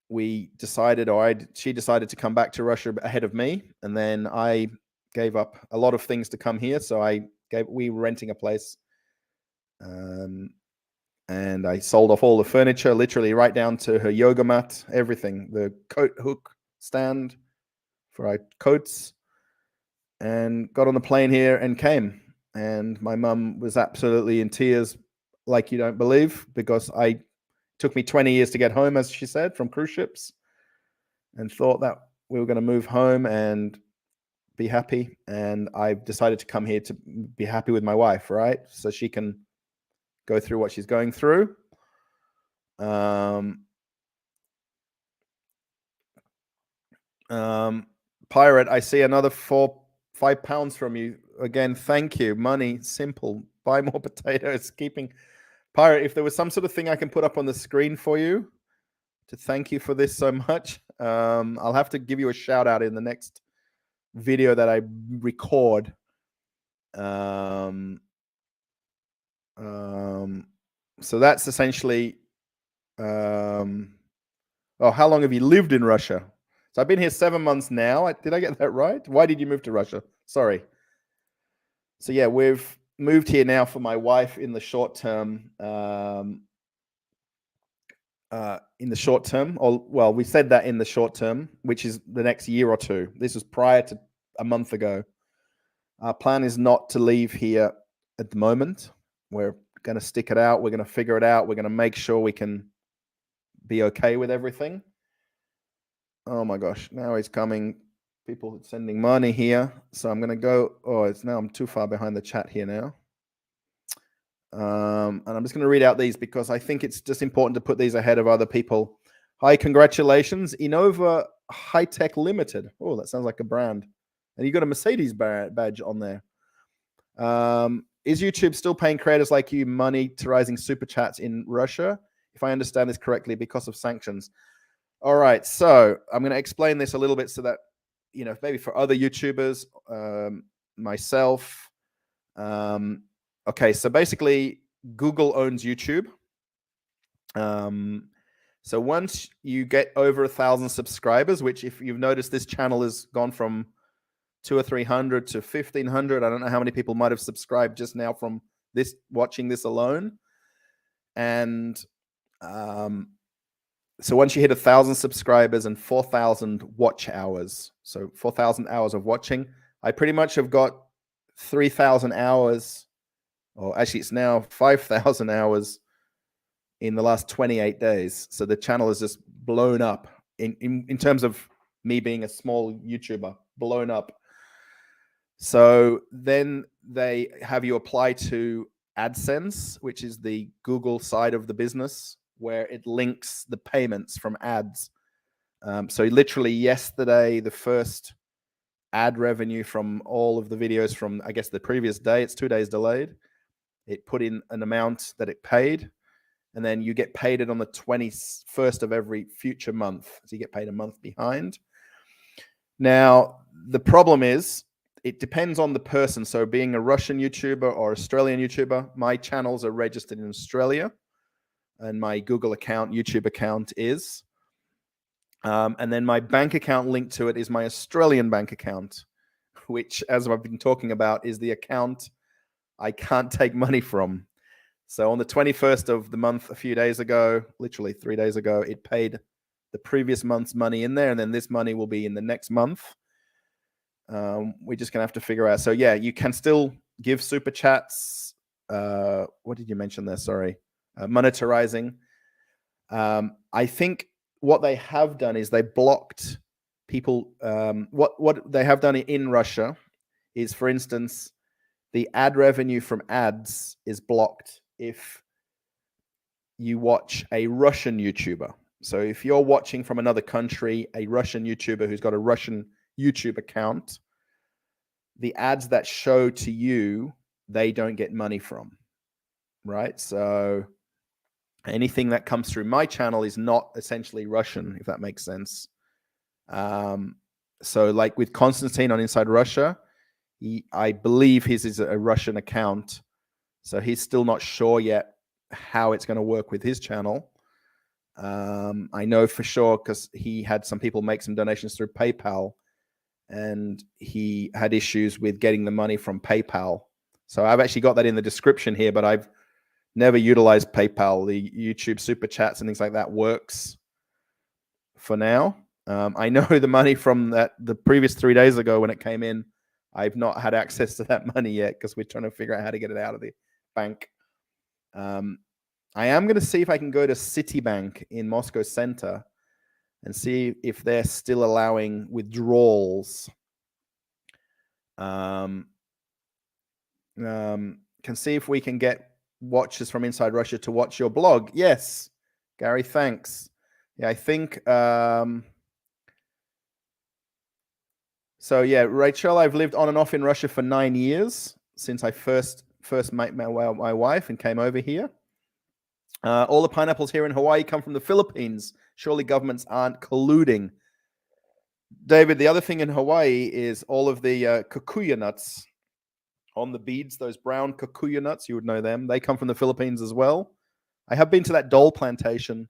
we decided, she decided to come back to Russia ahead of me, and then I gave up a lot of things to come here. So we were renting a place, and I sold off all the furniture, literally right down to her yoga mat, everything, the coat hook stand for our coats, and got on the plane here and came. And my mum was absolutely in tears, like you don't believe, because it took me 20 years to get home, as she said, from cruise ships, and thought that we were going to move home and be happy. And I decided to come here to be happy with my wife, right? So she can go through what she's going through. Pirate, I see another 5 pounds from you. Again, thank you. Money, simple. Buy more potatoes. Pirate, if there was some sort of thing I can put up on the screen for you to thank you for this so much, I'll have to give you a shout out in the next video that I record. So that's essentially, how long have you lived in Russia? So I've been here 7 months now. Did I get that right? Why did you move to Russia? Sorry. So yeah, we've moved here now for my wife in the short term. We said that in the short term, which is the next year or two. This was prior to a month ago. Our plan is not to leave here at the moment. We're going to stick it out. We're going to figure it out. We're going to make sure we can be okay with everything. Oh my gosh, now he's coming. People sending money here. So I'm going to go. I'm too far behind the chat here now. And I'm just going to read out these because I think it's just important to put these ahead of other people. Hi, congratulations. Innova High Tech Limited. Oh, that sounds like a brand. And you got a Mercedes badge on there. Is YouTube still paying creators like you monetizing super chats in Russia? If I understand this correctly, because of sanctions. All right, so I'm going to explain this a little bit so that, maybe for other YouTubers, myself. Okay, so basically, Google owns YouTube. So once you get over 1,000 subscribers, which if you've noticed, this channel has gone from 200 or 300 to 1,500. I don't know how many people might have subscribed just now from watching this alone. And so once you hit 1,000 subscribers and 4,000 watch hours, so 4,000 hours of watching, I pretty much have got 3,000 hours, or actually it's now 5,000 hours in the last 28 days. So the channel has just blown up in terms of me being a small YouTuber, blown up. So then they have you apply to AdSense, which is the Google side of the business, where it links the payments from ads. So literally yesterday, the first ad revenue from all of the videos from, I guess, the previous day, it's 2 days delayed. It put in an amount that it paid, and then you get paid it on the 21st of every future month. So you get paid a month behind. Now, the problem is, it depends on the person. So being a Russian YouTuber or Australian YouTuber, my channels are registered in Australia, and my Google account, YouTube account is. And then my bank account linked to it is my Australian bank account, which, as I've been talking about, is the account I can't take money from. So on the 21st of the month, a few days ago, literally 3 days ago, it paid the previous month's money in there, and then this money will be in the next month. We're just going to have to figure out. So yeah, you can still give super chats. What did you mention there? Sorry. Monetizing. I think what they have done is they blocked people. What they have done in Russia is, for instance, the ad revenue from ads is blocked if you watch a Russian YouTuber. So if you're watching from another country, a Russian YouTuber who's got a Russian YouTube account, the ads that show to you, they don't get money from, right? So anything that comes through my channel is not essentially Russian, if that makes sense. So like with Konstantin on Inside Russia, I believe his is a Russian account. So he's still not sure yet how it's going to work with his channel. I know for sure because he had some people make some donations through PayPal, and he had issues with getting the money from PayPal. So I've actually got that in the description here, but I've never utilized PayPal. The YouTube super chats and things like that works for now. I know the money from the previous 3 days ago when it came in, I've not had access to that money yet because we're trying to figure out how to get it out of the bank. I am going to see if I can go to Citibank in Moscow Center and see if they're still allowing withdrawals. Can see if we can get watchers from Inside Russia to watch your blog. Yes, Gary, thanks. Yeah, I think... So yeah, Rachel, I've lived on and off in Russia for 9 years since I first met my wife and came over here. All the pineapples here in Hawaii come from the Philippines. Surely governments aren't colluding. David, the other thing in Hawaii is all of the kikuyu nuts on the beads, those brown kikuyu nuts, you would know them. They come from the Philippines as well. I have been to that Dole plantation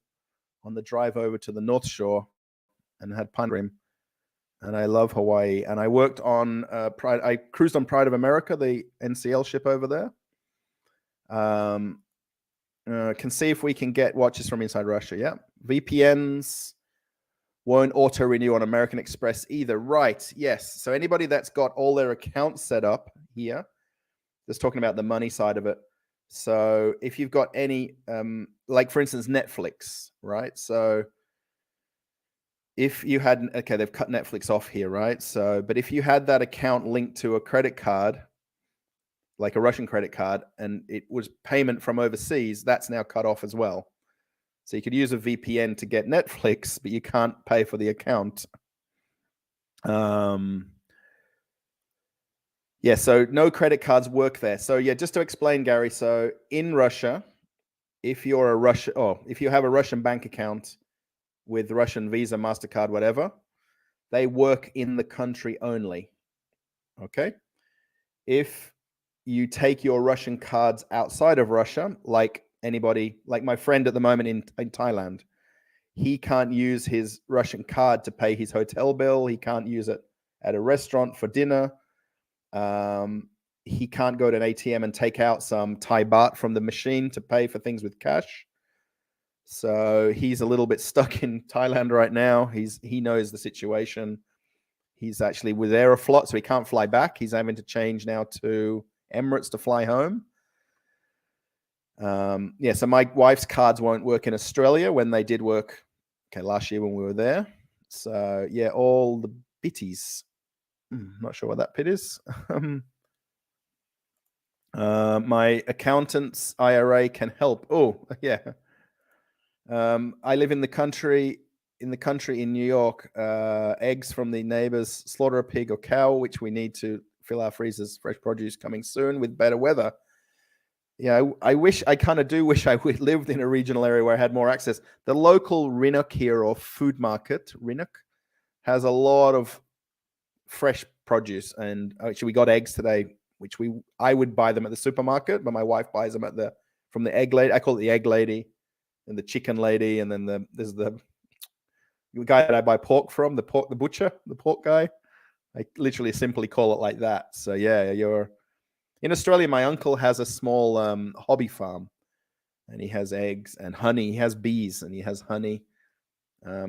on the drive over to the North Shore and had pine cream. And I love Hawaii. And I worked on I cruised on Pride of America, the NCL ship over there. Can see if we can get watches from Inside Russia. Yeah. VPNs won't auto renew on American Express either. Right. Yes. So anybody that's got all their accounts set up here, just talking about the money side of it. So if you've got any, like for instance, Netflix, right? So if you had, okay, they've cut Netflix off here, right? So, but if you had that account linked to a credit card, like a Russian credit card, and it was payment from overseas, that's now cut off as well. So you could use a VPN to get Netflix, but you can't pay for the account. Yeah, so no credit cards work there. So yeah, just to explain, Gary, so in Russia, if you're if you have a Russian bank account with Russian Visa, MasterCard, whatever, they work in the country only. Okay? If you take your Russian cards outside of Russia, like anybody, like my friend at the moment in Thailand, he can't use his Russian card to pay his hotel bill. He can't use it at a restaurant for dinner. he can't go to an ATM and take out some Thai baht from the machine to pay for things with cash. So he's a little bit stuck in Thailand right now. He knows the situation. He's actually with Aeroflot, so he can't fly back. He's having to change now to Emirates to fly home. So my wife's cards won't work in Australia when they did work last year when we were there. So yeah, all the bitties. Not sure what that bit is. My accountant's IRA can help. Oh, yeah. I live in the country in New York. Eggs from the neighbors slaughter a pig or cow, which we need to fill our freezers. Fresh produce coming soon with better weather. Yeah, I kind of do wish I lived in a regional area where I had more access. The local Rinnock here, or food market, Rinnock, has a lot of fresh produce. And actually, we got eggs today, which I would buy them at the supermarket, but my wife buys them from the egg lady. I call it the egg lady, and the chicken lady, and then there's the guy that I buy pork from, the butcher, the pork guy. I literally simply call it like that. So yeah, in Australia, my uncle has a small hobby farm, and he has eggs and honey. He has bees and he has honey.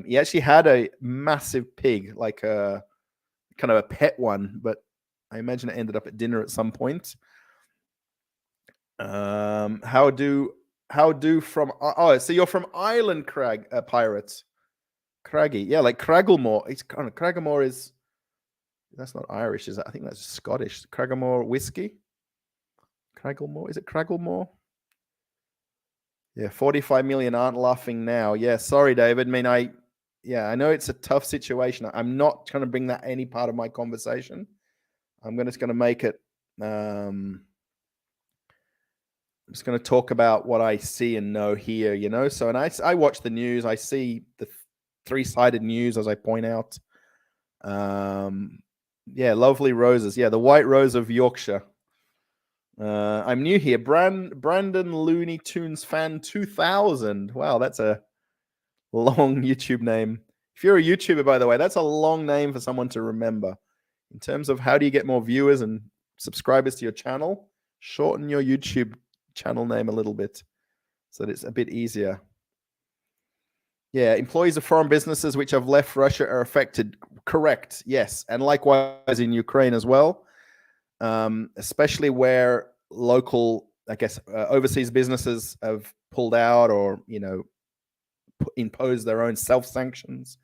He actually had a massive pig, like a kind of a pet one, but I imagine it ended up at dinner at some point. How do from so you're from Ireland, pirates, Craggy, yeah, like Cragglemore. It's kind of Craggamore is that's not Irish, is that? I think that's Scottish. Craggamore whiskey. Cragglemore, is it Cragglemore? Yeah, 45 million aren't laughing now. Yeah, sorry, David. I mean, I know it's a tough situation. I'm not trying to bring that any part of my conversation. I'm just going to make it. I'm just going to talk about what I see and know here. So, and I watch the news. I see the three-sided news, as I point out. Yeah, lovely roses. Yeah, the white rose of Yorkshire. I'm new here. Brandon Looney Tunes fan 2000. Wow, that's a long YouTube name. If you're a YouTuber, by the way, that's a long name for someone to remember. In terms of how do you get more viewers and subscribers to your channel, shorten your YouTube channel name a little bit so that it's a bit easier. Yeah, employees of foreign businesses which have left Russia are affected. Correct, yes. And likewise in Ukraine as well. Especially where local, I guess, overseas businesses have pulled out or, imposed their own self-sanctions,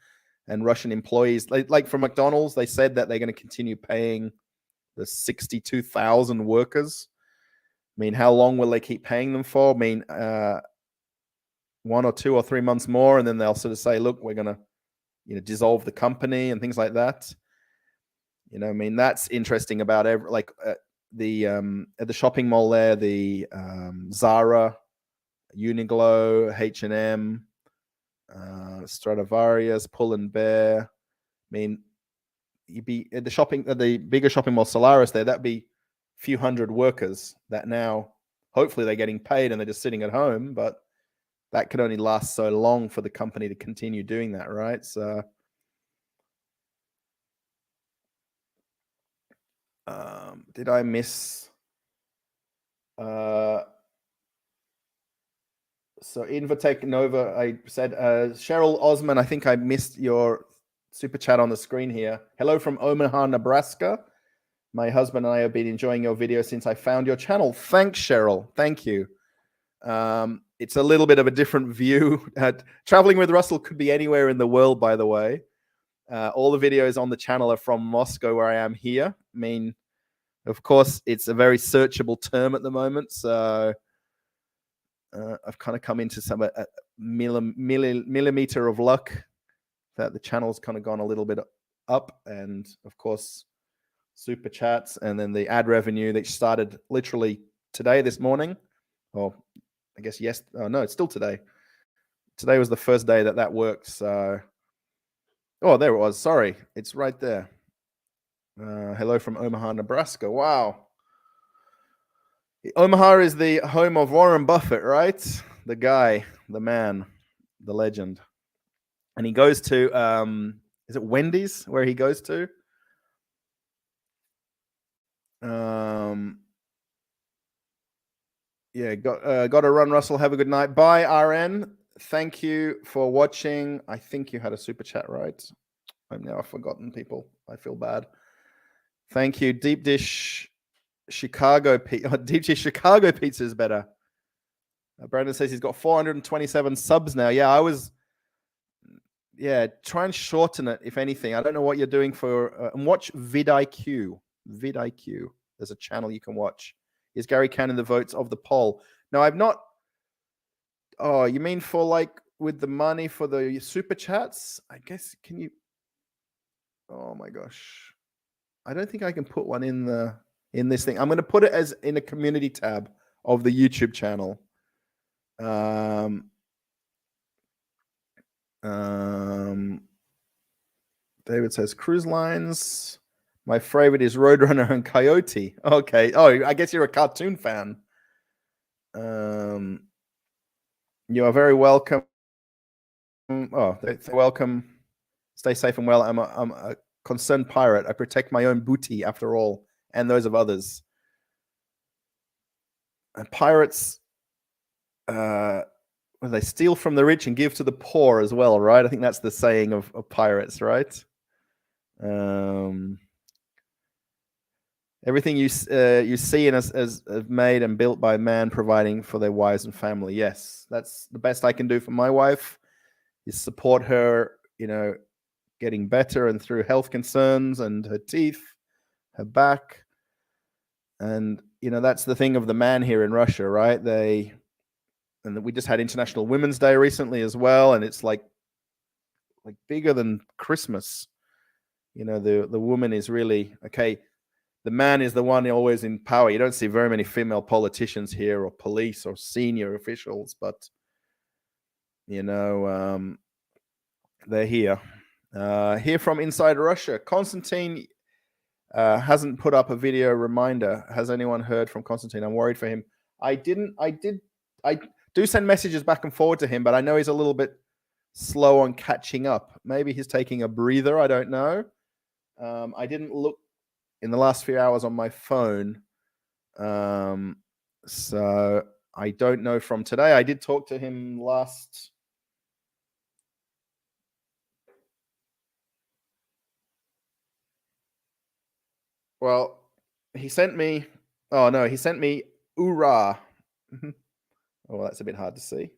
and Russian employees, like from McDonald's, they said that they're going to continue paying the 62,000 workers. I mean, how long will they keep paying them for? I mean, 1 or 2 or 3 months more, and then they'll sort of say, look, we're going to, dissolve the company and things like that. I mean, that's interesting about the at the shopping mall there, the Zara, Uniqlo, H&M, Stradivarius, Pull and Bear. I mean, you'd be at the bigger shopping mall, Solaris there, that'd be a few hundred workers that now, hopefully they're getting paid and they're just sitting at home, but that could only last so long for the company to continue doing that, right? So did I miss? So Invotech Nova, I said, Cheryl Osman, I think I missed your super chat on the screen here. Hello from Omaha, Nebraska. My husband and I have been enjoying your video since I found your channel. Thanks, Cheryl. Thank you. It's a little bit of a different view. Traveling with Russell could be anywhere in the world, by the way. All the videos on the channel are from Moscow, where I am here. I mean, of course, it's a very searchable term at the moment, so I've kind of come into some millimeter of luck that the channel's kind of gone a little bit up, and of course, super chats, and then the ad revenue that started literally today, this morning, or I guess yes. Oh no, it's still today. Today was the first day that worked. So, oh, there it was. Sorry, it's right there. Hello from Omaha, Nebraska. Wow. Omaha is the home of Warren Buffett, right? The guy, the man, the legend. And he goes to, is it Wendy's where he goes to? Yeah, got to run, Russell. Have a good night. Bye, RN. Thank you for watching. I think you had a super chat, right? I've now forgotten people. I feel bad. Thank you. Deep dish Chicago pizza. Deep dish Chicago pizza is better. Brandon says he's got 427 subs now. Yeah, try and shorten it, if anything. I don't know what you're doing for... and watch vidIQ. vidIQ. There's a channel you can watch. Is Gary counting the votes of the poll? No, I've not... Oh, you mean for like with the money for the super chats? I guess, can you... Oh my gosh. I don't think I can put one in this thing. I'm going to put it as in a community tab of the YouTube channel. David says cruise lines. My favorite is Roadrunner and Coyote. Okay. Oh, I guess you're a cartoon fan. You are very welcome. Oh, they're welcome. Stay safe and well. I'm a concerned pirate. I protect my own booty, after all, and those of others. And pirates, they steal from the rich and give to the poor as well, right? I think that's the saying of pirates, right? Everything you see and as made and built by man, providing for their wives and family. Yes, that's the best I can do for my wife, is support her, getting better and through health concerns and her teeth, her back. And, that's the thing of the man here in Russia, right? And we just had International Women's Day recently as well. And it's like bigger than Christmas. The woman is really, okay, the man is the one always in power. You don't see very many female politicians here or police or senior officials, but, they're here. Here from inside Russia. Konstantin hasn't put up a video reminder. Has anyone heard from Konstantin? I'm worried for him. I do send messages back and forward to him, but I know he's a little bit slow on catching up. Maybe he's taking a breather. I don't know. I didn't look in the last few hours on my phone. So I don't know from today. I did talk to him last... Well, he sent me... Oh, no, he sent me Ura. Oh, that's a bit hard to see.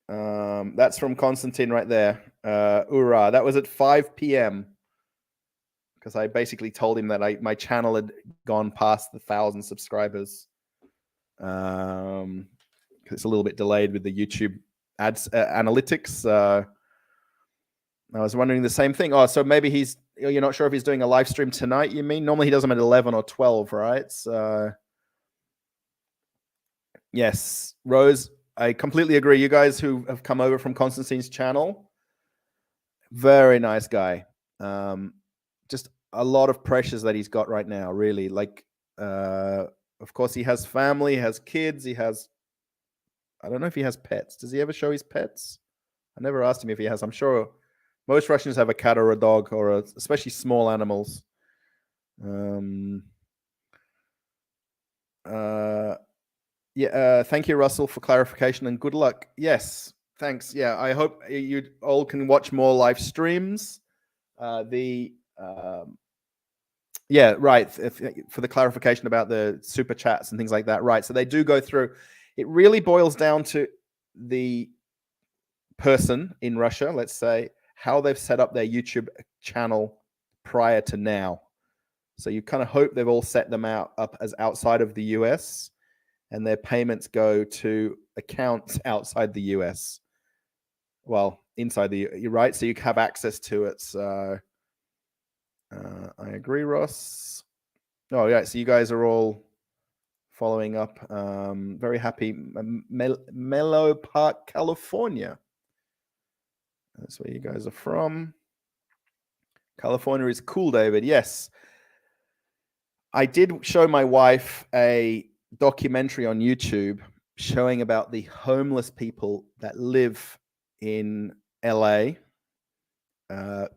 That's from Konstantin right there. Ura. That was at 5 p.m. because I basically told him that my channel had gone past the 1,000 subscribers. Because it's a little bit delayed with the YouTube ads analytics. I was wondering the same thing. Oh, so maybe you're not sure if he's doing a live stream tonight, you mean? Normally he does them at 11 or 12, right? So, yes, Rose, I completely agree. You guys who have come over from Konstantin's channel, very nice guy. Just a lot of pressures that he's got right now, really. Of course, he has family, he has kids, I don't know if he has pets. Does he ever show his pets? I never asked him if he has. I'm sure most Russians have a cat or a dog, or especially small animals. Thank you, Russell, for clarification, and good luck. Yes, thanks. Yeah, I hope you all can watch more live streams. For the clarification about the super chats and things like that. Right. So they do go through. It really boils down to the person in Russia, let's say, how they've set up their YouTube channel prior to now. So you kind of hope they've all set them up as outside of the US, and their payments go to accounts outside the US. Well, inside you're right. So you have access to it. So I agree, Ross. Oh, yeah. So you guys are all following up. Very happy. Mellow Park, California. That's where you guys are from. California is cool, David. Yes. I did show my wife a documentary on YouTube showing about the homeless people that live in LA,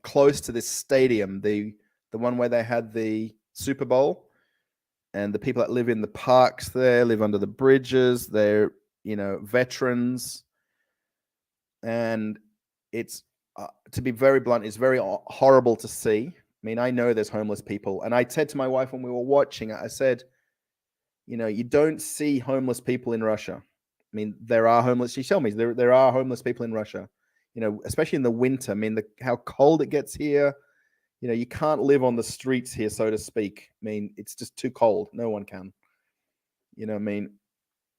close to this stadium, the one where they had the Super Bowl. and the people that live in the parks there, live under the bridges, they're, veterans. And it's, to be very blunt, it's very horrible to see. I mean, I know there's homeless people. And I said to my wife when we were watching it, I said, you don't see homeless people in Russia. I mean, there are homeless. She told me there are homeless people in Russia, especially in the winter. I mean, how cold it gets here. You can't live on the streets here, so to speak. I mean, it's just too cold. No one can. I mean,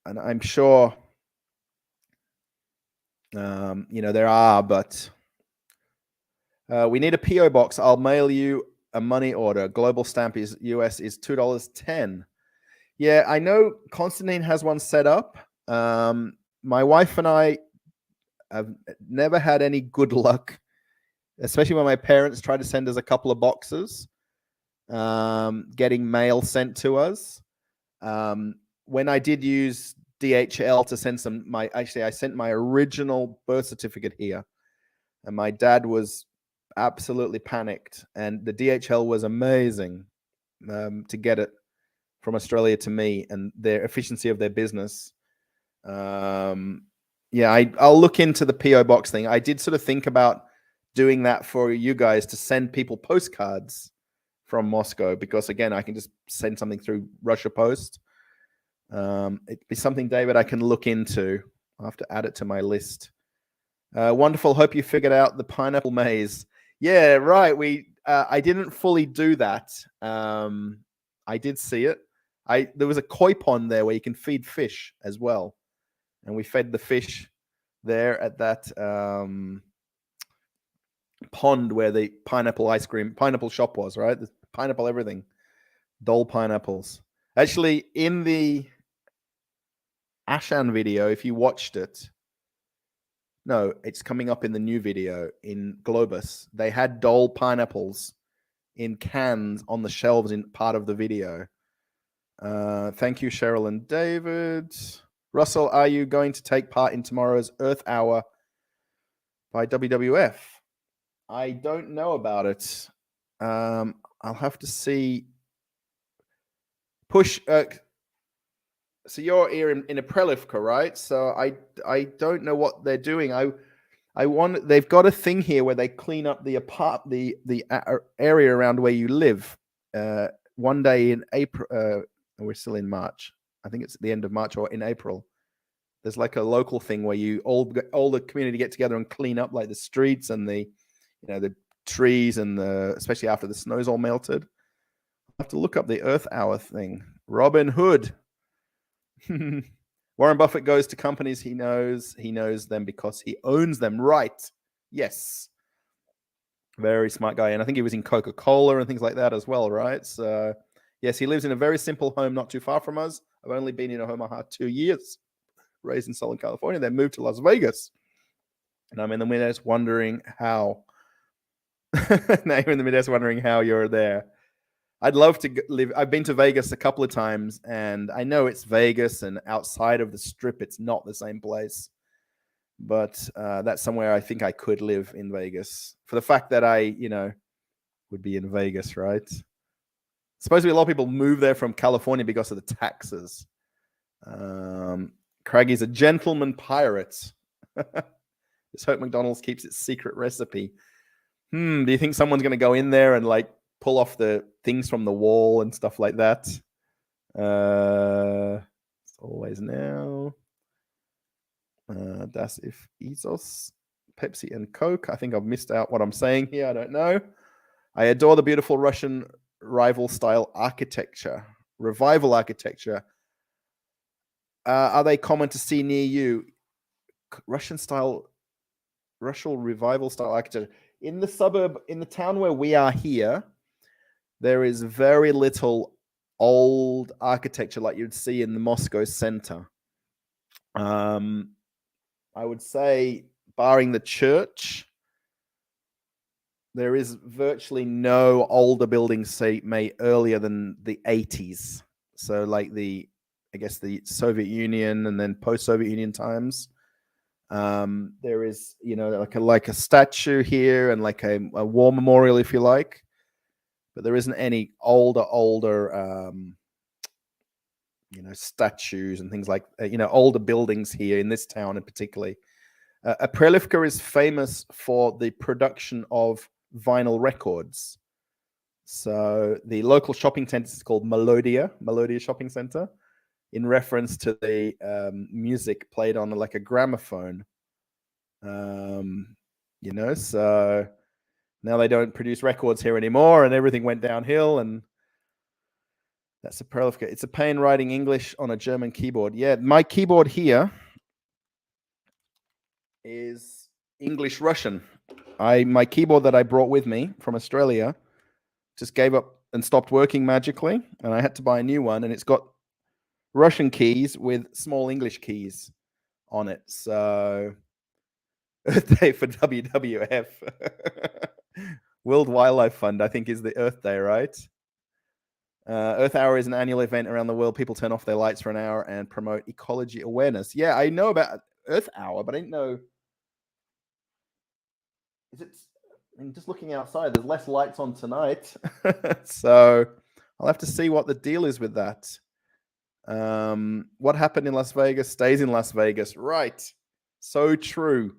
and I'm sure, there are, but we need a PO box. I'll mail you a money order. Global stamp is US is $2.10. Yeah, I know Constantine has one set up. My wife and I have never had any good luck, especially when my parents tried to send us a couple of boxes, getting mail sent to us. When I did use DHL to send I sent my original birth certificate here, and my dad was absolutely panicked, and the DHL was amazing to get it from Australia to me, and their efficiency of their business. I'll look into the PO box thing. I did sort of think about doing that for you guys, to send people postcards from Moscow, because again, I can just send something through Russia Post. It'd be something, David, I can look into. I'll have to add it to my list. Wonderful. Hope you figured out the pineapple maze. Yeah, right. I didn't fully do that. I did see it. There was a koi pond there where you can feed fish as well, and we fed the fish there at that pond where the pineapple shop was. Right, the pineapple everything, Dole pineapples. Actually, in the Ashan video, if you watched it, no, it's coming up in the new video in Globus. They had Dole pineapples in cans on the shelves in part of the video. Thank you, Cheryl and David. Russell, are you going to take part in tomorrow's Earth Hour by WWF? I don't know about it. I'll have to see. Push. So you're here in a Prelivka, right? So I don't know what they're doing. They've got a thing here where they clean up the area around where you live. One day in April. We're still in March. I think it's at the end of March or in April. There's like a local thing where all the community get together and clean up like the streets and the trees, and especially after the snow's all melted. I'll have to look up the Earth Hour thing. Robin Hood. Warren Buffett goes to companies he knows them because he owns them. Right. Yes. Very smart guy. And I think he was in Coca-Cola and things like that as well, right? So yes, he lives in a very simple home not too far from us. I've only been in Omaha 2 years, raised in Southern California, then moved to Las Vegas. And I'm in the Midwest wondering how. Now you're in the Midwest wondering how you're there. I'd love to live. I've been to Vegas a couple of times, and I know it's Vegas, and outside of the Strip, it's not the same place. But that's somewhere I think I could live in Vegas, for the fact that I, would be in Vegas, right? Supposedly a lot of people move there from California because of the taxes. Craiggie's a gentleman pirate. Let's hope McDonald's keeps its secret recipe. Do you think someone's going to go in there and pull off the things from the wall and stuff like that? It's always now. Das if Izos, Pepsi and Coke. I think I've missed out what I'm saying here. I don't know. I adore the beautiful Russian revival architecture. Are they common to see near you? Russian revival style architecture. In the suburb, in the town where we are here, there is very little old architecture like you'd see in the Moscow center. I would say, barring the church, there is virtually no older buildings made earlier than the 80s. So like the Soviet Union and then post-Soviet Union times. There is, like a statue here and like a war memorial, if you like. But there isn't any older statues and things like older buildings here in this town in particularly. Prelivka is famous for the production of vinyl records. So the local shopping center is called Melodia Shopping Center, in reference to the music played on like a gramophone. So now they don't produce records here anymore, and everything went downhill. And that's a Prelivka. It's a pain writing English on a German keyboard. Yeah, my keyboard here is English Russian. My keyboard that I brought with me from Australia just gave up and stopped working magically, and I had to buy a new one, and it's got Russian keys with small English keys on it. So Earth Day for WWF. World Wildlife Fund, I think, is the Earth Day, right? Earth Hour is an annual event around the world. People turn off their lights for an hour and promote ecology awareness. Yeah, I know about Earth Hour, but I didn't know. Just looking outside, there's less lights on tonight. So I'll have to see what the deal is with that. What happened in Las Vegas stays in Las Vegas. Right. So true.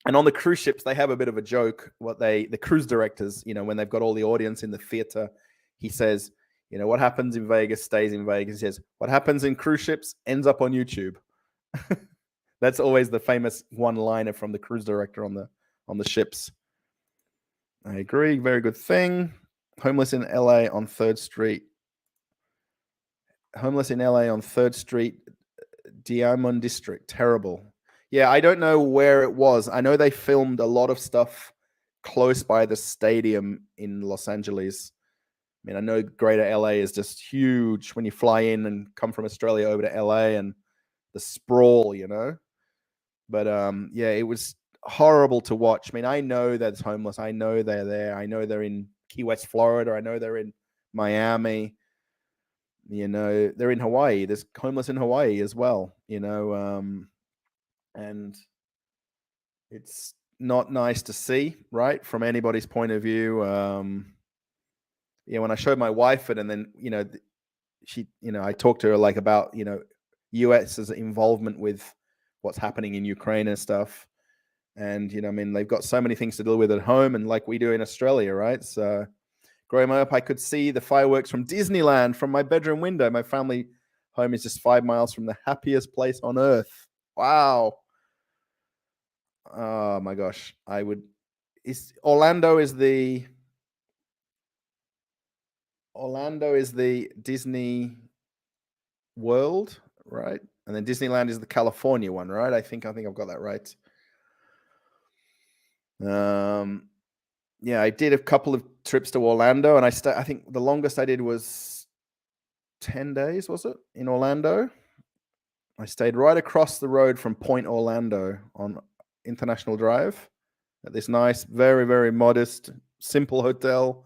And on the cruise ships, they have a bit of a joke. The cruise directors, when they've got all the audience in the theater, he says, what happens in Vegas stays in Vegas. He says, what happens in cruise ships ends up on YouTube. That's always the famous one-liner from the cruise director on the ships. I agree. Very good thing. Homeless in LA on 3rd Street. Homeless in LA on 3rd Street, Diamond District. Terrible. Yeah, I don't know where it was. I know they filmed a lot of stuff close by the stadium in Los Angeles. I mean, I know Greater LA is just huge when you fly in and come from Australia over to LA, and the sprawl, But yeah, it was horrible to watch. I mean, I know that's homeless. I know they're there. I know they're in Key West, Florida. I know they're in Miami. They're in Hawaii. There's homeless in Hawaii as well, and it's not nice to see, right, from anybody's point of view. When I showed my wife it, and then she, I talked to her like about US's involvement with what's happening in Ukraine and stuff, and they've got so many things to deal with at home, and like we do in Australia, right? So growing up, I could see the fireworks from Disneyland from my bedroom window. My family home is just 5 miles from the happiest place on earth. Wow. Oh my gosh. Orlando is the Disney World, right? And then Disneyland is the California one, right? I think I've got that right. Yeah, I did a couple of trips to Orlando, and I think the longest I did was 10 days, was it, in Orlando? I stayed right across the road from Point Orlando on International Drive at this nice, very, very modest, simple hotel.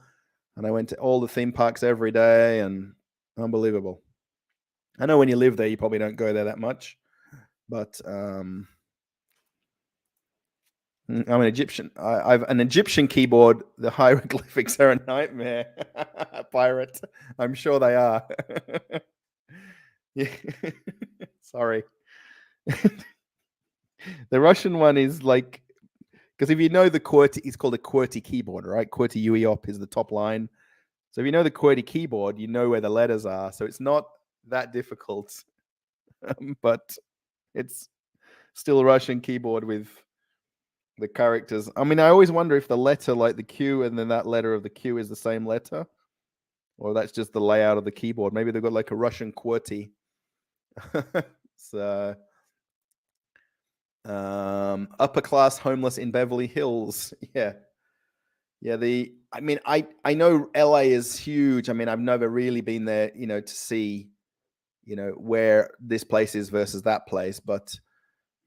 And I went to all the theme parks every day, and unbelievable. I know when you live there, you probably don't go there that much, but I'm an Egyptian. I've an Egyptian keyboard. The hieroglyphics are a nightmare. Pirate. I'm sure they are. Yeah. Sorry. The Russian one is like, because if you know the QWERTY, it's called a QWERTY keyboard, right? QWERTY UEOP is the top line. So if you know the QWERTY keyboard, you know where the letters are. So it's not that difficult, but it's still a Russian keyboard with the characters. I mean, I always wonder if the letter, like the Q, and then that letter of the Q is the same letter, or that's just the layout of the keyboard. Maybe they've got like a Russian QWERTY. So upper class homeless in Beverly Hills. Yeah. I know LA is huge. I mean, I've never really been there, to see, where this place is versus that place. But I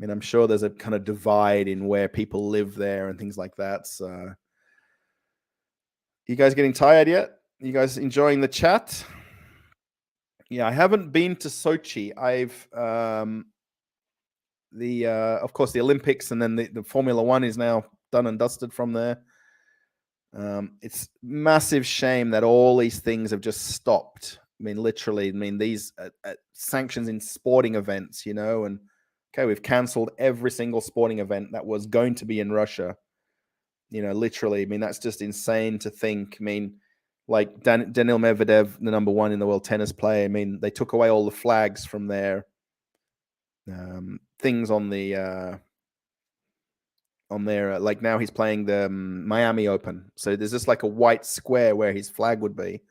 mean, I'm sure there's a kind of divide in where people live there and things like that. So you guys getting tired yet? You guys enjoying the chat? Yeah, I haven't been to Sochi. I've of course the Olympics, and then the Formula One is now done and dusted from there. It's massive shame that all these things have just stopped. mean, literally, I mean, these sanctions in sporting events, and okay, we've cancelled every single sporting event that was going to be in Russia. Literally, I mean, that's just insane to think. I mean, like Daniil Medvedev, the number one in the world tennis player, I mean, they took away all the flags from their things on their like now he's playing the Miami Open. So there's just like a white square where his flag would be,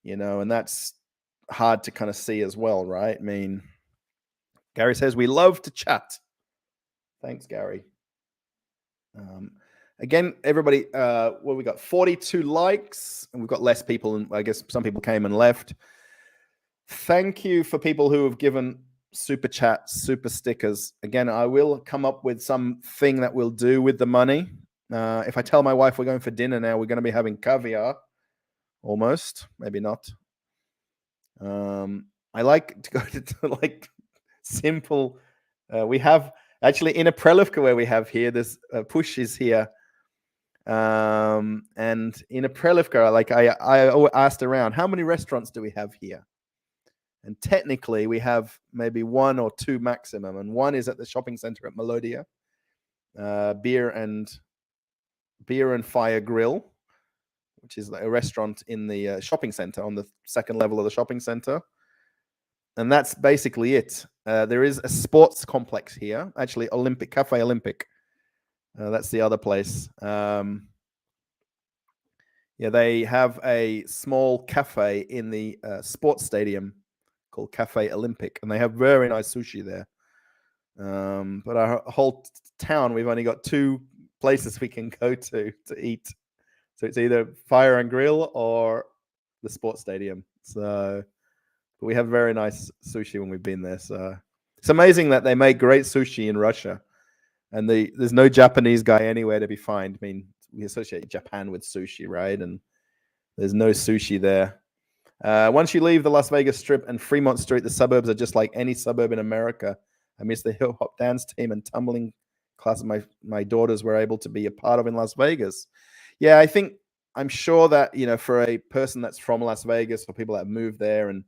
and that's hard to kind of see as well, right? I mean, Gary says, we love to chat. Thanks, Gary. Again, everybody, we got 42 likes, and we've got less people, and I guess some people came and left. Thank you for people who have given super chats, super stickers. Again, I will come up with something that we'll do with the money. If I tell my wife we're going for dinner now, we're going to be having caviar, almost, maybe not. I like to go to like simple. We have actually in a Prelivka where we have here, this Push is here. And in a Prelivka, like I asked around, how many restaurants do we have here? And technically, we have maybe one or two maximum. And one is at the shopping center at Melodia, Beer and Fire Grill, which is a restaurant in the shopping center on the second level of the shopping center. And that's basically it. There is a sports complex here, actually, Cafe Olympic. That's the other place. They have a small cafe in the sports stadium called Cafe Olympic, and they have very nice sushi there. But our whole town, we've only got two places we can go to eat. So it's either Fire and Grill or the sports stadium. So but we have very nice sushi when we've been there. So it's amazing that they make great sushi in Russia, and there's no Japanese guy anywhere to be found. I mean, we associate Japan with sushi, right? And there's no sushi there. Once you leave the Las Vegas Strip and Fremont Street, the suburbs are just like any suburb in America. I miss the hip hop dance team and tumbling class my daughters were able to be a part of in Las Vegas. Yeah, I'm sure that, for a person that's from Las Vegas or people that move there and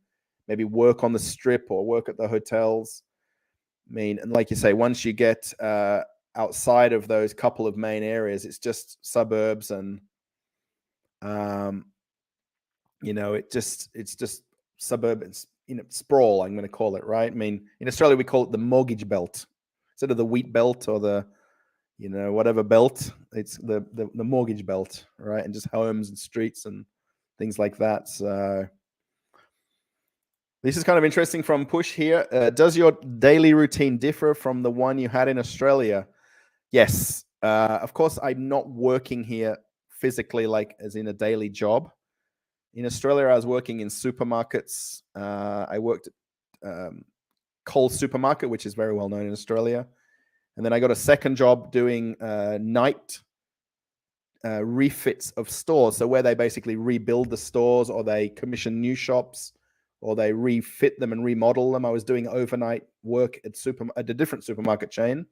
maybe work on the Strip or work at the hotels, I mean, and like you say, once you get outside of those couple of main areas, it's just suburbs and it's just suburban, sprawl, I'm going to call it, right? I mean, in Australia, we call it the mortgage belt instead of the wheat belt or the, whatever belt. It's the mortgage belt, right? And just homes and streets and things like that. So this is kind of interesting from Push here. Does your daily routine differ from the one you had in Australia? Yes. Of course, I'm not working here physically, like as in a daily job. In Australia, I was working in supermarkets. I worked at Coles Supermarket, which is very well known in Australia. And then I got a second job doing night refits of stores. So where they basically rebuild the stores or they commission new shops or they refit them and remodel them. I was doing overnight work at a different supermarket chain.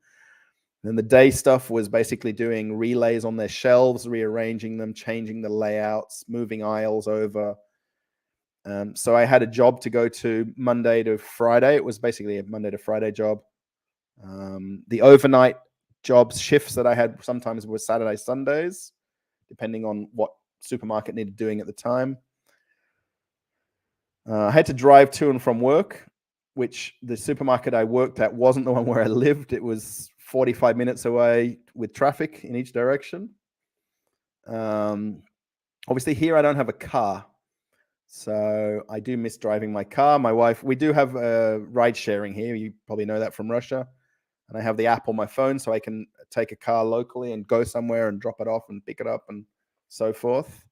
And the day stuff was basically doing relays on their shelves, rearranging them, changing the layouts, moving aisles over. So I had a job to go to Monday to Friday. It was basically a Monday to Friday job. The overnight jobs shifts that I had sometimes were Saturday, Sundays, depending on what supermarket needed doing at the time. I had to drive to and from work, which the supermarket I worked at wasn't the one where I lived. It was 45 minutes away with traffic in each direction. Obviously here I don't have a car, so I do miss driving my car. My wife, we do have ride sharing here. You probably know that from Russia. And I have the app on my phone so I can take a car locally and go somewhere and drop it off and pick it up and so forth.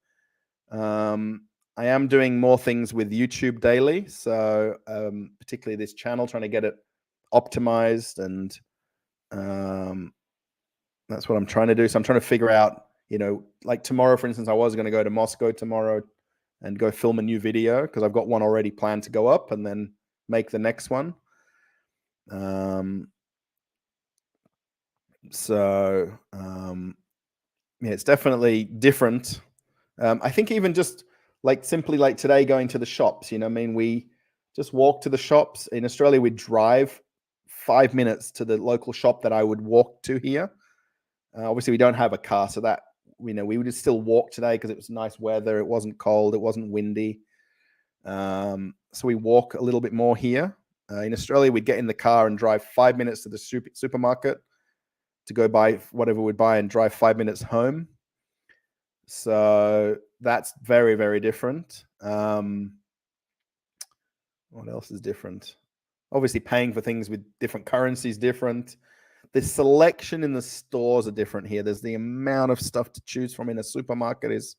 I am doing more things with YouTube daily. So particularly this channel, trying to get it optimized, and that's what I'm trying to do. So I'm trying to figure out, like tomorrow, for instance, I was going to go to Moscow tomorrow and go film a new video because I've got one already planned to go up and then make the next one. Yeah, it's definitely different. I think even just like simply like today going to the shops, you know, I mean, we just walk to the shops. In Australia, we drive 5 minutes to the local shop that I would walk to here. Obviously, we don't have a car, so that, you know, we would still walk today because it was nice weather. It wasn't cold. It wasn't windy. So we walk a little bit more here. In Australia, we'd get in the car and drive 5 minutes to the supermarket to go buy whatever we'd buy and drive 5 minutes home. So that's very, very different. What else is different? Obviously, paying for things with different currencies different. The selection in the stores are different here. There's the amount of stuff to choose from in a supermarket is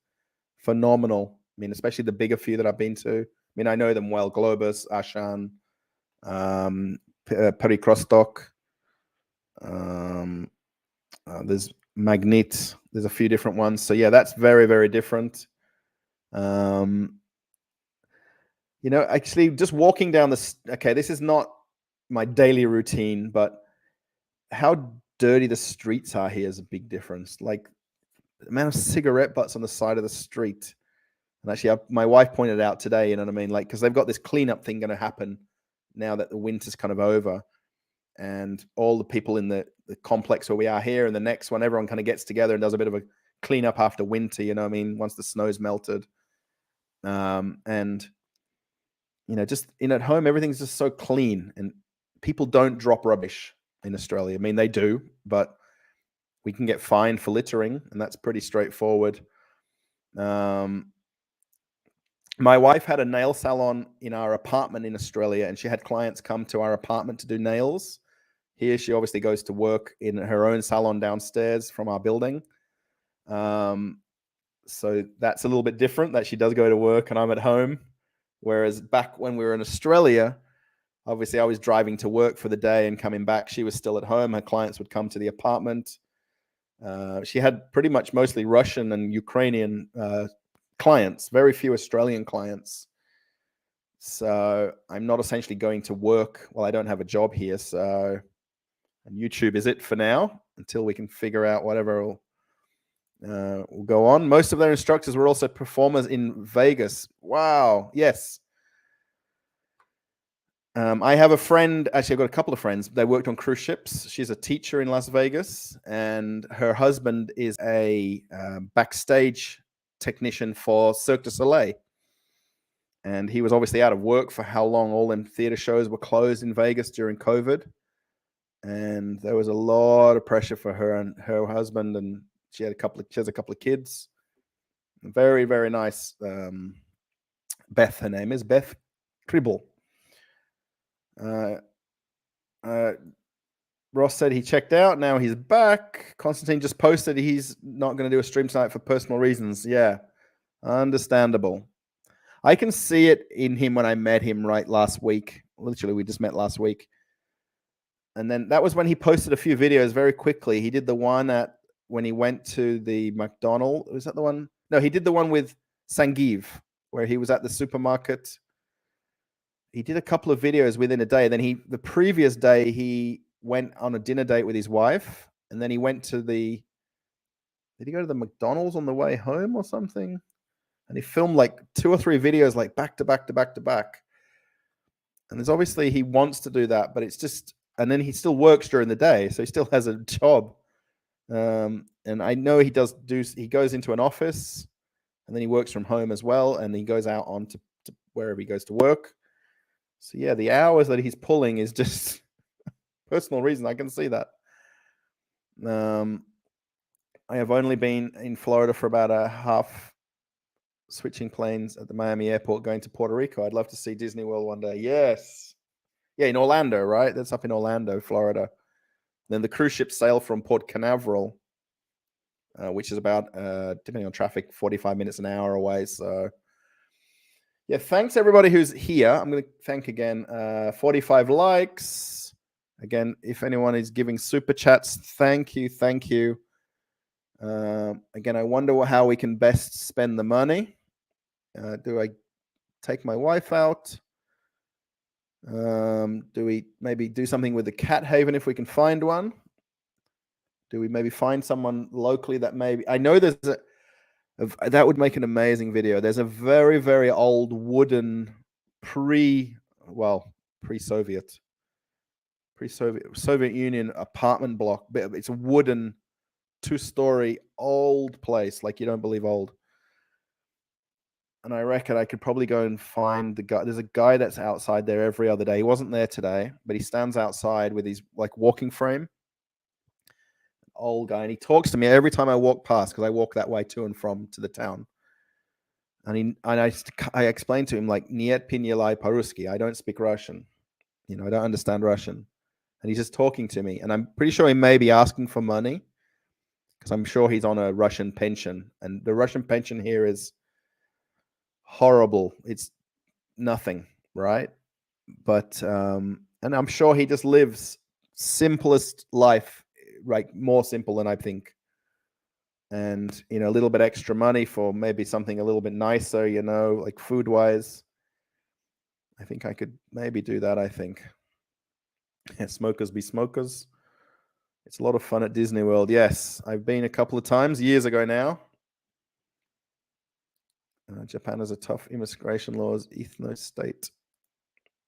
phenomenal. I mean, especially the bigger few that I've been to. I mean, I know them well: Globus, Ashan, Perikrostock. There's Magnet. There's a few different ones. So yeah, that's very, very different. You know, actually, just walking down okay, this is not my daily routine, but how dirty the streets are here is a big difference. Like the amount of cigarette butts on the side of the street. And actually, my wife pointed out today, you know what I mean? Like, because they've got this cleanup thing going to happen now that the winter's kind of over. And all the people in the complex where we are here and the next one, everyone kind of gets together and does a bit of a cleanup after winter, you know what I mean? Once the snow's melted. And, you know, just at home, everything's just so clean and people don't drop rubbish in Australia. I mean, they do, but we can get fined for littering, and that's pretty straightforward. My wife had a nail salon in our apartment in Australia, and she had clients come to our apartment to do nails. Here, she obviously goes to work in her own salon downstairs from our building. So that's a little bit different, that she does go to work and I'm at home. Whereas back when we were in Australia, obviously I was driving to work for the day and coming back. She was still at home. Her clients would come to the apartment. She had pretty much mostly Russian and Ukrainian clients, very few Australian clients. So I'm not essentially going to work while I don't have a job here. So and YouTube is it for now until we can figure out whatever will go on. Most of their instructors were also performers in Vegas. Wow. Yes. I have a friend, actually I've got a couple of friends. They worked on cruise ships. She's a teacher in Las Vegas, and her husband is a backstage technician for Cirque du Soleil. And he was obviously out of work for how long? All them theater shows were closed in Vegas during COVID. And there was a lot of pressure for her and her husband, and she has a couple of kids. Very, very nice. Beth, her name is Beth Cribble. Ross said he checked out. Now he's back. Constantine just posted he's not going to do a stream tonight for personal reasons. Yeah, understandable. I can see it in him when I met him last week. Literally, we just met last week. And then that was when he posted a few videos very quickly. He did the one when he went to the McDonald. Was that the one? No, he did the one with Sangiv, where he was at the supermarket. He did a couple of videos within a day. Then the previous day, he went on a dinner date with his wife. And then he went to did he go to the McDonald's on the way home or something? And he filmed like 2 or 3 videos, like back to back to back to back. And there's obviously he wants to do that, but it's just, and then he still works during the day. So he still has a job. And I know he goes into an office and then he works from home as well. And he goes out on to wherever he goes to work. So yeah, the hours that he's pulling is just personal reason. I can see that. I have only been in Florida for about a half, switching planes at the Miami airport, going to Puerto Rico. I'd love to see Disney World one day. Yes. Yeah, in Orlando, right? That's up in Orlando, Florida. Then the cruise ship sail from Port Canaveral, which is about, depending on traffic, 45 minutes an hour away. So yeah, thanks everybody who's here. I'm going to thank again, 45 likes. Again, if anyone is giving super chats, thank you. Again, I wonder how we can best spend the money. Do I take my wife out? Do we maybe do something with the cat haven if we can find one? Do we maybe find someone locally that maybe, I know there's That would make an amazing video. There's a very, very old wooden pre-Soviet Soviet Union apartment block. It's a wooden 2-story old place, like you don't believe old. And I reckon I could probably go and find the guy. There's a guy that's outside there every other day. He wasn't there today, but he stands outside with his like walking frame. Old guy, and he talks to me every time I walk past, because I walk that way to and from to the town. And I explained to him like, "Niet pinelai paruski." I don't speak Russian. I don't understand Russian. And he's just talking to me, and I'm pretty sure he may be asking for money, because I'm sure he's on a Russian pension, and the Russian pension here is horrible. It's nothing, right? But and I'm sure he just lives simplest life, like more simple than I think. And a little bit extra money for maybe something a little bit nicer, like food wise. I think I could maybe do that. I think. Yeah, smokers be smokers. It's a lot of fun at Disney World. Yes, I've been a couple of times, years ago now. Japan has a tough immigration laws, ethno state.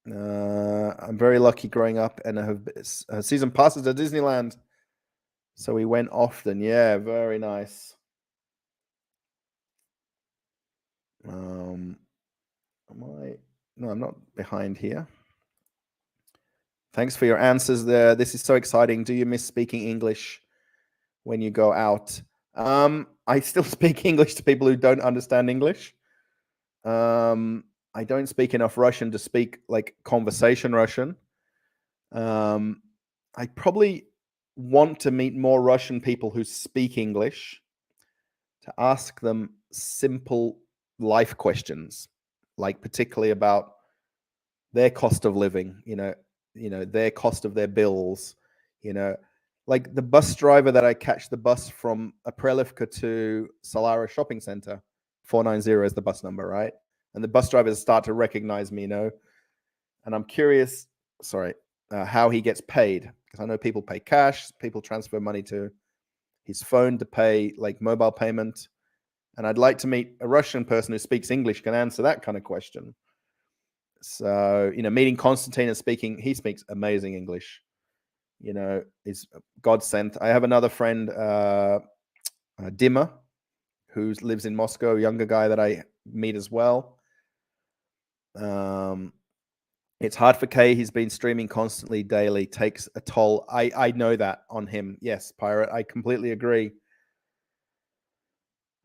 I'm very lucky growing up, and I have season passes at Disneyland, so we went often. Yeah, very nice. No, I'm not behind here. Thanks for your answers there. This is so exciting. Do you miss speaking English when you go out? I still speak English to people who don't understand English. I don't speak enough Russian to speak like conversation Russian. I probably want to meet more Russian people who speak English, to ask them simple life questions, like particularly about their cost of living, their cost of their bills, like the bus driver that I catch the bus from Aprelivka to Solara Shopping Center, 490 is the bus number, right? And the bus drivers start to recognize me, and I'm curious, how he gets paid, because I know people pay cash, people transfer money to his phone to pay like mobile payment. And I'd like to meet a Russian person who speaks English, can answer that kind of question. So, meeting Konstantin and he speaks amazing English, is God sent. I have another friend, Dima, who lives in Moscow, a younger guy that I meet as well. It's hard for Kay. He's been streaming constantly, daily, takes a toll. I know that on him. Yes, Pirate, I completely agree.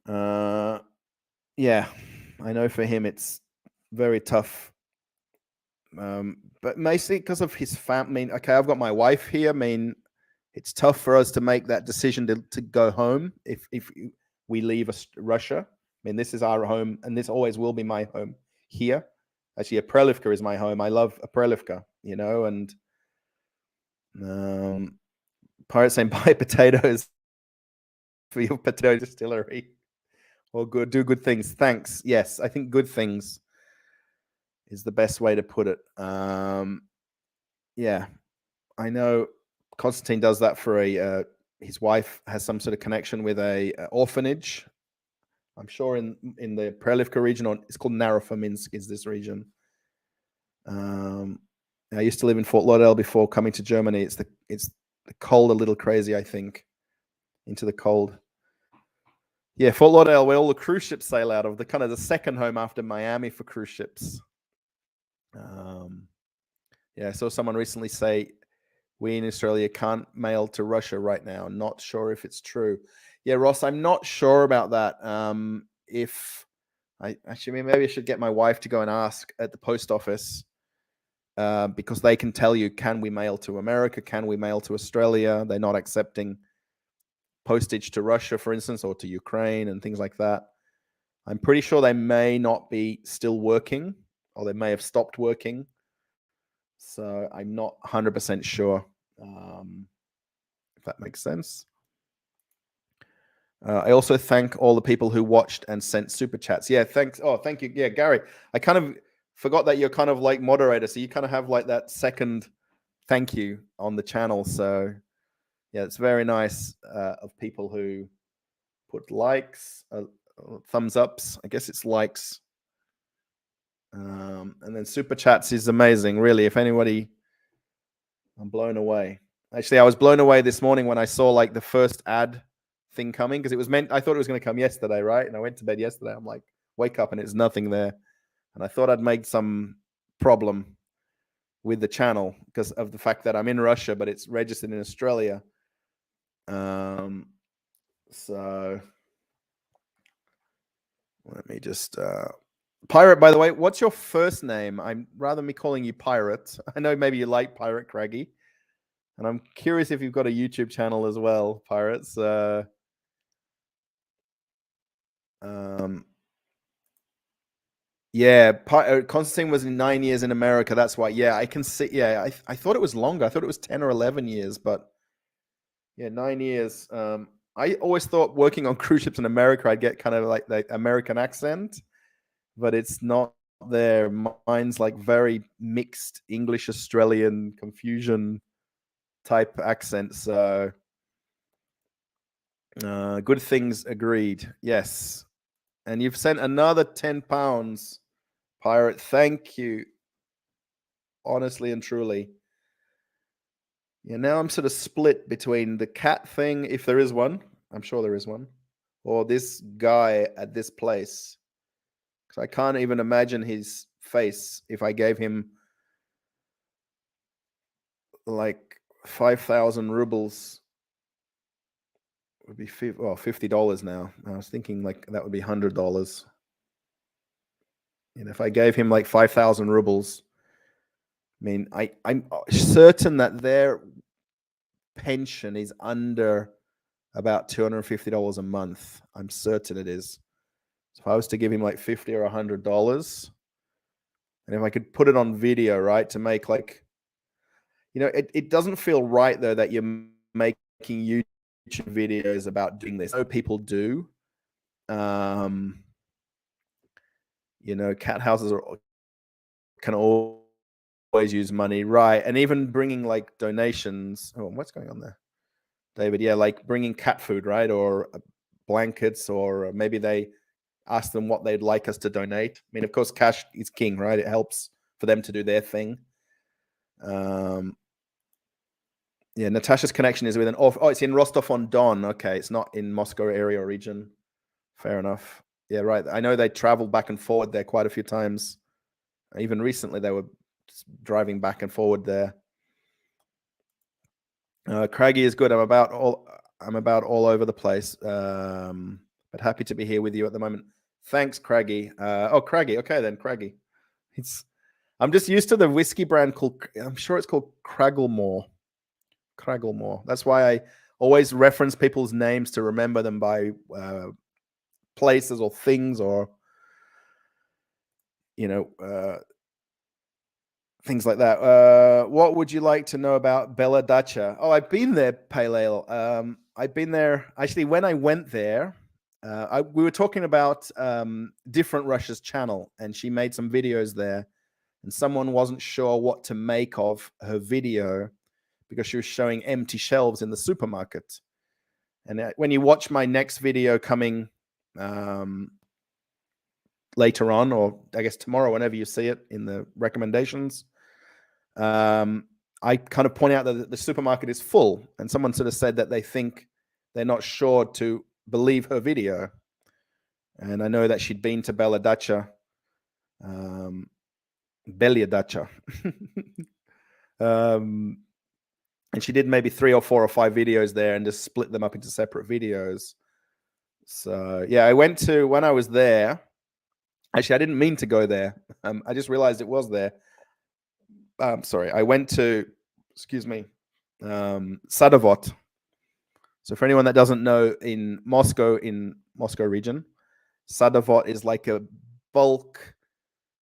Yeah, I know for him it's very tough. But mostly because of his family. Okay, I've got my wife here. It's tough for us to make that decision to go home if we leave Russia. This is our home, and this always will be my home here. Actually, Aprelivka is my home. I love Aprelivka, and Pirate saying buy potatoes for your potato distillery. Or do good things. Thanks. Yes, I think good things is the best way to put it. Yeah, I know Konstantin does that for his wife has some sort of connection with a orphanage. I'm sure in the Prelivka region, or it's called Narofominsk is this region. I used to live in Fort Lauderdale before coming to Germany. It's the cold a little crazy, I think, into the cold. Yeah, Fort Lauderdale, where all the cruise ships sail out of, the kind of the second home after Miami for cruise ships. Yeah, I saw someone recently say we in Australia can't mail to Russia right now. Not sure if it's true. Yeah, Ross, I'm not sure about that. If I actually, maybe I should get my wife to go and ask at the post office, because they can tell you, can we mail to America? Can we mail to Australia? They're not accepting postage to Russia, for instance, or to Ukraine and things like that. I'm pretty sure they may not be still working, or they may have stopped working. So I'm not 100% sure, if that makes sense. I also thank all the people who watched and sent super chats. Yeah, thanks. Oh, thank you. Yeah, Gary, I kind of forgot that you're kind of like moderator, so you kind of have like that second thank you on the channel. So yeah, it's very nice of people who put likes. thumbs ups. I guess it's likes. And then super chats is amazing, really. If anybody, I'm blown away. Actually, I was blown away this morning when I saw like the first ad thing coming, because it was meant, I thought it was going to come yesterday, right? And I went to bed yesterday. I'm like, wake up and it's nothing there. And I thought I'd made some problem with the channel because of the fact that I'm in Russia, but it's registered in Australia. So let me just Pirate, by the way, what's your first name? I'm rather me calling you Pirate. I know maybe you like Pirate Craggy, and I'm curious if you've got a YouTube channel as well, Pirates. Yeah, Constantine was 9 years in America. That's why. Yeah, I can see. Yeah, I thought it was longer. I thought it was 10 or 11 years, but yeah, 9 years. I always thought working on cruise ships in America, I'd get kind of like the American accent, but it's not there. Mine's like very mixed English, Australian, confusion type accent. So good things agreed. Yes. And you've sent another £10, Pirate. Thank you. Honestly and truly. Yeah, now I'm sort of split between the cat thing, if there is one. I'm sure there is one. Or this guy at this place. Because I can't even imagine his face if I gave him like 5,000 rubles. It would be $50 now. I was thinking like that would be $100. And if I gave him like 5,000 rubles, I mean, I'm certain that their pension is under about $250 a month. I'm certain it is. So if I was to give him like $50 or $100, and if I could put it on video, right, to make like, it doesn't feel right though that you're making YouTube videos about doing this. I know people do. Cat houses can always use money, right? And even bringing like donations. Oh, what's going on there, David? Yeah, like bringing cat food, right, or blankets, or maybe they ask them what they'd like us to donate. I mean, of course, cash is king, right? It helps for them to do their thing. Yeah, Natasha's connection is with an off. Oh, it's in Rostov-on-Don. Okay, it's not in Moscow area or region. Fair enough. Yeah, right. I know they traveled back and forward there quite a few times. Even recently, they were driving back and forward there. Craggy is good. I'm about all over the place, but happy to be here with you at the moment. Thanks, Craggy. Craggy. Okay, then Craggy. I'm just used to the whiskey brand called. I'm sure it's called Cragglemore. That's why I always reference people's names to remember them by places or things, or things like that. What would you like to know about Bela Dacha? Oh, I've been there, Pale Ale. I've been there. Actually, when I went there, we were talking about Different Russia's channel, and she made some videos there, and someone wasn't sure what to make of her video because she was showing empty shelves in the supermarket. And when you watch my next video coming later on, or I guess tomorrow, whenever you see it in the recommendations, I kind of point out that the supermarket is full, and someone sort of said that they're not sure to believe her video. And I know that she'd been to Bela Dacha, Belia Dacha. And she did maybe 3 or 4 or 5 videos there and just split them up into separate videos. So yeah, when I was there, actually, I didn't mean to go there. I just realized it was there. Sorry, I went to, Sadovot. So for anyone that doesn't know, in Moscow region, Sadovot is like a bulk,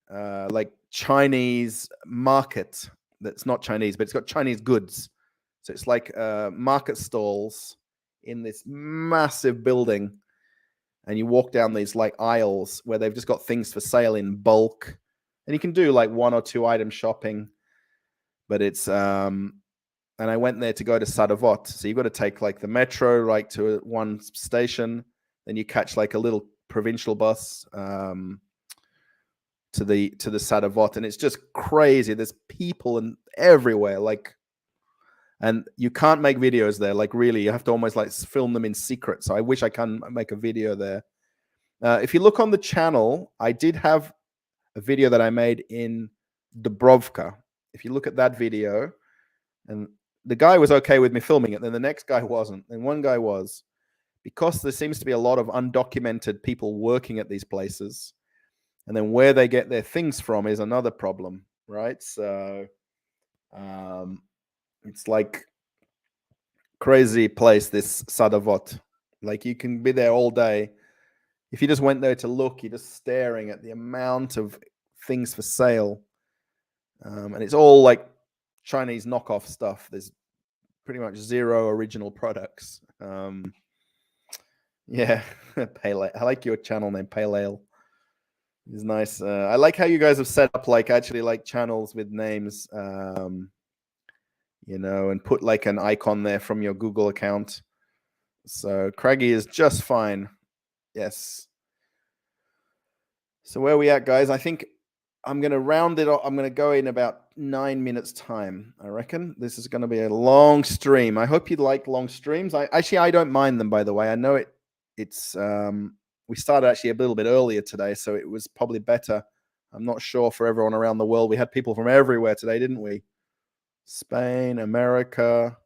like Chinese market that's not Chinese, but it's got Chinese goods. So it's like market stalls in this massive building, and you walk down these like aisles where they've just got things for sale in bulk, and you can do like 1 or 2 item shopping. But it's and I went there to go to Sadovot. So you've got to take like the metro right to one station, then you catch like a little provincial bus to the Sadovot, and it's just crazy. There's people and everywhere, like, and you can't make videos there. Like, really, you have to almost like film them in secret. So I wish I can make a video there. If you look on the channel, I did have a video that I made in Dubrovka. If you look at that video, and the guy was okay with me filming it, then the next guy wasn't, and one guy was, because there seems to be a lot of undocumented people working at these places, and then where they get their things from is another problem, right? So it's like crazy place, this Sadovot. Like, you can be there all day. If you just went there to look, you're just staring at the amount of things for sale. And it's all like Chinese knockoff stuff. There's pretty much zero original products. Yeah, Pale Ale. I like your channel name, Pale Ale. It's nice. I like how you guys have set up like actually like channels with names, you know, and put like an icon there from your Google account. So Craggy is just fine. Yes. So where are we at, guys? I think I'm going to round it off. I'm going to go in about 9 minutes time. I reckon this is going to be a long stream. I hope you like long streams. I don't mind them, by the way. I know it's we started actually a little bit earlier today, so it was probably better. I'm not sure for everyone around the world. We had people from everywhere today, didn't we? Spain, America,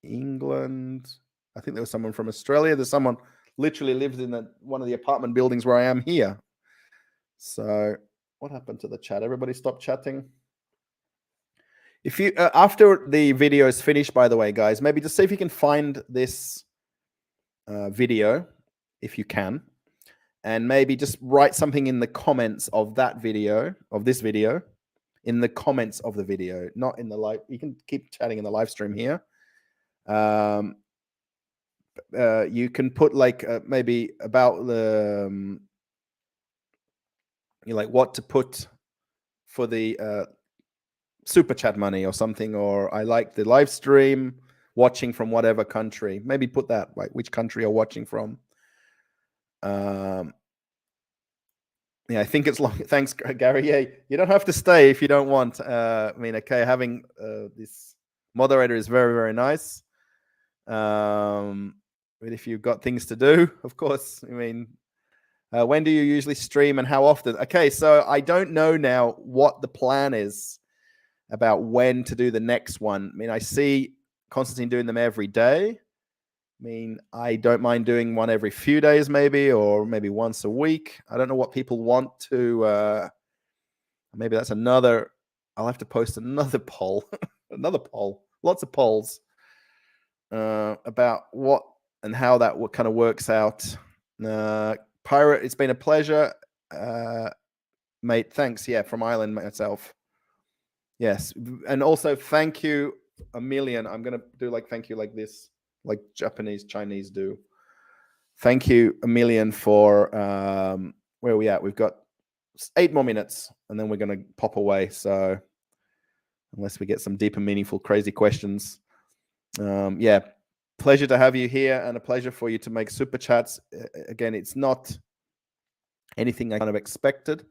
England. I think there was someone from Australia. There's someone literally lives in one of the apartment buildings where I am here. So what happened to the chat? Everybody stop chatting. If you after the video is finished, by the way, guys, maybe just see if you can find this video, if you can, and maybe just write something in the comments of that video, of this video, in the comments of the video, not in the live. You can keep chatting in the live stream here. You can put like maybe about the like what to put for the super chat money or something, or I like the live stream, watching from whatever country. Maybe put that, like which country you're watching from. Yeah, I think it's long. Thanks, Gary. Yeah, you don't have to stay if you don't want. I mean, okay, having this moderator is very, very nice. But if you've got things to do, of course, I mean, when do you usually stream and how often? Okay, so I don't know now what the plan is about when to do the next one. I mean, I see Constantine doing them every day. I mean, I don't mind doing one every few days, maybe, or maybe once a week. I don't know what people want to. Maybe that's another. I'll have to post another poll, another poll, lots of polls about what and how that kind of works out. Pirate, it's been a pleasure, mate. Thanks. Yeah, from Ireland myself. Yes, and also thank you a million. I'm gonna do like thank you like this, like Japanese, Chinese do. Thank you a million for where are we at? We've got 8 more minutes, and then we're gonna pop away. So unless we get some deep and meaningful, crazy questions, yeah, pleasure to have you here, and a pleasure for you to make super chats. Again, it's not anything I kind of expected.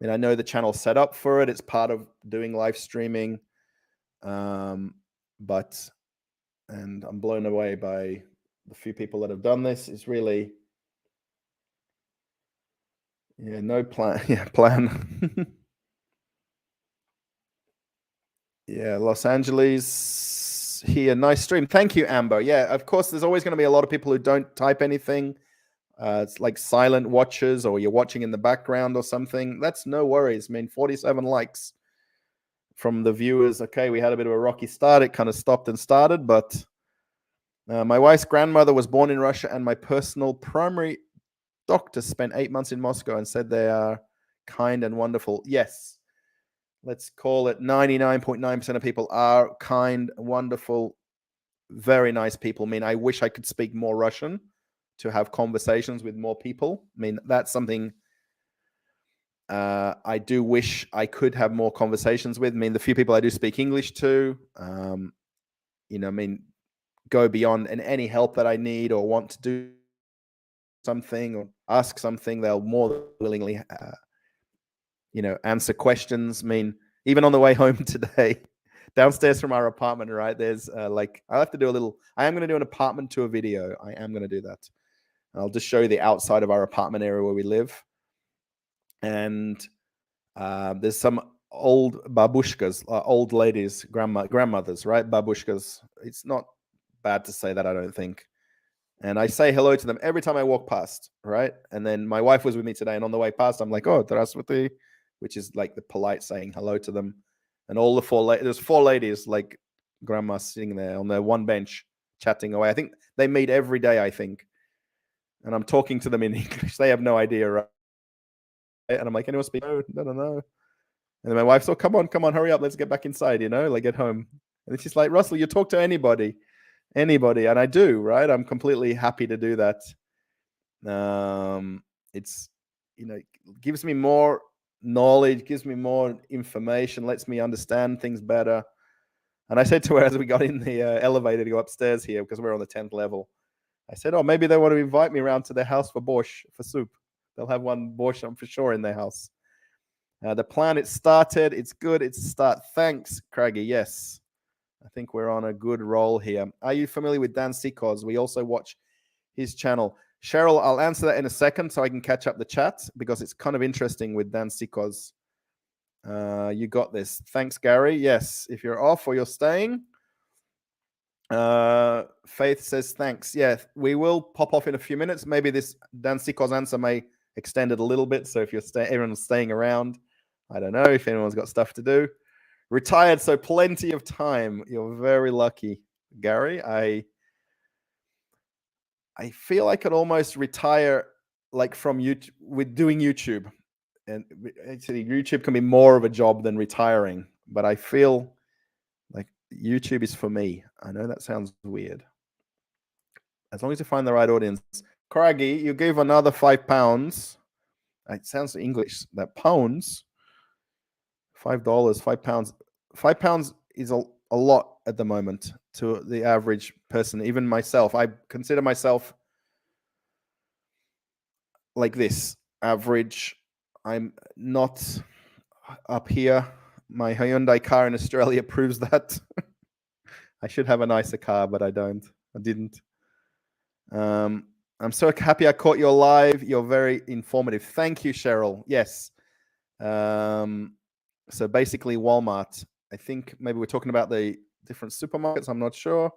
I mean, I know the channel's set up for it. It's part of doing live streaming. And I'm blown away by the few people that have done this. It's really, yeah, no plan. Yeah, plan. Yeah, Los Angeles here. Nice stream. Thank you, Amber. Yeah, of course, there's always going to be a lot of people who don't type anything. It's like silent watchers, or you're watching in the background or something. That's no worries. I mean, 47 likes from the viewers. Okay, we had a bit of a rocky start. It kind of stopped and started, but my wife's grandmother was born in Russia, and my personal primary doctor spent 8 months in Moscow and said they are kind and wonderful. Yes, let's call it 99.9% of people are kind, wonderful, very nice people. I mean, I wish I could speak more Russian to have conversations with more people. I mean, that's something I do wish I could have more conversations with. I mean, the few people I do speak English to, you know, I mean, go beyond, and any help that I need or want to do something or ask something, they'll more willingly, answer questions. I mean, even on the way home today, downstairs from our apartment, right, there's I have to do I am going to do an apartment tour video. I am going to do that. I'll just show you the outside of our apartment area where we live. And there's some old babushkas, old ladies, grandmothers, right? Babushkas. It's not bad to say that, I don't think. And I say hello to them every time I walk past, right? And then my wife was with me today, and on the way past, I'm like, "Oh, здравствуйте," which is like the polite saying hello to them. And all the there's four ladies, like grandma, sitting there on their one bench, chatting away. I think they meet every day, I think. And I'm talking to them in English. They have no idea, right? And I'm like, "Anyone speak?" No. And then my wife's, "Oh, come on, hurry up, let's get back inside, like get home." And she's like, "Russell, you talk to anybody. And I do, right? I'm completely happy to do that. It's gives me more knowledge, gives me more information, lets me understand things better. And I said to her as we got in the elevator to go upstairs here, because we're on the 10th level, I said, "Oh, maybe they want to invite me around to their house for borscht, for soup. They'll have one borscht, I'm for sure, in their house." The plan, it started. It's good. It's a start. Thanks, Craigie. Yes. I think we're on a good roll here. Are you familiar with Dan Sikos? We also watch his channel. Cheryl, I'll answer that in a second so I can catch up the chat, because it's kind of interesting with Dan Sikos. You got this. Thanks, Gary. Yes, if you're off or you're staying. Faith says thanks. Yeah, we will pop off in a few minutes. Maybe this Dan Sikos answer may extend it a little bit. So if everyone's staying around, I don't know if anyone's got stuff to do. Retired, so plenty of time. You're very lucky, Gary. I feel I could almost retire from YouTube with doing YouTube. And actually, YouTube can be more of a job than retiring. But I feel like YouTube is for me. I know that sounds weird. As long as you find the right audience. Craigie, you gave another £5. It sounds English. That pounds. $5, £5. £5 is a lot at the moment to the average person. Even myself, I consider myself like this, average. I'm not up here. My Hyundai car in Australia proves that. I should have a nicer car, but I don't. I didn't. I'm so happy I caught you live. You're very informative. Thank you, Cheryl. Yes. So basically Walmart. I think maybe we're talking about the different supermarkets. I'm not sure.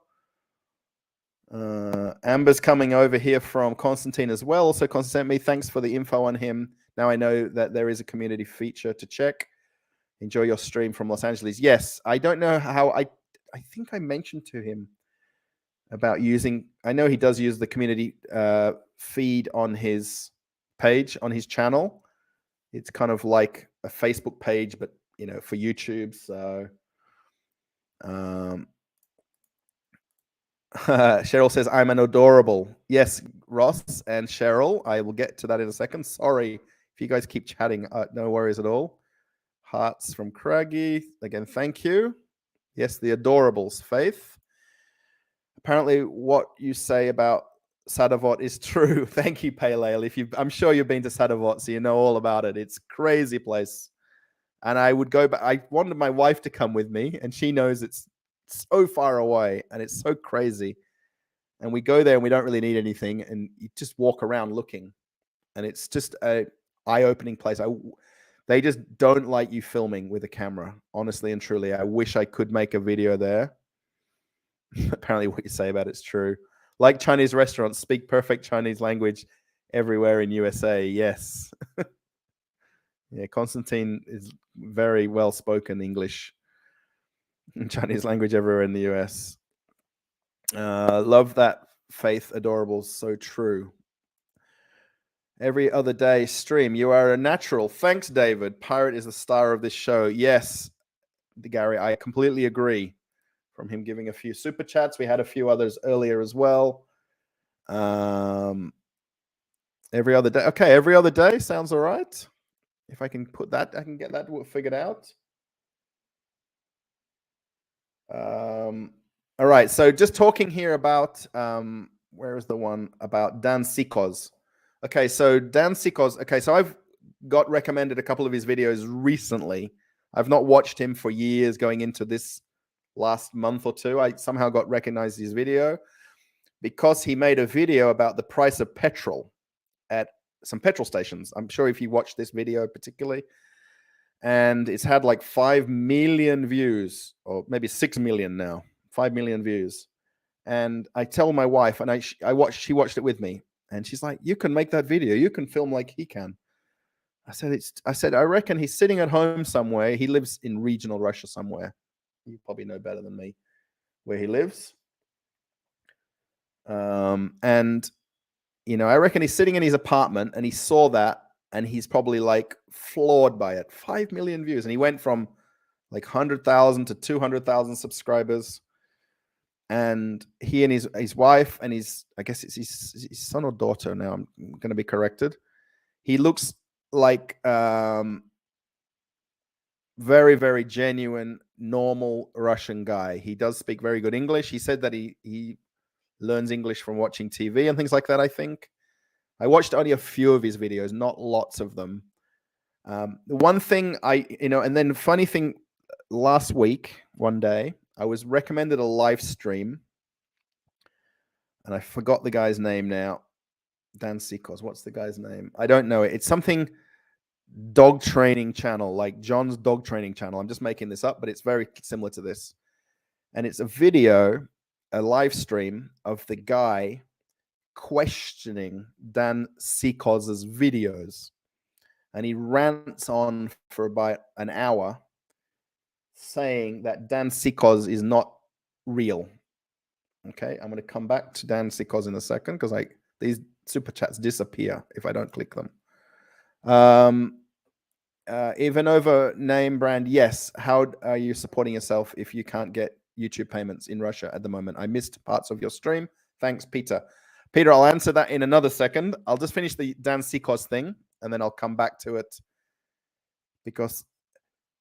Amber's coming over here from Constantine as well. So Constantine, thanks for the info on him. Now I know that there is a community feature to check. Enjoy your stream from Los Angeles. Yes, I don't know how. I think I mentioned to him about using. I know he does use the community feed on his page, on his channel. It's kind of like a Facebook page, but for YouTube. So Cheryl says, "I'm an adorable." Yes, Ross and Cheryl. I will get to that in a second. Sorry if you guys keep chatting. No worries at all. Hearts from Craigie. Again, thank you. Yes, the adorables, Faith. Apparently, what you say about Sadovot is true. Thank you, Pale. I'm sure you've been to Sadovot, so you know all about it. It's a crazy place. And I would go back. I wanted my wife to come with me, and she knows it's so far away and it's so crazy. And we go there and we don't really need anything, and you just walk around looking, and it's just a eye-opening place. They just don't like you filming with a camera, honestly and truly. I wish I could make a video there. Apparently what you say about it's true. Like Chinese restaurants, speak perfect Chinese language everywhere in USA. Yes. Yeah, Constantine is very well-spoken English and Chinese language everywhere in the US. Love that, Faith. Adorable. So true. Every other day stream. You are a natural. Thanks, David. Pirate is the star of this show. Yes, Gary, I completely agree. From him giving a few super chats. We had a few others earlier as well. Every other day. Okay, every other day sounds all right. If I can put that, I can get that figured out. All right, so just talking here about, where is the one about Dan Sikos? Okay, so Dan Sikos. Okay, so I've got recommended a couple of his videos recently. I've not watched him for years going into this last month or two. I somehow got recognized his video because he made a video about the price of petrol at some petrol stations. I'm sure if you watched this video particularly, and it's had like 5 million views, or maybe 6 million now, 5 million views. And I tell my wife, and she watched it with me, and she's like, "You can make that video. You can film like he can." I said, I reckon he's sitting at home somewhere. He lives in regional Russia somewhere. You probably know better than me where he lives. And I reckon he's sitting in his apartment and he saw that and he's probably like floored by it. 5 million views. And he went from like 100,000 to 200,000 subscribers. And he and his wife and I guess it's his son or daughter now. I'm going to be corrected. He looks like very, very genuine, normal Russian guy. He does speak very good English. He said that he learns English from watching TV and things like that, I think. I watched only a few of his videos, not lots of them. The one thing and then funny thing, last week, one day, I was recommended a live stream, and I forgot the guy's name now. Dan Sikos. What's the guy's name? I don't know it. It's something dog training channel, like John's dog training channel. I'm just making this up, but it's very similar to this. And it's a video, a live stream of the guy questioning Dan Sikos's videos. And he rants on for about an hour saying that Dan Sikos is not real. Okay, I'm going to come back to Dan Sikos in a second because these super chats disappear if I don't click them. Even over name brand, yes. How are you supporting yourself if you can't get YouTube payments in Russia at the moment? I missed parts of your stream. Thanks, Peter. Peter, I'll answer that in another second. I'll just finish the Dan Sikos thing, and then I'll come back to it. Because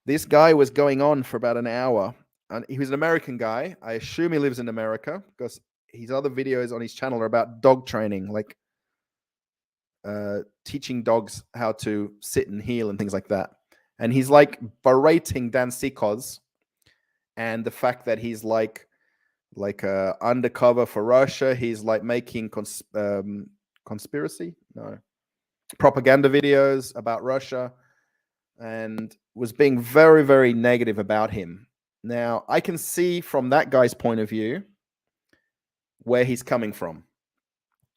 this guy was going on for about an hour, and he was an American guy. I assume he lives in America, because his other videos on his channel are about dog training, like teaching dogs how to sit and heel and things like that. And he's like berating Dan Sikos and the fact that he's like undercover for Russia. He's like making propaganda videos about Russia, and was being very, very negative about him. Now, I can see from that guy's point of view where he's coming from.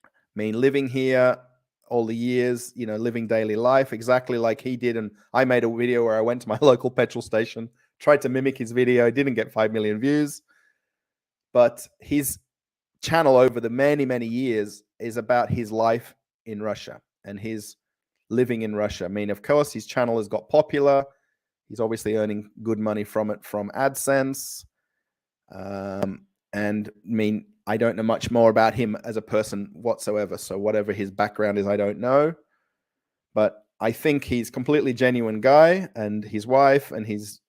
I mean, living here all the years, living daily life exactly like he did. And I made a video where I went to my local petrol station, tried to mimic his video, didn't get 5 million views. But his channel over the many, many years is about his life in Russia and his living in Russia. I mean, of course, his channel has got popular. He's obviously earning good money from it, from AdSense. And I mean, I don't know much more about him as a person whatsoever. So whatever his background is, I don't know. But I think he's a completely genuine guy, and his wife and his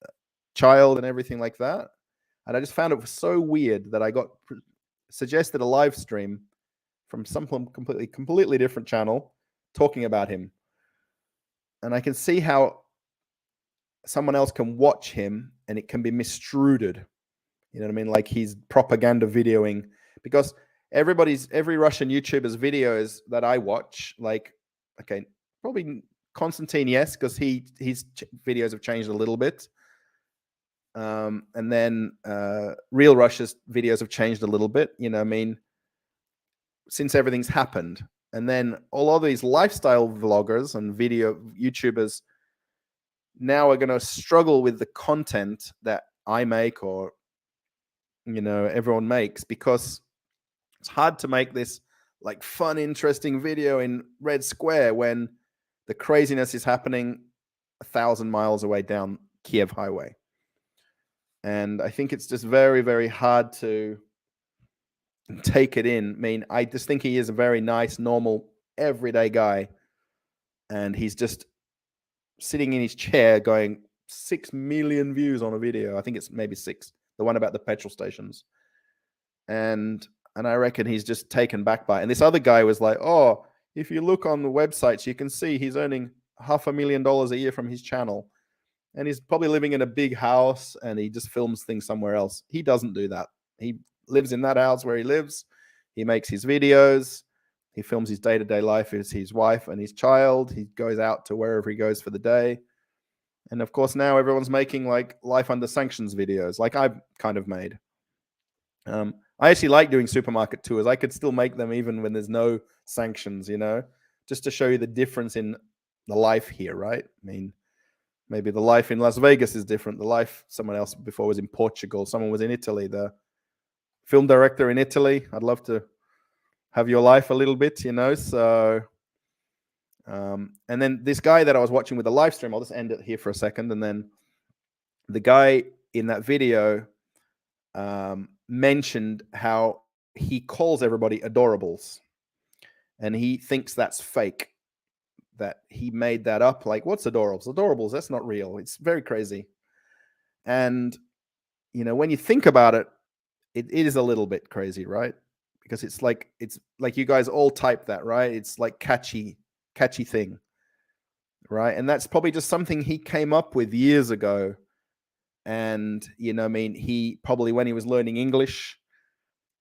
child and everything like that. And I just found it so weird that I got suggested a live stream from some completely different channel talking about him. And I can see how someone else can watch him and it can be misstrued. You know what I mean? Like he's propaganda videoing, because every Russian YouTuber's videos that I watch, like, okay, probably Konstantin, yes, because his videos have changed a little bit. And then Real Russia's videos have changed a little bit, I mean, since everything's happened. And then all of these lifestyle vloggers and video YouTubers now are going to struggle with the content that I make or, everyone makes, because it's hard to make this like fun, interesting video in Red Square when the craziness is happening 1,000 miles away down Kiev Highway. And I think it's just very, very hard to take it in. I mean, I just think he is a very nice, normal, everyday guy. And he's just sitting in his chair going 6 million views on a video. I think it's maybe 6, the one about the petrol stations. And I reckon he's just taken back by it. And this other guy was like, oh, if you look on the websites, you can see he's earning $500,000 a year from his channel. And he's probably living in a big house and he just films things somewhere else. He doesn't do that. He lives in that house where he lives. He makes his videos. He films his day-to-day life with his wife and his child. He goes out to wherever he goes for the day. And of course, now everyone's making like life under sanctions videos, like I've kind of made. I actually like doing supermarket tours. I could still make them even when there's no sanctions, just to show you the difference in the life here, right? I mean, maybe the life in Las Vegas is different. The life someone else before was in Portugal. Someone was in Italy. The film director in Italy. I'd love to have your life a little bit, So, and then this guy that I was watching with the live stream, I'll just end it here for a second. And then the guy in that video mentioned how he calls everybody adorables. And he thinks that's fake. That he made that up. Like, what's adorables? Adorables, that's not real. It's very crazy. And, when you think about it, it is a little bit crazy, right? Because it's like you guys all type that, right? It's like catchy thing, right? And that's probably just something he came up with years ago. And, he probably, when he was learning English,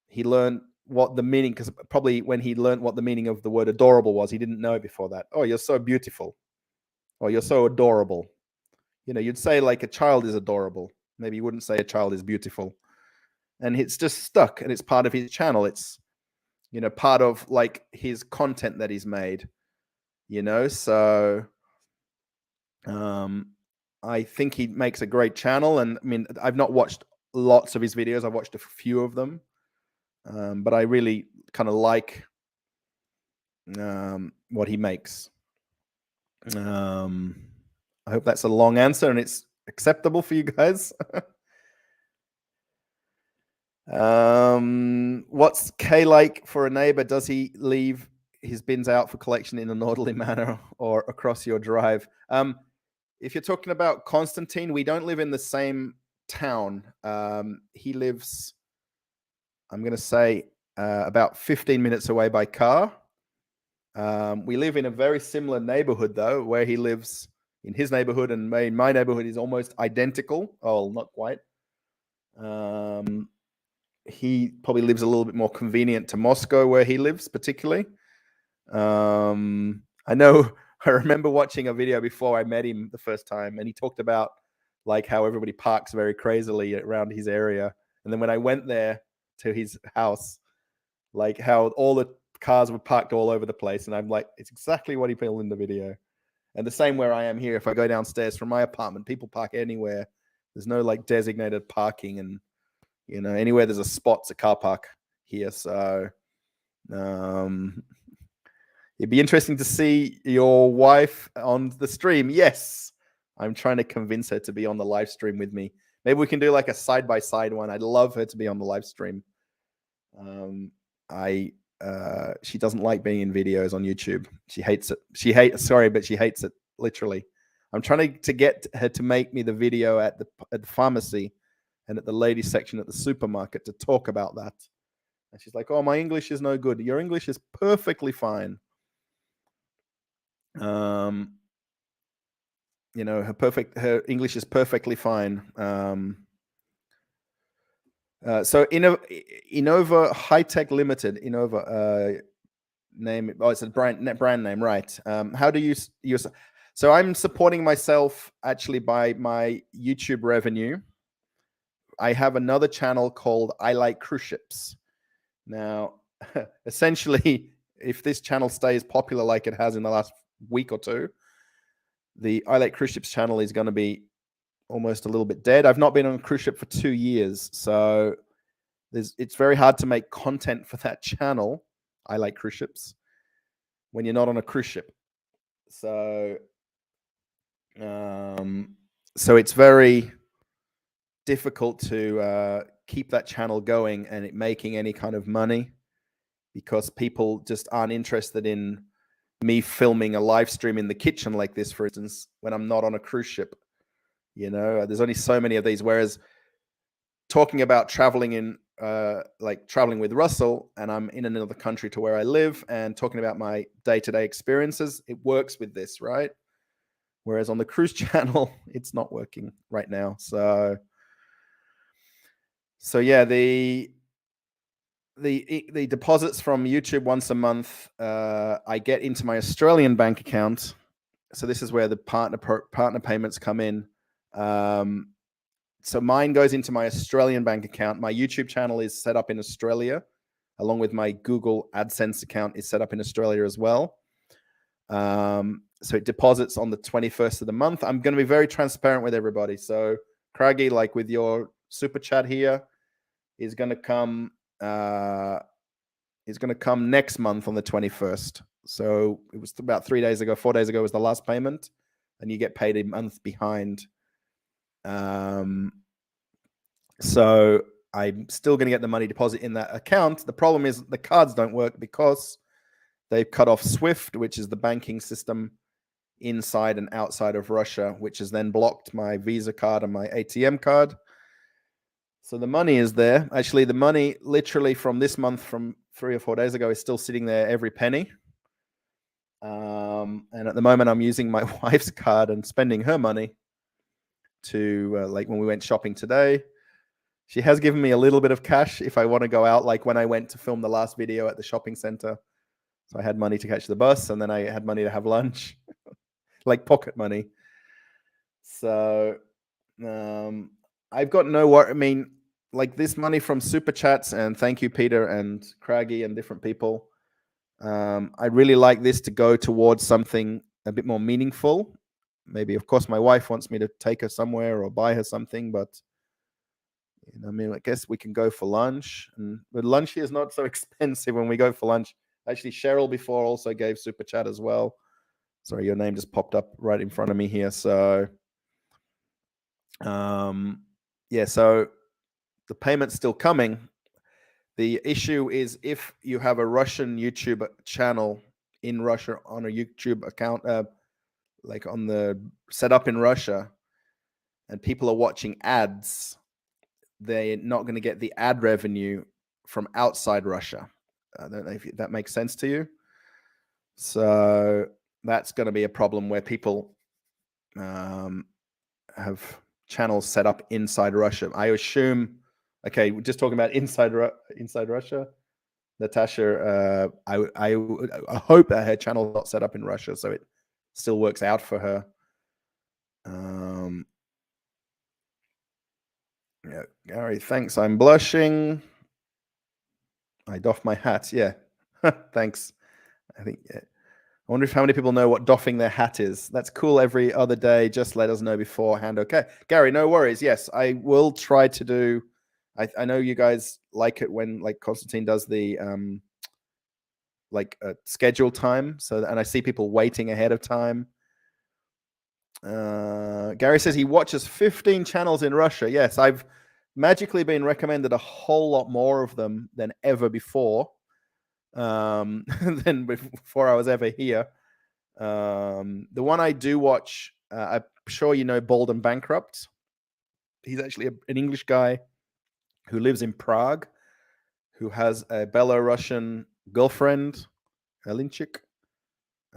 he learned what the meaning, because probably when he learned what the meaning of the word adorable was, he didn't know before that. Oh, you're so beautiful. Or you're so adorable. You'd say like a child is adorable. Maybe you wouldn't say a child is beautiful. And it's just stuck, and it's part of his channel. It's, part of like his content that he's made, so I think he makes a great channel. And I mean, I've not watched lots of his videos. I've watched a few of them. But I really kind of like what he makes. I hope that's a long answer and it's acceptable for you guys. What's K like for a neighbor? Does he leave his bins out for collection in an orderly manner or across your drive? If you're talking about Constantine, we don't live in the same town. He lives, I'm going to say, about 15 minutes away by car. We live in a very similar neighborhood, though, where he lives in his neighborhood and my neighborhood is almost identical. Oh, not quite. He probably lives a little bit more convenient to Moscow, where he lives, particularly. I remember watching a video before I met him the first time, and he talked about like how everybody parks very crazily around his area. And then when I went there to his house, like how all the cars were parked all over the place. And I'm like, it's exactly what he put in the video. And the same where I am here. If I go downstairs from my apartment, people park anywhere. There's no like designated parking, and anywhere there's a spot, it's a car park here. So it'd be interesting to see your wife on the stream. Yes, I'm trying to convince her to be on the live stream with me. Maybe we can do like a side-by-side one. I'd love her to be on the live stream. She doesn't like being in videos on YouTube. She hates it. She hates it literally. I'm trying to get her to make me the video at the pharmacy and at the ladies section at the supermarket to talk about that. And she's like, "Oh, my English is no good." Your English is perfectly fine. Her English is perfectly fine. So Innova High Tech Limited, Innova name. Oh, it's a brand name, right? How do you use? So I'm supporting myself actually by my YouTube revenue. I have another channel called I Like Cruise Ships. Now, essentially, if this channel stays popular like it has in the last week or two, the I Like Cruise Ships channel is going to be almost a little bit dead. I've not been on a cruise ship for 2 years, so it's very hard to make content for that channel, I Like Cruise Ships, when you're not on a cruise ship. So it's very difficult to keep that channel going and it making any kind of money, because people just aren't interested in me filming a live stream in the kitchen like this, for instance, when I'm not on a cruise ship. There's only so many of these. Whereas talking about traveling in like traveling with Russell and I'm in another country to where I live and talking about my day-to-day experiences, it works with this, right? Whereas on the cruise channel, it's not working right now. So yeah, the deposits from YouTube once a month, I get into my Australian bank account. So this is where the partner payments come in. So mine goes into my Australian bank account. My YouTube channel is set up in Australia, along with my Google AdSense account is set up in Australia as well. So it deposits on the 21st of the month. I'm going to be very transparent with everybody. So Craigie, like with your super chat here, is going to come. Is going to come next month on the 21st. So it was about 4 days ago was the last payment, and you get paid a month behind. So I'm still going to get the money deposit in that account. The problem is the cards don't work because they've cut off SWIFT, which is the banking system inside and outside of Russia, which has then blocked my Visa card and my ATM card. So the money is there. Actually, the money literally from this month, from 3 or 4 days ago, is still sitting there, every penny. And at the moment, I'm using my wife's card and spending her money to, like when we went shopping today, she has given me a little bit of cash if I want to go out, like when I went to film the last video at the shopping center. So I had money to catch the bus, and then I had money to have lunch, like pocket money. So I've got no worry. I mean, like this money from super chats, and thank you, Peter and Craigie and different people. I'd really like this to go towards something a bit more meaningful. Maybe, of course, my wife wants me to take her somewhere or buy her something, but you know, I mean, I guess we can go for lunch. But lunch here is not so expensive when we go for lunch. Actually, Cheryl before also gave super chat as well. Sorry, your name just popped up right in front of me here. So, yeah, so the payment's still coming. The issue is if you have a Russian YouTube channel in Russia on a YouTube account, like on the set up in Russia, and people are watching ads, they're not going to get the ad revenue from outside Russia. I don't know if that makes sense to you. So that's going to be a problem where people have channels set up inside Russia. I assume, okay, we're just talking about inside Russia. Natasha, I hope that her channel is not set up in Russia, so it still works out for her. Yeah, Gary, thanks. I'm blushing. I doff my hat. Yeah, thanks. I think. Yeah. I wonder if how many people know what doffing their hat is. That's cool. Every other day, just let us know beforehand. Okay, Gary, no worries. Yes, I will try to do. I know you guys like it when like Constantine does the like schedule time. So and I see people waiting ahead of time. Gary says he watches 15 channels in Russia. Yes, I've magically been recommended a whole lot more of them than ever before. Than before I was ever here. The one I do watch, I'm sure you know Bald and Bankrupt. He's actually an English guy who lives in Prague, who has a Belarusian girlfriend, Helinchik.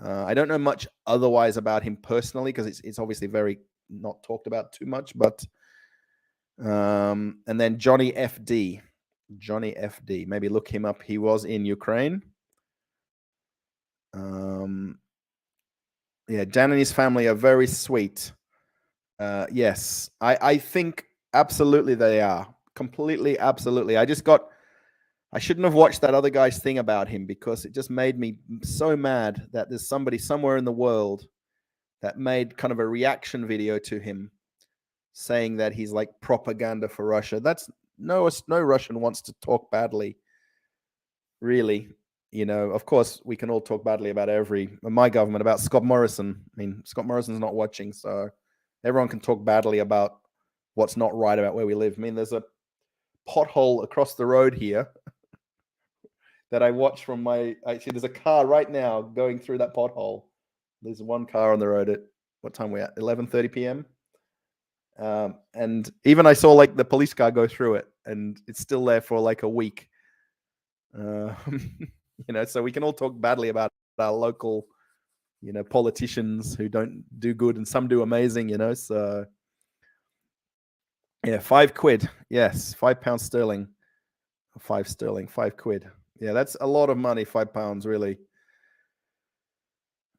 I don't know much otherwise about him personally because it's obviously very not talked about too much. But and then Johnny FD, maybe look him up. He was in Ukraine. Yeah, Dan and his family are very sweet. Yes, I think absolutely they are. Completely, absolutely. I shouldn't have watched that other guy's thing about him because it just made me so mad that there's somebody somewhere in the world that made kind of a reaction video to him saying that he's like propaganda for Russia. That's no Russian wants to talk badly, really. You know, of course, we can all talk badly about my government, about Scott Morrison. I mean, Scott Morrison's not watching, so everyone can talk badly about what's not right about where we live. I mean, there's a pothole across the road here that I watch from actually, there's a car right now going through that pothole. There's one car on the road at, what time are we at? 11:30 p.m. And even I saw like the police car go through it. and it's still there for like a week. So we can all talk badly about our local, politicians who don't do good, and some do amazing. So yeah, £5. Yes, £5 sterling, £5, £5. Yeah, that's a lot of money. £5, really.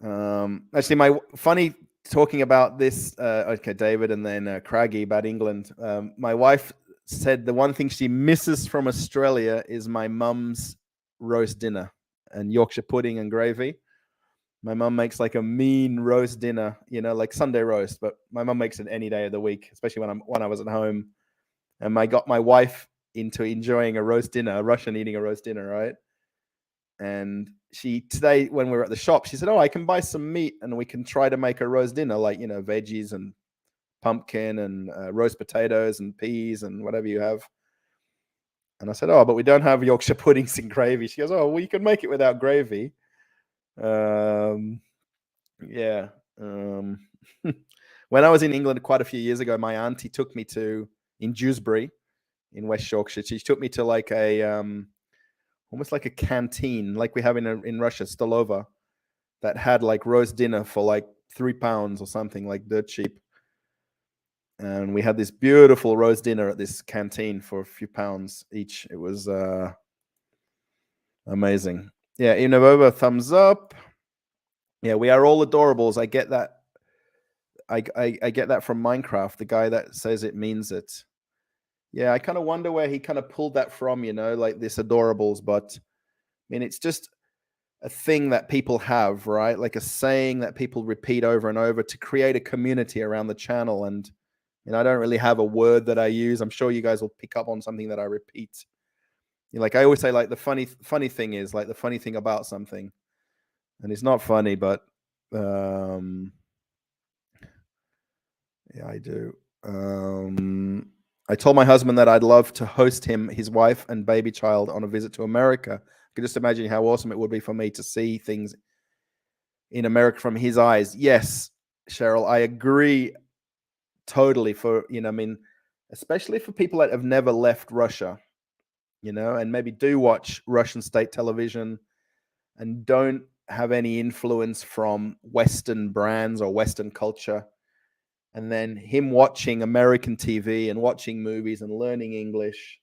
Actually, my funny talking about this. Okay, David, and then Craggy about England. My wife said the one thing she misses from Australia is my mum's roast dinner and Yorkshire pudding and gravy. My mum makes like a mean roast dinner, like Sunday roast, but my mum makes it any day of the week, especially when I was at home. And I got my wife into enjoying a roast dinner, a Russian eating a roast dinner, right? And today, when we were at the shop, she said, "Oh, I can buy some meat and we can try to make a roast dinner, like, veggies and pumpkin and roast potatoes and peas and whatever you have." And I said, "Oh, but we don't have Yorkshire puddings and gravy." She goes, "Oh, well, you can make it without gravy." Um, yeah. When I was in England quite a few years ago, my auntie took me in Dewsbury in West Yorkshire. She took me to like almost like a canteen, like we have in Russia, Stolova, that had like roast dinner for like £3 or something, like dirt cheap. And we had this beautiful roast dinner at this canteen for a few pounds each. It was amazing. Yeah, Innovova, thumbs up. Yeah, we are all adorables. I get that. I get that from Minecraft. The guy that says it means it. Yeah, I kind of wonder where he kind of pulled that from. Like this adorables. But I mean, it's just a thing that people have, right? Like a saying that people repeat over and over to create a community around the channel. And I don't really have a word that I use. I'm sure you guys will pick up on something that I repeat. Like I always say, like the funny thing is, like the funny thing about something, and it's not funny, but yeah, I do. I told my husband that I'd love to host him, his wife, and baby child on a visit to America. I could just imagine how awesome it would be for me to see things in America from his eyes. Yes, Cheryl, I agree totally. Especially for people that have never left Russia, and maybe do watch Russian state television and don't have any influence from Western brands or Western culture. And then him watching American TV and watching movies and learning English,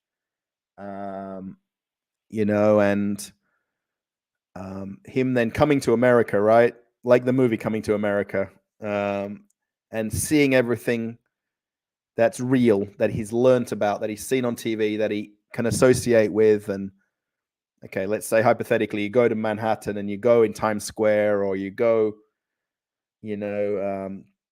and him then coming to America, right? Like the movie Coming to America, and seeing everything that's real, that he's learnt about, that he's seen on TV, that he can associate with. And okay, let's say hypothetically, you go to Manhattan and you go in Times Square, or you go,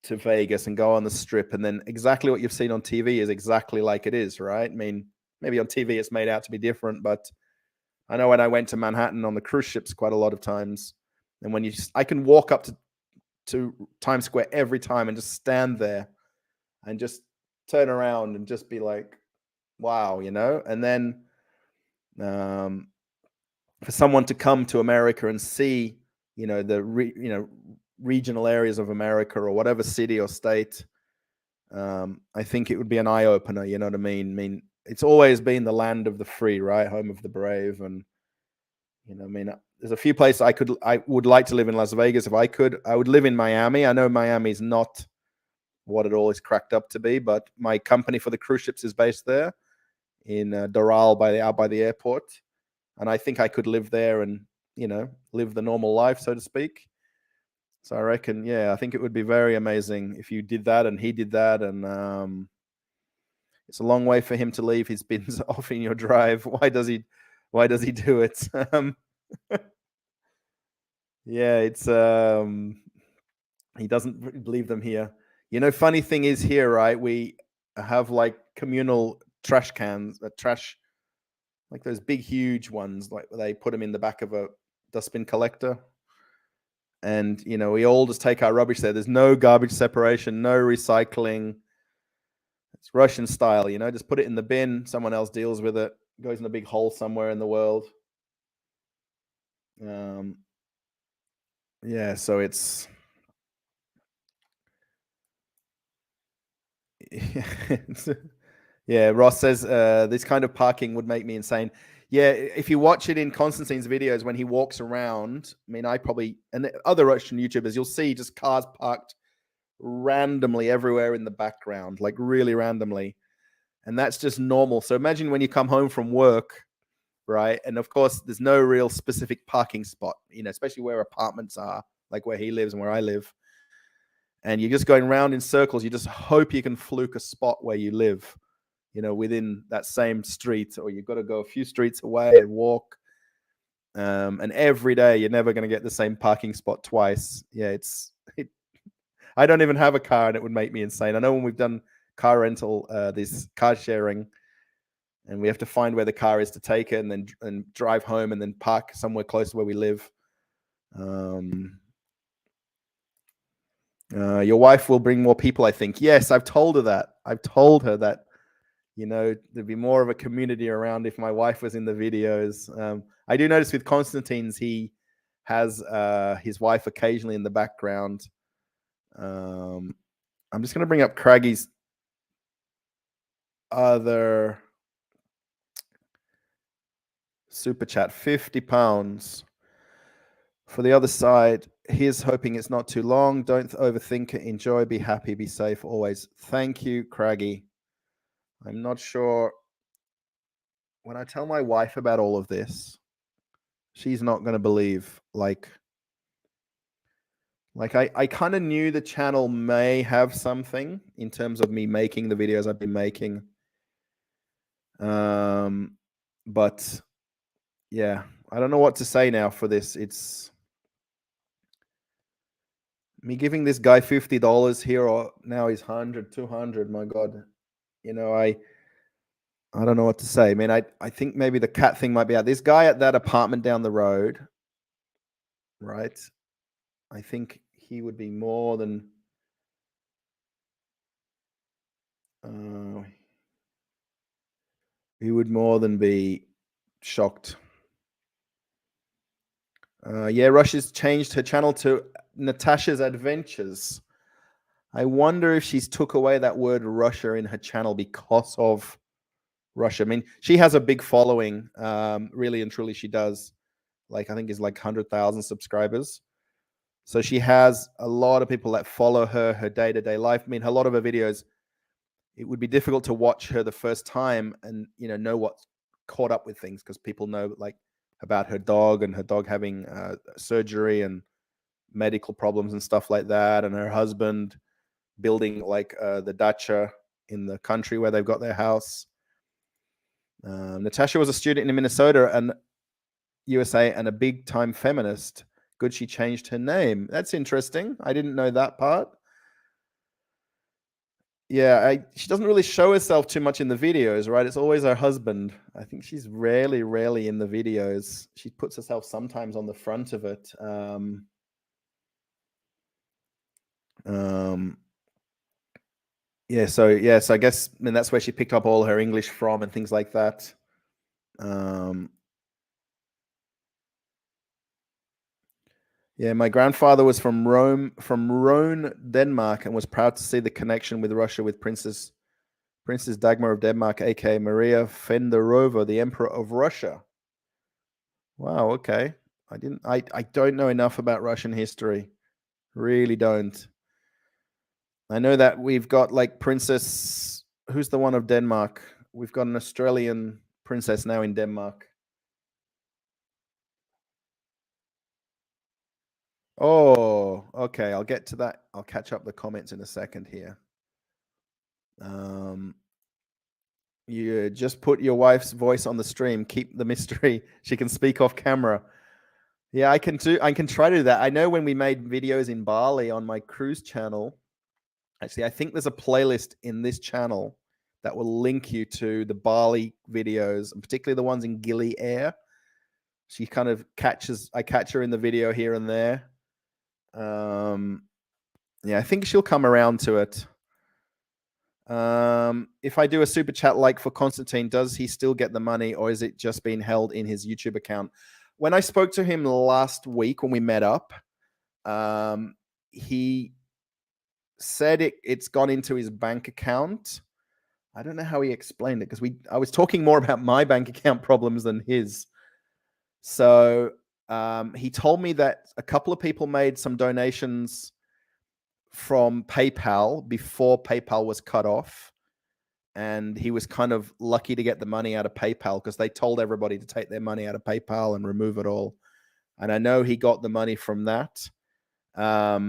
to Vegas and go on the Strip, and then exactly what you've seen on TV is exactly like it is, right? I mean, maybe on TV it's made out to be different, but I know when I went to Manhattan on the cruise ships quite a lot of times, and I can walk up to Times Square every time and just stand there and just turn around and just be like, wow, and then for someone to come to America and see, regional areas of America or whatever city or state, I think it would be an eye opener. You know what I mean? I mean, it's always been the land of the free, right? Home of the brave. And, there's a few places I would like to live in. Las Vegas. If I could, I would live in Miami. I know Miami's not what it all is cracked up to be, but my company for the cruise ships is based there in Doral out by the airport. And I think I could live there and, live the normal life, so to speak. So I reckon, yeah, I think it would be very amazing if you did that and he did that. And it's a long way for him to leave his bins off in your drive. Why does he do it? Yeah, it's he doesn't leave them here. Funny thing is here, right? We have like communal trash cans, like those big, huge ones, like they put them in the back of a dustbin collector. And, we all just take our rubbish there. There's no garbage separation, no recycling. It's Russian style, just put it in the bin. Someone else deals with it. It goes in a big hole somewhere in the world. Yeah, so it's... Yeah, Ross says this kind of parking would make me insane. Yeah, if you watch it in Constantine's videos when he walks around, I mean, and other Russian YouTubers, you'll see just cars parked randomly everywhere in the background, like really randomly. And that's just normal. So imagine when you come home from work, right? And of course, there's no real specific parking spot, especially where apartments are, like where he lives and where I live. And you're just going round in circles. You just hope you can fluke a spot where you live, within that same street, or you've got to go a few streets away and walk. And every day you're never going to get the same parking spot twice. Yeah, I don't even have a car, and it would make me insane. I know when we've done car rental, this car sharing, and we have to find where the car is to take it, and then drive home, and then park somewhere close to where we live. Your wife will bring more people, I think. Yes, I've told her that. I've told her that, there'd be more of a community around if my wife was in the videos. I do notice with Constantine's, he has his wife occasionally in the background. I'm just going to bring up Craggy's other super chat, £50 for the other side. He's hoping it's not too long. Don't overthink it. Enjoy, be happy, be safe always. Thank you, Craggy. I'm not sure. When I tell my wife about all of this, she's not going to believe. Like I kind of knew the channel may have something in terms of me making the videos I've been making. But yeah, I don't know what to say now for this. It's me giving this guy $50 here, or now he's 100, 200. My God, I don't know what to say. I mean, I think maybe the cat thing might be out. This guy at that apartment down the road, right? I think he would be more than he would more than be shocked. Yeah, Russia's changed her channel to Natasha's Adventures. I wonder if she's took away that word Russia in her channel because of Russia. I mean, she has a big following, really and truly she does. Like, I think it's like 100,000 subscribers. So she has a lot of people that follow her day-to-day life. I mean, a lot of her videos, it would be difficult to watch her the first time and, know what's caught up with things, because people know like about her dog and her dog having surgery and medical problems and stuff like that. And her husband building like the dacha in the country where they've got their house. Natasha was a student in Minnesota and USA and a big time feminist. Good, she changed her name. That's interesting. I didn't know that part. Yeah, she doesn't really show herself too much in the videos, right? It's always her husband. I think she's rarely in the videos. She puts herself sometimes on the front of it. Yeah, so I guess, I mean, that's where she picked up all her English from and things like that. Yeah, my grandfather was from Rhone, Denmark, and was proud to see the connection with Russia with Princess Dagmar of Denmark, aka Maria Fedorova, the Emperor of Russia. Wow, okay. I don't know enough about Russian history. Really don't. I know that we've got like Princess, who's the one of Denmark? We've got an Australian princess now in Denmark. Oh, okay. I'll get to that. I'll catch up the comments in a second here. You just put your wife's voice on the stream. Keep the mystery. She can speak off camera. Yeah, I can try to do that. I know when we made videos in Bali on my cruise channel, actually, I think there's a playlist in this channel that will link you to the Bali videos, and particularly the ones in Gili Air. She kind of I catch her in the video here and there. Yeah, I think she'll come around to it. If I do a super chat like for Constantine, does he still get the money, or is it just being held in his YouTube account? When I spoke to him last week when we met up, he said it's gone into his bank account. I don't know how he explained it, because I was talking more about my bank account problems than his. So he told me that a couple of people made some donations from PayPal before PayPal was cut off. And he was kind of lucky to get the money out of PayPal, because they told everybody to take their money out of PayPal and remove it all. And I know he got the money from that. I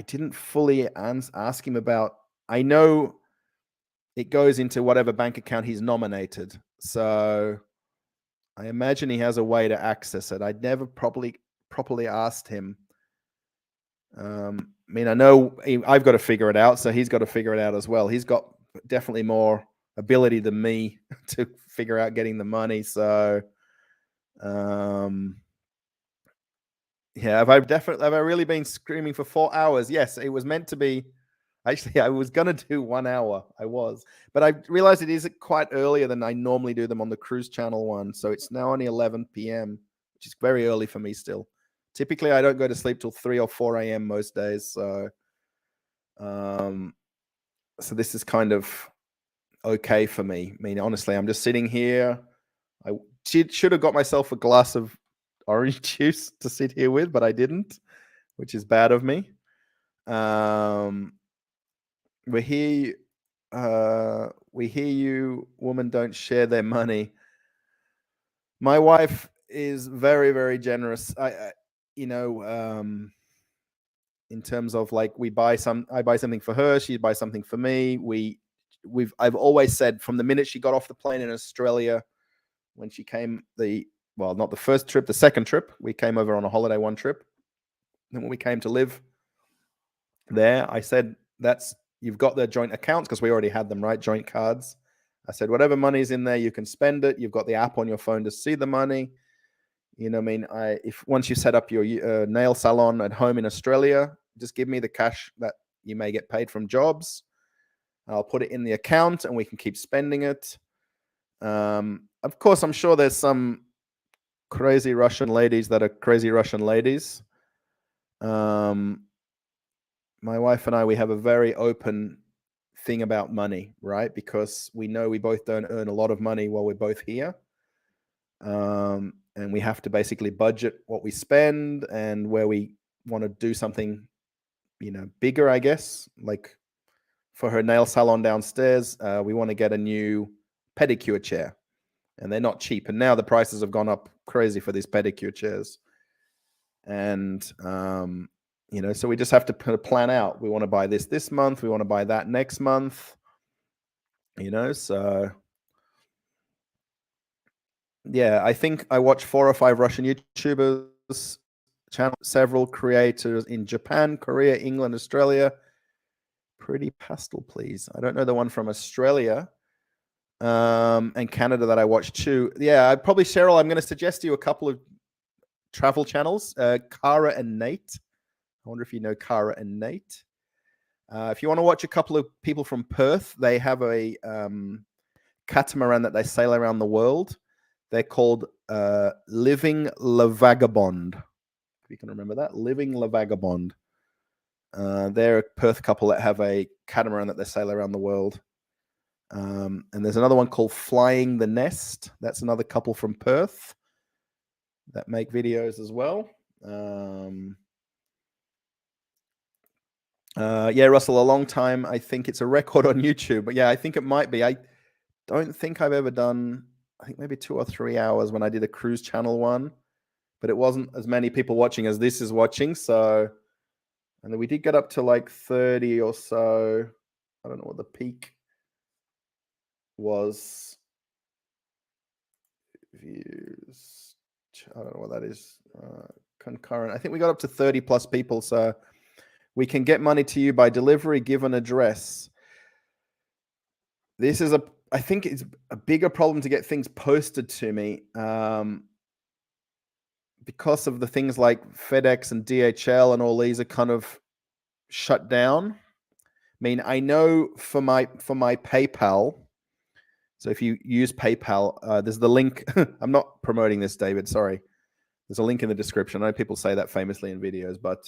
didn't fully ask him about, I know it goes into whatever bank account he's nominated. So I imagine he has a way to access it. I'd never properly asked him. I mean, I know I've got to figure it out, so he's got to figure it out as well. He's got definitely more ability than me to figure out getting the money. So, yeah, have I really been screaming for 4 hours? Yes, it was meant to be. Actually, I was going to do 1 hour. But I realized it is quite earlier than I normally do them on the cruise channel one. So it's now only 11 p.m., which is very early for me still. Typically, I don't go to sleep till 3 or 4 a.m. most days. So, so this is kind of okay for me. I mean, honestly, I'm just sitting here. I should have got myself a glass of orange juice to sit here with, but I didn't, which is bad of me. We hear you, women don't share their money. My wife is very, very generous. In terms of like, I buy something for her, she buys something for me. I've always said from the minute she got off the plane in Australia, when she came, not the first trip, the second trip, we came over on a holiday one trip. And when we came to live there, I said, you've got the joint accounts, because we already had them, right? Joint cards. I said, whatever money's in there, you can spend it. You've got the app on your phone to see the money. You know what I mean? Once you set up your nail salon at home in Australia, just give me the cash that you may get paid from jobs. I'll put it in the account and we can keep spending it. Of course, I'm sure there's some crazy Russian ladies that are crazy Russian ladies. My wife and I, we have a very open thing about money, right? Because we know we both don't earn a lot of money while we're both here. And we have to basically budget what we spend and where we want to do something, bigger, I guess. Like for her nail salon downstairs, we want to get a new pedicure chair, and they're not cheap. And now the prices have gone up crazy for these pedicure chairs. And, so we just have to put a plan out. We want to buy this month. We want to buy that next month, so... Yeah, I think I watch 4 or 5 Russian YouTubers, several creators in Japan, Korea, England, Australia. Pretty pastel, please. I don't know the one from Australia and Canada that I watch too. Yeah, Cheryl, I'm going to suggest to you a couple of travel channels. Cara and Nate. I wonder if you know Cara and Nate. If you want to watch a couple of people from Perth, they have a catamaran that they sail around the world. They're called Living La Vagabond. If you can remember that, Living La Vagabond. They're a Perth couple that have a catamaran that they sail around the world. And there's another one called Flying the Nest. That's another couple from Perth that make videos as well. Yeah, Russell, a long time. I think it's a record on YouTube. But yeah, I think it might be. I don't think I've ever done... I think maybe 2 or 3 hours when I did a cruise channel one, but it wasn't as many people watching as this is watching. So, and then we did get up to like 30 or so. I don't know what the peak was. Views. I don't know what that is. Concurrent. I think we got up to 30 plus people. So we can get money to you by delivery, give an address. This is I think it's a bigger problem to get things posted to me because of the things like FedEx and DHL and all these are kind of shut down. I mean, I know for my PayPal. So if you use PayPal, there's the link. I'm not promoting this, David. Sorry. There's a link in the description. I know people say that famously in videos, but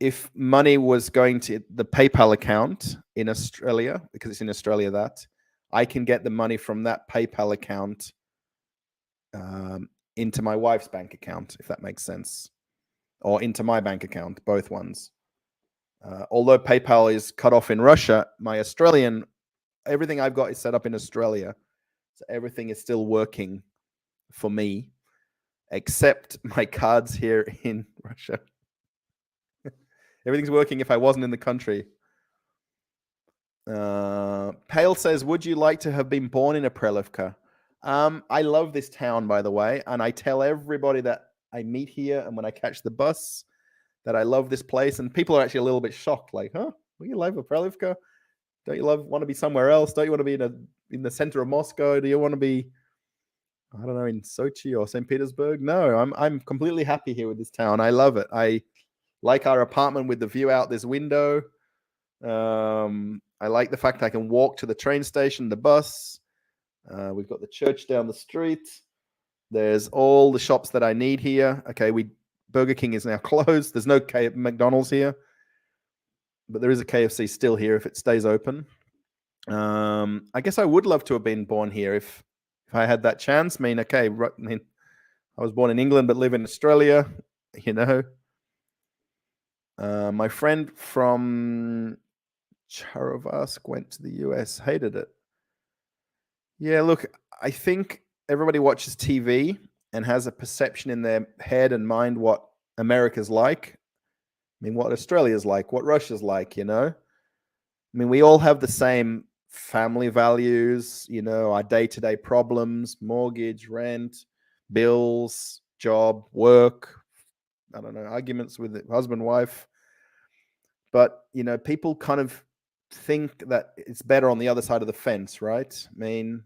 if money was going to the PayPal account in Australia, because it's in Australia, that I can get the money from that PayPal account into my wife's bank account, if that makes sense, or into my bank account, both ones. Although PayPal is cut off in Russia, my Australian, everything I've got is set up in Australia. So everything is still working for me, except my cards here in Russia. Everything's working if I wasn't in the country. Pale says, would you like to have been born in a Prelivka? I love this town, by the way, and I tell everybody that I meet here and when I catch the bus that I love this place, and people are actually a little bit shocked, like, huh? Will you live in Prelivka? Don't you want to be somewhere else? Don't you want to be in the center of Moscow? Do you want to be, I don't know, in Sochi or St. Petersburg? No, I'm completely happy here with this town. I love it. I like our apartment with the view out this window. I like the fact I can walk to the train station, the bus. We've got the church down the street. There's all the shops that I need here. Okay, Burger King is now closed. There's no McDonald's here, but there is a KFC still here if it stays open. I guess I would love to have been born here if I had that chance. I mean, okay, I was born in England but live in Australia, you know. My friend from Charovask went to the US, hated it. Yeah, look, I think everybody watches TV and has a perception in their head and mind what America's like. I mean, what Australia's like, what Russia's like, you know. I mean, we all have the same family values, you know, our day-to-day problems, mortgage, rent, bills, job, work, I don't know, arguments with husband, wife. But, you know, people kind of think that it's better on the other side of the fence, right? I mean,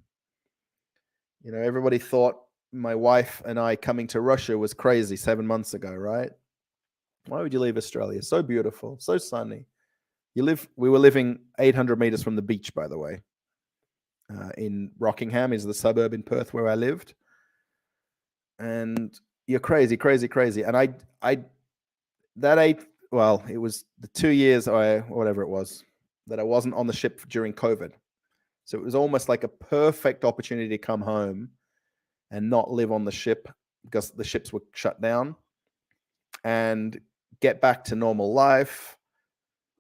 you know, everybody thought my wife and I coming to Russia was crazy 7 months ago, right? Why would you leave Australia? So beautiful, so sunny. We were living 800 meters from the beach, by the way. In Rockingham is the suburb in Perth where I lived. And you're crazy, crazy, crazy. And it was the 2 years or whatever it was that I wasn't on the ship during COVID. So it was almost like a perfect opportunity to come home and not live on the ship because the ships were shut down and get back to normal life,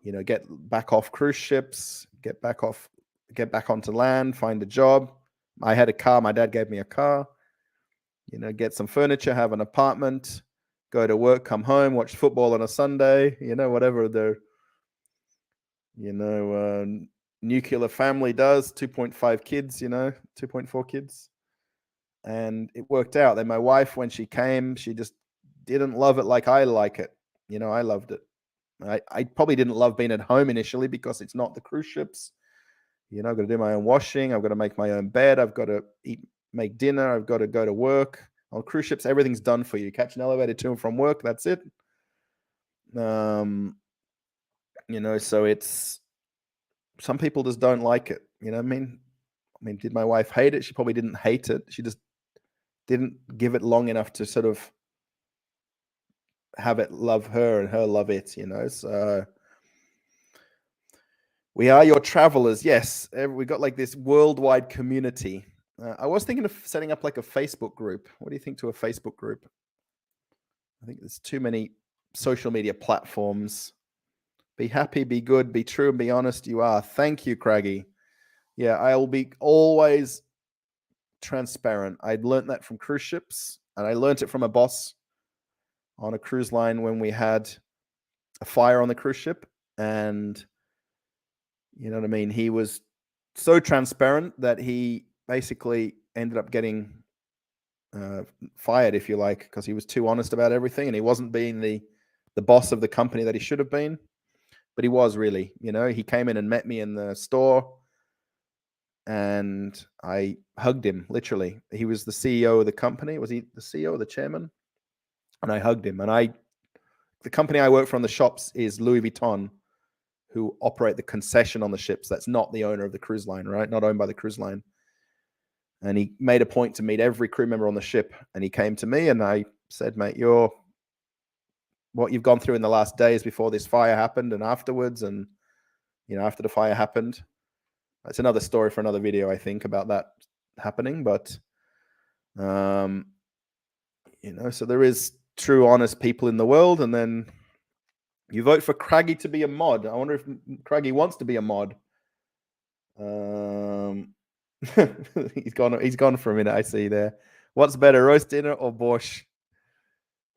you know, get back off cruise ships, get back onto land, find a job. I had a car. My dad gave me a car, you know, get some furniture, have an apartment, go to work, come home, watch football on a Sunday, you know, whatever the, you know, nuclear family does, 2.5 kids, you know, 2.4 kids. And it worked out. Then my wife, when she came, she just didn't love it like I like it. You know, I loved it. I probably didn't love being at home initially because it's not the cruise ships. You know, I've got to do my own washing. I've got to make my own bed. I've got to make dinner. I've got to go to work. On cruise ships, everything's done for you. Catch an elevator to and from work. That's it. You know, so it's, some people just don't like it. You know what I mean? Did my wife hate it? She probably didn't hate it. She just didn't give it long enough to sort of have it love her and her love it, you know. So we are your travelers. Yes, we got like this worldwide community. I was thinking of setting up like a Facebook group. What do you think to a Facebook group? I think there's too many social media platforms. Be happy, be good, be true, and be honest. You are. Thank you, Craggy. Yeah, I'll be always transparent. I'd learned that from cruise ships, and I learned it from a boss on a cruise line when we had a fire on the cruise ship. And you know what I mean? He was so transparent that he basically ended up getting fired, if you like, because he was too honest about everything, and he wasn't being the boss of the company that he should have been. But he was really, you know, he came in and met me in the store and I hugged him, literally. He was the CEO of the company. Was he the CEO or the chairman? And I hugged him. And the company I work for on the shops is Louis Vuitton, who operate the concession on the ships. That's not the owner of the cruise line, right? Not owned by the cruise line. And he made a point to meet every crew member on the ship. And he came to me and I said, mate, you're what you've gone through in the last days before this fire happened and afterwards, and after the fire happened. It's another story for another video, I think, about that happening. But so there is true, honest people in the world, and then you vote for Craggy to be a mod. I wonder if Craggy wants to be a mod. He's gone for a minute. I see there. What's better, roast dinner or borscht?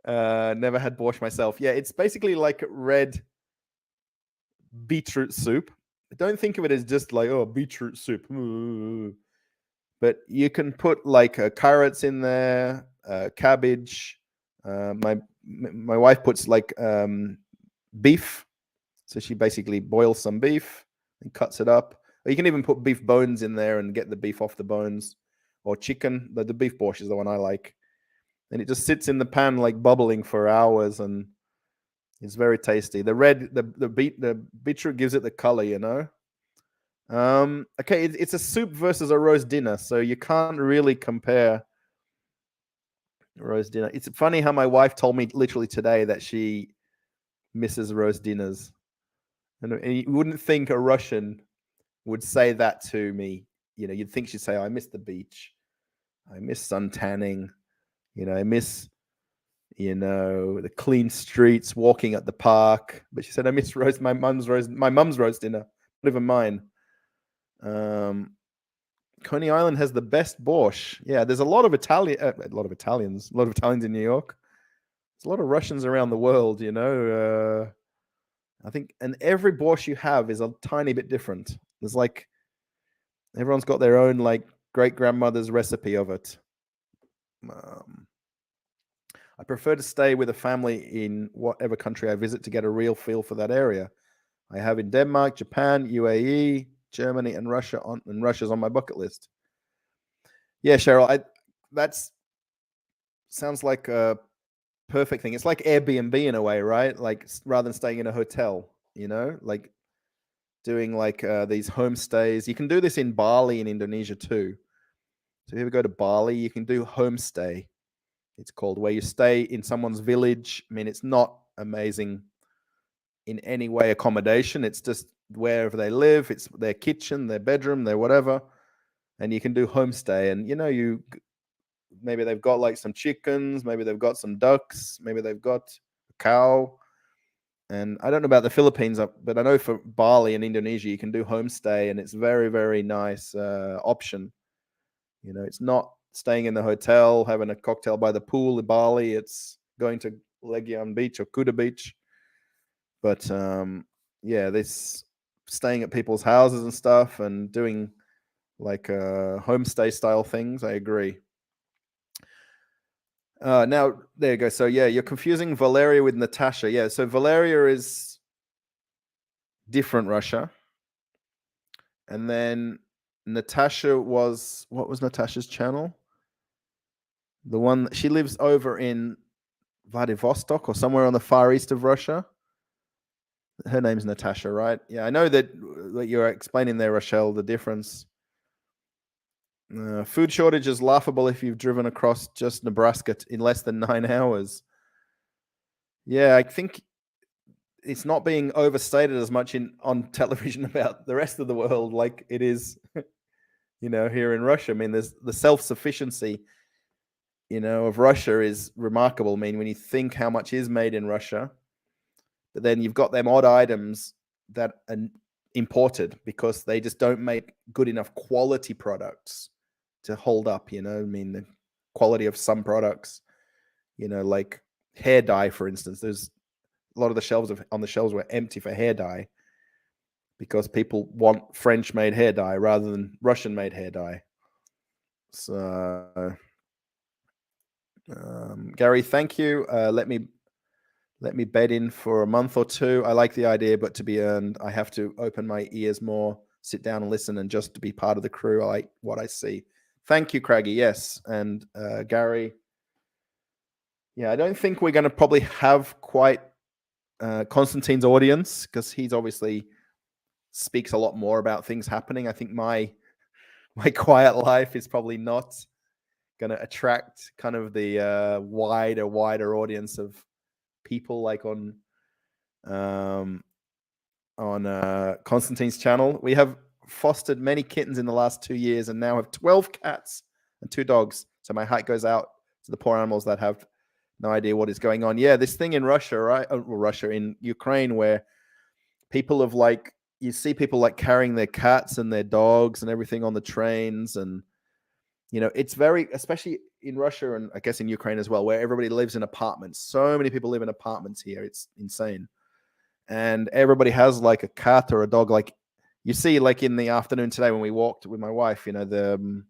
Never had borscht myself. Yeah, it's basically like red beetroot soup. Don't think of it as just like, oh, beetroot soup. But you can put like carrots in there, cabbage. My wife puts like beef. So she basically boils some beef and cuts it up. Or you can even put beef bones in there and get the beef off the bones. Or chicken. The beef borscht is the one I like. And it just sits in the pan like bubbling for hours, and it's very tasty. The beetroot gives it the color, Okay, it's a soup versus a roast dinner, so you can't really compare roast dinner. It's funny how my wife told me literally today that she misses roast dinners, and you wouldn't think a Russian would say that to me. You'd think she'd say, "I miss the beach, I miss sun tanning, I miss." The clean streets, walking at the park. But she said, I miss my mum's roast dinner, not even mine. Coney Island has the best borscht. Yeah, there's a lot of Italians, a lot of Italians in New York. There's a lot of Russians around the world, I think, and every borscht you have is a tiny bit different. There's like, everyone's got their own like great grandmother's recipe of it. I prefer to stay with a family in whatever country I visit to get a real feel for that area. I have in Denmark, Japan, UAE, Germany, and Russia. Russia's on my bucket list. Yeah, Cheryl, that's sounds like a perfect thing. It's like Airbnb in a way, right? Like rather than staying in a hotel, like doing like these homestays. You can do this in Bali in Indonesia too. So if you ever go to Bali, you can do homestay. It's called, where you stay in someone's village. I mean, it's not amazing in any way accommodation. It's just wherever they live. It's their kitchen, their bedroom, their whatever. And you can do homestay. And, maybe they've got like some chickens. Maybe they've got some ducks. Maybe they've got a cow. And I don't know about the Philippines, but I know for Bali and Indonesia, you can do homestay. And it's very, very nice option. It's not staying in the hotel, having a cocktail by the pool in Bali. It's going to Legian Beach or Kuta Beach. But this staying at people's houses and stuff and doing like homestay style things, I agree. Now, there you go. So, yeah, you're confusing Valeria with Natasha. Yeah, so Valeria is different Russia. And then Natasha what was Natasha's channel? The one, she lives over in Vladivostok or somewhere on the far east of Russia. Her name's Natasha, right? Yeah, I know that you're explaining there, Rochelle, the difference. Food shortage is laughable if you've driven across just Nebraska in less than 9 hours. Yeah, I think it's not being overstated as much on television about the rest of the world like it is, here in Russia. I mean, there's the self-sufficiency, of Russia is remarkable. I mean, when you think how much is made in Russia, but then you've got them odd items that are imported because they just don't make good enough quality products to hold up, I mean, the quality of some products, like hair dye, for instance. There's a lot of the shelves were empty for hair dye because people want French-made hair dye rather than Russian-made hair dye. So, Gary, thank you. Let me bed in for a month or two. I like the idea, but to be earned, I have to open my ears more, sit down and listen, and just to be part of the crew. I like what I see. Thank you, Craggy. Yes. And Gary, yeah, I don't think we're going to probably have quite Konstantin's audience because he's obviously speaks a lot more about things happening. I think my quiet life is probably not going to attract kind of the wider audience of people like on Constantine's channel. We have fostered many kittens in the last 2 years and now have 12 cats and 2 dogs. So my heart goes out to the poor animals that have no idea what is going on. Yeah, this thing in Russia, right? In Ukraine, where people have like, you see people like carrying their cats and their dogs and everything on the trains. And, you know, it's very, especially in Russia and I guess in Ukraine as well, where everybody lives in apartments. So many people live in apartments here. It's insane. And everybody has like a cat or a dog. Like you see, like in the afternoon today when we walked with my wife, you know, the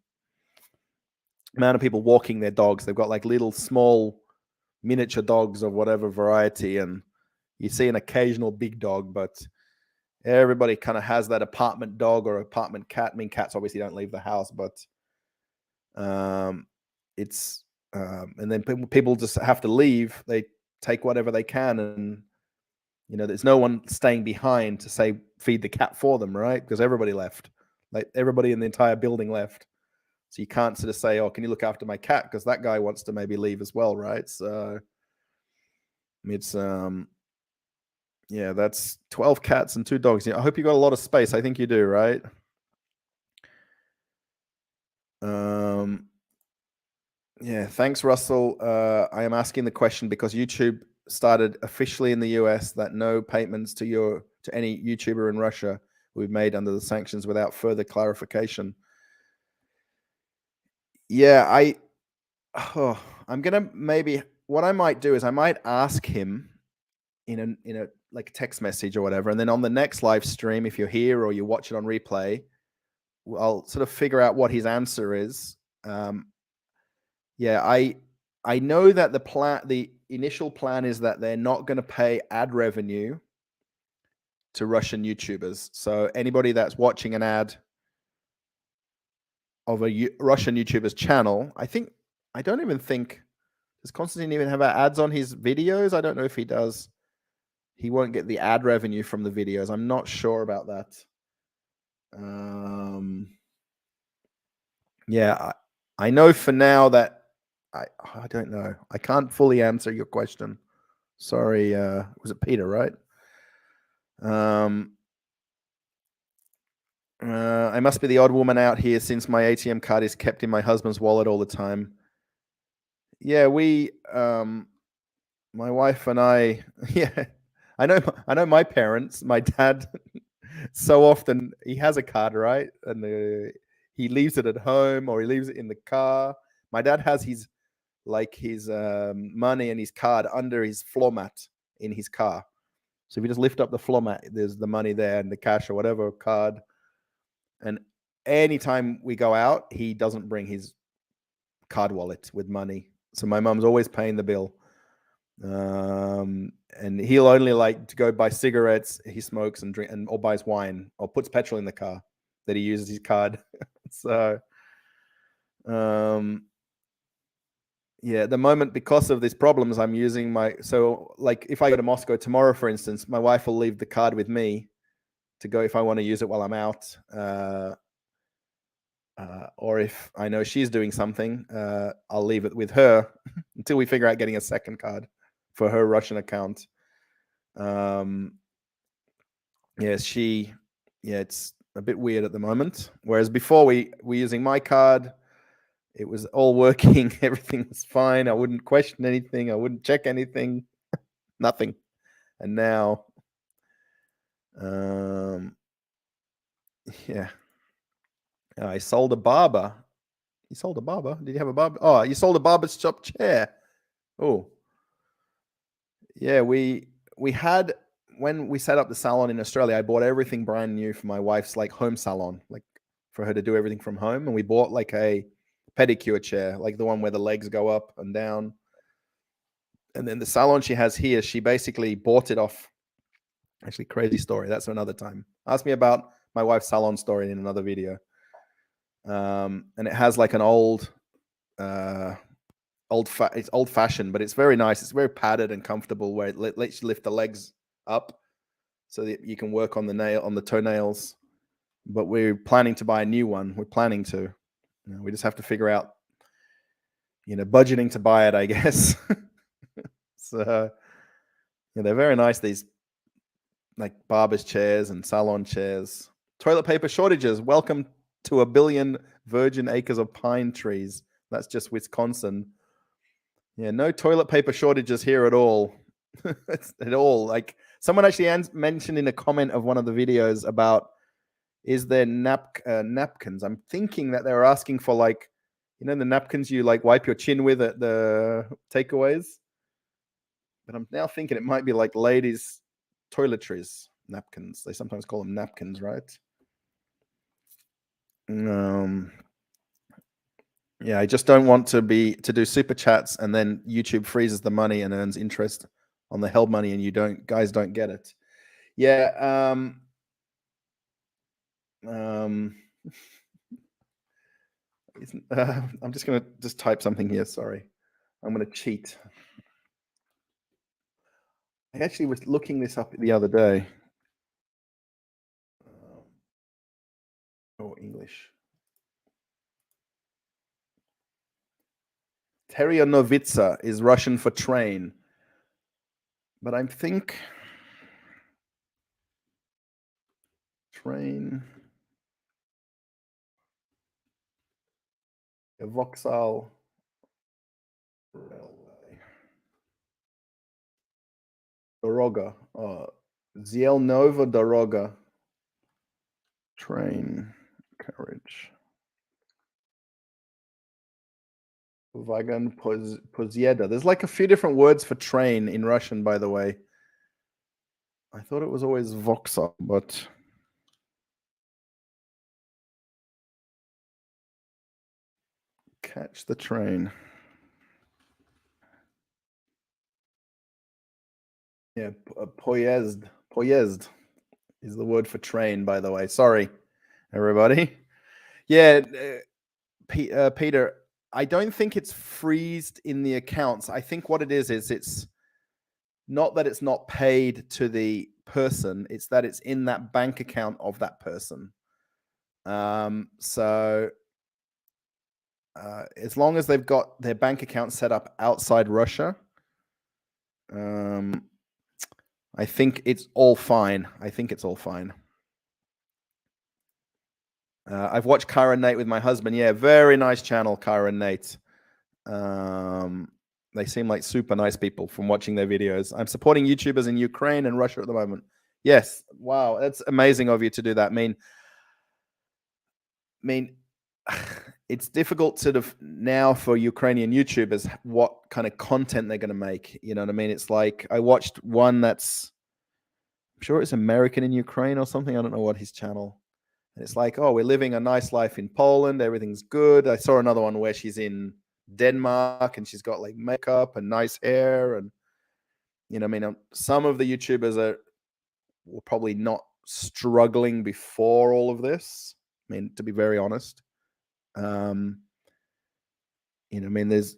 amount of people walking their dogs. They've got like little small miniature dogs of whatever variety. And you see an occasional big dog, but everybody kind of has that apartment dog or apartment cat. I mean, cats obviously don't leave the house, but it's and then people just have to leave. They take whatever they can, and you know, there's no one staying behind to say feed the cat for them, right? Because everybody left, like everybody in the entire building left. So you can't sort of say, "Oh, can you look after my cat?" Because that guy wants to maybe leave as well, right? So it's yeah, that's 12 cats and 2 dogs. I hope you got a lot of space. I think you do, right? Yeah, thanks, Russell. I am asking the question because YouTube started officially in the US that no payments to any YouTuber in Russia will be made under the sanctions without further clarification. Yeah, I'm gonna maybe what I might do is I might ask him in a like text message or whatever, and then on the next live stream, if you're here or you watch it on replay, I'll sort of figure out what his answer is. Yeah, I know that the initial plan is that they're not going to pay ad revenue to Russian YouTubers. So anybody that's watching an ad of a Russian YouTuber's channel, I don't even think, does Konstantin even have ads on his videos? I don't know if he does. He won't get the ad revenue from the videos. I'm not sure about that. Yeah, I know for now that I don't know. I can't fully answer your question. Sorry, was it Peter, right? I must be the odd woman out here since my ATM card is kept in my husband's wallet all the time. Yeah, my wife and I, yeah, I know my parents, my dad, so often he has a card, right? And he leaves it at home or he leaves it in the car. My dad has his money and his card under his floor mat in his car. So if you just lift up the floor mat, there's the money there and the cash or whatever card. And anytime we go out, he doesn't bring his card wallet with money. So my mum's always paying the bill. And he'll only like to go buy cigarettes. He smokes and drink or buys wine or puts petrol in the car that he uses his card. So, yeah, at the moment, because of these problems, I'm using so like if I go to Moscow tomorrow, for instance, my wife will leave the card with me to go if I want to use it while I'm out. Or if I know she's doing something, I'll leave it with her until we figure out getting a second card for her Russian account. It's a bit weird at the moment. Whereas before we were using my card, it was all working. Everything was fine. I wouldn't question anything. I wouldn't check anything. Nothing. And now, yeah. I sold a barber. You sold a barber? Did you have a barber? Oh, you sold a barber's shop chair. Oh. Yeah, we had, when we set up the salon in Australia, I bought everything brand new for my wife's like home salon, like for her to do everything from home. And we bought like a pedicure chair, like the one where the legs go up and down. And then the salon she has here, she basically bought it off. Actually, crazy story. That's another time. Ask me about my wife's salon story in another video. And it has like an it's old-fashioned, but it's very nice. It's very padded and comfortable, where it lets you lift the legs up so that you can work on the toenails. But we're planning to buy a new one. We're planning to. We just have to figure out, budgeting to buy it, I guess. So Yeah, they're very nice. These like barber's chairs and salon chairs. Toilet paper shortages. Welcome to 1 billion virgin acres of pine trees. That's just Wisconsin. Yeah, no toilet paper shortages here at all. At all. Like someone actually mentioned in a comment of one of the videos about, is there napkins? I'm thinking that they were asking for, like, you know, the napkins you like wipe your chin with at the takeaways. But I'm now thinking it might be like ladies' toiletries napkins. They sometimes call them napkins, right? Yeah, I just don't want to do super chats and then YouTube freezes the money and earns interest on the held money, and you guys don't get it. Yeah. I'm just gonna type something here. Sorry, I'm gonna cheat. I actually was looking this up the other day. English. Teryanovitsa is Russian for train, but I think train. Vauxhall Railway. Doroga. Zielnova Doroga. Train carriage. Vagan Pozieda. There's like a few different words for train in Russian, by the way. I thought it was always Vauxhall, but catch the train. Yeah, poyezd. Poyezd is the word for train, by the way. Sorry, everybody. Yeah, Peter, I don't think it's freezed in the accounts. I think what it is it's not that it's not paid to the person, it's that it's in that bank account of that person. So as long as they've got their bank account set up outside Russia, I think it's all fine. I've watched Kyra and Nate with my husband. Yeah, very nice channel, Kyra and Nate. They seem like super nice people from watching their videos. I'm supporting YouTubers in Ukraine and Russia at the moment. Yes. Wow. That's amazing of you to do that. I mean, it's difficult sort of now for Ukrainian YouTubers what kind of content they're going to make. You know what I mean? It's like I watched one that's, I'm sure it's American in Ukraine or something. I don't know what his channel. And it's like, oh, we're living a nice life in Poland. Everything's good. I saw another one where she's in Denmark and she's got like makeup and nice hair. And, you know, I mean, some of the YouTubers were probably not struggling before all of this. I mean, to be very honest, you know, I mean, there's,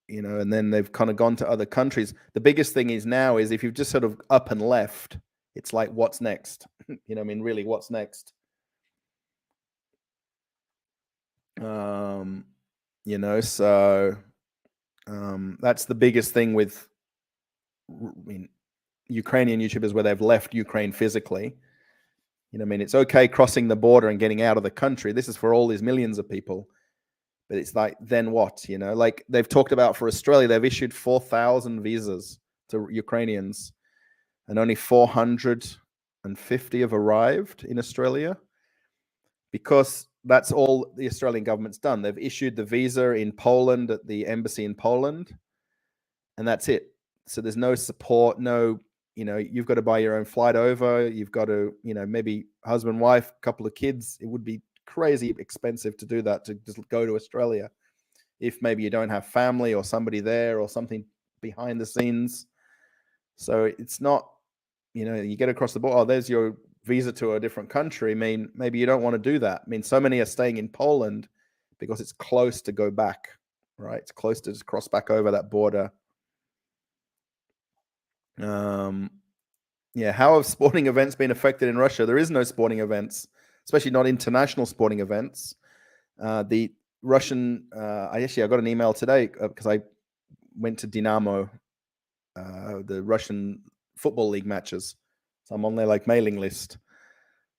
you know, and then they've kind of gone to other countries. The biggest thing is now is if you've just sort of up and left, it's like, what's next? You know, I mean, really, what's next? You know, so that's the biggest thing with, I mean, Ukrainian YouTubers where they've left Ukraine physically. You know, I mean, it's okay crossing the border and getting out of the country. This is for all these millions of people. But it's like, then what? You know, like they've talked about for Australia, they've issued 4,000 visas to Ukrainians and only 450 have arrived in Australia because that's all the Australian government's done. They've issued the visa in Poland at the embassy in Poland, and that's it. So there's no support, no, you know, you've got to buy your own flight over. You've got to, you know, maybe husband, wife, couple of kids. It would be crazy expensive to do that, to just go to Australia. If maybe you don't have family or somebody there or something behind the scenes. So it's not, you know, you get across the border, oh, there's your visa to a different country. I mean, maybe you don't want to do that. I mean, so many are staying in Poland because it's close to go back, right? It's close to just cross back over that border. Yeah, how have sporting events been affected in Russia? There is no sporting events, especially not international sporting events. The Russian, I got an email today because I went to Dynamo the Russian football league matches. So I'm on their like mailing list.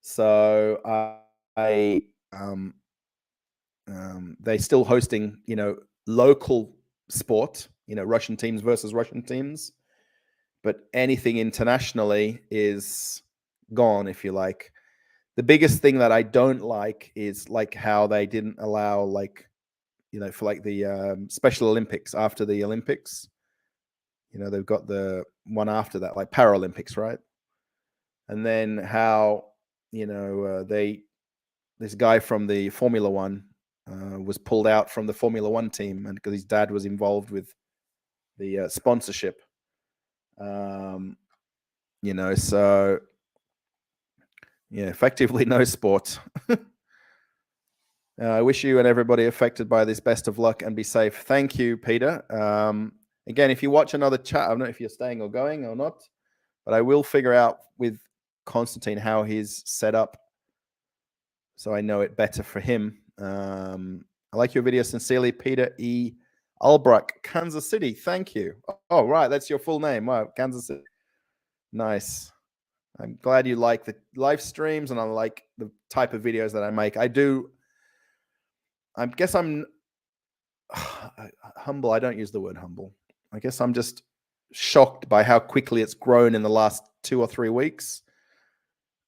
So they're still hosting, local sport, Russian teams versus Russian teams, but anything internationally is gone, if you like. The biggest thing that I don't like is like how they didn't allow for like the Special Olympics after the Olympics. They've got the one after that, like Paralympics, right? And then how this guy from the Formula One was pulled out from the Formula One team, and because his dad was involved with the sponsorship. So yeah, effectively no sport. I wish you and everybody affected by this best of luck and be safe. Thank you, Peter. Again, if you watch another chat, I don't know if you're staying or going or not, but I will figure out with Constantine how he's set up so I know it better for him. I like your video. Sincerely, Peter E. Albrook, Kansas City. Thank you. Oh, right. That's your full name. Wow. Kansas City. Nice. I'm glad you like the live streams and I like the type of videos that I make. I guess I'm humble. I don't use the word humble. I guess I'm just shocked by how quickly it's grown in the last 2 or 3 weeks.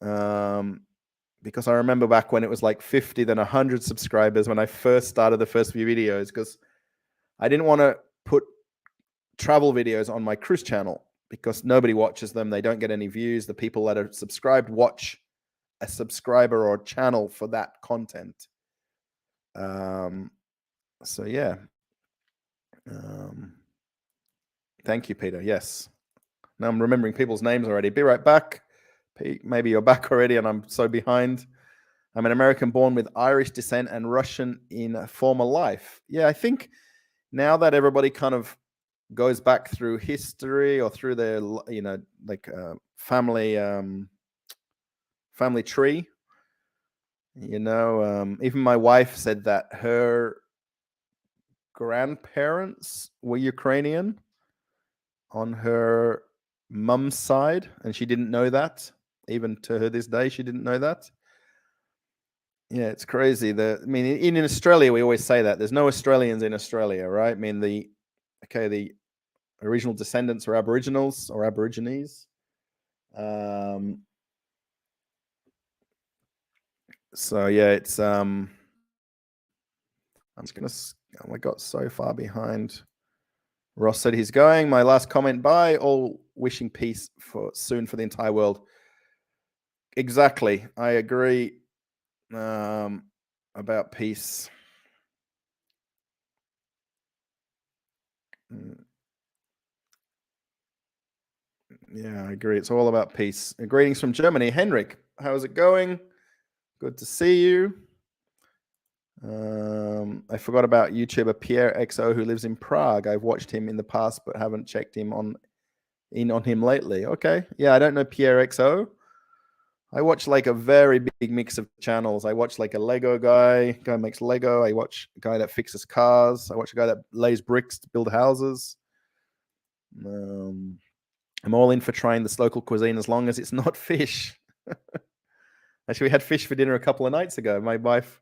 Because I remember back when it was like 50, then 100 subscribers when I first started the first few videos, because I didn't want to put travel videos on my cruise channel because nobody watches them. They don't get any views. The people that are subscribed watch a subscriber or channel for that content. So yeah. Thank you, Peter. Yes. Now I'm remembering people's names already. Be right back. Pete, maybe you're back already and I'm so behind. I'm an American born with Irish descent and Russian in a former life. Yeah, I think now that everybody kind of goes back through history or through their, family tree, even my wife said that her grandparents were Ukrainian on her mum's side, and she didn't know that. Even to her this day, she didn't know that. Yeah, it's crazy. In Australia, we always say that there's no Australians in Australia, right? I mean, the original descendants are Aboriginals or Aborigines. So yeah, it's I'm just gonna. I got so far behind. Ross said he's going. My last comment: bye. All wishing peace soon for the entire world. Exactly, I agree. About peace. Yeah, I agree. It's all about peace. Greetings from Germany. Henrik, how's it going? Good to see you. I forgot about YouTuber Pierre XO who lives in Prague. I've watched him in the past, but haven't checked him on him lately. Okay. Yeah, I don't know Pierre XO. I watch like a very big mix of channels. I watch like a Lego guy makes Lego. I watch a guy that fixes cars. I watch a guy that lays bricks to build houses. I'm all in for trying this local cuisine as long as it's not fish. Actually, we had fish for dinner a couple of nights ago. My wife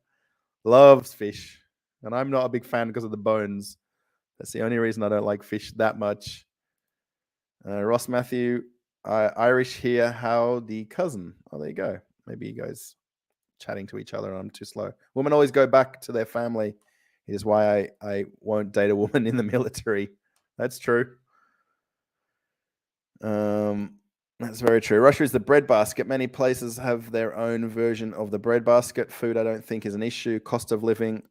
loves fish, and I'm not a big fan because of the bones. That's the only reason I don't like fish that much. Ross Matthew, Irish here. Howdy, cousin. Oh, there you go. Maybe you guys chatting to each other and I'm too slow. Women always go back to their family. It is why I won't date a woman in the military. That's true. That's very true. Russia is the breadbasket. Many places have their own version of the breadbasket. Food, I don't think, is an issue. Cost of living,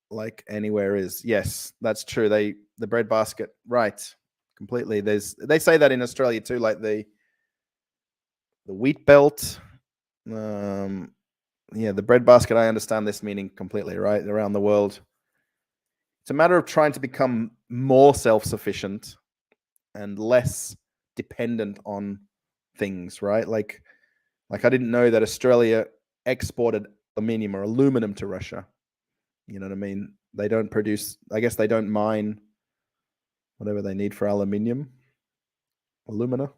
like anywhere, is. Yes, that's true. The breadbasket, right? Completely. They say that in Australia too, like the wheat belt. Yeah, the breadbasket. I understand this meaning completely, right? Around the world, it's a matter of trying to become more self-sufficient and less dependent on things, right? Like I didn't know that Australia exported aluminium or aluminum to Russia. You know what I mean? They don't produce, I guess they don't mine whatever they need for aluminium. Alumina.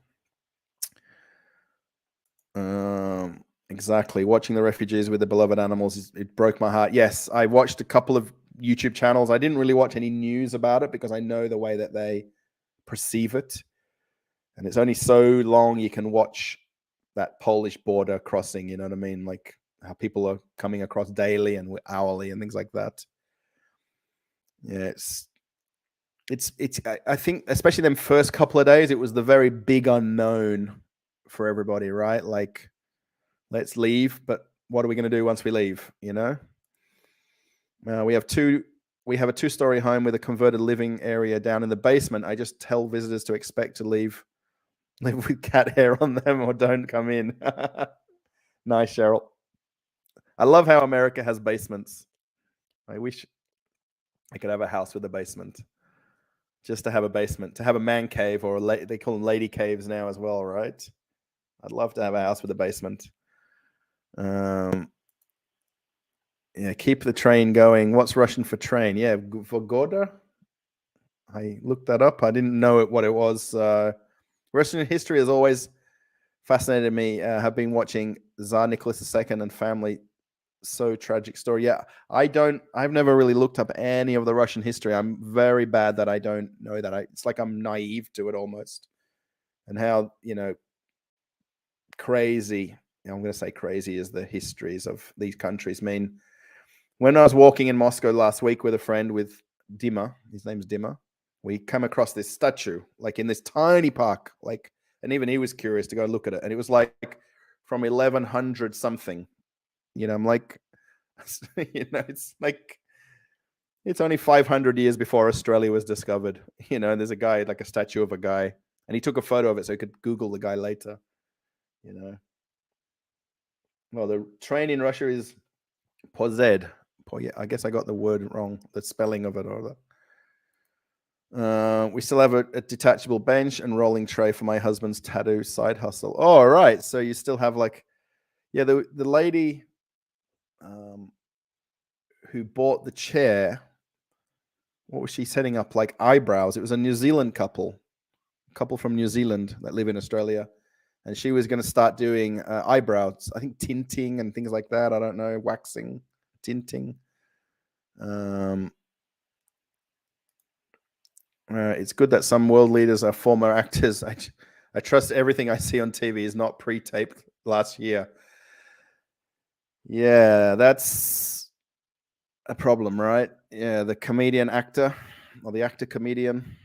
Exactly. Watching the refugees with the beloved animals, it broke my heart. Yes, I watched a couple of YouTube channels. I didn't really watch any news about it because I know the way that they perceive it. And it's only so long you can watch that Polish border crossing, you know what I mean? Like how people are coming across daily and hourly and things like that. Yeah, I think especially them first couple of days, it was the very big unknown for everybody, right? Like, let's leave, but what are we going to do once we leave? You know, we have a two-story home with a converted living area down in the basement. I just tell visitors to expect to live with cat hair on them or don't come in. Nice, Cheryl. I love how America has basements. I wish I could have a house with a basement. Just to have a basement, to have a man cave, or they call them lady caves now as well, right? I'd love to have a house with a basement. Yeah, keep the train going. What's Russian for train? Yeah, for Gorda. I looked that up. I didn't know what it was. Russian history has always fascinated me. Have been watching Tsar Nicholas II and family. So tragic story. Yeah, I've never really looked up any of the Russian history. I'm very bad that I don't know that. It's like I'm naive to it almost. And how, crazy, I'm going to say crazy, is the histories of these countries. I mean, when I was walking in Moscow last week with a friend, with Dima, his name's Dima, we come across this statue, like in this tiny park, like, and even he was curious to go look at it. And it was like from 1100 something, I'm like, it's like, it's only 500 years before Australia was discovered, and there's a guy, like a statue of a guy, and he took a photo of it so he could Google the guy later, Well, the train in Russia is pozed. Yeah, I guess I got the word wrong, the spelling of it, or we still have a detachable bench and rolling tray for my husband's tattoo side hustle. Oh, all right. So you still have the lady who bought the chair. What was she setting up? Like eyebrows. It was a New Zealand couple from New Zealand that live in Australia. And she was going to start doing eyebrows, I think tinting and things like that. I don't know, waxing, tinting. It's good that some world leaders are former actors. I trust everything I see on TV is not pre-taped last year. Yeah, that's a problem, right? Yeah, the comedian actor, or the actor comedian.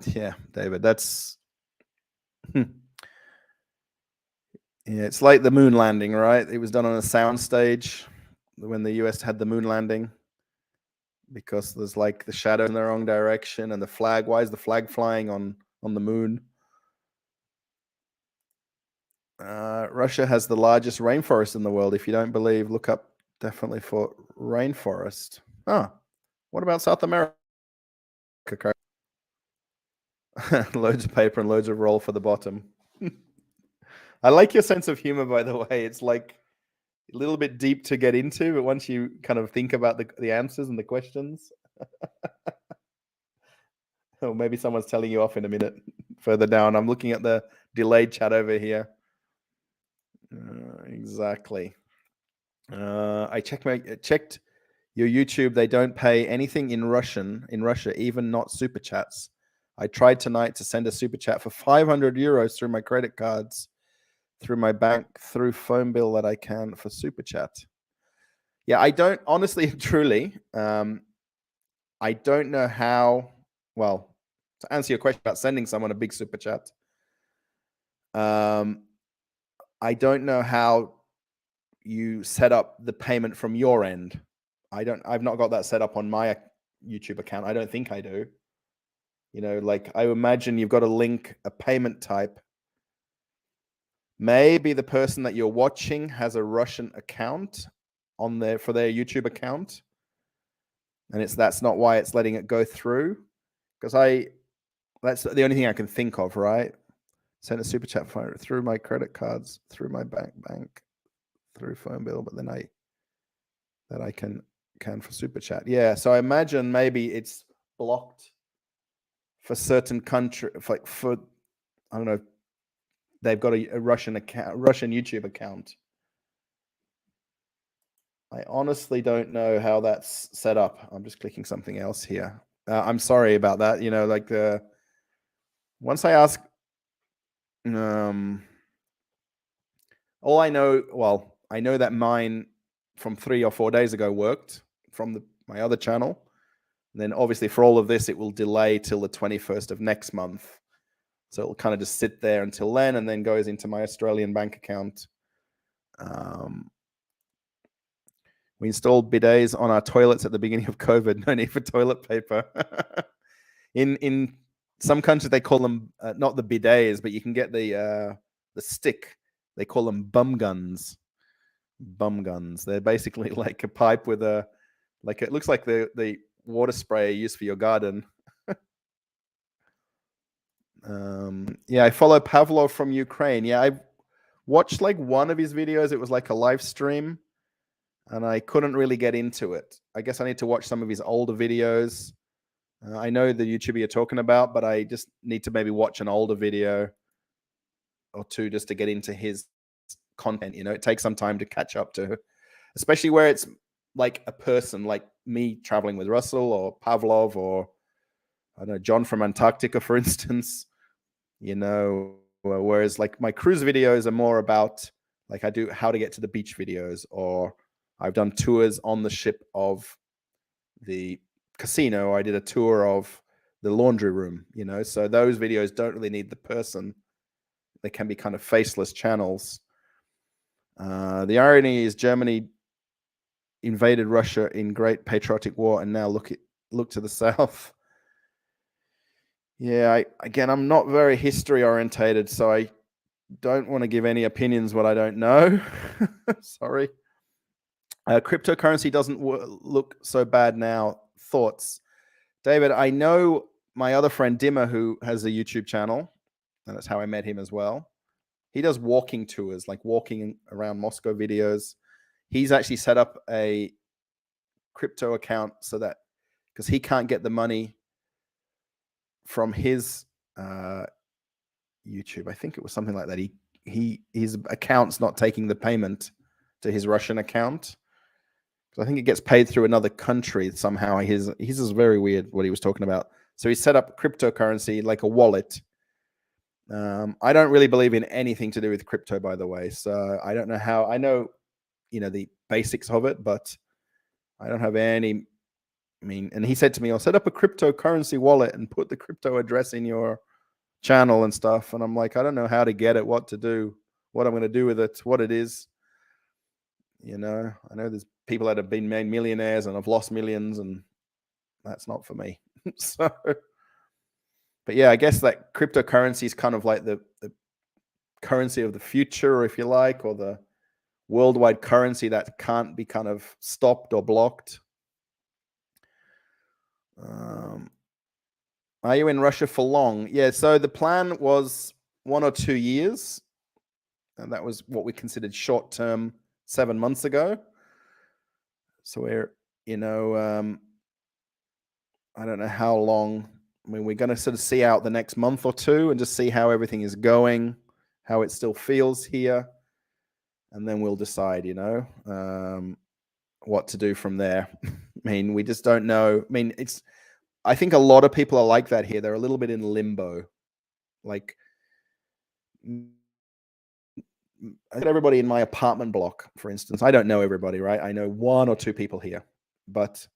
Yeah, David, that's yeah, it's like the moon landing, right? It was done on a sound stage when the US had the moon landing, because there's like the shadow in the wrong direction and the flag. Why is the flag flying on the moon? Russia has the largest rainforest in the world. If you don't believe, look up definitely for rainforest. What about South America? Loads of paper and loads of roll for the bottom. I like your sense of humor, by the way. It's like a little bit deep to get into, but once you kind of think about the answers and the questions, oh, maybe someone's telling you off in a minute. Further down, I'm looking at the delayed chat over here. Exactly. I checked your YouTube. They don't pay anything in Russia, even not super chats. I tried tonight to send a super chat for 500 euros through my credit cards, through my bank, through phone bill that I can for super chat. Yeah, I don't, honestly, truly, I don't know how. Well, to answer your question about sending someone a big super chat, I don't know how you set up the payment from your end. I've not got that set up on my YouTube account. I don't think I do. Like, I imagine you've got to link a payment type. Maybe the person that you're watching has a Russian account on there for their YouTube account, and that's not why it's letting it go through. Because that's the only thing I can think of, right? Send a super chat through my credit cards, through my bank, through phone bill, but then I can for super chat. Yeah, so I imagine maybe it's blocked for certain country, like for I don't know, they've got a Russian YouTube account. I honestly don't know how that's set up. I'm just clicking something else here. I'm sorry about that. Like once I ask, all I know, well, I know that mine from 3 or 4 days ago worked from my other channel. And then obviously for all of this, it will delay till the 21st of next month. So it'll kind of just sit there until then, and then goes into my Australian bank account. We installed bidets on our toilets at the beginning of COVID. No need for toilet paper. In some countries, they call them not the bidets, but you can get the stick. They call them bum guns. Bum guns. They're basically like a pipe with it looks like the water spray you use for your garden. Yeah, I follow Pavlov from Ukraine. Yeah, I watched like one of his videos. It was like a live stream, and I couldn't really get into it. I guess I need to watch some of his older videos. I know the YouTuber you're talking about, but I just need to maybe watch an older video or two just to get into his content. It takes some time to catch up to, especially where it's like a person like me traveling with Russell or Pavlov or I don't know, John from Antarctica, for instance. Whereas like my cruise videos are more about like I do how to get to the beach videos, or I've done tours on the ship of the casino. I did a tour of the laundry room, so those videos don't really need the person. They can be kind of faceless channels. The irony is Germany invaded Russia in Great Patriotic War, and now look to the south. Yeah, I'm not very history orientated, so I don't want to give any opinions what I don't know. Sorry. Cryptocurrency doesn't look so bad now. Thoughts? David, I know my other friend Dimmer, who has a YouTube channel, and that's how I met him as well. He does walking tours, like walking around Moscow videos. He's actually set up a crypto account so that, because he can't get the money from his YouTube. I think it was something like that. His account's not taking the payment to his Russian account. I think it gets paid through another country somehow. His is very weird what he was talking about. So he set up cryptocurrency like a wallet. I don't really believe in anything to do with crypto, by the way. So I don't know how. I know, the basics of it, but I don't have any. And he said to me, "I'll set up a cryptocurrency wallet and put the crypto address in your channel and stuff." And I'm like, I don't know how to get it, what to do, what I'm going to do with it, what it is. I know there's people that have been made millionaires and have lost millions, and that's not for me. So, but yeah, I guess that cryptocurrency is kind of like the currency of the future, if you like, or the worldwide currency that can't be kind of stopped or blocked. Are you in Russia for long? Yeah, so the plan was 1 or 2 years, and that was what we considered short term 7 months ago. So we're, I don't know how long. We're going to sort of see out the next month or two and just see how everything is going, how it still feels here. And then we'll decide, what to do from there. We just don't know. I think a lot of people are like that here. They're a little bit in limbo. Like, everybody in my apartment block, for instance, I don't know everybody, right? I know 1 or 2 people here, but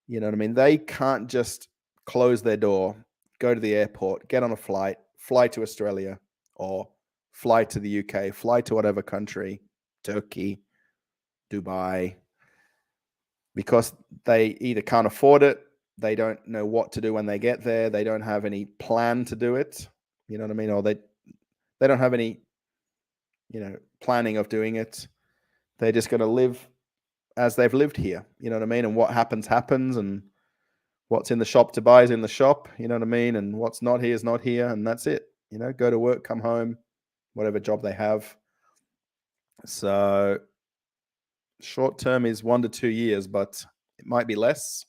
you know what I mean? They can't just close their door, go to the airport, get on a flight, fly to Australia, or fly to the UK, fly to whatever country, Turkey, Dubai, because they either can't afford it, they don't know what to do when they get there, they don't have any plan to do it, you know what I mean? Or they don't have any, planning of doing it. They're just going to live as they've lived here, you know what I mean? And what happens, and what's in the shop to buy is in the shop, you know what I mean? And what's not here is not here, and that's it. Go to work, come home, whatever job they have. So short term is 1 to 2 years, but it might be less.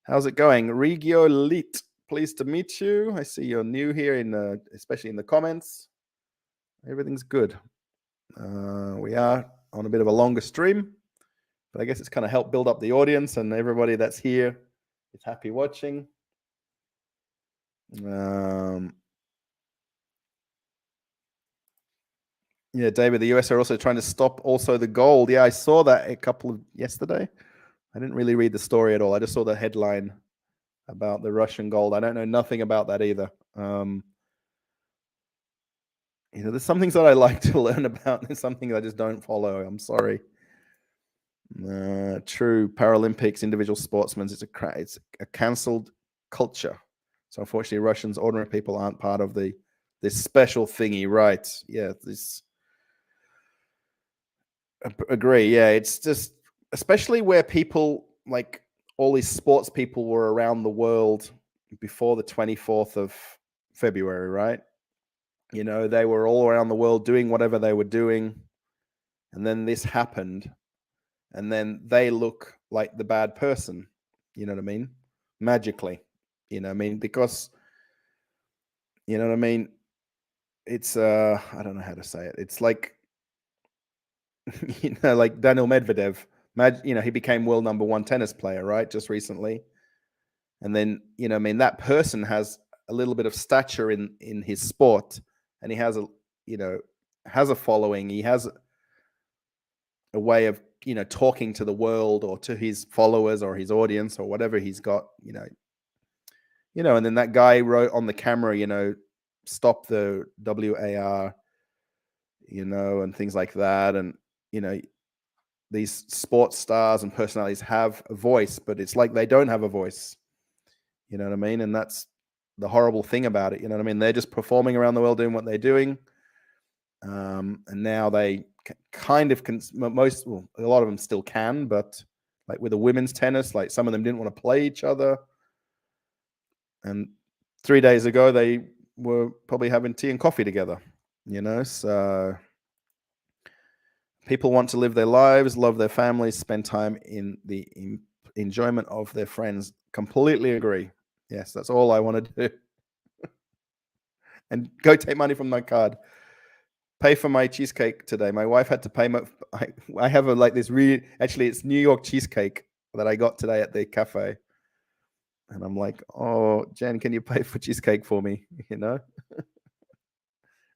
How's it going? Regio Lit. pleased to meet you. I see you're new here, especially in the comments. Everything's good. We are on a bit of a longer stream, but I guess it's kind of helped build up the audience, and everybody that's here is happy watching. Yeah, David, the US are also trying to stop the gold. Yeah, I saw that yesterday. I didn't really read the story at all. I just saw the headline about the Russian gold. I don't know nothing about that either. There's some things that I like to learn about, and some things I just don't follow. I'm sorry. True, Paralympics, individual sportsmen, it's a cancelled culture. So unfortunately, Russians, ordinary people, aren't part of this special thingy, right? Yeah, this. Agree. Yeah, it's just especially where people like all these sports people were around the world before the 24th of February, right? They were all around the world doing whatever they were doing, and then this happened, and then they look like the bad person. You know what I mean? Magically, because you know what I mean. It's I don't know how to say it. It's like like Daniel Medvedev. He became world number one tennis player, right? Just recently. And then, that person has a little bit of stature in his sport, and he has a following. He has a way of, talking to the world or to his followers or his audience or whatever he's got, and then that guy wrote on the camera, stop the WAR, and things like that. And, these sports stars and personalities have a voice, but it's like they don't have a voice. You know what I mean? And that's the horrible thing about it. You know what I mean? They're just performing around the world doing what they're doing. And now they kind of a lot of them still can, but like with the women's tennis, like some of them didn't want to play each other. And 3 days ago, they were probably having tea and coffee together, so people want to live their lives, love their families, spend time in the enjoyment of their friends. Completely agree. Yes, that's all I want to do. And go take money from my card. Pay for my cheesecake today. My wife had to pay I have it's New York cheesecake that I got today at the cafe. And I'm like, oh, Jen, can you pay for cheesecake for me?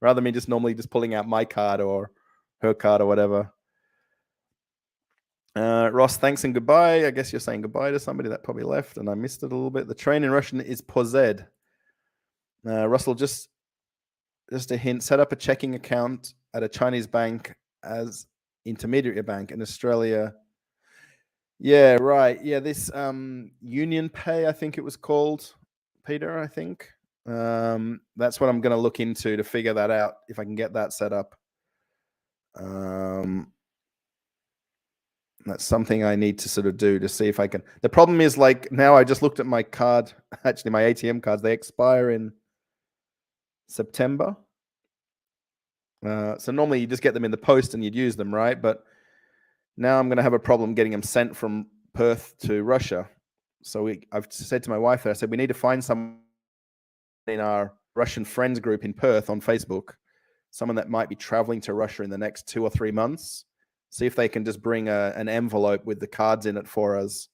Rather than me just normally just pulling out my card or her card or whatever. Ross, thanks and goodbye. I guess you're saying goodbye to somebody that probably left, and I missed it a little bit. The train in Russian is pozed. Russell, just a hint, set up a checking account at a Chinese bank as intermediary bank in Australia. Yeah, right. Yeah, this Union Pay, I think it was called, Peter, I think. That's what I'm going to look into to figure that out, if I can get that set up. That's something I need to sort of do to see if I can. The problem is, like, now I just looked at my card, actually my ATM cards, they expire in September. So normally you just get them in the post and you'd use them, right? But now I'm going to have a problem getting them sent from Perth to Russia. So I've said to my wife there, I said, we need to find someone in our Russian friends group in Perth on Facebook, someone that might be traveling to Russia in the next 2 or 3 months. See if they can just bring an envelope with the cards in it for us,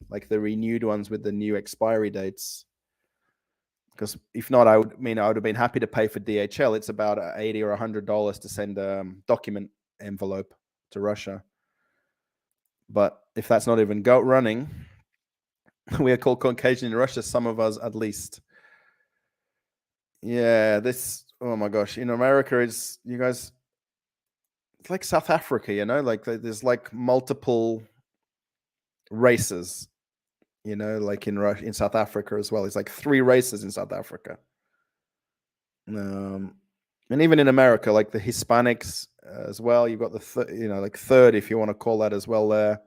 like the renewed ones with the new expiry dates. Because if not, I would have been happy to pay for DHL. It's about $80 or $100 to send a document envelope to Russia. But if that's not even running, we are called Caucasian in Russia, some of us at least. Yeah, oh my gosh. In America, it's like South Africa, like there's like multiple races, like in South Africa as well. It's like 3 races in South Africa. And even in America, like the Hispanics as well, you've got the third, if you want to call that as well there.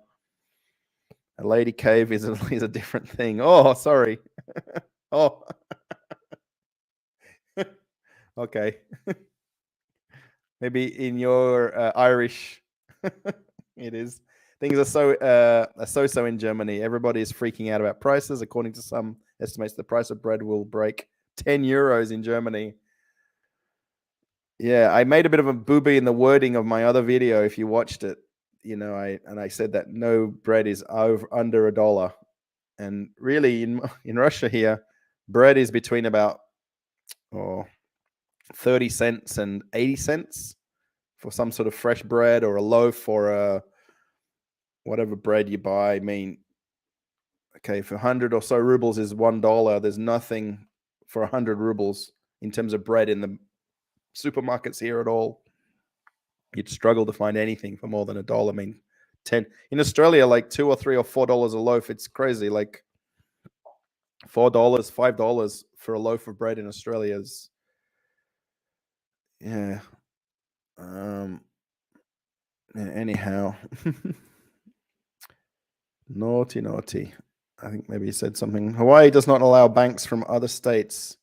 A lady cave is a different thing. Oh, sorry. Oh, okay. Maybe in your Irish, it is. Things are so in Germany. Everybody is freaking out about prices. According to some estimates, the price of bread will break 10 euros in Germany. Yeah, I made a bit of a booby in the wording of my other video. If you watched it, I said that no bread is under $1, and really in Russia here, bread is between about 30 cents and 80 cents for some sort of fresh bread, or a loaf, or whatever bread you buy. I mean, okay, for 100 or so rubles is $1. There's nothing for 100 rubles in terms of bread in the supermarkets here at all. You'd struggle to find anything for more than $1. I mean, 10 in Australia, like $2 or $3 or $4 a loaf. It's crazy. Like $4, $5 for a loaf of bread in Australia is, yeah. Anyhow, naughty. I think maybe he said something. Hawaii does not allow banks from other states.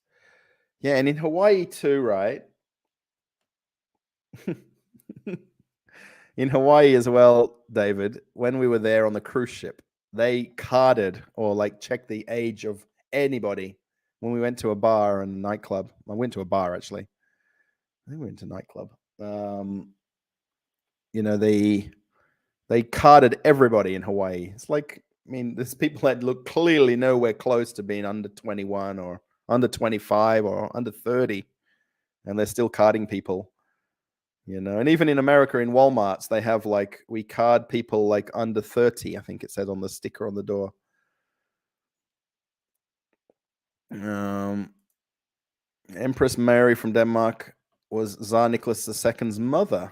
Yeah, and in Hawaii too, right? In Hawaii as well, David, when we were there on the cruise ship, they carded or like checked the age of anybody when we went to a bar and a nightclub. I went to a bar, actually. I think we went to a nightclub. They carded everybody in Hawaii. It's like, I mean, there's people that look clearly nowhere close to being under 21 or under 25 or under 30, and they're still carding people. And even in America, in Walmarts, they have like, we card people like under 30, I think it says on the sticker on the door. Empress Mary from Denmark was Tsar Nicholas II's mother.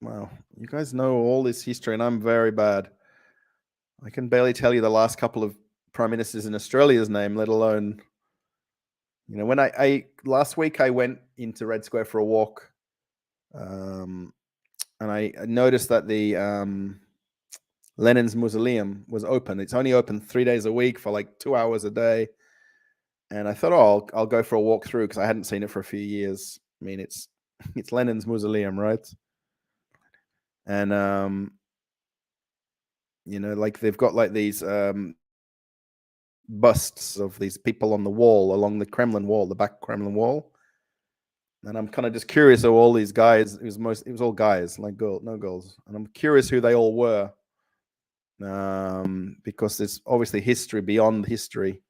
Wow, you guys know all this history, and I'm very bad. I can barely tell you the last couple of prime ministers in Australia's name, let alone, when I last week I went into Red Square for a walk. And I noticed that the Lenin's mausoleum was open. It's only open 3 days a week for like 2 hours a day. And I thought, I'll go for a walk through, because I hadn't seen it for a few years. I mean, it's Lenin's mausoleum, right? And like they've got like these busts of these people on the wall along the Kremlin wall, the back Kremlin wall. And I'm kind of just curious of all these guys. It was all guys, like no girls. And I'm curious who they all were, because there's obviously history beyond history.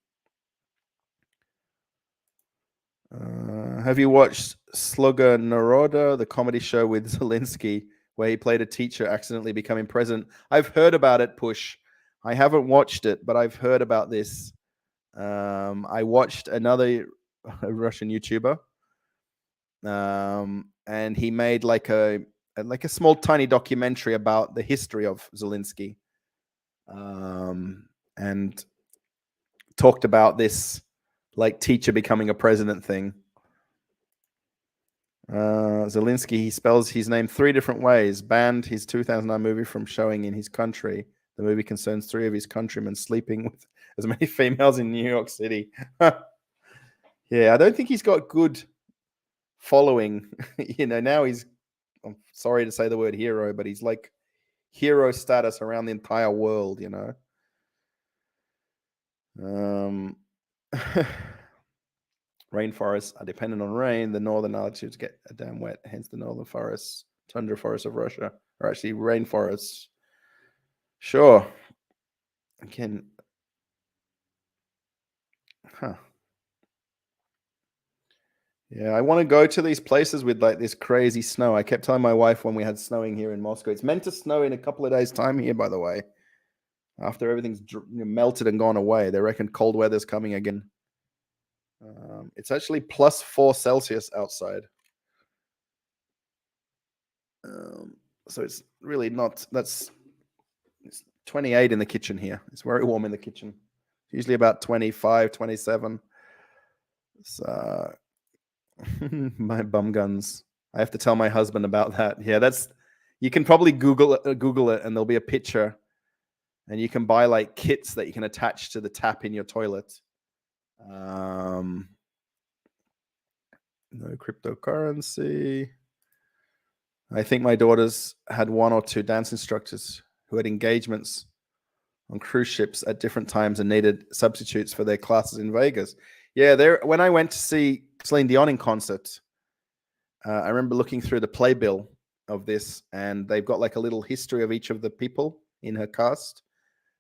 Have you watched Sluga Naroda, the comedy show with Zelensky, where he played a teacher accidentally becoming president? I've heard about it, Push. I haven't watched it, but I've heard about this. I watched another Russian YouTuber, and he made like a small tiny documentary about the history of Zelensky, and talked about this like teacher becoming a president thing. Zelensky, he spells his name 3 different ways. Banned his 2009 movie from showing in his country. The movie concerns 3 of his countrymen sleeping with as many females in New York City. Yeah, I don't think he's got good following. Now I'm sorry to say the word hero, but he's like hero status around the entire world, Rainforests are dependent on rain. The northern altitudes get damn wet, hence the northern forests, tundra forests of Russia are actually rainforests. Sure. Again, yeah, I want to go to these places with like this crazy snow. I kept telling my wife when we had snowing here in Moscow, it's meant to snow in a couple of days' time here, by the way. After everything's melted and gone away, they reckon cold weather's coming again. It's actually +4 Celsius outside. So it's really not, it's 28 in the kitchen here. It's very warm in the kitchen. Usually about 25, 27. So my bum guns. I have to tell my husband about that. Yeah, you can probably Google it, and there'll be a picture, and you can buy like kits that you can attach to the tap in your toilet. No cryptocurrency. I think my daughters had 1 or 2 dance instructors who had engagements on cruise ships at different times and needed substitutes for their classes in Vegas. Yeah, there. When I went to see Celine Dion in concert, I remember looking through the playbill of this, and they've got like a little history of each of the people in her cast,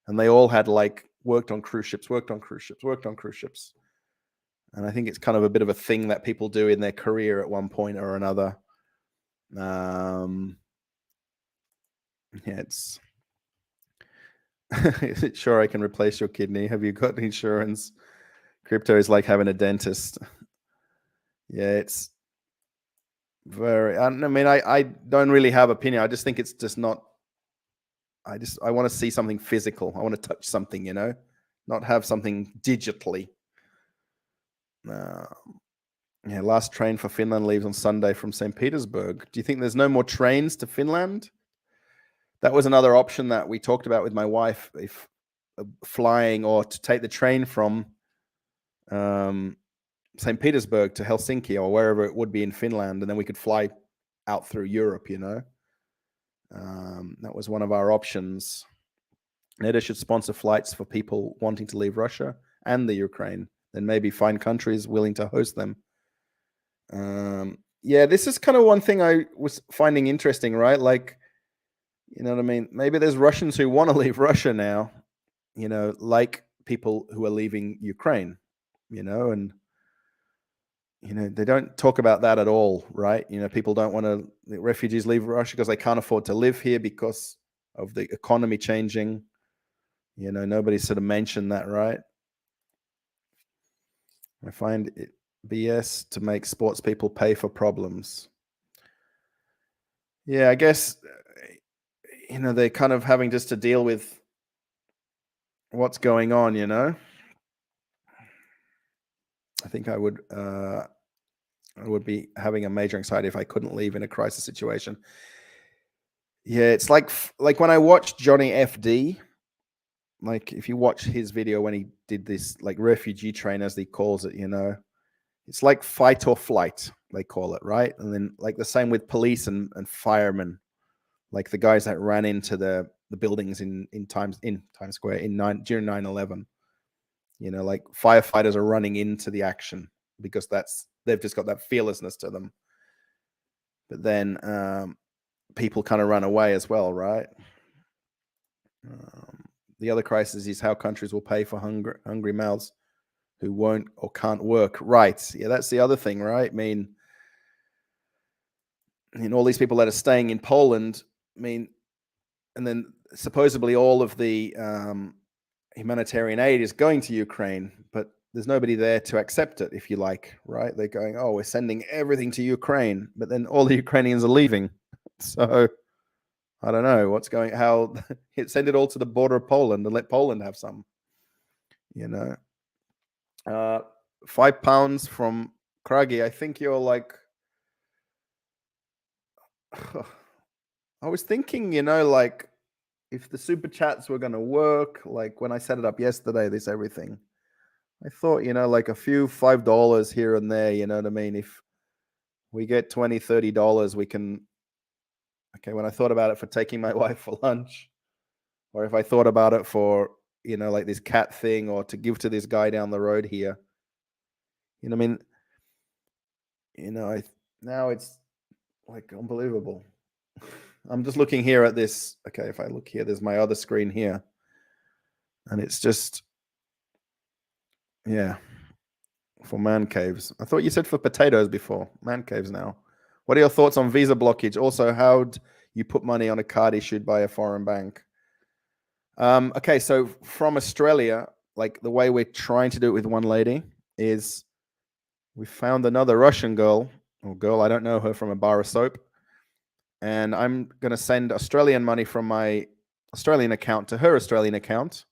and they all had like worked on cruise ships, worked on cruise ships, worked on cruise ships. And I think it's kind of a bit of a thing that people do in their career at one point or another. Yeah, it's is it sure I can replace your kidney? Have you got insurance? Crypto is like having a dentist. Yeah, it's very. I mean, I don't really have opinion. I just think it's just not. I want to see something physical. I want to touch something, you know, not have something digitally. Yeah, last train for Finland leaves on Sunday from St. Petersburg. Do you think there's no more trains to Finland? That was another option that we talked about with my wife, if flying or to take the train from St. Petersburg to Helsinki or wherever it would be in Finland, and then we could fly out through Europe, you know. That was one of our options. NATO should sponsor flights for people wanting to leave Russia and the Ukraine, then maybe find countries willing to host them. Yeah, this is kind of one thing I was finding interesting, right? Like, you know what I mean? Maybe there's Russians who want to leave Russia now, you know, like people who are leaving Ukraine, you know, and, you know, they don't talk about that at all, right? You know, people don't want to, refugees leave Russia because they can't afford to live here because of the economy changing. You know, nobody sort of mentioned that, right? I find it BS to make sports people pay for problems. Yeah, I guess, you know, they're kind of having just to deal with what's going on, you know. I think I would be having a major anxiety if I couldn't leave in a crisis situation. Yeah, it's like when I watched Johnny FD, like if you watch his video when he did this like refugee train, as he calls it, you know, it's like fight or flight, they call it, right? And then like the same with police and firemen, like the guys that ran into the buildings in Times Square during 9/11. You know, like firefighters are running into the action because they've just got that fearlessness to them. But then people kind of run away as well, right? The other crisis is how countries will pay for hungry mouths who won't or can't work. Right. Yeah, that's the other thing, right? I mean, all these people that are staying in Poland, I mean, and then supposedly all of the humanitarian aid is going to Ukraine, but there's nobody there to accept it, if you like, right? They're going, oh, we're sending everything to Ukraine, but then all the Ukrainians are leaving. So I don't know what's going, how send it all to the border of Poland and let Poland have some, you know. £5 from Craggy. I think you're like, I was thinking, you know, like if the super chats were going to work, like when I set it up yesterday, this everything, I thought, you know, like a few $5 here and there, you know what I mean? If we get $20, $30, we can, okay, when I thought about it for taking my wife for lunch, or if I thought about it for, you know, like this cat thing, or to give to this guy down the road here, you know what I mean? You know, now it's like unbelievable. I'm just looking here at this. Okay, if I look here, there's my other screen here. And it's just, yeah, for man caves. I thought you said for potatoes before. Man caves now. What are your thoughts on visa blockage? Also, how'd you put money on a card issued by a foreign bank? Okay, so from Australia, like the way we're trying to do it with one lady is we found another Russian girl, I don't know her, from a bar of soap. And I'm going to send Australian money from my Australian account to her Australian account.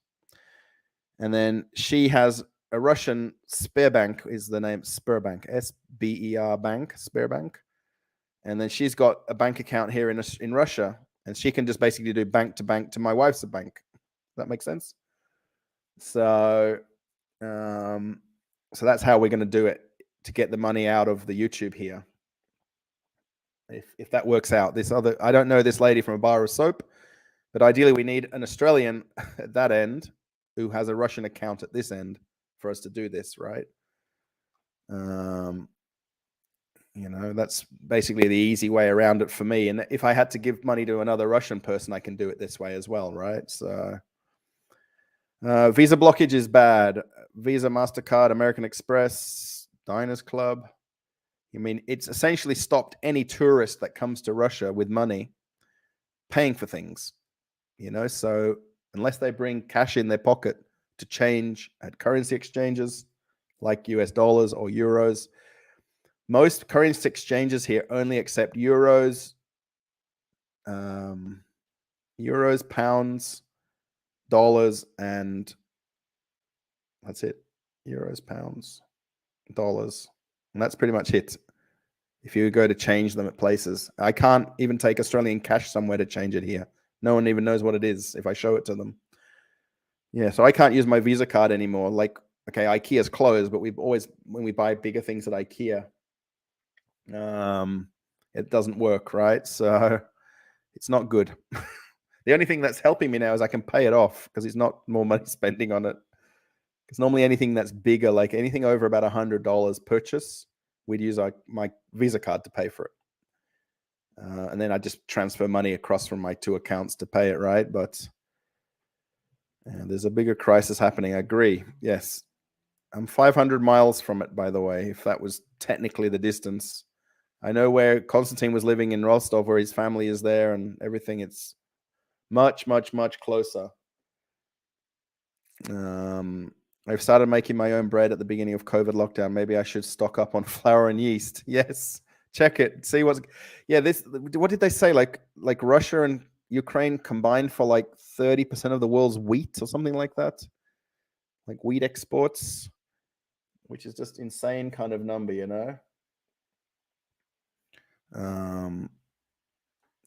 And then she has a Russian SberBank, is the name, SberBank, SBER Bank, SberBank. And then she's got a bank account here in Russia, and she can just basically do bank to bank to my wife's bank. Does that make sense? So, so that's how we're going to do it to get the money out of the YouTube here. If that works out, I don't know this lady from a bar of soap, But ideally, we need an Australian at that end who has a Russian account at this end for us to do this, right? That's basically the easy way around it for me. And if I had to give money to another Russian person, I can do it this way as well, right? So Visa blockage is bad. Visa, MasterCard, American Express, Diners Club. I mean, it's essentially stopped any tourist that comes to Russia with money paying for things, so unless they bring cash in their pocket to change at currency exchanges like US dollars or euros. Most currency exchanges here only accept euros, pounds, dollars, and that's it. Euros, pounds, dollars, and that's pretty much it. If you go to change them at places, I can't even take Australian cash somewhere to change it here. No one even knows what it is if I show it to them. Yeah, so I can't use my Visa card anymore. Like, okay, IKEA's closed, but we've always, when we buy bigger things at IKEA, it doesn't work, right? So it's not good. The only thing that's helping me now is I can pay it off because it's not more money spending on it. Because normally anything that's bigger, like anything over about $100 purchase, we'd use my Visa card to pay for it. And then I just transfer money across from my two accounts to pay it, right? But there's a bigger crisis happening. I agree. Yes. I'm 500 miles from it, by the way, if that was technically the distance. I know where Konstantin was living in Rostov, where his family is there and everything. It's much, much, much closer. I've started making my own bread at the beginning of COVID lockdown. Maybe I should stock up on flour and yeast. Yes, check it. See what's. Yeah, this. What did they say? Like Russia and Ukraine combined for like 30% of the world's wheat or something like that. Like wheat exports, which is just insane kind of number, Yeah,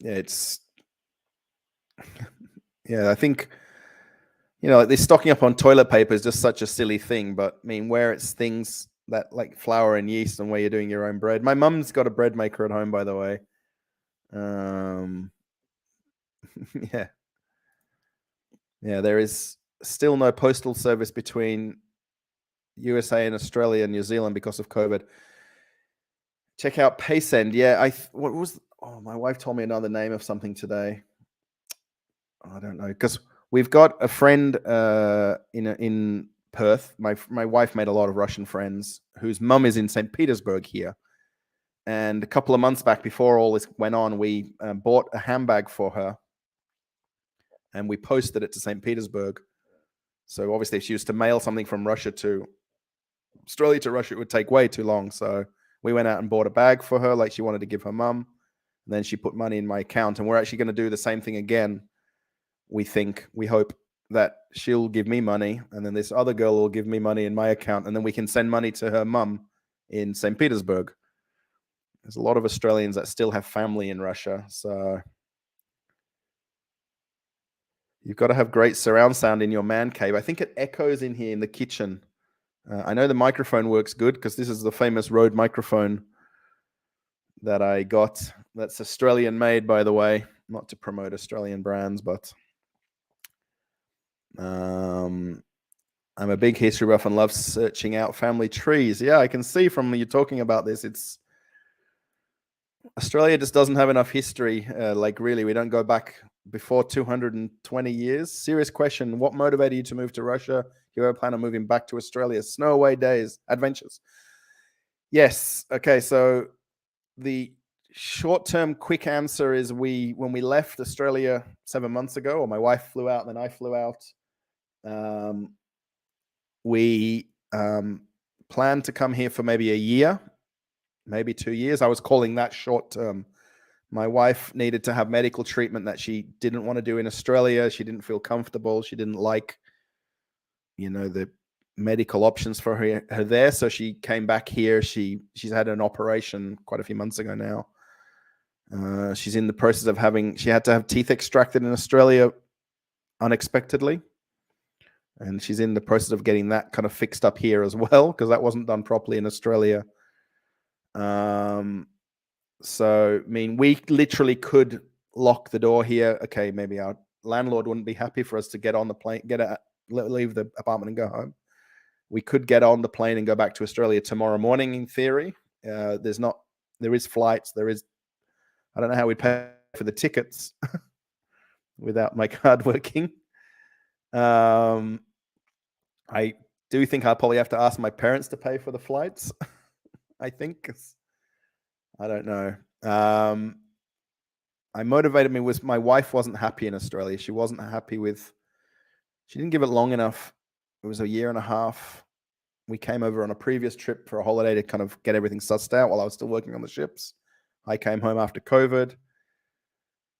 it's. Yeah, I think. Like this stocking up on toilet paper is just such a silly thing, but I mean, where it's things that like flour and yeast and where you're doing your own bread. My mum's got a bread maker at home, by the way. Yeah. Yeah, there is still no postal service between USA and Australia and New Zealand because of COVID. Check out Paysend. Yeah, what was? Oh, my wife told me another name of something today. I don't know, because we've got a friend in Perth. My wife made a lot of Russian friends whose mum is in St. Petersburg here. And a couple of months back, before all this went on, we bought a handbag for her and we posted it to St. Petersburg. So obviously, if she was to mail something from Russia to Australia to Russia, it would take way too long. So we went out and bought a bag for her, like she wanted to give her mum. And then she put money in my account. And we're actually going to do the same thing again. We hope that she'll give me money, and then this other girl will give me money in my account, and then we can send money to her mum in St. Petersburg. There's a lot of Australians that still have family in Russia, so you've got to have great surround sound in your man cave. I think it echoes in here in the kitchen. I know the microphone works good because this is the famous Rode microphone that I got. That's Australian made, by the way. Not to promote Australian brands, but I'm a big history buff and love searching out family trees. Yeah, I can see from you talking about this, it's Australia just doesn't have enough history. Really, we don't go back before 220 years. Serious question. What motivated you to move to Russia? You ever plan on moving back to Australia? Snow away days, adventures. Yes. Okay. So the short-term quick answer is when we left Australia 7 months ago, or my wife flew out, then I flew out. We planned to come here for maybe a year, maybe 2 years. I was calling that short term. My wife needed to have medical treatment that she didn't want to do in Australia. She didn't feel comfortable. She didn't like, the medical options for her there. So she came back here. She's had an operation quite a few months ago now. She's in the process of she had to have teeth extracted in Australia unexpectedly. And she's in the process of getting that kind of fixed up here as well, because that wasn't done properly in Australia. So, I mean, we literally could lock the door here. Okay, maybe our landlord wouldn't be happy for us to get on the plane, leave the apartment and go home. We could get on the plane and go back to Australia tomorrow morning, in theory. There is flights. I don't know how we'd pay for the tickets without my card working. I do think I'll probably have to ask my parents to pay for the flights. I think. I don't know. I motivated me was my wife wasn't happy in Australia. She wasn't happy she didn't give it long enough. It was a year and a half. We came over on a previous trip for a holiday to kind of get everything sussed out while I was still working on the ships. I came home after COVID,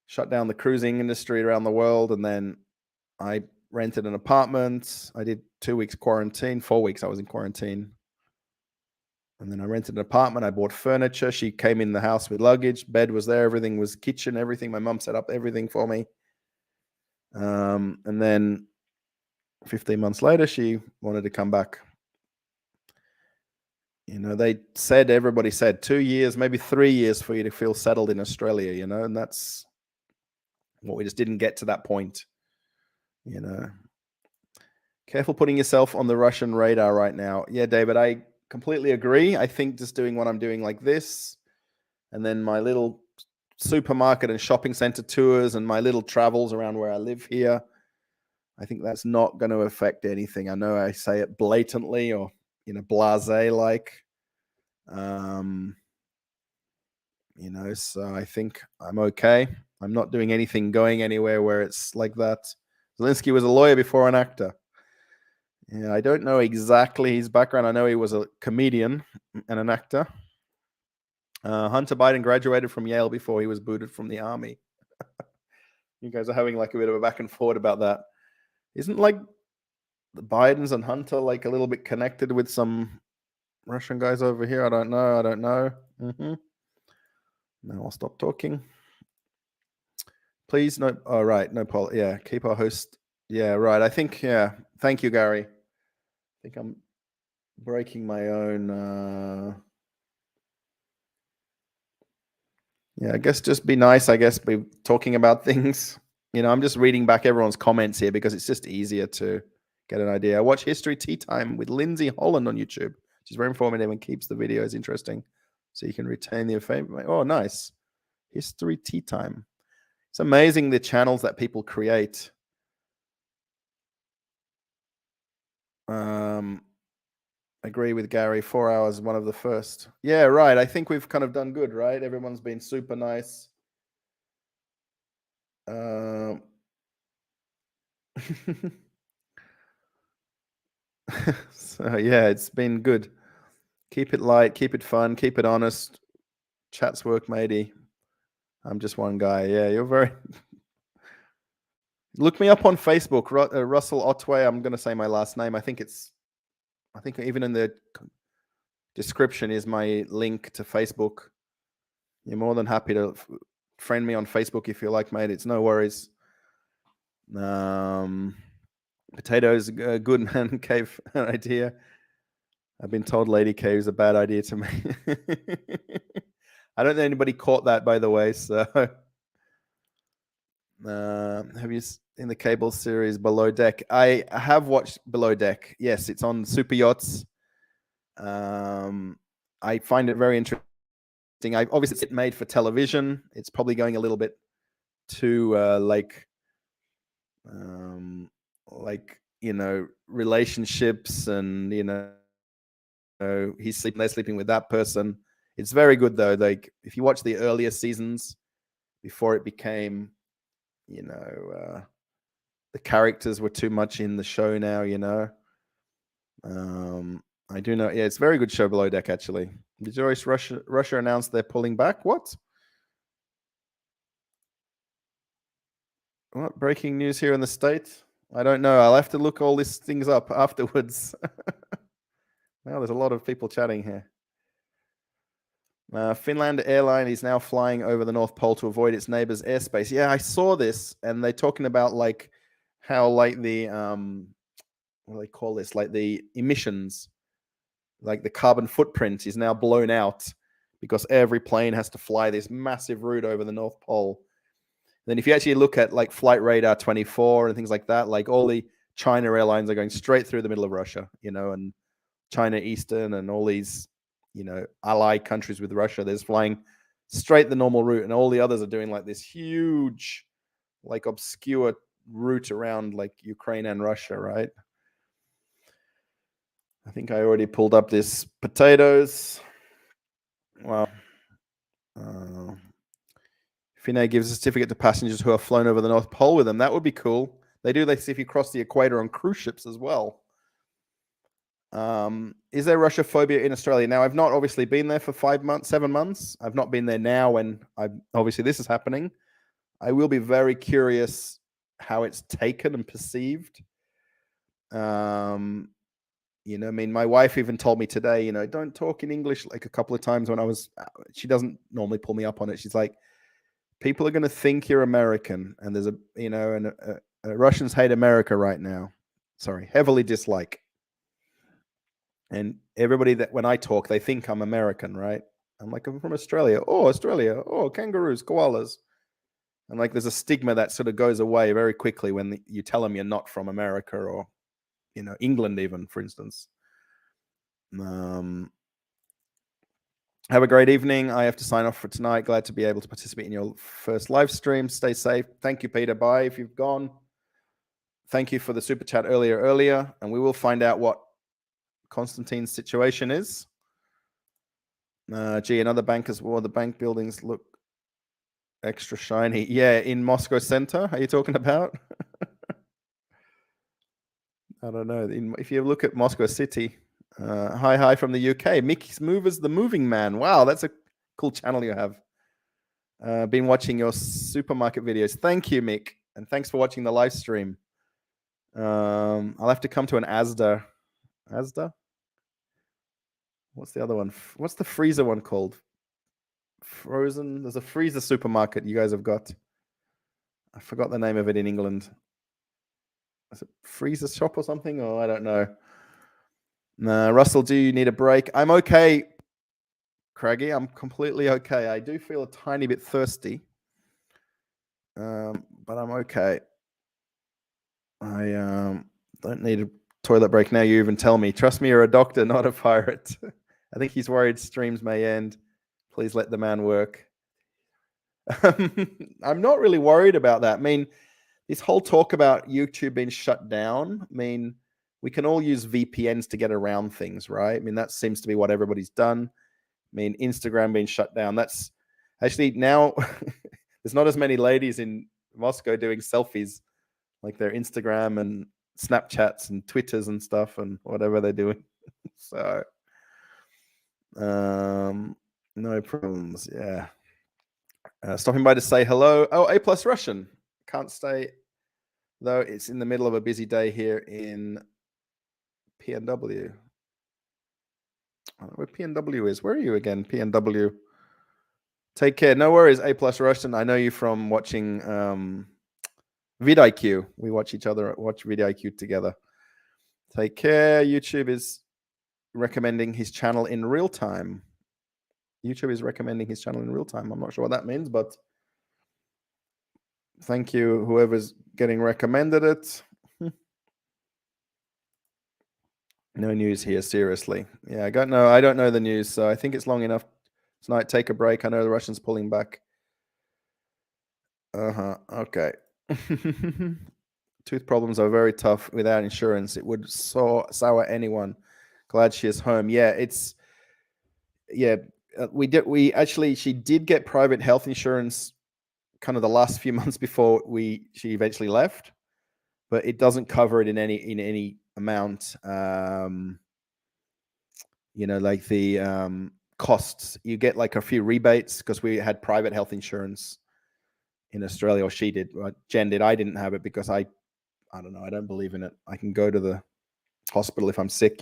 shut down the cruising industry around the world, and then I rented an apartment. I did 2 weeks quarantine, 4 weeks I was in quarantine. And then I rented an apartment. I bought furniture. She came in the house with luggage. Bed was there. Everything was kitchen, everything. My mum set up everything for me. And then 15 months later, she wanted to come back. Everybody said 2 years, maybe 3 years for you to feel settled in Australia, and that's what we just didn't get to that point, Careful putting yourself on the Russian radar right now. Yeah, David, I completely agree. I think just doing what I'm doing like this, and then my little supermarket and shopping center tours and my little travels around where I live here, I think that's not going to affect anything. I know I say it blatantly or blasé like, so I think I'm okay. I'm not doing anything going anywhere where it's like that. Zelensky was a lawyer before an actor. Yeah, I don't know exactly his background. I know he was a comedian and an actor. Hunter Biden graduated from Yale before he was booted from the army. You guys are having like a bit of a back and forth about that. Isn't like the Bidens and Hunter like a little bit connected with some Russian guys over here? I don't know. Now I'll stop talking. Please, no. Oh, right. No, Paul. Yeah, keep our host. Yeah, right. I think, yeah. Thank you, Gary. I think I'm breaking my own. Yeah, I guess just be nice. I guess be talking about things. I'm just reading back everyone's comments here because it's just easier to get an idea. I watch History Tea Time with Lindsay Holland on YouTube. She's very informative and keeps the videos interesting, so you can retain the information. Oh, nice. History Tea Time. It's amazing the channels that people create. Agree with Gary. 4 hours, one of the first. Yeah, right. I think we've kind of done good, right? Everyone's been super nice. So yeah, it's been good. Keep it light, keep it fun, keep it honest. Chat's work, matey. I'm just one guy. Yeah, you're very. Look me up on Facebook, Russell Otway. I'm going to say my last name. I think even in the description is my link to Facebook. You're more than happy to friend me on Facebook if you like, mate. It's no worries. Potatoes, a good man cave idea. I've been told Lady Cave is a bad idea to me. I don't think anybody caught that, by the way. So, have you seen the cable series Below Deck? I have watched Below Deck. Yes, it's on Super Yachts. I find it very interesting. Obviously, it's made for television. It's probably going a little bit too relationships and they're sleeping with that person. It's very good though. Like if you watch the earlier seasons before it became, the characters were too much in the show now. I do know. Yeah, it's a very good show, Below Deck. Actually, did you notice Russia announced they're pulling back? What breaking news here in the States? I don't know. I'll have to look all these things up afterwards. Well, there's a lot of people chatting here. Finland airline is now flying over the North Pole to avoid its neighbor's airspace. Yeah, I saw this, and they're talking about like how like the what do they call this? Like the emissions, like the carbon footprint is now blown out because every plane has to fly this massive route over the North Pole. Then if you actually look at like Flight Radar 24 and things like that, like all the China airlines are going straight through the middle of Russia, and China Eastern and all these, allied countries with Russia, there's flying straight the normal route, and all the others are doing like this huge, like obscure route around like Ukraine and Russia, right? I think I already pulled up this potatoes. Wow. Finnair gives a certificate to passengers who have flown over the North Pole with them. That would be cool. They do this if you cross the equator on cruise ships as well. Is there Russia phobia in Australia? Now, I've not obviously been there for 7 months. I've not been there now when obviously this is happening. I will be very curious how it's taken and perceived. I mean, my wife even told me today, don't talk in English, like a couple of times when she doesn't normally pull me up on it. She's like, people are going to think you're American, and there's Russians hate America right now. Sorry, heavily dislike. And everybody that when I talk, they think I'm American, right? I'm like, I'm from Australia. Oh, Australia. Oh, kangaroos, koalas. And like, there's a stigma that sort of goes away very quickly when you tell them you're not from America or, England, even, for instance. Have a great evening. I have to sign off for tonight. Glad to be able to participate in your first live stream. Stay safe. Thank you, Peter. Bye if you've gone. Thank you for the super chat earlier. And we will find out what Konstantin's situation is. Gee, another bank as well. The bank buildings look extra shiny. Yeah, in Moscow Center. Are you talking about? I don't know. If you look at Moscow City, hi from the UK. Mickey's Movers, the Moving Man. Wow, that's a cool channel you have. Been watching your supermarket videos. Thank you, Mick, and thanks for watching the live stream. I'll have to come to an Asda. Asda? What's the other one? What's the freezer one called? Frozen. There's a freezer supermarket you guys have got. I forgot the name of it in England. Is it freezer shop or something? Oh, I don't know. Nah, Russell, do you need a break? I'm okay, Craigie. I'm completely okay. I do feel a tiny bit thirsty, but I'm okay. I don't need a toilet break now. You even tell me. Trust me, you're a doctor, not a pirate. I think he's worried streams may end. Please let the man work. I'm not really worried about that. I mean, this whole talk about YouTube being shut down, I mean, we can all use VPNs to get around things, right? I mean, that seems to be what everybody's done. I mean, Instagram being shut down, that's actually now there's not as many ladies in Moscow doing selfies like their Instagram and Snapchats and Twitters and stuff and whatever they're doing. So, no problems. Yeah. Stopping by to say hello. Oh, A+ Russian. Can't stay, though. It's in the middle of a busy day here in PNW. I don't know where PNW is. Where are you again, PNW? Take care. No worries, A+ Russian. I know you from watching vidIQ. We watch vidIQ together. Take care. YouTube is recommending his channel in real time. YouTube is recommending his channel in real time. I'm not sure what that means, but thank you, whoever's getting recommended it. No news here, seriously. Yeah, I don't know the news, so I think it's long enough tonight. Take a break. I know the Russians pulling back. Okay. Tooth problems are very tough without insurance. It would sour anyone. Glad she is home. Yeah, she did get private health insurance kind of the last few months before she eventually left, but it doesn't cover it in any amount. Like the costs, you get like a few rebates because we had private health insurance in Australia, or she did. Jen did. I didn't have it because I don't know. I don't believe in it. I can go to the hospital if I'm sick,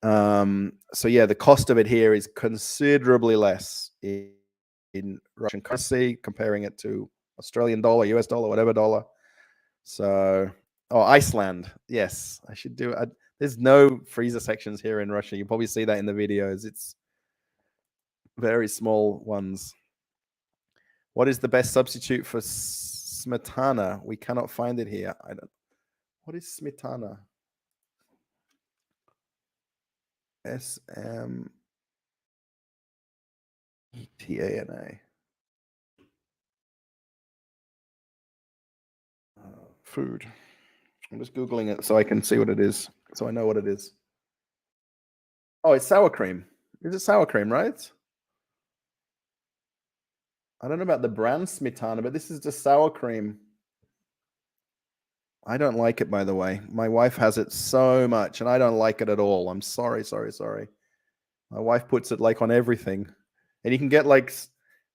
So yeah, the cost of it here is considerably less in Russian currency, comparing it to Australian dollar, US dollar, whatever dollar. So, Iceland. Yes, I should do it. There's no freezer sections here in Russia. You probably see that in the videos. It's very small ones. What is the best substitute for smetana? We cannot find it here. I don't. What is smetana? SMETANA. Food. I'm just Googling it so I can see what it is, so I know what it is. Oh, it's sour cream. Is it sour cream, right? I don't know about the brand smetana, but this is just sour cream. I don't like it, by the way. My wife has it so much, and I don't like it at all. I'm sorry. My wife puts it like on everything. And you can get like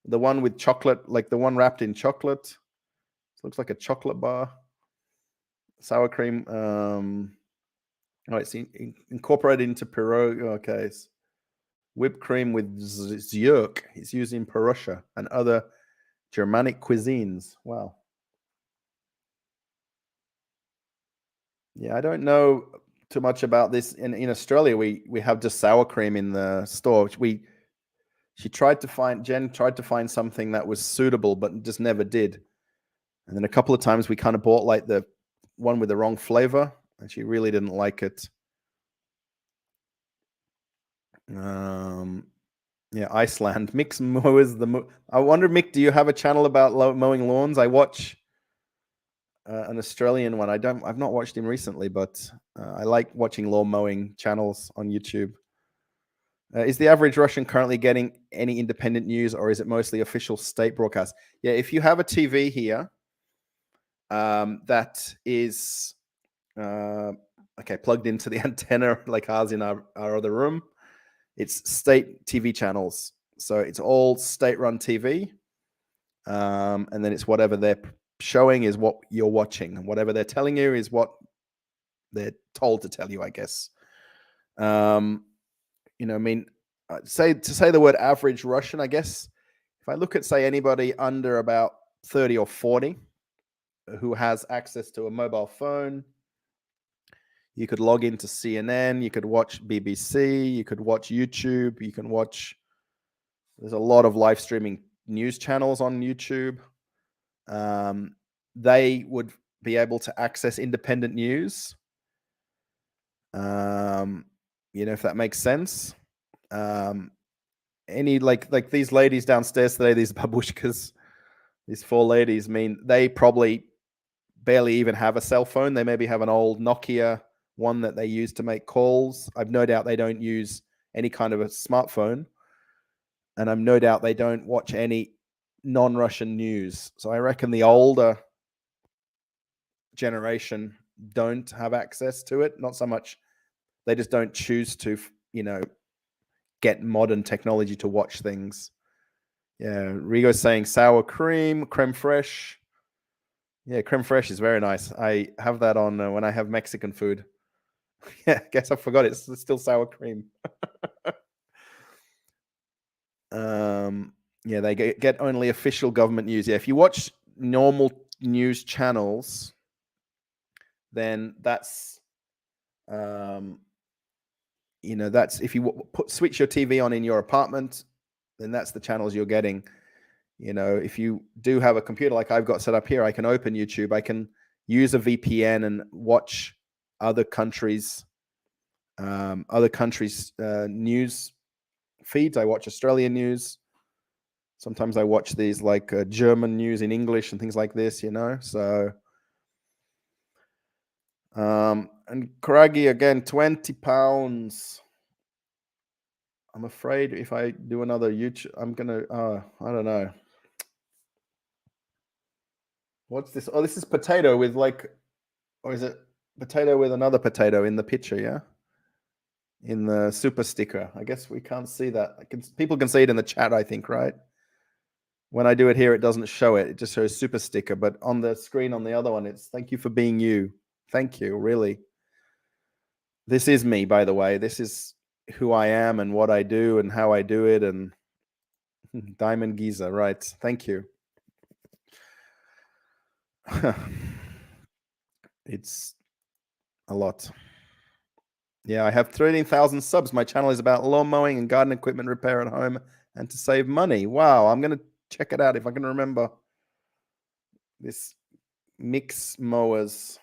the one with chocolate, like the one wrapped in chocolate. It looks like a chocolate bar. Sour cream. Oh, it's incorporated into pierogi. Okay. It's whipped cream with zyrk. It's used in Perussia and other Germanic cuisines. Wow. Yeah, I don't know too much about this. In Australia, we have just sour cream in the store. Jen tried to find something that was suitable, but just never did. And then a couple of times we kind of bought like the one with the wrong flavor, and she really didn't like it. Yeah, Iceland. Mick's mowers I wonder, Mick, do you have a channel about mowing lawns? I watch an Australian one. I've not watched him recently, but I like watching lawn mowing channels on YouTube. Is the average Russian currently getting any independent news, or is it mostly official state broadcast? Yeah, if you have a TV here that is plugged into the antenna like ours in our other room, it's state TV channels. So it's all state-run TV, and then it's whatever they're showing is what you're watching, and whatever they're telling you is what they're told to tell you, I guess. Say the word average Russian, I guess if I look at, say, anybody under about 30 or 40 who has access to a mobile phone, you could log into CNN, you could watch BBC, you could watch YouTube, there's a lot of live streaming news channels on YouTube. They would be able to access independent news. If that makes sense. Any like these ladies downstairs today, these babushkas, these four ladies, they probably barely even have a cell phone. They maybe have an old Nokia one that they use to make calls. I've no doubt they don't use any kind of a smartphone, and I'm no doubt they don't watch any non-Russian news. So I reckon the older generation don't have access to it. Not so much, they just don't choose to, get modern technology to watch things. Yeah, Rigo's saying sour cream, creme fraiche. Yeah, creme fraiche is very nice. I have that on when I have Mexican food. Yeah, I guess I forgot it's still sour cream. Yeah, they get only official government news. Yeah, if you watch normal news channels, then that's that's if you switch your TV on in your apartment, then that's the channels you're getting. If you do have a computer like I've got set up here, I can open YouTube. I can use a VPN and watch other countries' news feeds. I watch Australian news. Sometimes I watch these like German news in English and things like this. So. And Karagi again, £20. I'm afraid if I do another YouTube, I'm gonna. I don't know. What's this? Oh, this is potato with or is it potato with another potato in the picture? Yeah, in the super sticker. I guess we can't see that. People can see it in the chat, I think, right? When I do it here, it doesn't show it. It just shows super sticker. But on the screen on the other one, it's thank you for being you. Thank you, really. This is me, by the way. This is who I am and what I do and how I do it. And Diamond Giza, right? Thank you. It's a lot. Yeah, I have 13,000 subs. My channel is about lawn mowing and garden equipment repair at home and to save money. Wow, I'm going to check it out if I can remember. This mix mowers,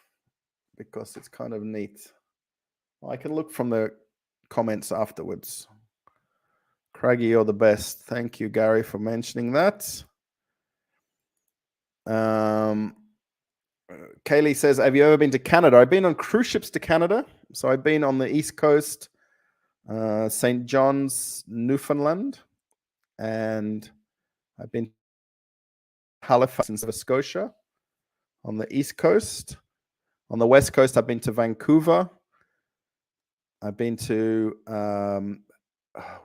because it's kind of neat. I can look from the comments afterwards. Craigie, you're the best. Thank you, Gary, for mentioning that. Kaylee says, have you ever been to Canada? I've been on cruise ships to Canada. So I've been on the East Coast, St. John's, Newfoundland, and I've been to Halifax in Nova Scotia on the East Coast. On the West Coast, I've been to Vancouver. I've been to,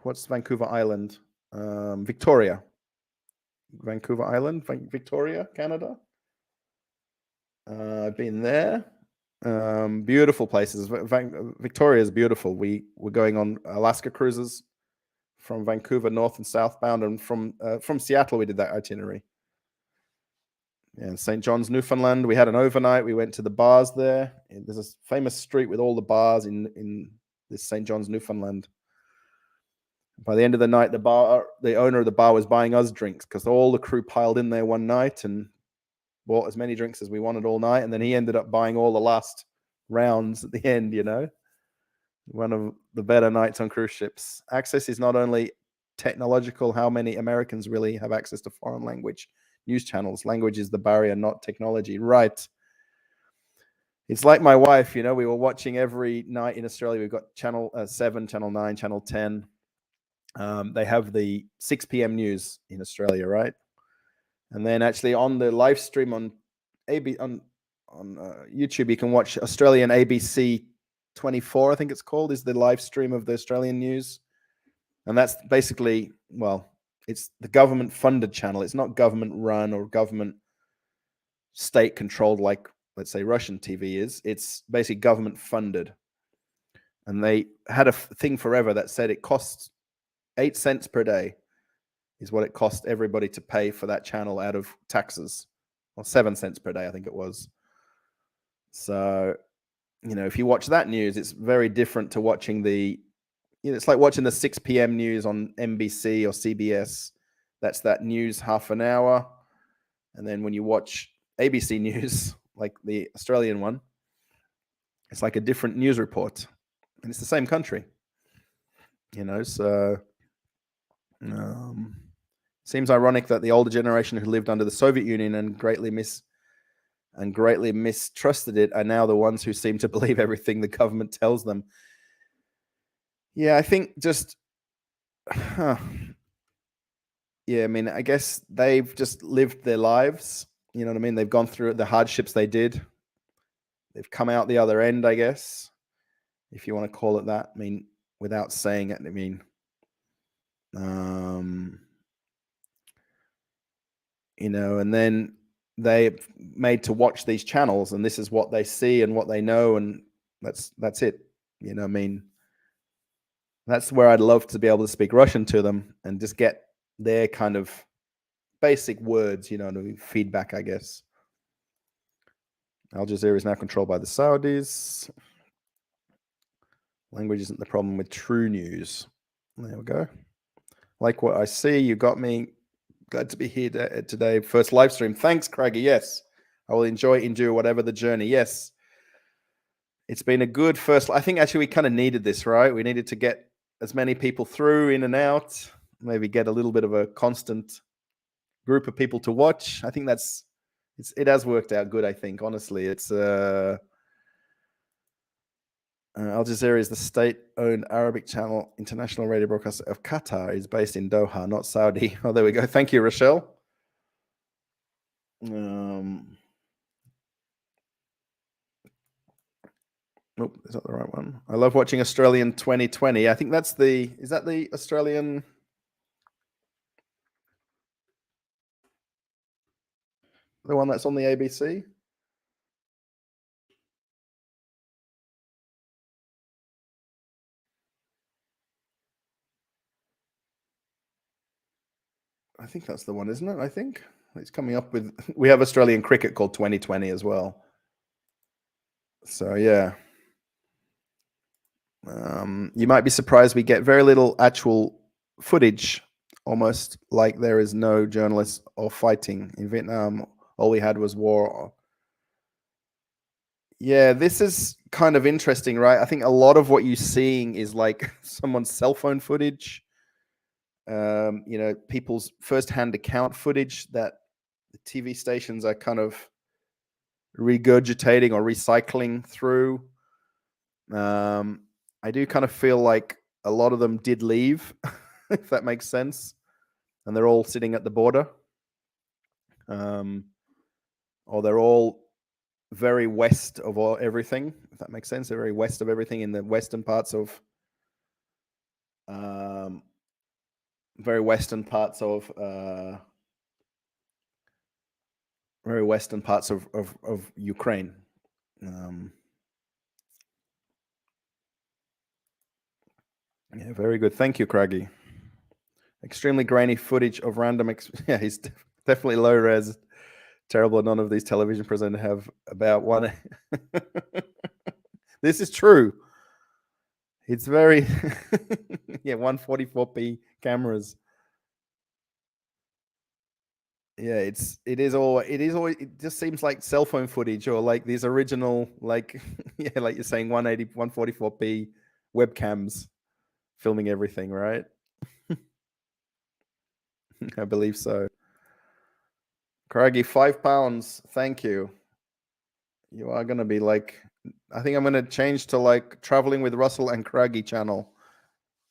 what's Vancouver Island? Victoria. Vancouver Island, Victoria, Canada. I've been there. Beautiful places. Victoria is beautiful. We were going on Alaska cruises from Vancouver north and southbound, and from Seattle we did that itinerary. And St. John's, Newfoundland, we had an overnight. We went to the bars there. There's a famous street with all the bars in this St. John's, Newfoundland. By the end of the night, the owner of the bar was buying us drinks because all the crew piled in there one night and bought as many drinks as we wanted all night. And then he ended up buying all the last rounds at the end, you know. One of the better nights on cruise ships. Access is not only technological. How many Americans really have access to foreign language news channels? Language is the barrier, not technology. Right. It's like my wife, you know, we were watching every night in Australia. We've got Channel 7, Channel 9, Channel 10. They have the 6 p.m. news in Australia, right? And then actually on the live stream on YouTube, you can watch Australian ABC 24, I think it's called, is the live stream of the Australian news. And that's basically, well, it's the government funded channel. It's not government run or government state controlled like, let's say, Russian TV is. It's basically government funded. And they had a thing forever that said it costs 8 cents per day is what it cost everybody to pay for that channel out of taxes. Or 7 cents per day, I think it was. So, you know, if you watch that news, it's very different to watching it's like watching the 6 p.m. news on NBC or CBS. That's that news half an hour. And then when you watch ABC News, like the Australian one, it's like a different news report. And it's the same country. You know, so seems ironic that the older generation who lived under the Soviet Union and greatly mistrusted it are now the ones who seem to believe everything the government tells them. Yeah, I think just, yeah, I mean, I guess they've just lived their lives. You know what I mean? They've gone through the hardships they did. They've come out the other end, I guess, if you want to call it that. I mean, without saying it, I mean, you know, and then they made to watch these channels, and this is what they see and what they know, and that's it. You know, I mean, that's where I'd love to be able to speak Russian to them and just get their kind of basic words, you know, feedback, I guess. Al Jazeera is now controlled by the Saudis. Language isn't the problem with true news. There we go. Like what I see, you got me. Glad to be here today. First live stream. Thanks, Craigie. Yes, I will endure whatever the journey. Yes, it's been a good first. I think actually we kind of needed this, right? We needed to get as many people through, in and out, maybe get a little bit of a constant group of people to watch. I think it has worked out good, I think, honestly. It's Al Jazeera is the state-owned Arabic channel, international radio broadcaster of Qatar, is based in Doha, not Saudi. Oh, there we go. Thank you, Rochelle. Nope, is that the right one? I love watching Australian 2020. I think is that the Australian? The one that's on the ABC? I think that's the one, isn't it? I think it's coming up with. We have Australian cricket called 2020 as well. So yeah. You might be surprised we get very little actual footage almost like there is no journalists or fighting in Vietnam. All we had was war. Yeah, this is kind of interesting, right? I think a lot of what you're seeing is like someone's cell phone footage, people's first-hand account footage that the TV stations are kind of regurgitating or recycling through. I do kind of feel like a lot of them did leave, if that makes sense, and they're all sitting at the border, or they're all very west of everything, if that makes sense. They're very west of everything in the western parts of, very western parts of Ukraine. Yeah, very good. Thank you, Craggy. Extremely grainy footage of random. Yeah, he's definitely low res. Terrible. None of these television presenters have about one. This is true. It's very, yeah, 144p cameras. Yeah, it just seems like cell phone footage or like these original, like, yeah, like you're saying 144p webcams filming everything, right? I believe so. Craggy, £5. Thank you. You are going to be like, I think I'm going to change to like Traveling with Russell and Craggy channel.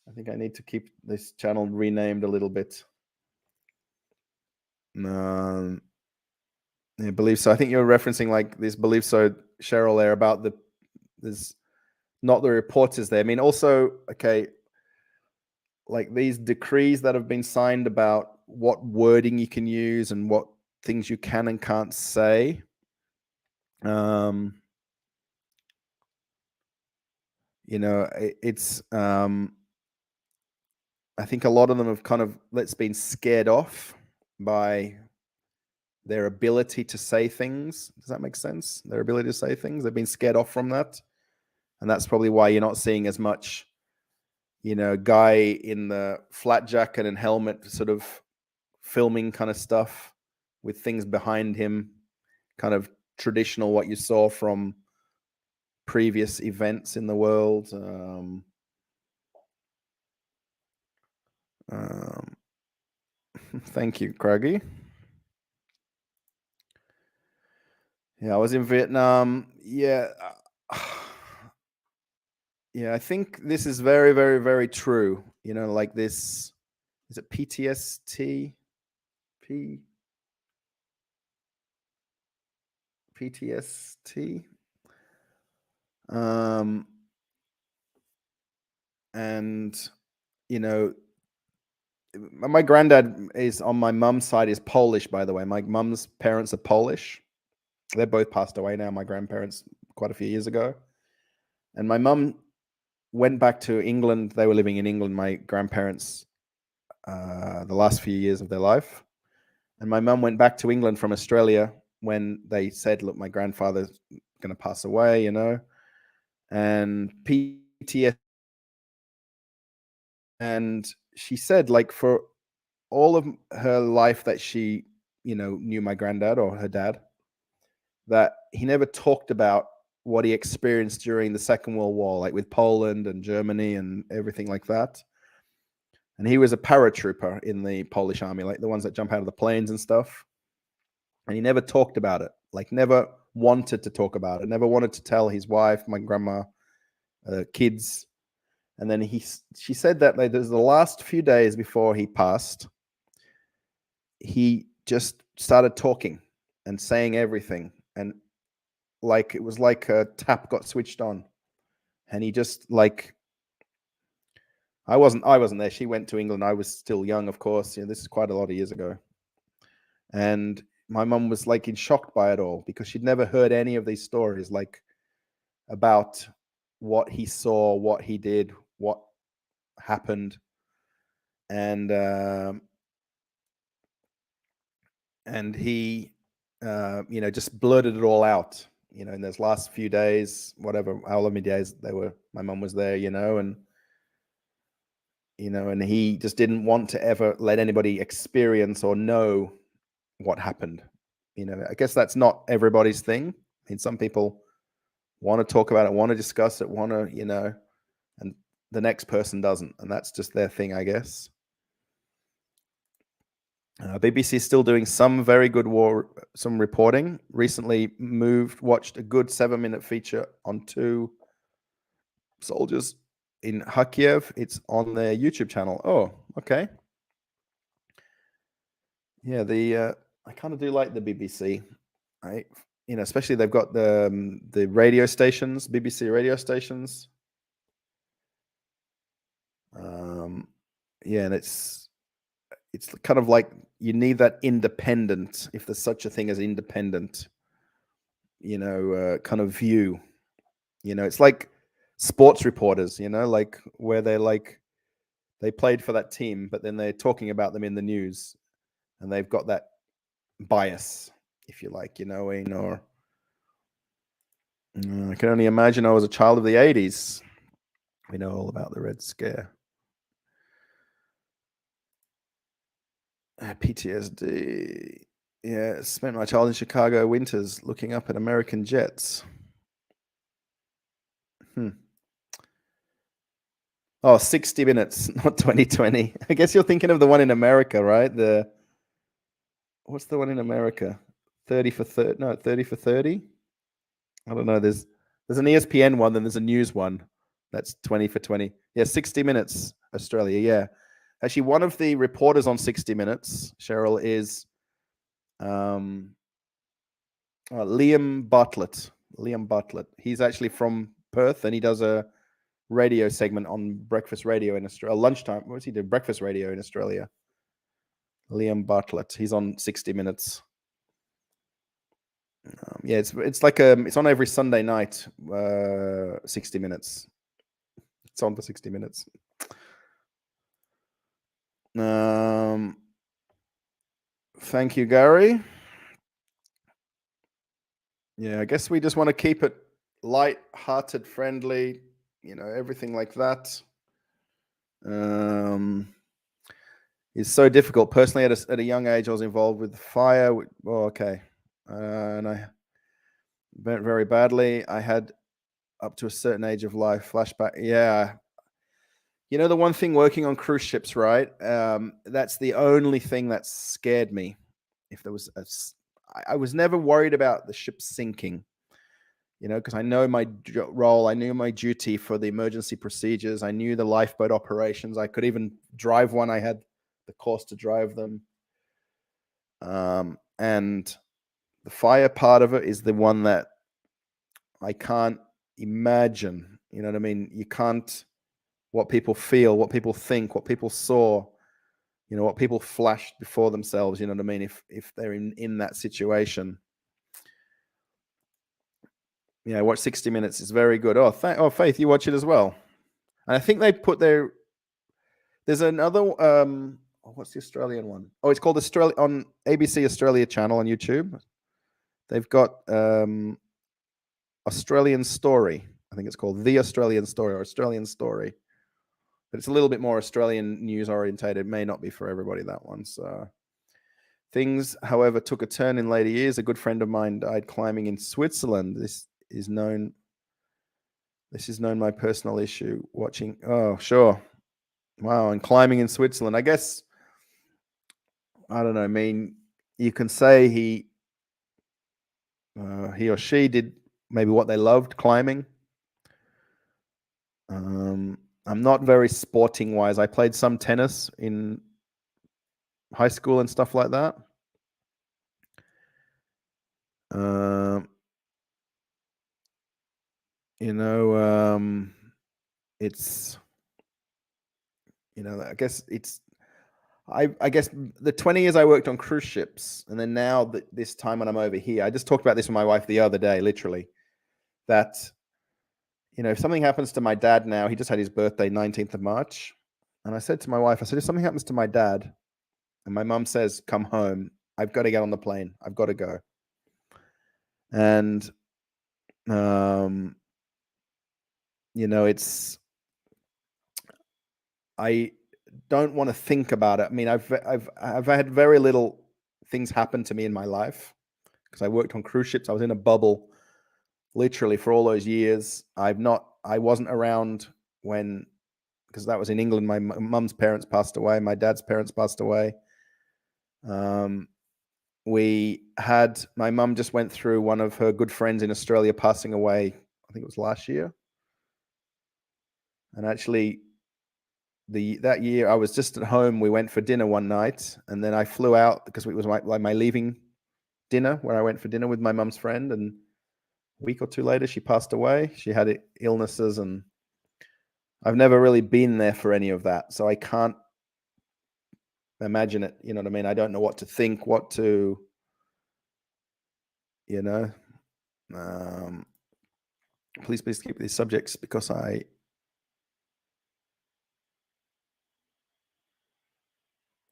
I think I need to keep this channel renamed a little bit. I believe so. I think you're referencing like this believe so, Cheryl, there about there's not the reporters there. I mean, also, okay, like these decrees that have been signed about what wording you can use and what things you can and can't say. It's I think a lot of them have kind of been scared off by their ability to say things. Does that make sense? Their ability to say things. They've been scared off from that. And that's probably why you're not seeing as much, guy in the flat jacket and helmet sort of filming kind of stuff with things behind him, kind of traditional what you saw from previous events in the world. Thank you, Craigie. Yeah, I was in Vietnam. Yeah. Yeah, I think this is very, very, very true. Like this, is it PTSD? PTSD? And, my granddad is on my mum's side is Polish, by the way. My mum's parents are Polish. They're both passed away now. My grandparents quite a few years ago. And my mum went back to England. They were living in England, my grandparents, the last few years of their life. And my mum went back to England from Australia when they said, look, my grandfather's going to pass away, and PTSD. And she said, like, for all of her life that she, knew my granddad or her dad, that he never talked about what he experienced during the Second World War, like with Poland and Germany and everything like that. And he was a paratrooper in the Polish army, like the ones that jump out of the planes and stuff. And he never talked about it, like never wanted to talk about it, never wanted to tell his wife, my grandma, kids. And then she said that like, the last few days before he passed, he just started talking and saying everything. And like, it was like a tap got switched on. And he just like, I wasn't there. She went to England. I was still young, of course. This is quite a lot of years ago. And my mum was like in shock by it all because she'd never heard any of these stories, like about what he saw, what he did, what happened. And he, just blurted it all out, in those last few days, whatever, how many days my mum was there, and and he just didn't want to ever let anybody experience or know what happened. I guess that's not everybody's thing. I mean, some people want to talk about it, want to discuss it, want to, and the next person doesn't, and that's just their thing, I guess. BBC is still doing some very good some reporting. Recently watched a good 7-minute feature on 2 soldiers in Kharkiv. It's on their YouTube channel. Oh, okay. Yeah, I kind of do like the BBC. Especially they've got the radio stations, BBC radio stations. Yeah, and it's kind of like you need that independent, if there's such a thing as independent, kind of view. It's like sports reporters, like where they played for that team, but then they're talking about them in the news, and they've got that bias, if you like, or I can only imagine I was a child of the 80s. We know all about the Red Scare. PTSD. Yeah, spent my childhood in Chicago winters looking up at American jets. Oh, 60 minutes, not 2020. I guess you're thinking of the one in America, right? What's the one in America? 30 for 30? No, 30 for 30? I don't know. There's an ESPN one, then there's a news one. That's 20 for 20. Yeah, 60 minutes, Australia. Yeah. Actually, one of the reporters on 60 Minutes, Cheryl, is Liam Bartlett. Liam Bartlett. He's actually from Perth, and he does a radio segment on breakfast radio in Australia. Lunchtime. What does he do? Breakfast radio in Australia. Liam Bartlett. He's on 60 Minutes. Yeah, it's like it's on every Sunday night. 60 Minutes. It's on for 60 Minutes. Thank you, Gary. Yeah, I guess we just want to keep it light-hearted, friendly, everything like that. It's so difficult. Personally, at a young age, I was involved with fire. Okay. And I went very badly. I had up to a certain age of life flashback. Yeah. The one thing working on cruise ships, right? That's the only thing that scared me. If there was I was never worried about the ship sinking, because I know my role. I knew my duty for the emergency procedures. I knew the lifeboat operations. I could even drive one. I had the course to drive them. And the fire part of it is the one that I can't imagine. You know what I mean? You can't, what people feel, what people think, what people saw, what people flashed before themselves. You know what I mean? If they're in that situation. Yeah, watch 60 Minutes. It's very good. Oh, Faith, you watch it as well. And I think they put there's another, what's the Australian one? Oh, it's called Australia on ABC Australia channel on YouTube. They've got Australian Story. I think it's called The Australian Story or Australian Story. But it's a little bit more Australian news orientated. It may not be for everybody, that one. So things, however, took a turn in later years. A good friend of mine died climbing in Switzerland. This is known my personal issue. Watching. Oh, sure. Wow. And climbing in Switzerland. I guess, I don't know. I mean, you can say he or she did maybe what they loved, climbing. I'm not very sporting wise. I played some tennis in high school and stuff like that. It's, I guess it's, I guess the 20 years I worked on cruise ships, and then now this time when I'm over here, I just talked about this with my wife the other day, literally, that, if something happens to my dad now, he just had his birthday, 19th of March. And I said to my wife, I said, if something happens to my dad and my mum says, come home, I've got to get on the plane. I've got to go. And, it's, don't want to think about it. I mean, I've had very little things happen to me in my life because I worked on cruise ships. I was in a bubble literally for all those years. I wasn't around when, because that was in England. My mum's parents passed away. My dad's parents passed away. My mum just went through one of her good friends in Australia passing away. I think it was last year. And actually, that year I was just at home. We went for dinner one night, and then I flew out because it was my leaving dinner, where I went for dinner with my mum's friend. And a week or two later, she passed away. She had illnesses, and I've never really been there for any of that, so I can't imagine it. You know what I mean? I don't know what to think, what to, you know. Please keep these subjects because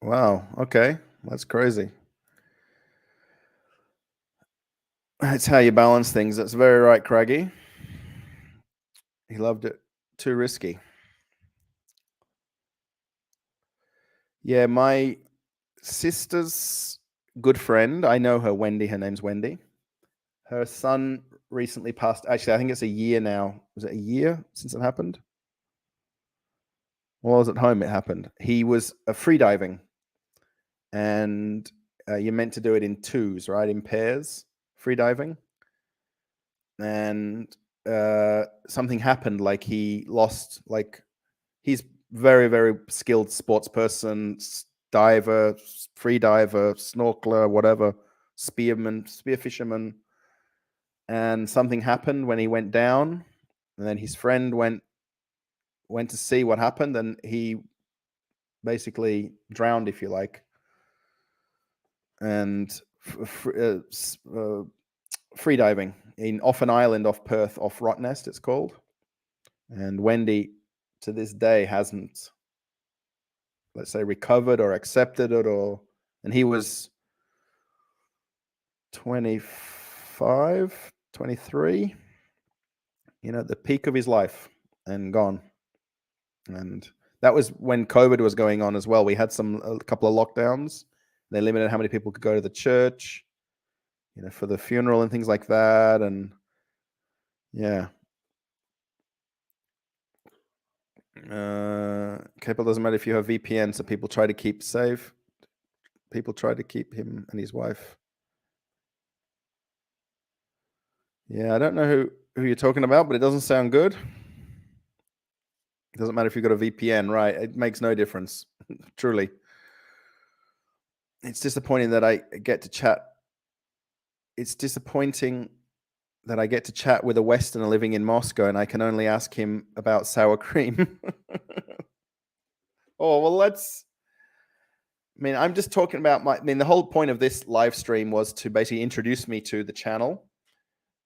wow, okay, that's crazy. That's how you balance things. That's very right, Craggy. He loved it. Too risky. Yeah, my sister's good friend, I know her, Wendy. Her name's Wendy. Her son recently passed. Actually, I think it's a year now. Was it a year since it happened? While I was at home, it happened. He was free diving, and you're meant to do it in twos, right? In pairs, free diving. And something happened. Like he lost. Like he's very, very skilled sports person, diver, free diver, snorkeler, whatever, spear fisherman. And something happened when he went down, and then his friend went to see what happened, and he basically drowned, if you like. And free diving off an island off Perth, off Rottnest, it's called. And Wendy, to this day, hasn't, let's say, recovered or accepted it, and he was 25, 23, at the peak of his life, and gone. And that was when COVID was going on as well. We had a couple of lockdowns. They limited how many people could go to the church, for the funeral and things like that. And yeah. Cable doesn't matter if you have VPN, so people try to keep safe. People try to keep him and his wife. Yeah, I don't know who you're talking about, but it doesn't sound good. It doesn't matter if you've got a VPN, right? It makes no difference. Truly. It's disappointing that I get to chat. It's disappointing that I get to chat with a Westerner living in Moscow, and I can only ask him about sour cream. Oh, well, I'm just talking about the whole point of this live stream was to basically introduce me to the channel.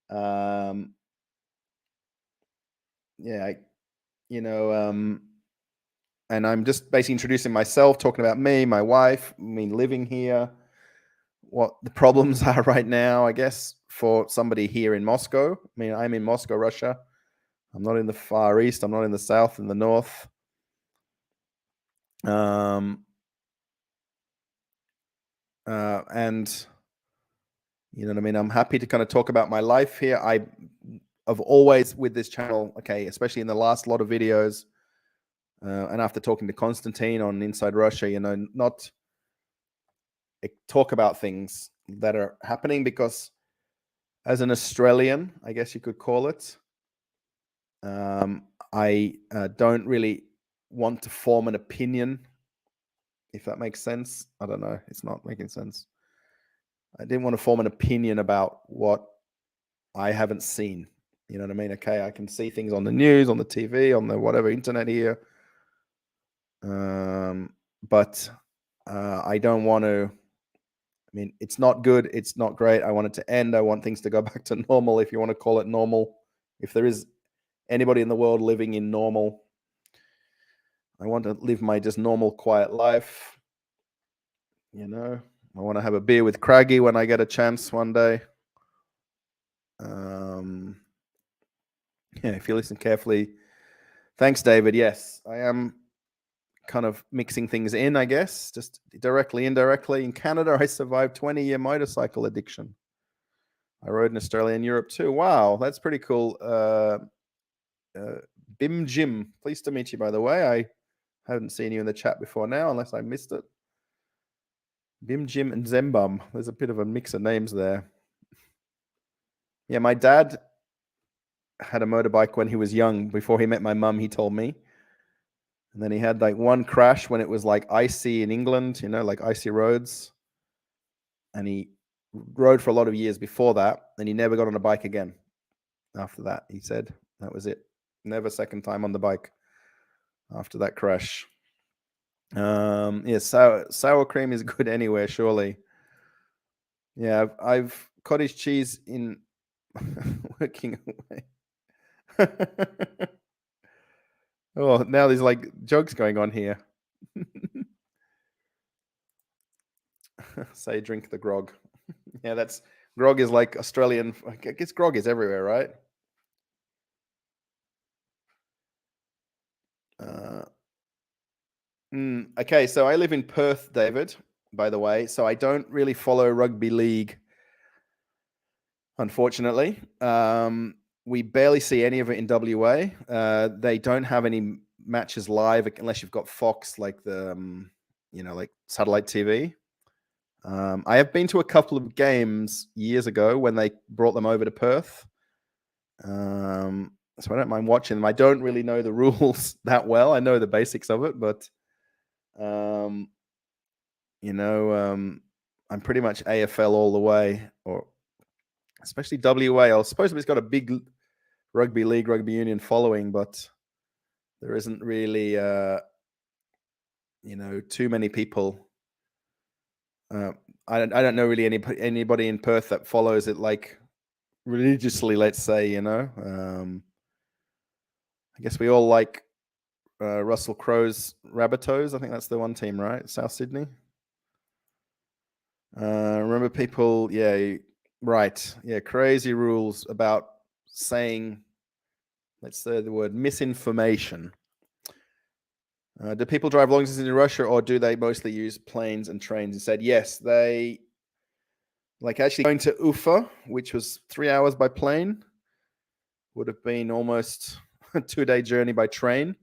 Yeah, and I'm just basically introducing myself, talking about me, my wife, living here, what the problems are right now, I guess, for somebody here in Moscow. I'm in Moscow, Russia. I'm not in the Far East. I'm not in the South and the North. And you know what I mean? I'm happy to kind of talk about my life here. I've always, with this channel, okay, especially in the last lot of videos, and after talking to Konstantin on Inside Russia, not talk about things that are happening, because as an Australian, I guess you could call it, I don't really want to form an opinion, if that makes sense. I don't know. It's not making sense. I didn't want to form an opinion about what I haven't seen. You know what I mean? Okay, I can see things on the news, on the TV, on the whatever internet here. But I don't want to. It's not good. It's not great. I want it to end. I want things to go back to normal, if you want to call it normal. If there is anybody in the world living in normal, I want to live my just normal, quiet life. I want to have a beer with Craggy when I get a chance one day. Yeah, if you listen carefully. Thanks, David. Yes, I am kind of mixing things in, I guess, just directly, indirectly. In Canada, I survived 20-year motorcycle addiction. I rode in Australia and Europe too. Wow, that's pretty cool. Bim Jim, pleased to meet you, by the way. I haven't seen you in the chat before now, unless I missed it. Bim Jim and Zembum. There's a bit of a mix of names there. Yeah, my dad had a motorbike when he was young. Before he met my mum, he told me. And then he had like one crash when it was like icy in England, like icy roads. And he rode for a lot of years before that. And he never got on a bike again after that. He said that was it. Never second time on the bike after that crash. Yeah, sour cream is good anywhere, surely. Yeah, I've cottage cheese in working away. Oh, now there's like jokes going on here. Say drink the grog. Yeah, that's grog is like Australian. I guess grog is everywhere, right? Okay, so I live in Perth, David, by the way. So I don't really follow rugby league, unfortunately. We barely see any of it in WA. They don't have any matches live unless you've got Fox, like the like satellite TV. I have been to a couple of games years ago when they brought them over to Perth. So I don't mind watching them. I don't really know the rules that well. I know the basics of it, but I'm pretty much AFL all the way, or especially WA. I suppose it's got a big rugby league, rugby union following, but there isn't really, too many people. I don't know really anybody in Perth that follows it like religiously. Let's say, I guess we all like Russell Crowe's Rabbitohs. I think that's the one team, right? South Sydney. Remember people, yeah, right. Yeah, crazy rules about saying, let's say the word misinformation. Do people drive long distance in Russia, or do they mostly use planes and trains instead? Yes, they like actually going to Ufa, which was 3 hours by plane, would have been almost a 2-day journey by train.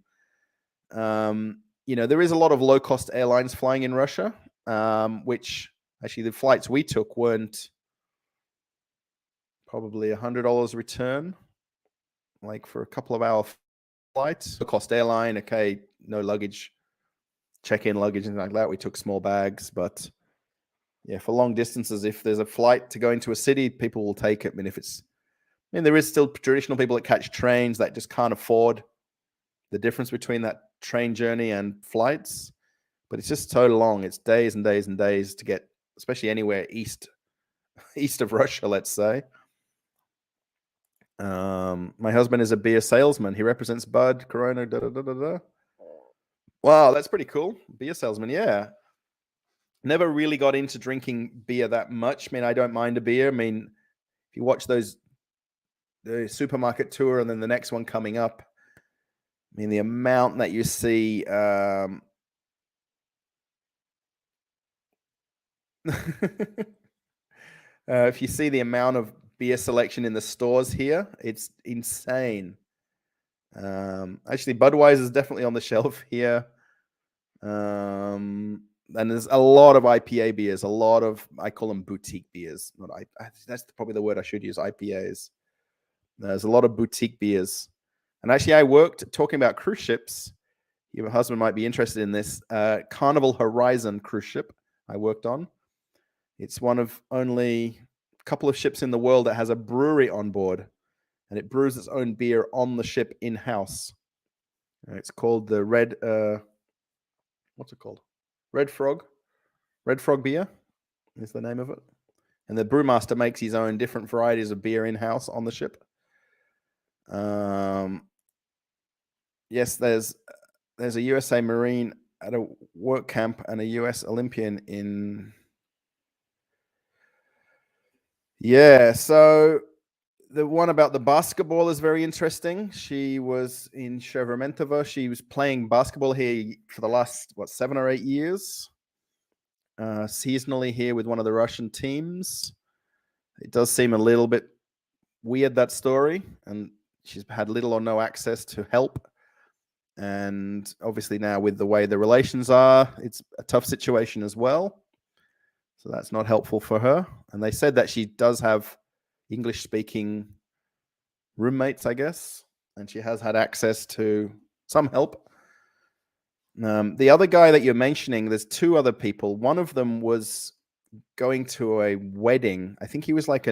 There is a lot of low-cost airlines flying in Russia, which actually the flights we took weren't probably $100 return, like for a couple of hour flights. Low-cost airline, okay, no luggage, check-in luggage and like that. We took small bags, but yeah, for long distances, if there's a flight to go into a city, people will take it. There is still traditional people that catch trains that just can't afford the difference between that train journey and flights, but it's just so long. It's days and days and days to get, especially anywhere east of Russia, let's say. My husband is a beer salesman. He represents Bud, Corona, Wow, that's pretty cool. Beer salesman, yeah. Never really got into drinking beer that much. I don't mind a beer. If you watch the supermarket tour and then the next one coming up, the amount that you see, if you see the amount of beer selection in the stores here, it's insane. Actually, Budweiser is definitely on the shelf here. And there's a lot of IPA beers, a lot of, I call them boutique beers. That's probably the word I should use, IPAs. There's a lot of boutique beers. And actually, I worked, talking about cruise ships, your husband might be interested in this, Carnival Horizon cruise ship I worked on. It's one of only a couple of ships in the world that has a brewery on board, and it brews its own beer on the ship in-house. It's called the what's it called? Red Frog. Red Frog beer is the name of it. And the brewmaster makes his own different varieties of beer in-house on the ship. Yes, there's a USA Marine at a work camp and a US Olympian in... Yeah, so The one about the basketball is very interesting. She was in Shevromentova. She was playing basketball here for the last, 7 or 8 years, seasonally here with one of the Russian teams. It does seem a little bit weird, that story, and she's had little or no access to help. And obviously now with the way the relations are, it's a tough situation as well. So that's not helpful for her. And they said that she does have English-speaking roommates, I guess, and she has had access to some help. The other guy that you're mentioning, there's 2 other people. One of them was going to a wedding. I think he was like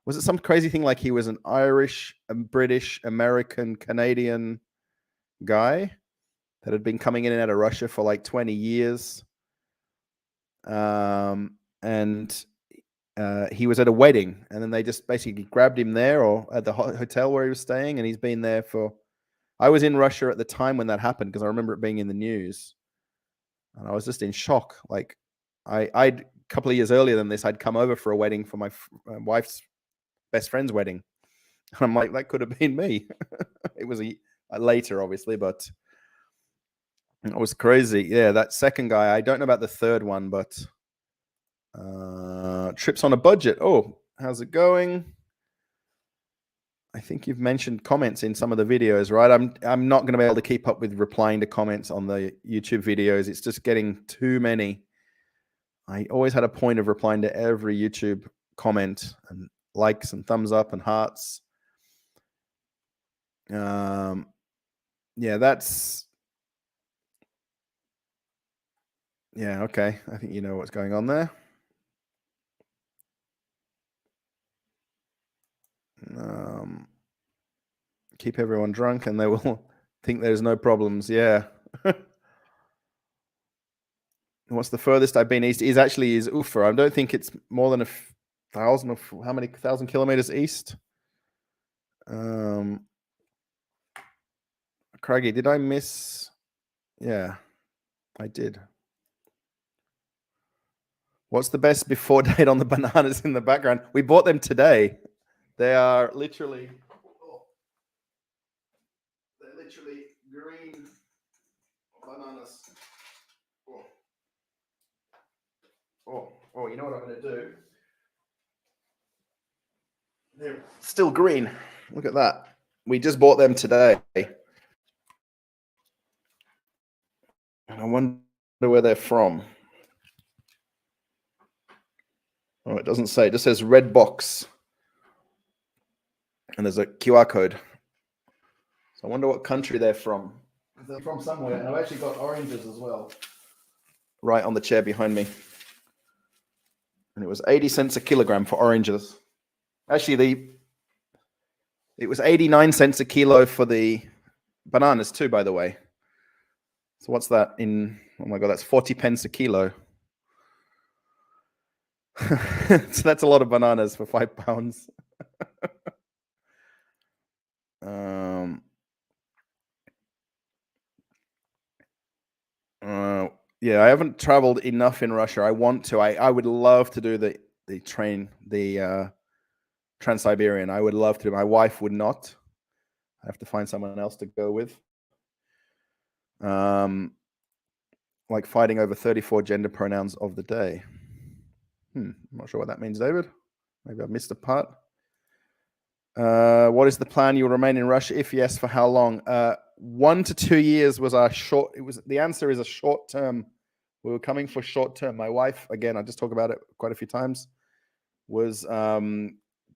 was it some crazy thing like he was an Irish, British, American, Canadian guy that had been coming in and out of Russia for like 20 years. And he was at a wedding, and then they just basically grabbed him there or at the hotel where he was staying, and he's been there for... I was in Russia at the time when that happened because I remember it being in the news, and I was just in shock. Like, I'd a couple of years earlier than this, I'd come over for a wedding for my wife's best friend's wedding. And I'm like, that could have been me. It was later, obviously, but it was crazy. Yeah, that second guy, I don't know about the third one, but trips on a budget. Oh, how's it going? I think you've mentioned comments in some of the videos, right? I'm not going to be able to keep up with replying to comments on the YouTube videos. It's just getting too many. I always had a point of replying to every YouTube comment and likes and thumbs up and hearts. Yeah, that's... Yeah, okay. I think you know what's going on there. Keep everyone drunk and they will think there's no problems. Yeah. What's the furthest I've been east is Ufa. I don't think it's more than 1,000 or how many 1,000 kilometers east. Craigie, did I miss? Yeah, I did. What's the best before date on the bananas in the background? We bought them today. They are literally... They're literally green bananas. Oh, you know what I'm going to do? They're still green. Look at that. We just bought them today. And I wonder where they're from. Oh, it doesn't say. It just says red box. And there's a QR code. So I wonder what country they're from. They're from somewhere. And I've actually got oranges as well. Right on the chair behind me. And it was 80 cents a kilogram for oranges. Actually, it was 89 cents a kilo for the bananas too, by the way. So what's that in... Oh my God, that's 40 pence a kilo. So that's a lot of bananas for £5. Yeah, I haven't traveled enough in Russia. I want to. I would love to do the train, the Trans-Siberian. I would love to. My wife would not. I have to find someone else to go with. Like fighting over 34 gender pronouns of the day. I'm not sure what that means, David. Maybe I missed a part. What is the plan? You'll remain in Russia? If yes, for how long? 1 to 2 years was our short. The answer is a short term. We were coming for short term. My wife, again, I just talk about it quite a few times, was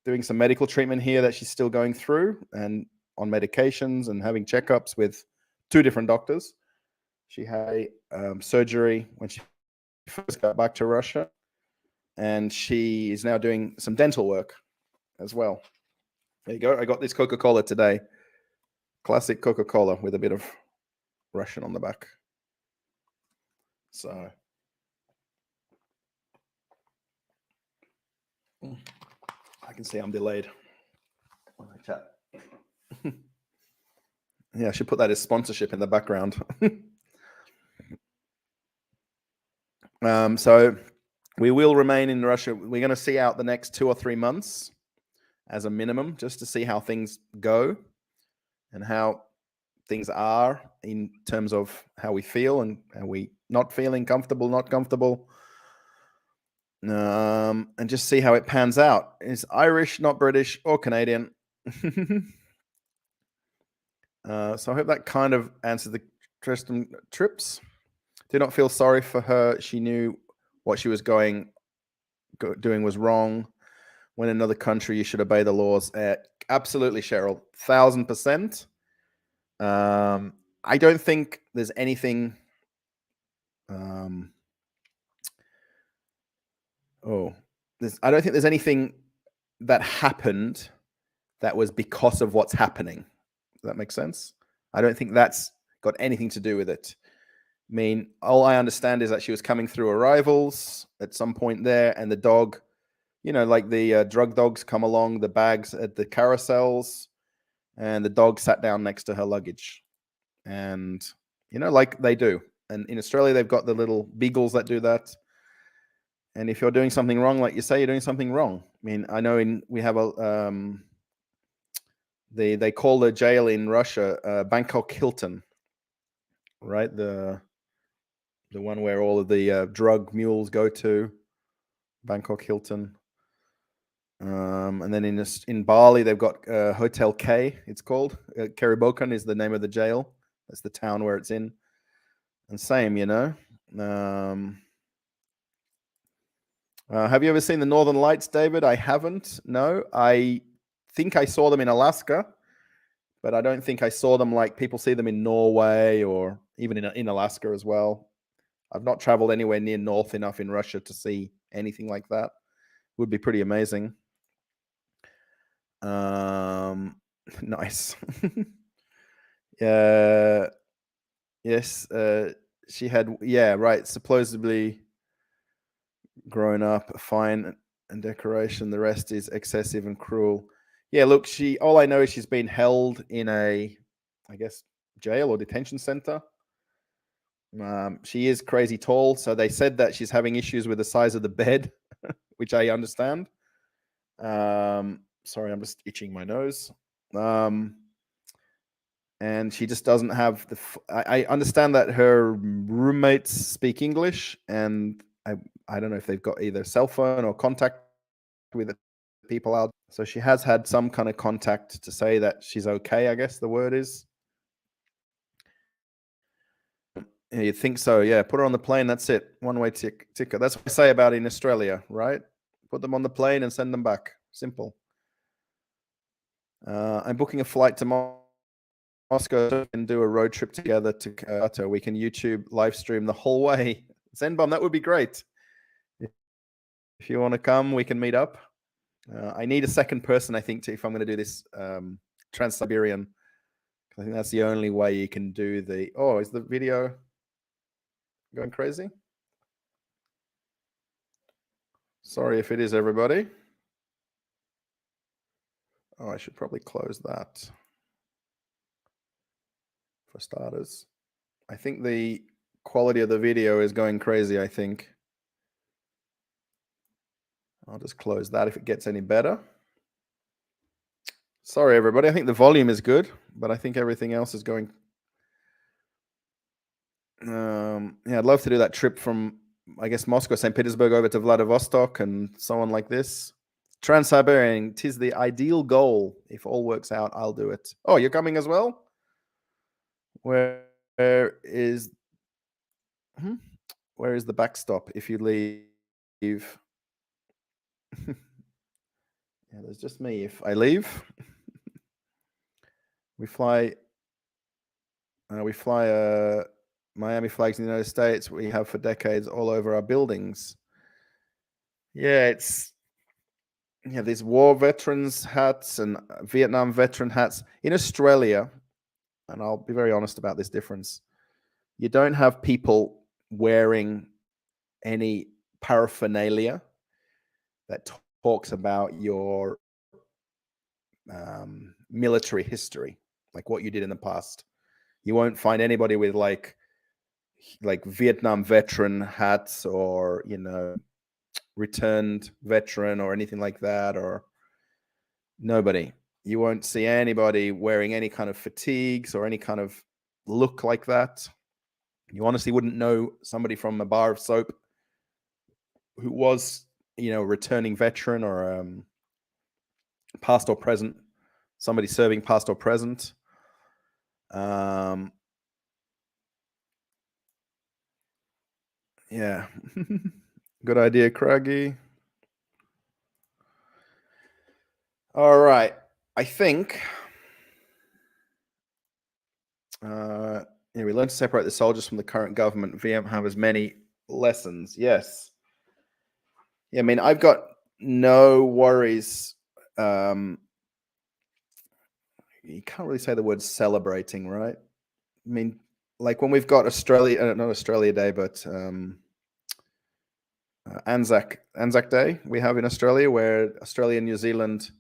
doing some medical treatment here that she's still going through and on medications and having checkups with 2 different doctors. She had surgery when she first got back to Russia, and she is now doing some dental work as well. There you go. I got this Coca-Cola today. Classic Coca-Cola with a bit of Russian on the back. So I can see I'm delayed when I chat. Yeah, I should put that as sponsorship in the background. So we will remain in Russia. We're going to see out the next 2 or 3 months. as a minimum, just to see how things go and how things are in terms of how we feel and how we not feeling comfortable, not comfortable, and just see how it pans out. It's Irish, not British or Canadian. So I hope that kind of answered the question. Trips. Do not feel sorry for her. She knew what she was doing was wrong. When in another country, you should obey the laws. Absolutely, Cheryl, 1000%. I don't think there's anything. I don't think there's anything that happened that was because of what's happening. Does that make sense? I don't think that's got anything to do with it. I mean, all I understand is that she was coming through arrivals at some point there, and the dog, like the drug dogs come along, the bags at the carousels, and the dog sat down next to her luggage. And, like they do. And in Australia, they've got the little beagles that do that. And if you're doing something wrong, like you say, you're doing something wrong. I mean, I know we have they call the jail in Russia Bangkok Hilton, right? The one where all of the drug mules go to, Bangkok Hilton. And then in Bali, they've got Hotel K, it's called. Keribokan is the name of the jail. That's the town where it's in. And same, have you ever seen the Northern Lights, David? I haven't. No, I think I saw them in Alaska, but I don't think I saw them like people see them in Norway or even in Alaska as well. I've not traveled anywhere near north enough in Russia to see anything like that. Would be pretty amazing. Nice. Yes. She had, right. Supposedly grown up, fine and decoration. The rest is excessive and cruel. Yeah, look, all I know is she's been held in a, I guess, jail or detention center. She is crazy tall, so they said that she's having issues with the size of the bed, which I understand. Sorry, I'm just itching my nose. And she just doesn't have I understand that her roommates speak English, and I don't know if they've got either cell phone or contact with the people out. So she has had some kind of contact to say that she's okay, I guess the word is. Yeah, you'd think so, yeah. Put her on the plane, that's it. One-way ticket. That's what I say about in Australia, right? Put them on the plane and send them back. Simple. I'm booking a flight to Moscow and do a road trip together to Kyoto. We can YouTube live stream the whole way. Zenbom, that would be great. If you want to come, we can meet up. I need a second person, I think, if I'm going to do this Trans-Siberian. I think that's the only way you can do the... Oh, is the video going crazy? Sorry if it is, everybody. Oh, I should probably close that. For starters, I think the quality of the video is going crazy, I think. I'll just close that if it gets any better. Sorry, everybody. I think the volume is good, but I think everything else is going... yeah, I'd love to do that trip from, I guess, Moscow, St. Petersburg over to Vladivostok and so on like this. Trans-Siberian, 'tis the ideal goal. If all works out, I'll do it. Oh, you're coming as well? Where is the backstop if you leave? Yeah, there's just me. If I leave, we fly Miami flags in the United States. We have for decades all over our buildings. Yeah, these war veterans hats and Vietnam veteran hats in Australia. And I'll be very honest about this difference. You don't have people wearing any paraphernalia that talks about your military history, like what you did in the past. You won't find anybody with like Vietnam veteran hats or, returned veteran or anything like that. Or Nobody. You won't see anybody wearing any kind of fatigues or any kind of look like that. You honestly wouldn't know somebody from a bar of soap who was, returning veteran or past or present, somebody serving past or present. Yeah. Good idea, Craggy. All right. I think we learn to separate the soldiers from the current government. VM have as many lessons. Yes. Yeah, I mean, I've got no worries. You can't really say the word celebrating, right? I mean, like when we've got Australia, not Australia Day, but Anzac Day we have in Australia, where Australia and New Zealand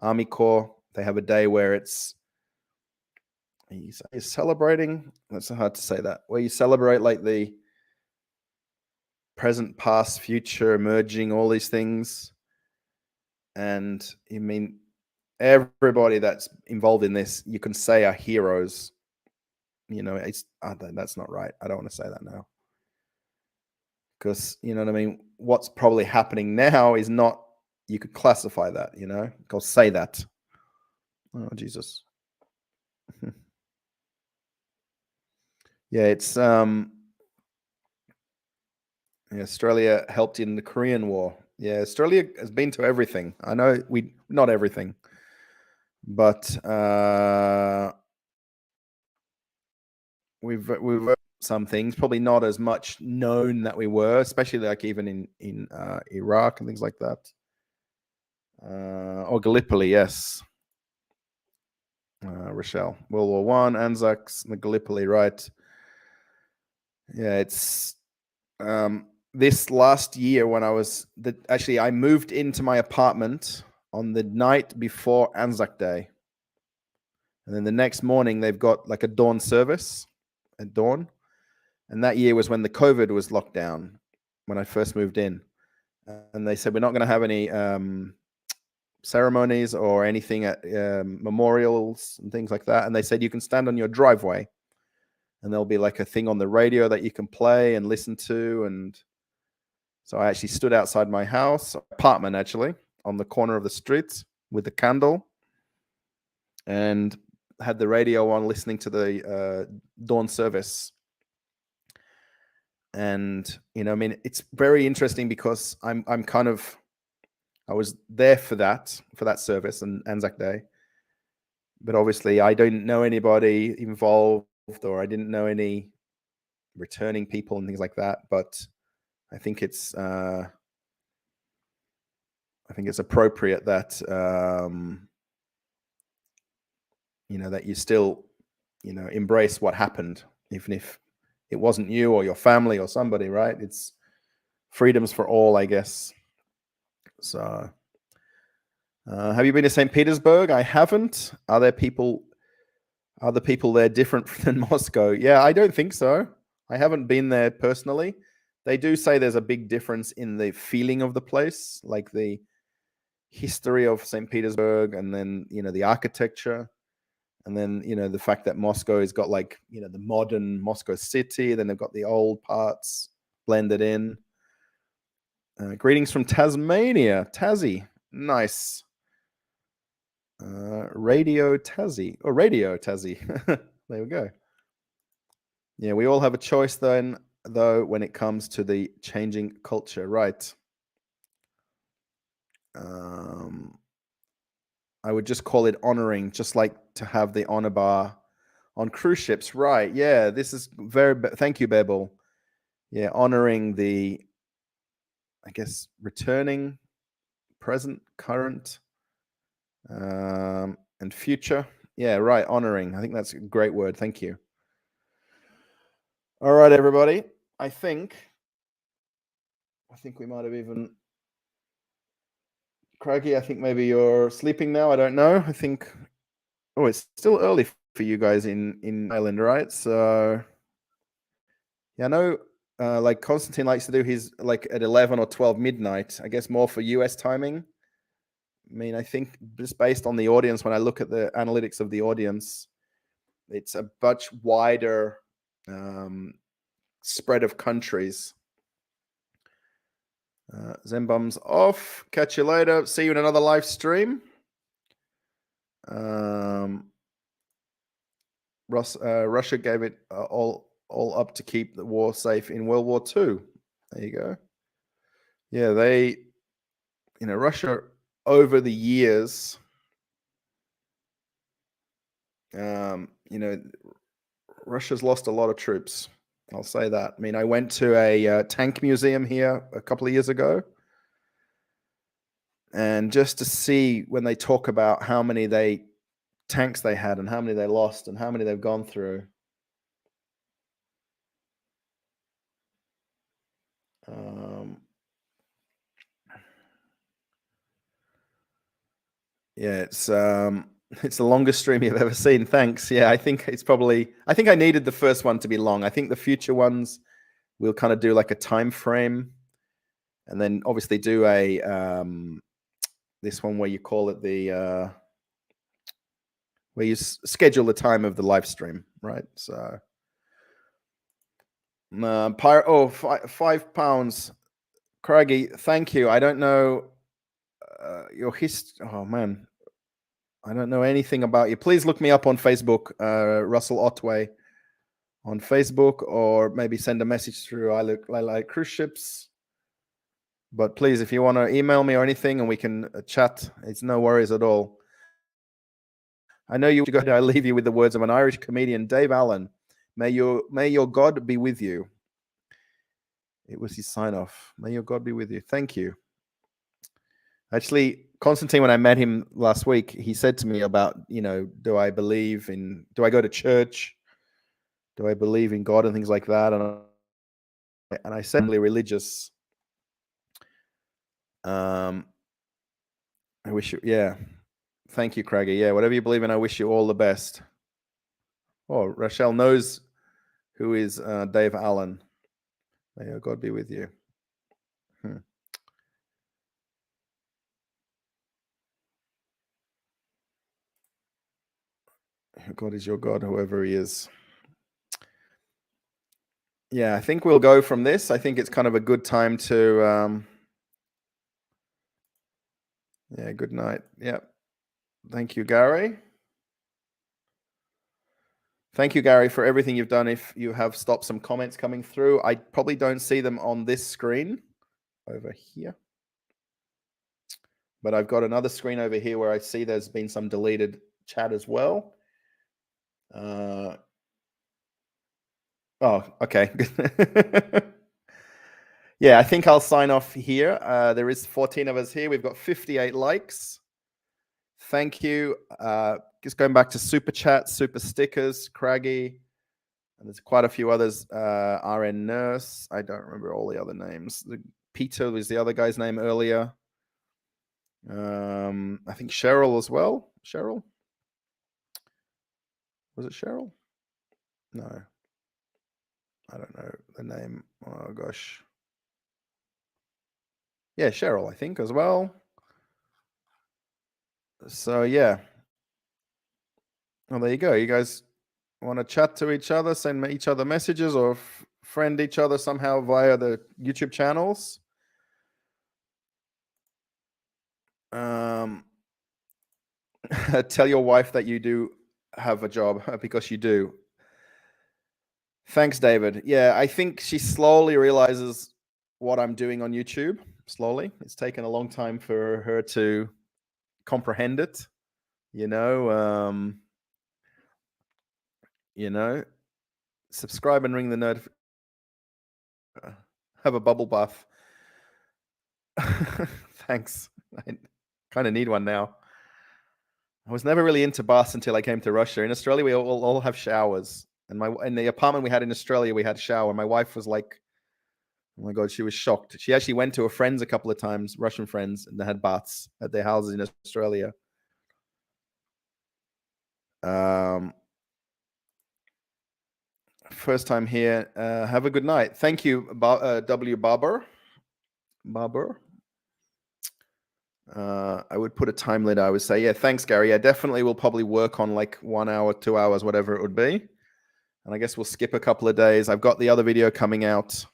Army Corps, they have a day where it's celebrating. That's hard to say that. Where you celebrate like the present, past, future, emerging, all these things. And I mean, everybody that's involved in this, you can say are heroes. That's not right. I don't want to say that now. Because, you know what I mean? What's probably happening now is not, you could classify that, go say that. Oh, Jesus. Yeah, it's Australia helped in the Korean War. Yeah, Australia has been to everything. I know not everything, but we've some things, probably not as much known that we were, especially like even in Iraq and things like that. Or Gallipoli, yes. Rochelle, World War One, Anzacs, the Gallipoli, right? Yeah, it's this last year when I moved into my apartment on the night before Anzac Day, and then the next morning they've got like a dawn service at dawn, and that year was when the COVID was locked down when I first moved in, and they said we're not going to have any ceremonies or anything at memorials and things like that, and they said you can stand on your driveway and there'll be like a thing on the radio that you can play and listen to. And so I actually stood outside my apartment actually, on the corner of the street with a candle and had the radio on, listening to the dawn service. And, I mean, it's very interesting because I was there for that service and Anzac Day. But obviously I didn't know anybody involved, or I didn't know any returning people and things like that. But I think it's appropriate that that you still embrace what happened, even if it wasn't you or your family or somebody, right? It's freedoms for all, I guess. So have you been to St. Petersburg? I haven't. Are the people there different than Moscow? Yeah, I don't think so. I haven't been there personally. They do say there's a big difference in the feeling of the place, like the history of St. Petersburg, and then the architecture, and then the fact that Moscow has got like the modern Moscow city, then they've got the old parts blended in. Greetings from Tasmania, Tassie, nice. Radio Tassie. There we go. Yeah, we all have a choice then, though, when it comes to the changing culture, right? I would just call it honoring, just like to have the honor bar on cruise ships, right? Yeah, this is thank you, Bebel. Yeah, honoring the, I guess, returning, present, current, and future. Yeah, right, honoring. I think that's a great word. Thank you. All right, everybody. I think we might have even... Craigie, I think maybe you're sleeping now. I don't know. I think... Oh, it's still early for you guys in Ireland, right? So, yeah, I know like Constantine likes to do his like at 11 or 12 midnight, I guess more for US timing. mean, I think just based on the audience, when I look at the analytics of the audience, it's a much wider spread of countries. Zenbum's off. Catch you later. See you in another live stream. Russia gave it all up to keep the war safe in World War II. There you go. Yeah, Russia over the years, Russia's lost a lot of troops. I'll say that. I mean, I went to a tank museum here a couple of years ago. And just to see when they talk about how many tanks they had and how many they lost and how many they've gone through. Yeah, it's the longest stream you've ever seen. Thanks. Yeah, I think I needed the first one to be long. I think the future ones we'll kind of do like a time frame, and then obviously do a this one where you call it the where you schedule the time of the live stream, right? So £5. Craigie, thank you. I don't know your history. Oh man, I don't know anything about you. Please look me up on Facebook, Russell Otway on Facebook, or maybe send a message through I like cruise ships. But please, if you want to email me or anything and we can chat, it's no worries at all. I know you go. I leave you with the words of an Irish comedian, Dave Allen. May your God be with you. It was his sign off. May your God be with you. Thank you. Actually, Constantine, when I met him last week, he said to me about, do I go to church? Do I believe in God and things like that? And I said, I'm religious. I wish you, yeah. Thank you, Craigie. Yeah, whatever you believe in, I wish you all the best. Oh, Rochelle knows who is Dave Allen. May your God be with you. God is your God, whoever he is. Yeah, I think we'll go from this. I think it's kind of a good time to... yeah, good night. Yeah. Thank you, Gary. Thank you, Gary, for everything you've done. If you have stopped some comments coming through, I probably don't see them on this screen over here. But I've got another screen over here where I see there's been some deleted chat as well. Oh, okay. Yeah, I think I'll sign off here. There is 14 of us here. We've got 58 likes. Thank you. Just going back to super chat, super stickers, Craggy, and there's quite a few others. RN Nurse. I don't remember all the other names. Peter was the other guy's name earlier. I think Cheryl as well. Cheryl? Was it Cheryl? No. I don't know the name. Oh, gosh. Yeah, Cheryl, I think, as well. So, yeah. Well, there you go. You guys want to chat to each other, send each other messages, or friend each other somehow via the YouTube channels. Tell your wife that you do have a job, because you do. Thanks, David. Yeah, I think she slowly realizes what I'm doing on YouTube. Slowly. It's taken a long time for her to comprehend it. Subscribe and ring the notification. Have a bubble bath. Thanks. I kind of need one now. I was never really into baths until I came to Russia. In Australia, we all have showers. And in the apartment we had in Australia, we had a shower. My wife was like, oh my God, she was shocked. She actually went to her friends a couple of times, Russian friends, and they had baths at their houses in Australia. First time here. Have a good night. Thank you, W. Barber. I would put a time limit. I would say, yeah, thanks, Gary. Yeah, definitely we'll probably work on like 1 hour, 2 hours, whatever it would be. And I guess we'll skip a couple of days. I've got the other video coming out.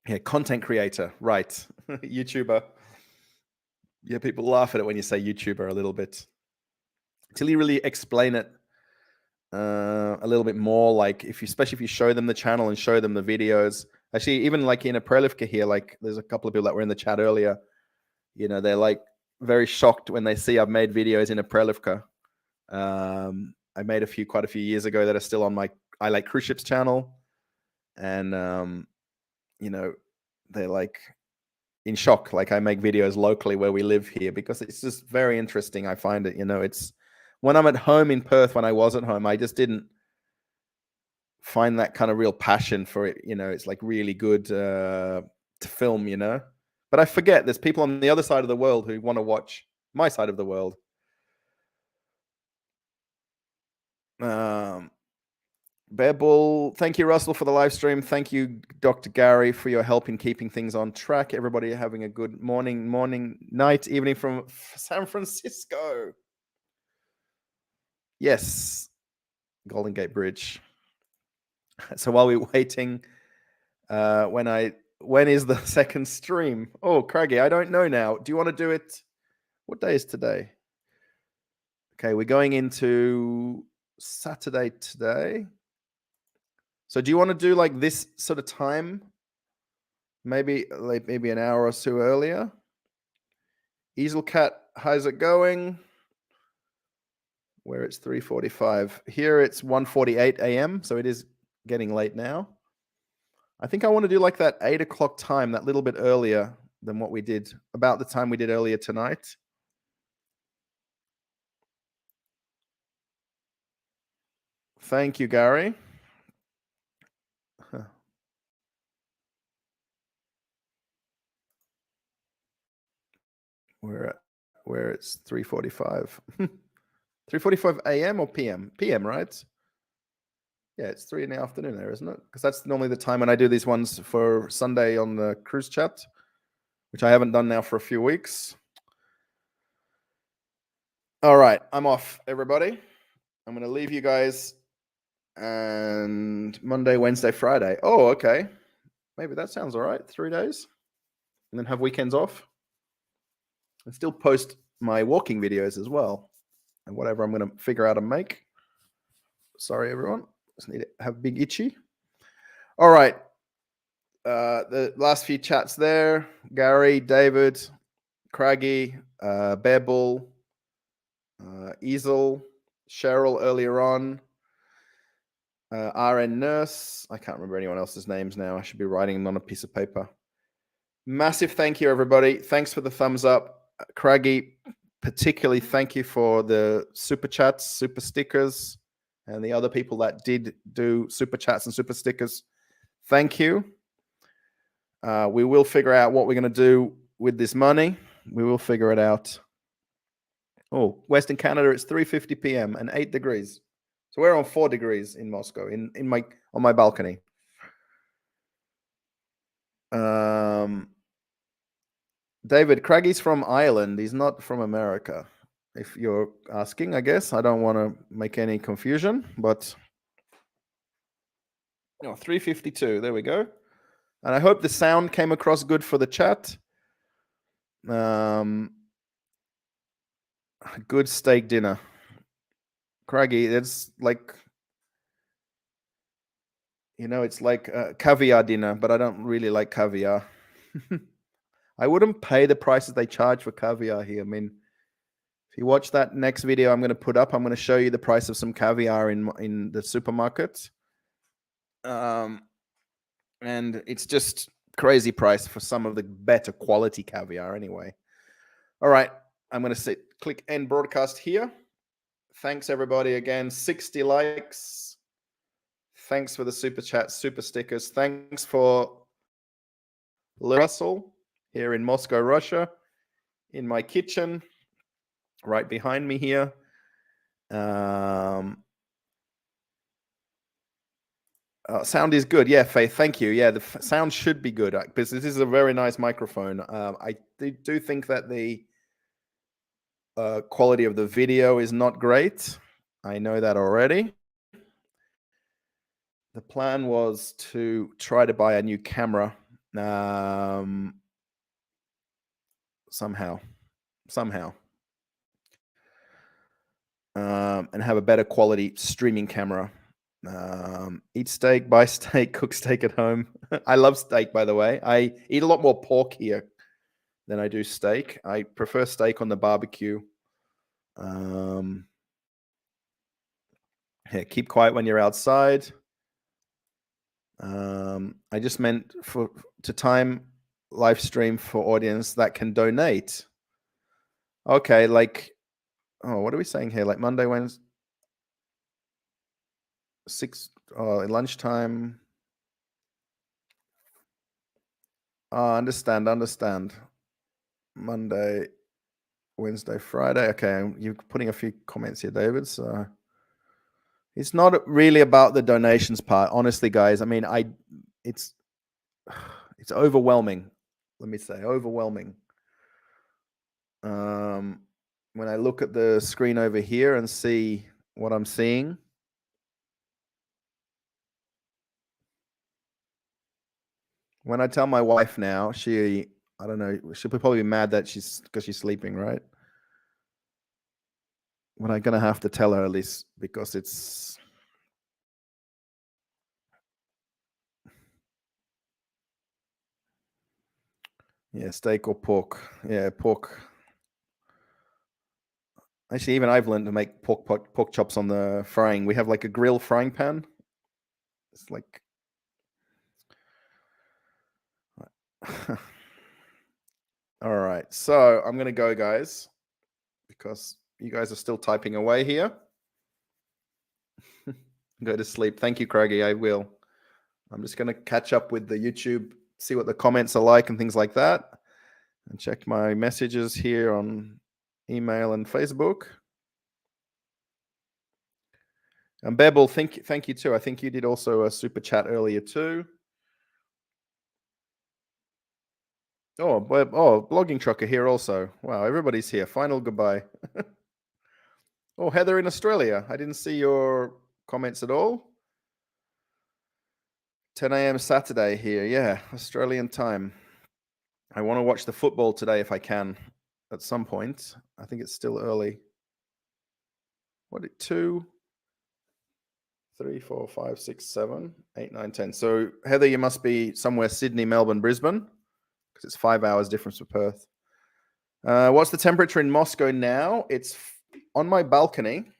Yeah, content creator, right. YouTuber. Yeah, people laugh at it when you say YouTuber a little bit. Till you really explain it a little bit more, like especially if you show them the channel and show them the videos. Actually, even like in a Prelivka here, like there's a couple of people that were in the chat earlier, they're like very shocked when they see I've made videos in a Prelivka. I made quite a few years ago that are still on my I Like Cruise Ships channel. And, they're like in shock. Like I make videos locally where we live here because it's just very interesting. I find it, it's when I'm at home in Perth, when I was at home, I just didn't find that kind of real passion for it. It's like really good to film, but I forget there's people on the other side of the world who want to watch my side of the world. Bear Bull, thank you, Russell, for the live stream. Thank you, Dr. Gary, for your help in keeping things on track. Everybody having a good morning, night, evening from San Francisco. Yes, Golden Gate Bridge. So while we're waiting, when is the second stream? Oh, Craigie, I don't know now. Do you want to do it? What day is today? Okay, we're going into Saturday today. So do you want to do like this sort of time? Maybe an hour or so earlier. Easel Cat, how's it going? Where it's 3:45. Here it's 1:48 a.m. So it is getting late now. I think I want to do like that 8 o'clock time, that little bit earlier than what we did, about the time we did earlier tonight. Thank you, Gary. Where it's 3:45. 3:45 a.m. or p.m.? p.m., right? Yeah, it's 3 in the afternoon there, isn't it? Because that's normally the time when I do these ones for Sunday on the cruise chat, which I haven't done now for a few weeks. All right, I'm off, everybody. I'm going to leave you guys. And Monday, Wednesday, Friday. Oh, okay. Maybe that sounds all right. 3 days. And then have weekends off. And still post my walking videos as well. And whatever I'm going to figure out and make. Sorry, everyone. Just need to have big itchy. All right. The last few chats there. Gary, David, Craigie, Bear Bull, Easel, Cheryl earlier on. RN Nurse. I can't remember anyone else's names now. I should be writing them on a piece of paper. Massive thank you, everybody. Thanks for the thumbs up. Craigie, particularly thank you for the super chats, super stickers, and the other people that did do super chats and super stickers. Thank you. We will figure out what we're going to do with this money. We will figure it out. Oh, Western Canada, it's 3:50 p.m. and 8 degrees. So we're on 4 degrees in Moscow, on my balcony. David, Craigie's from Ireland. He's not from America. If you're asking, I guess. I don't want to make any confusion, but 3:52. There we go. And I hope the sound came across good for the chat. Good steak dinner. Craigie, it's like, it's like caviar dinner, but I don't really like caviar. I wouldn't pay the prices they charge for caviar here. I mean, if you watch that next video I'm going to put up, I'm going to show you the price of some caviar in the supermarket. And it's just crazy price for some of the better quality caviar anyway. All right, I'm going to click end broadcast here. Thanks, everybody. Again, 60 likes. Thanks for the super chat, super stickers. Thanks for Russell here in Moscow, Russia, in my kitchen, right behind me here. Sound is good. Yeah, Faith. Thank you. Yeah, the sound should be good because this is a very nice microphone. I do think that the quality of the video is not great. I know that already. The plan was to try to buy a new camera somehow, and have a better quality streaming camera. Eat steak, buy steak, cook steak at home. I love steak, by the way. I eat a lot more pork here than I do steak. I prefer steak on the barbecue. Yeah, keep quiet when you're outside. I just meant to time live stream for audience that can donate. Okay, like, oh, what are we saying here? Like Monday, Wednesday, 6, lunchtime. Understand. Monday, Wednesday, Friday. Okay, you're putting a few comments here, David. So it's not really about the donations part, honestly, guys. I mean, it's overwhelming. Let me say, overwhelming. When I look at the screen over here and see what I'm seeing, when I tell my wife now, I don't know, she'll probably be mad that because she's sleeping, right? But I'm gonna have to tell her at least because it's. Yeah, steak or pork. Yeah, pork. Actually, even I've learned to make pork chops on the frying. We have like a grill frying pan. It's like. All right, so I'm gonna go, guys, because you guys are still typing away here. Go to sleep. Thank you, Craigie. I will. I'm just gonna catch up with the YouTube, see what the comments are like and things like that, and check my messages here on email and Facebook. And Bebel, thank you too. I think you did also a super chat earlier too. Oh, blogging trucker here also. Wow, everybody's here. Final goodbye. Oh, Heather in Australia. I didn't see your comments at all. 10 a.m. Saturday here. Yeah, Australian time. I want to watch the football today if I can at some point. I think it's still early. What, 2, 3, 4, 5, 6, 7, 8, 9, 10. So, Heather, you must be somewhere Sydney, Melbourne, Brisbane, because it's 5 hours difference for Perth. What's the temperature in Moscow now? It's on my balcony.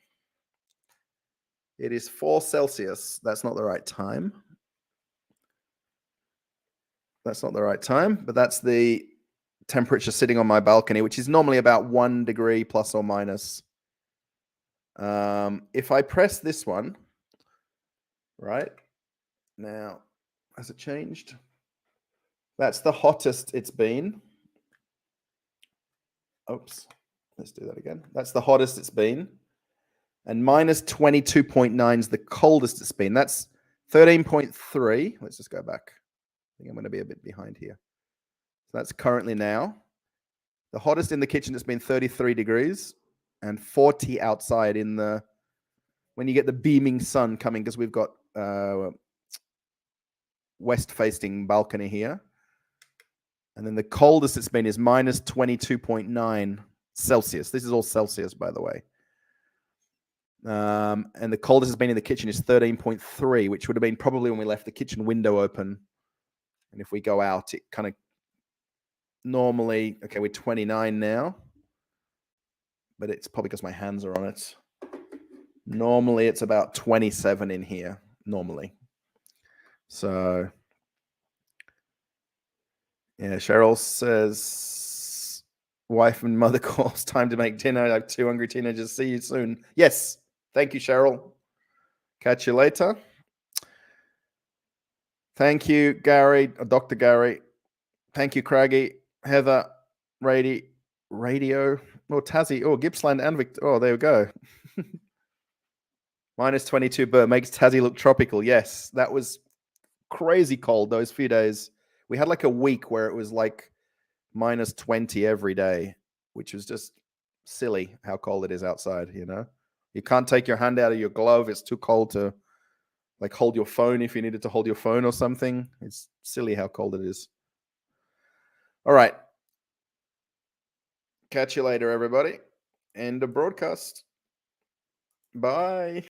It is 4 Celsius. That's not the right time. That's not the right time, but that's the temperature sitting on my balcony, which is normally about 1 degree plus or minus. If I press this one, right now, has it changed? That's the hottest it's been. Oops, let's do that again. That's the hottest it's been. And minus 22.9 is the coldest it's been. That's 13.3. Let's just go back. I think I'm going to be a bit behind here. So that's currently now. The hottest in the kitchen has been 33 degrees and 40 outside when you get the beaming sun coming, because we've got west-facing balcony here. And then the coldest it's been is minus 22.9 Celsius. This is all Celsius, by the way. And the coldest it's been in the kitchen is 13.3, which would have been probably when we left the kitchen window open. And if we go out, it kind of normally, okay, we're 29 now, but it's probably because my hands are on it. Normally, it's about 27 in here, normally. So, yeah, Cheryl says, wife and mother calls, time to make dinner. I have 2 hungry teenagers. See you soon. Yes. Thank you, Cheryl. Catch you later. Thank you, Gary, Dr. Gary. Thank you, Craigie, Heather, Radio, Tassie, Gippsland, and Victor. Oh, there we go. Minus 22 Burr makes Tassie look tropical. Yes, that was crazy cold those few days. We had like a week where it was like minus 20 every day, which was just silly how cold it is outside, you know? You can't take your hand out of your glove. It's too cold to like hold your phone if you needed to hold your phone or something. It's silly how cold it is. All right. Catch you later, everybody. End of broadcast. Bye.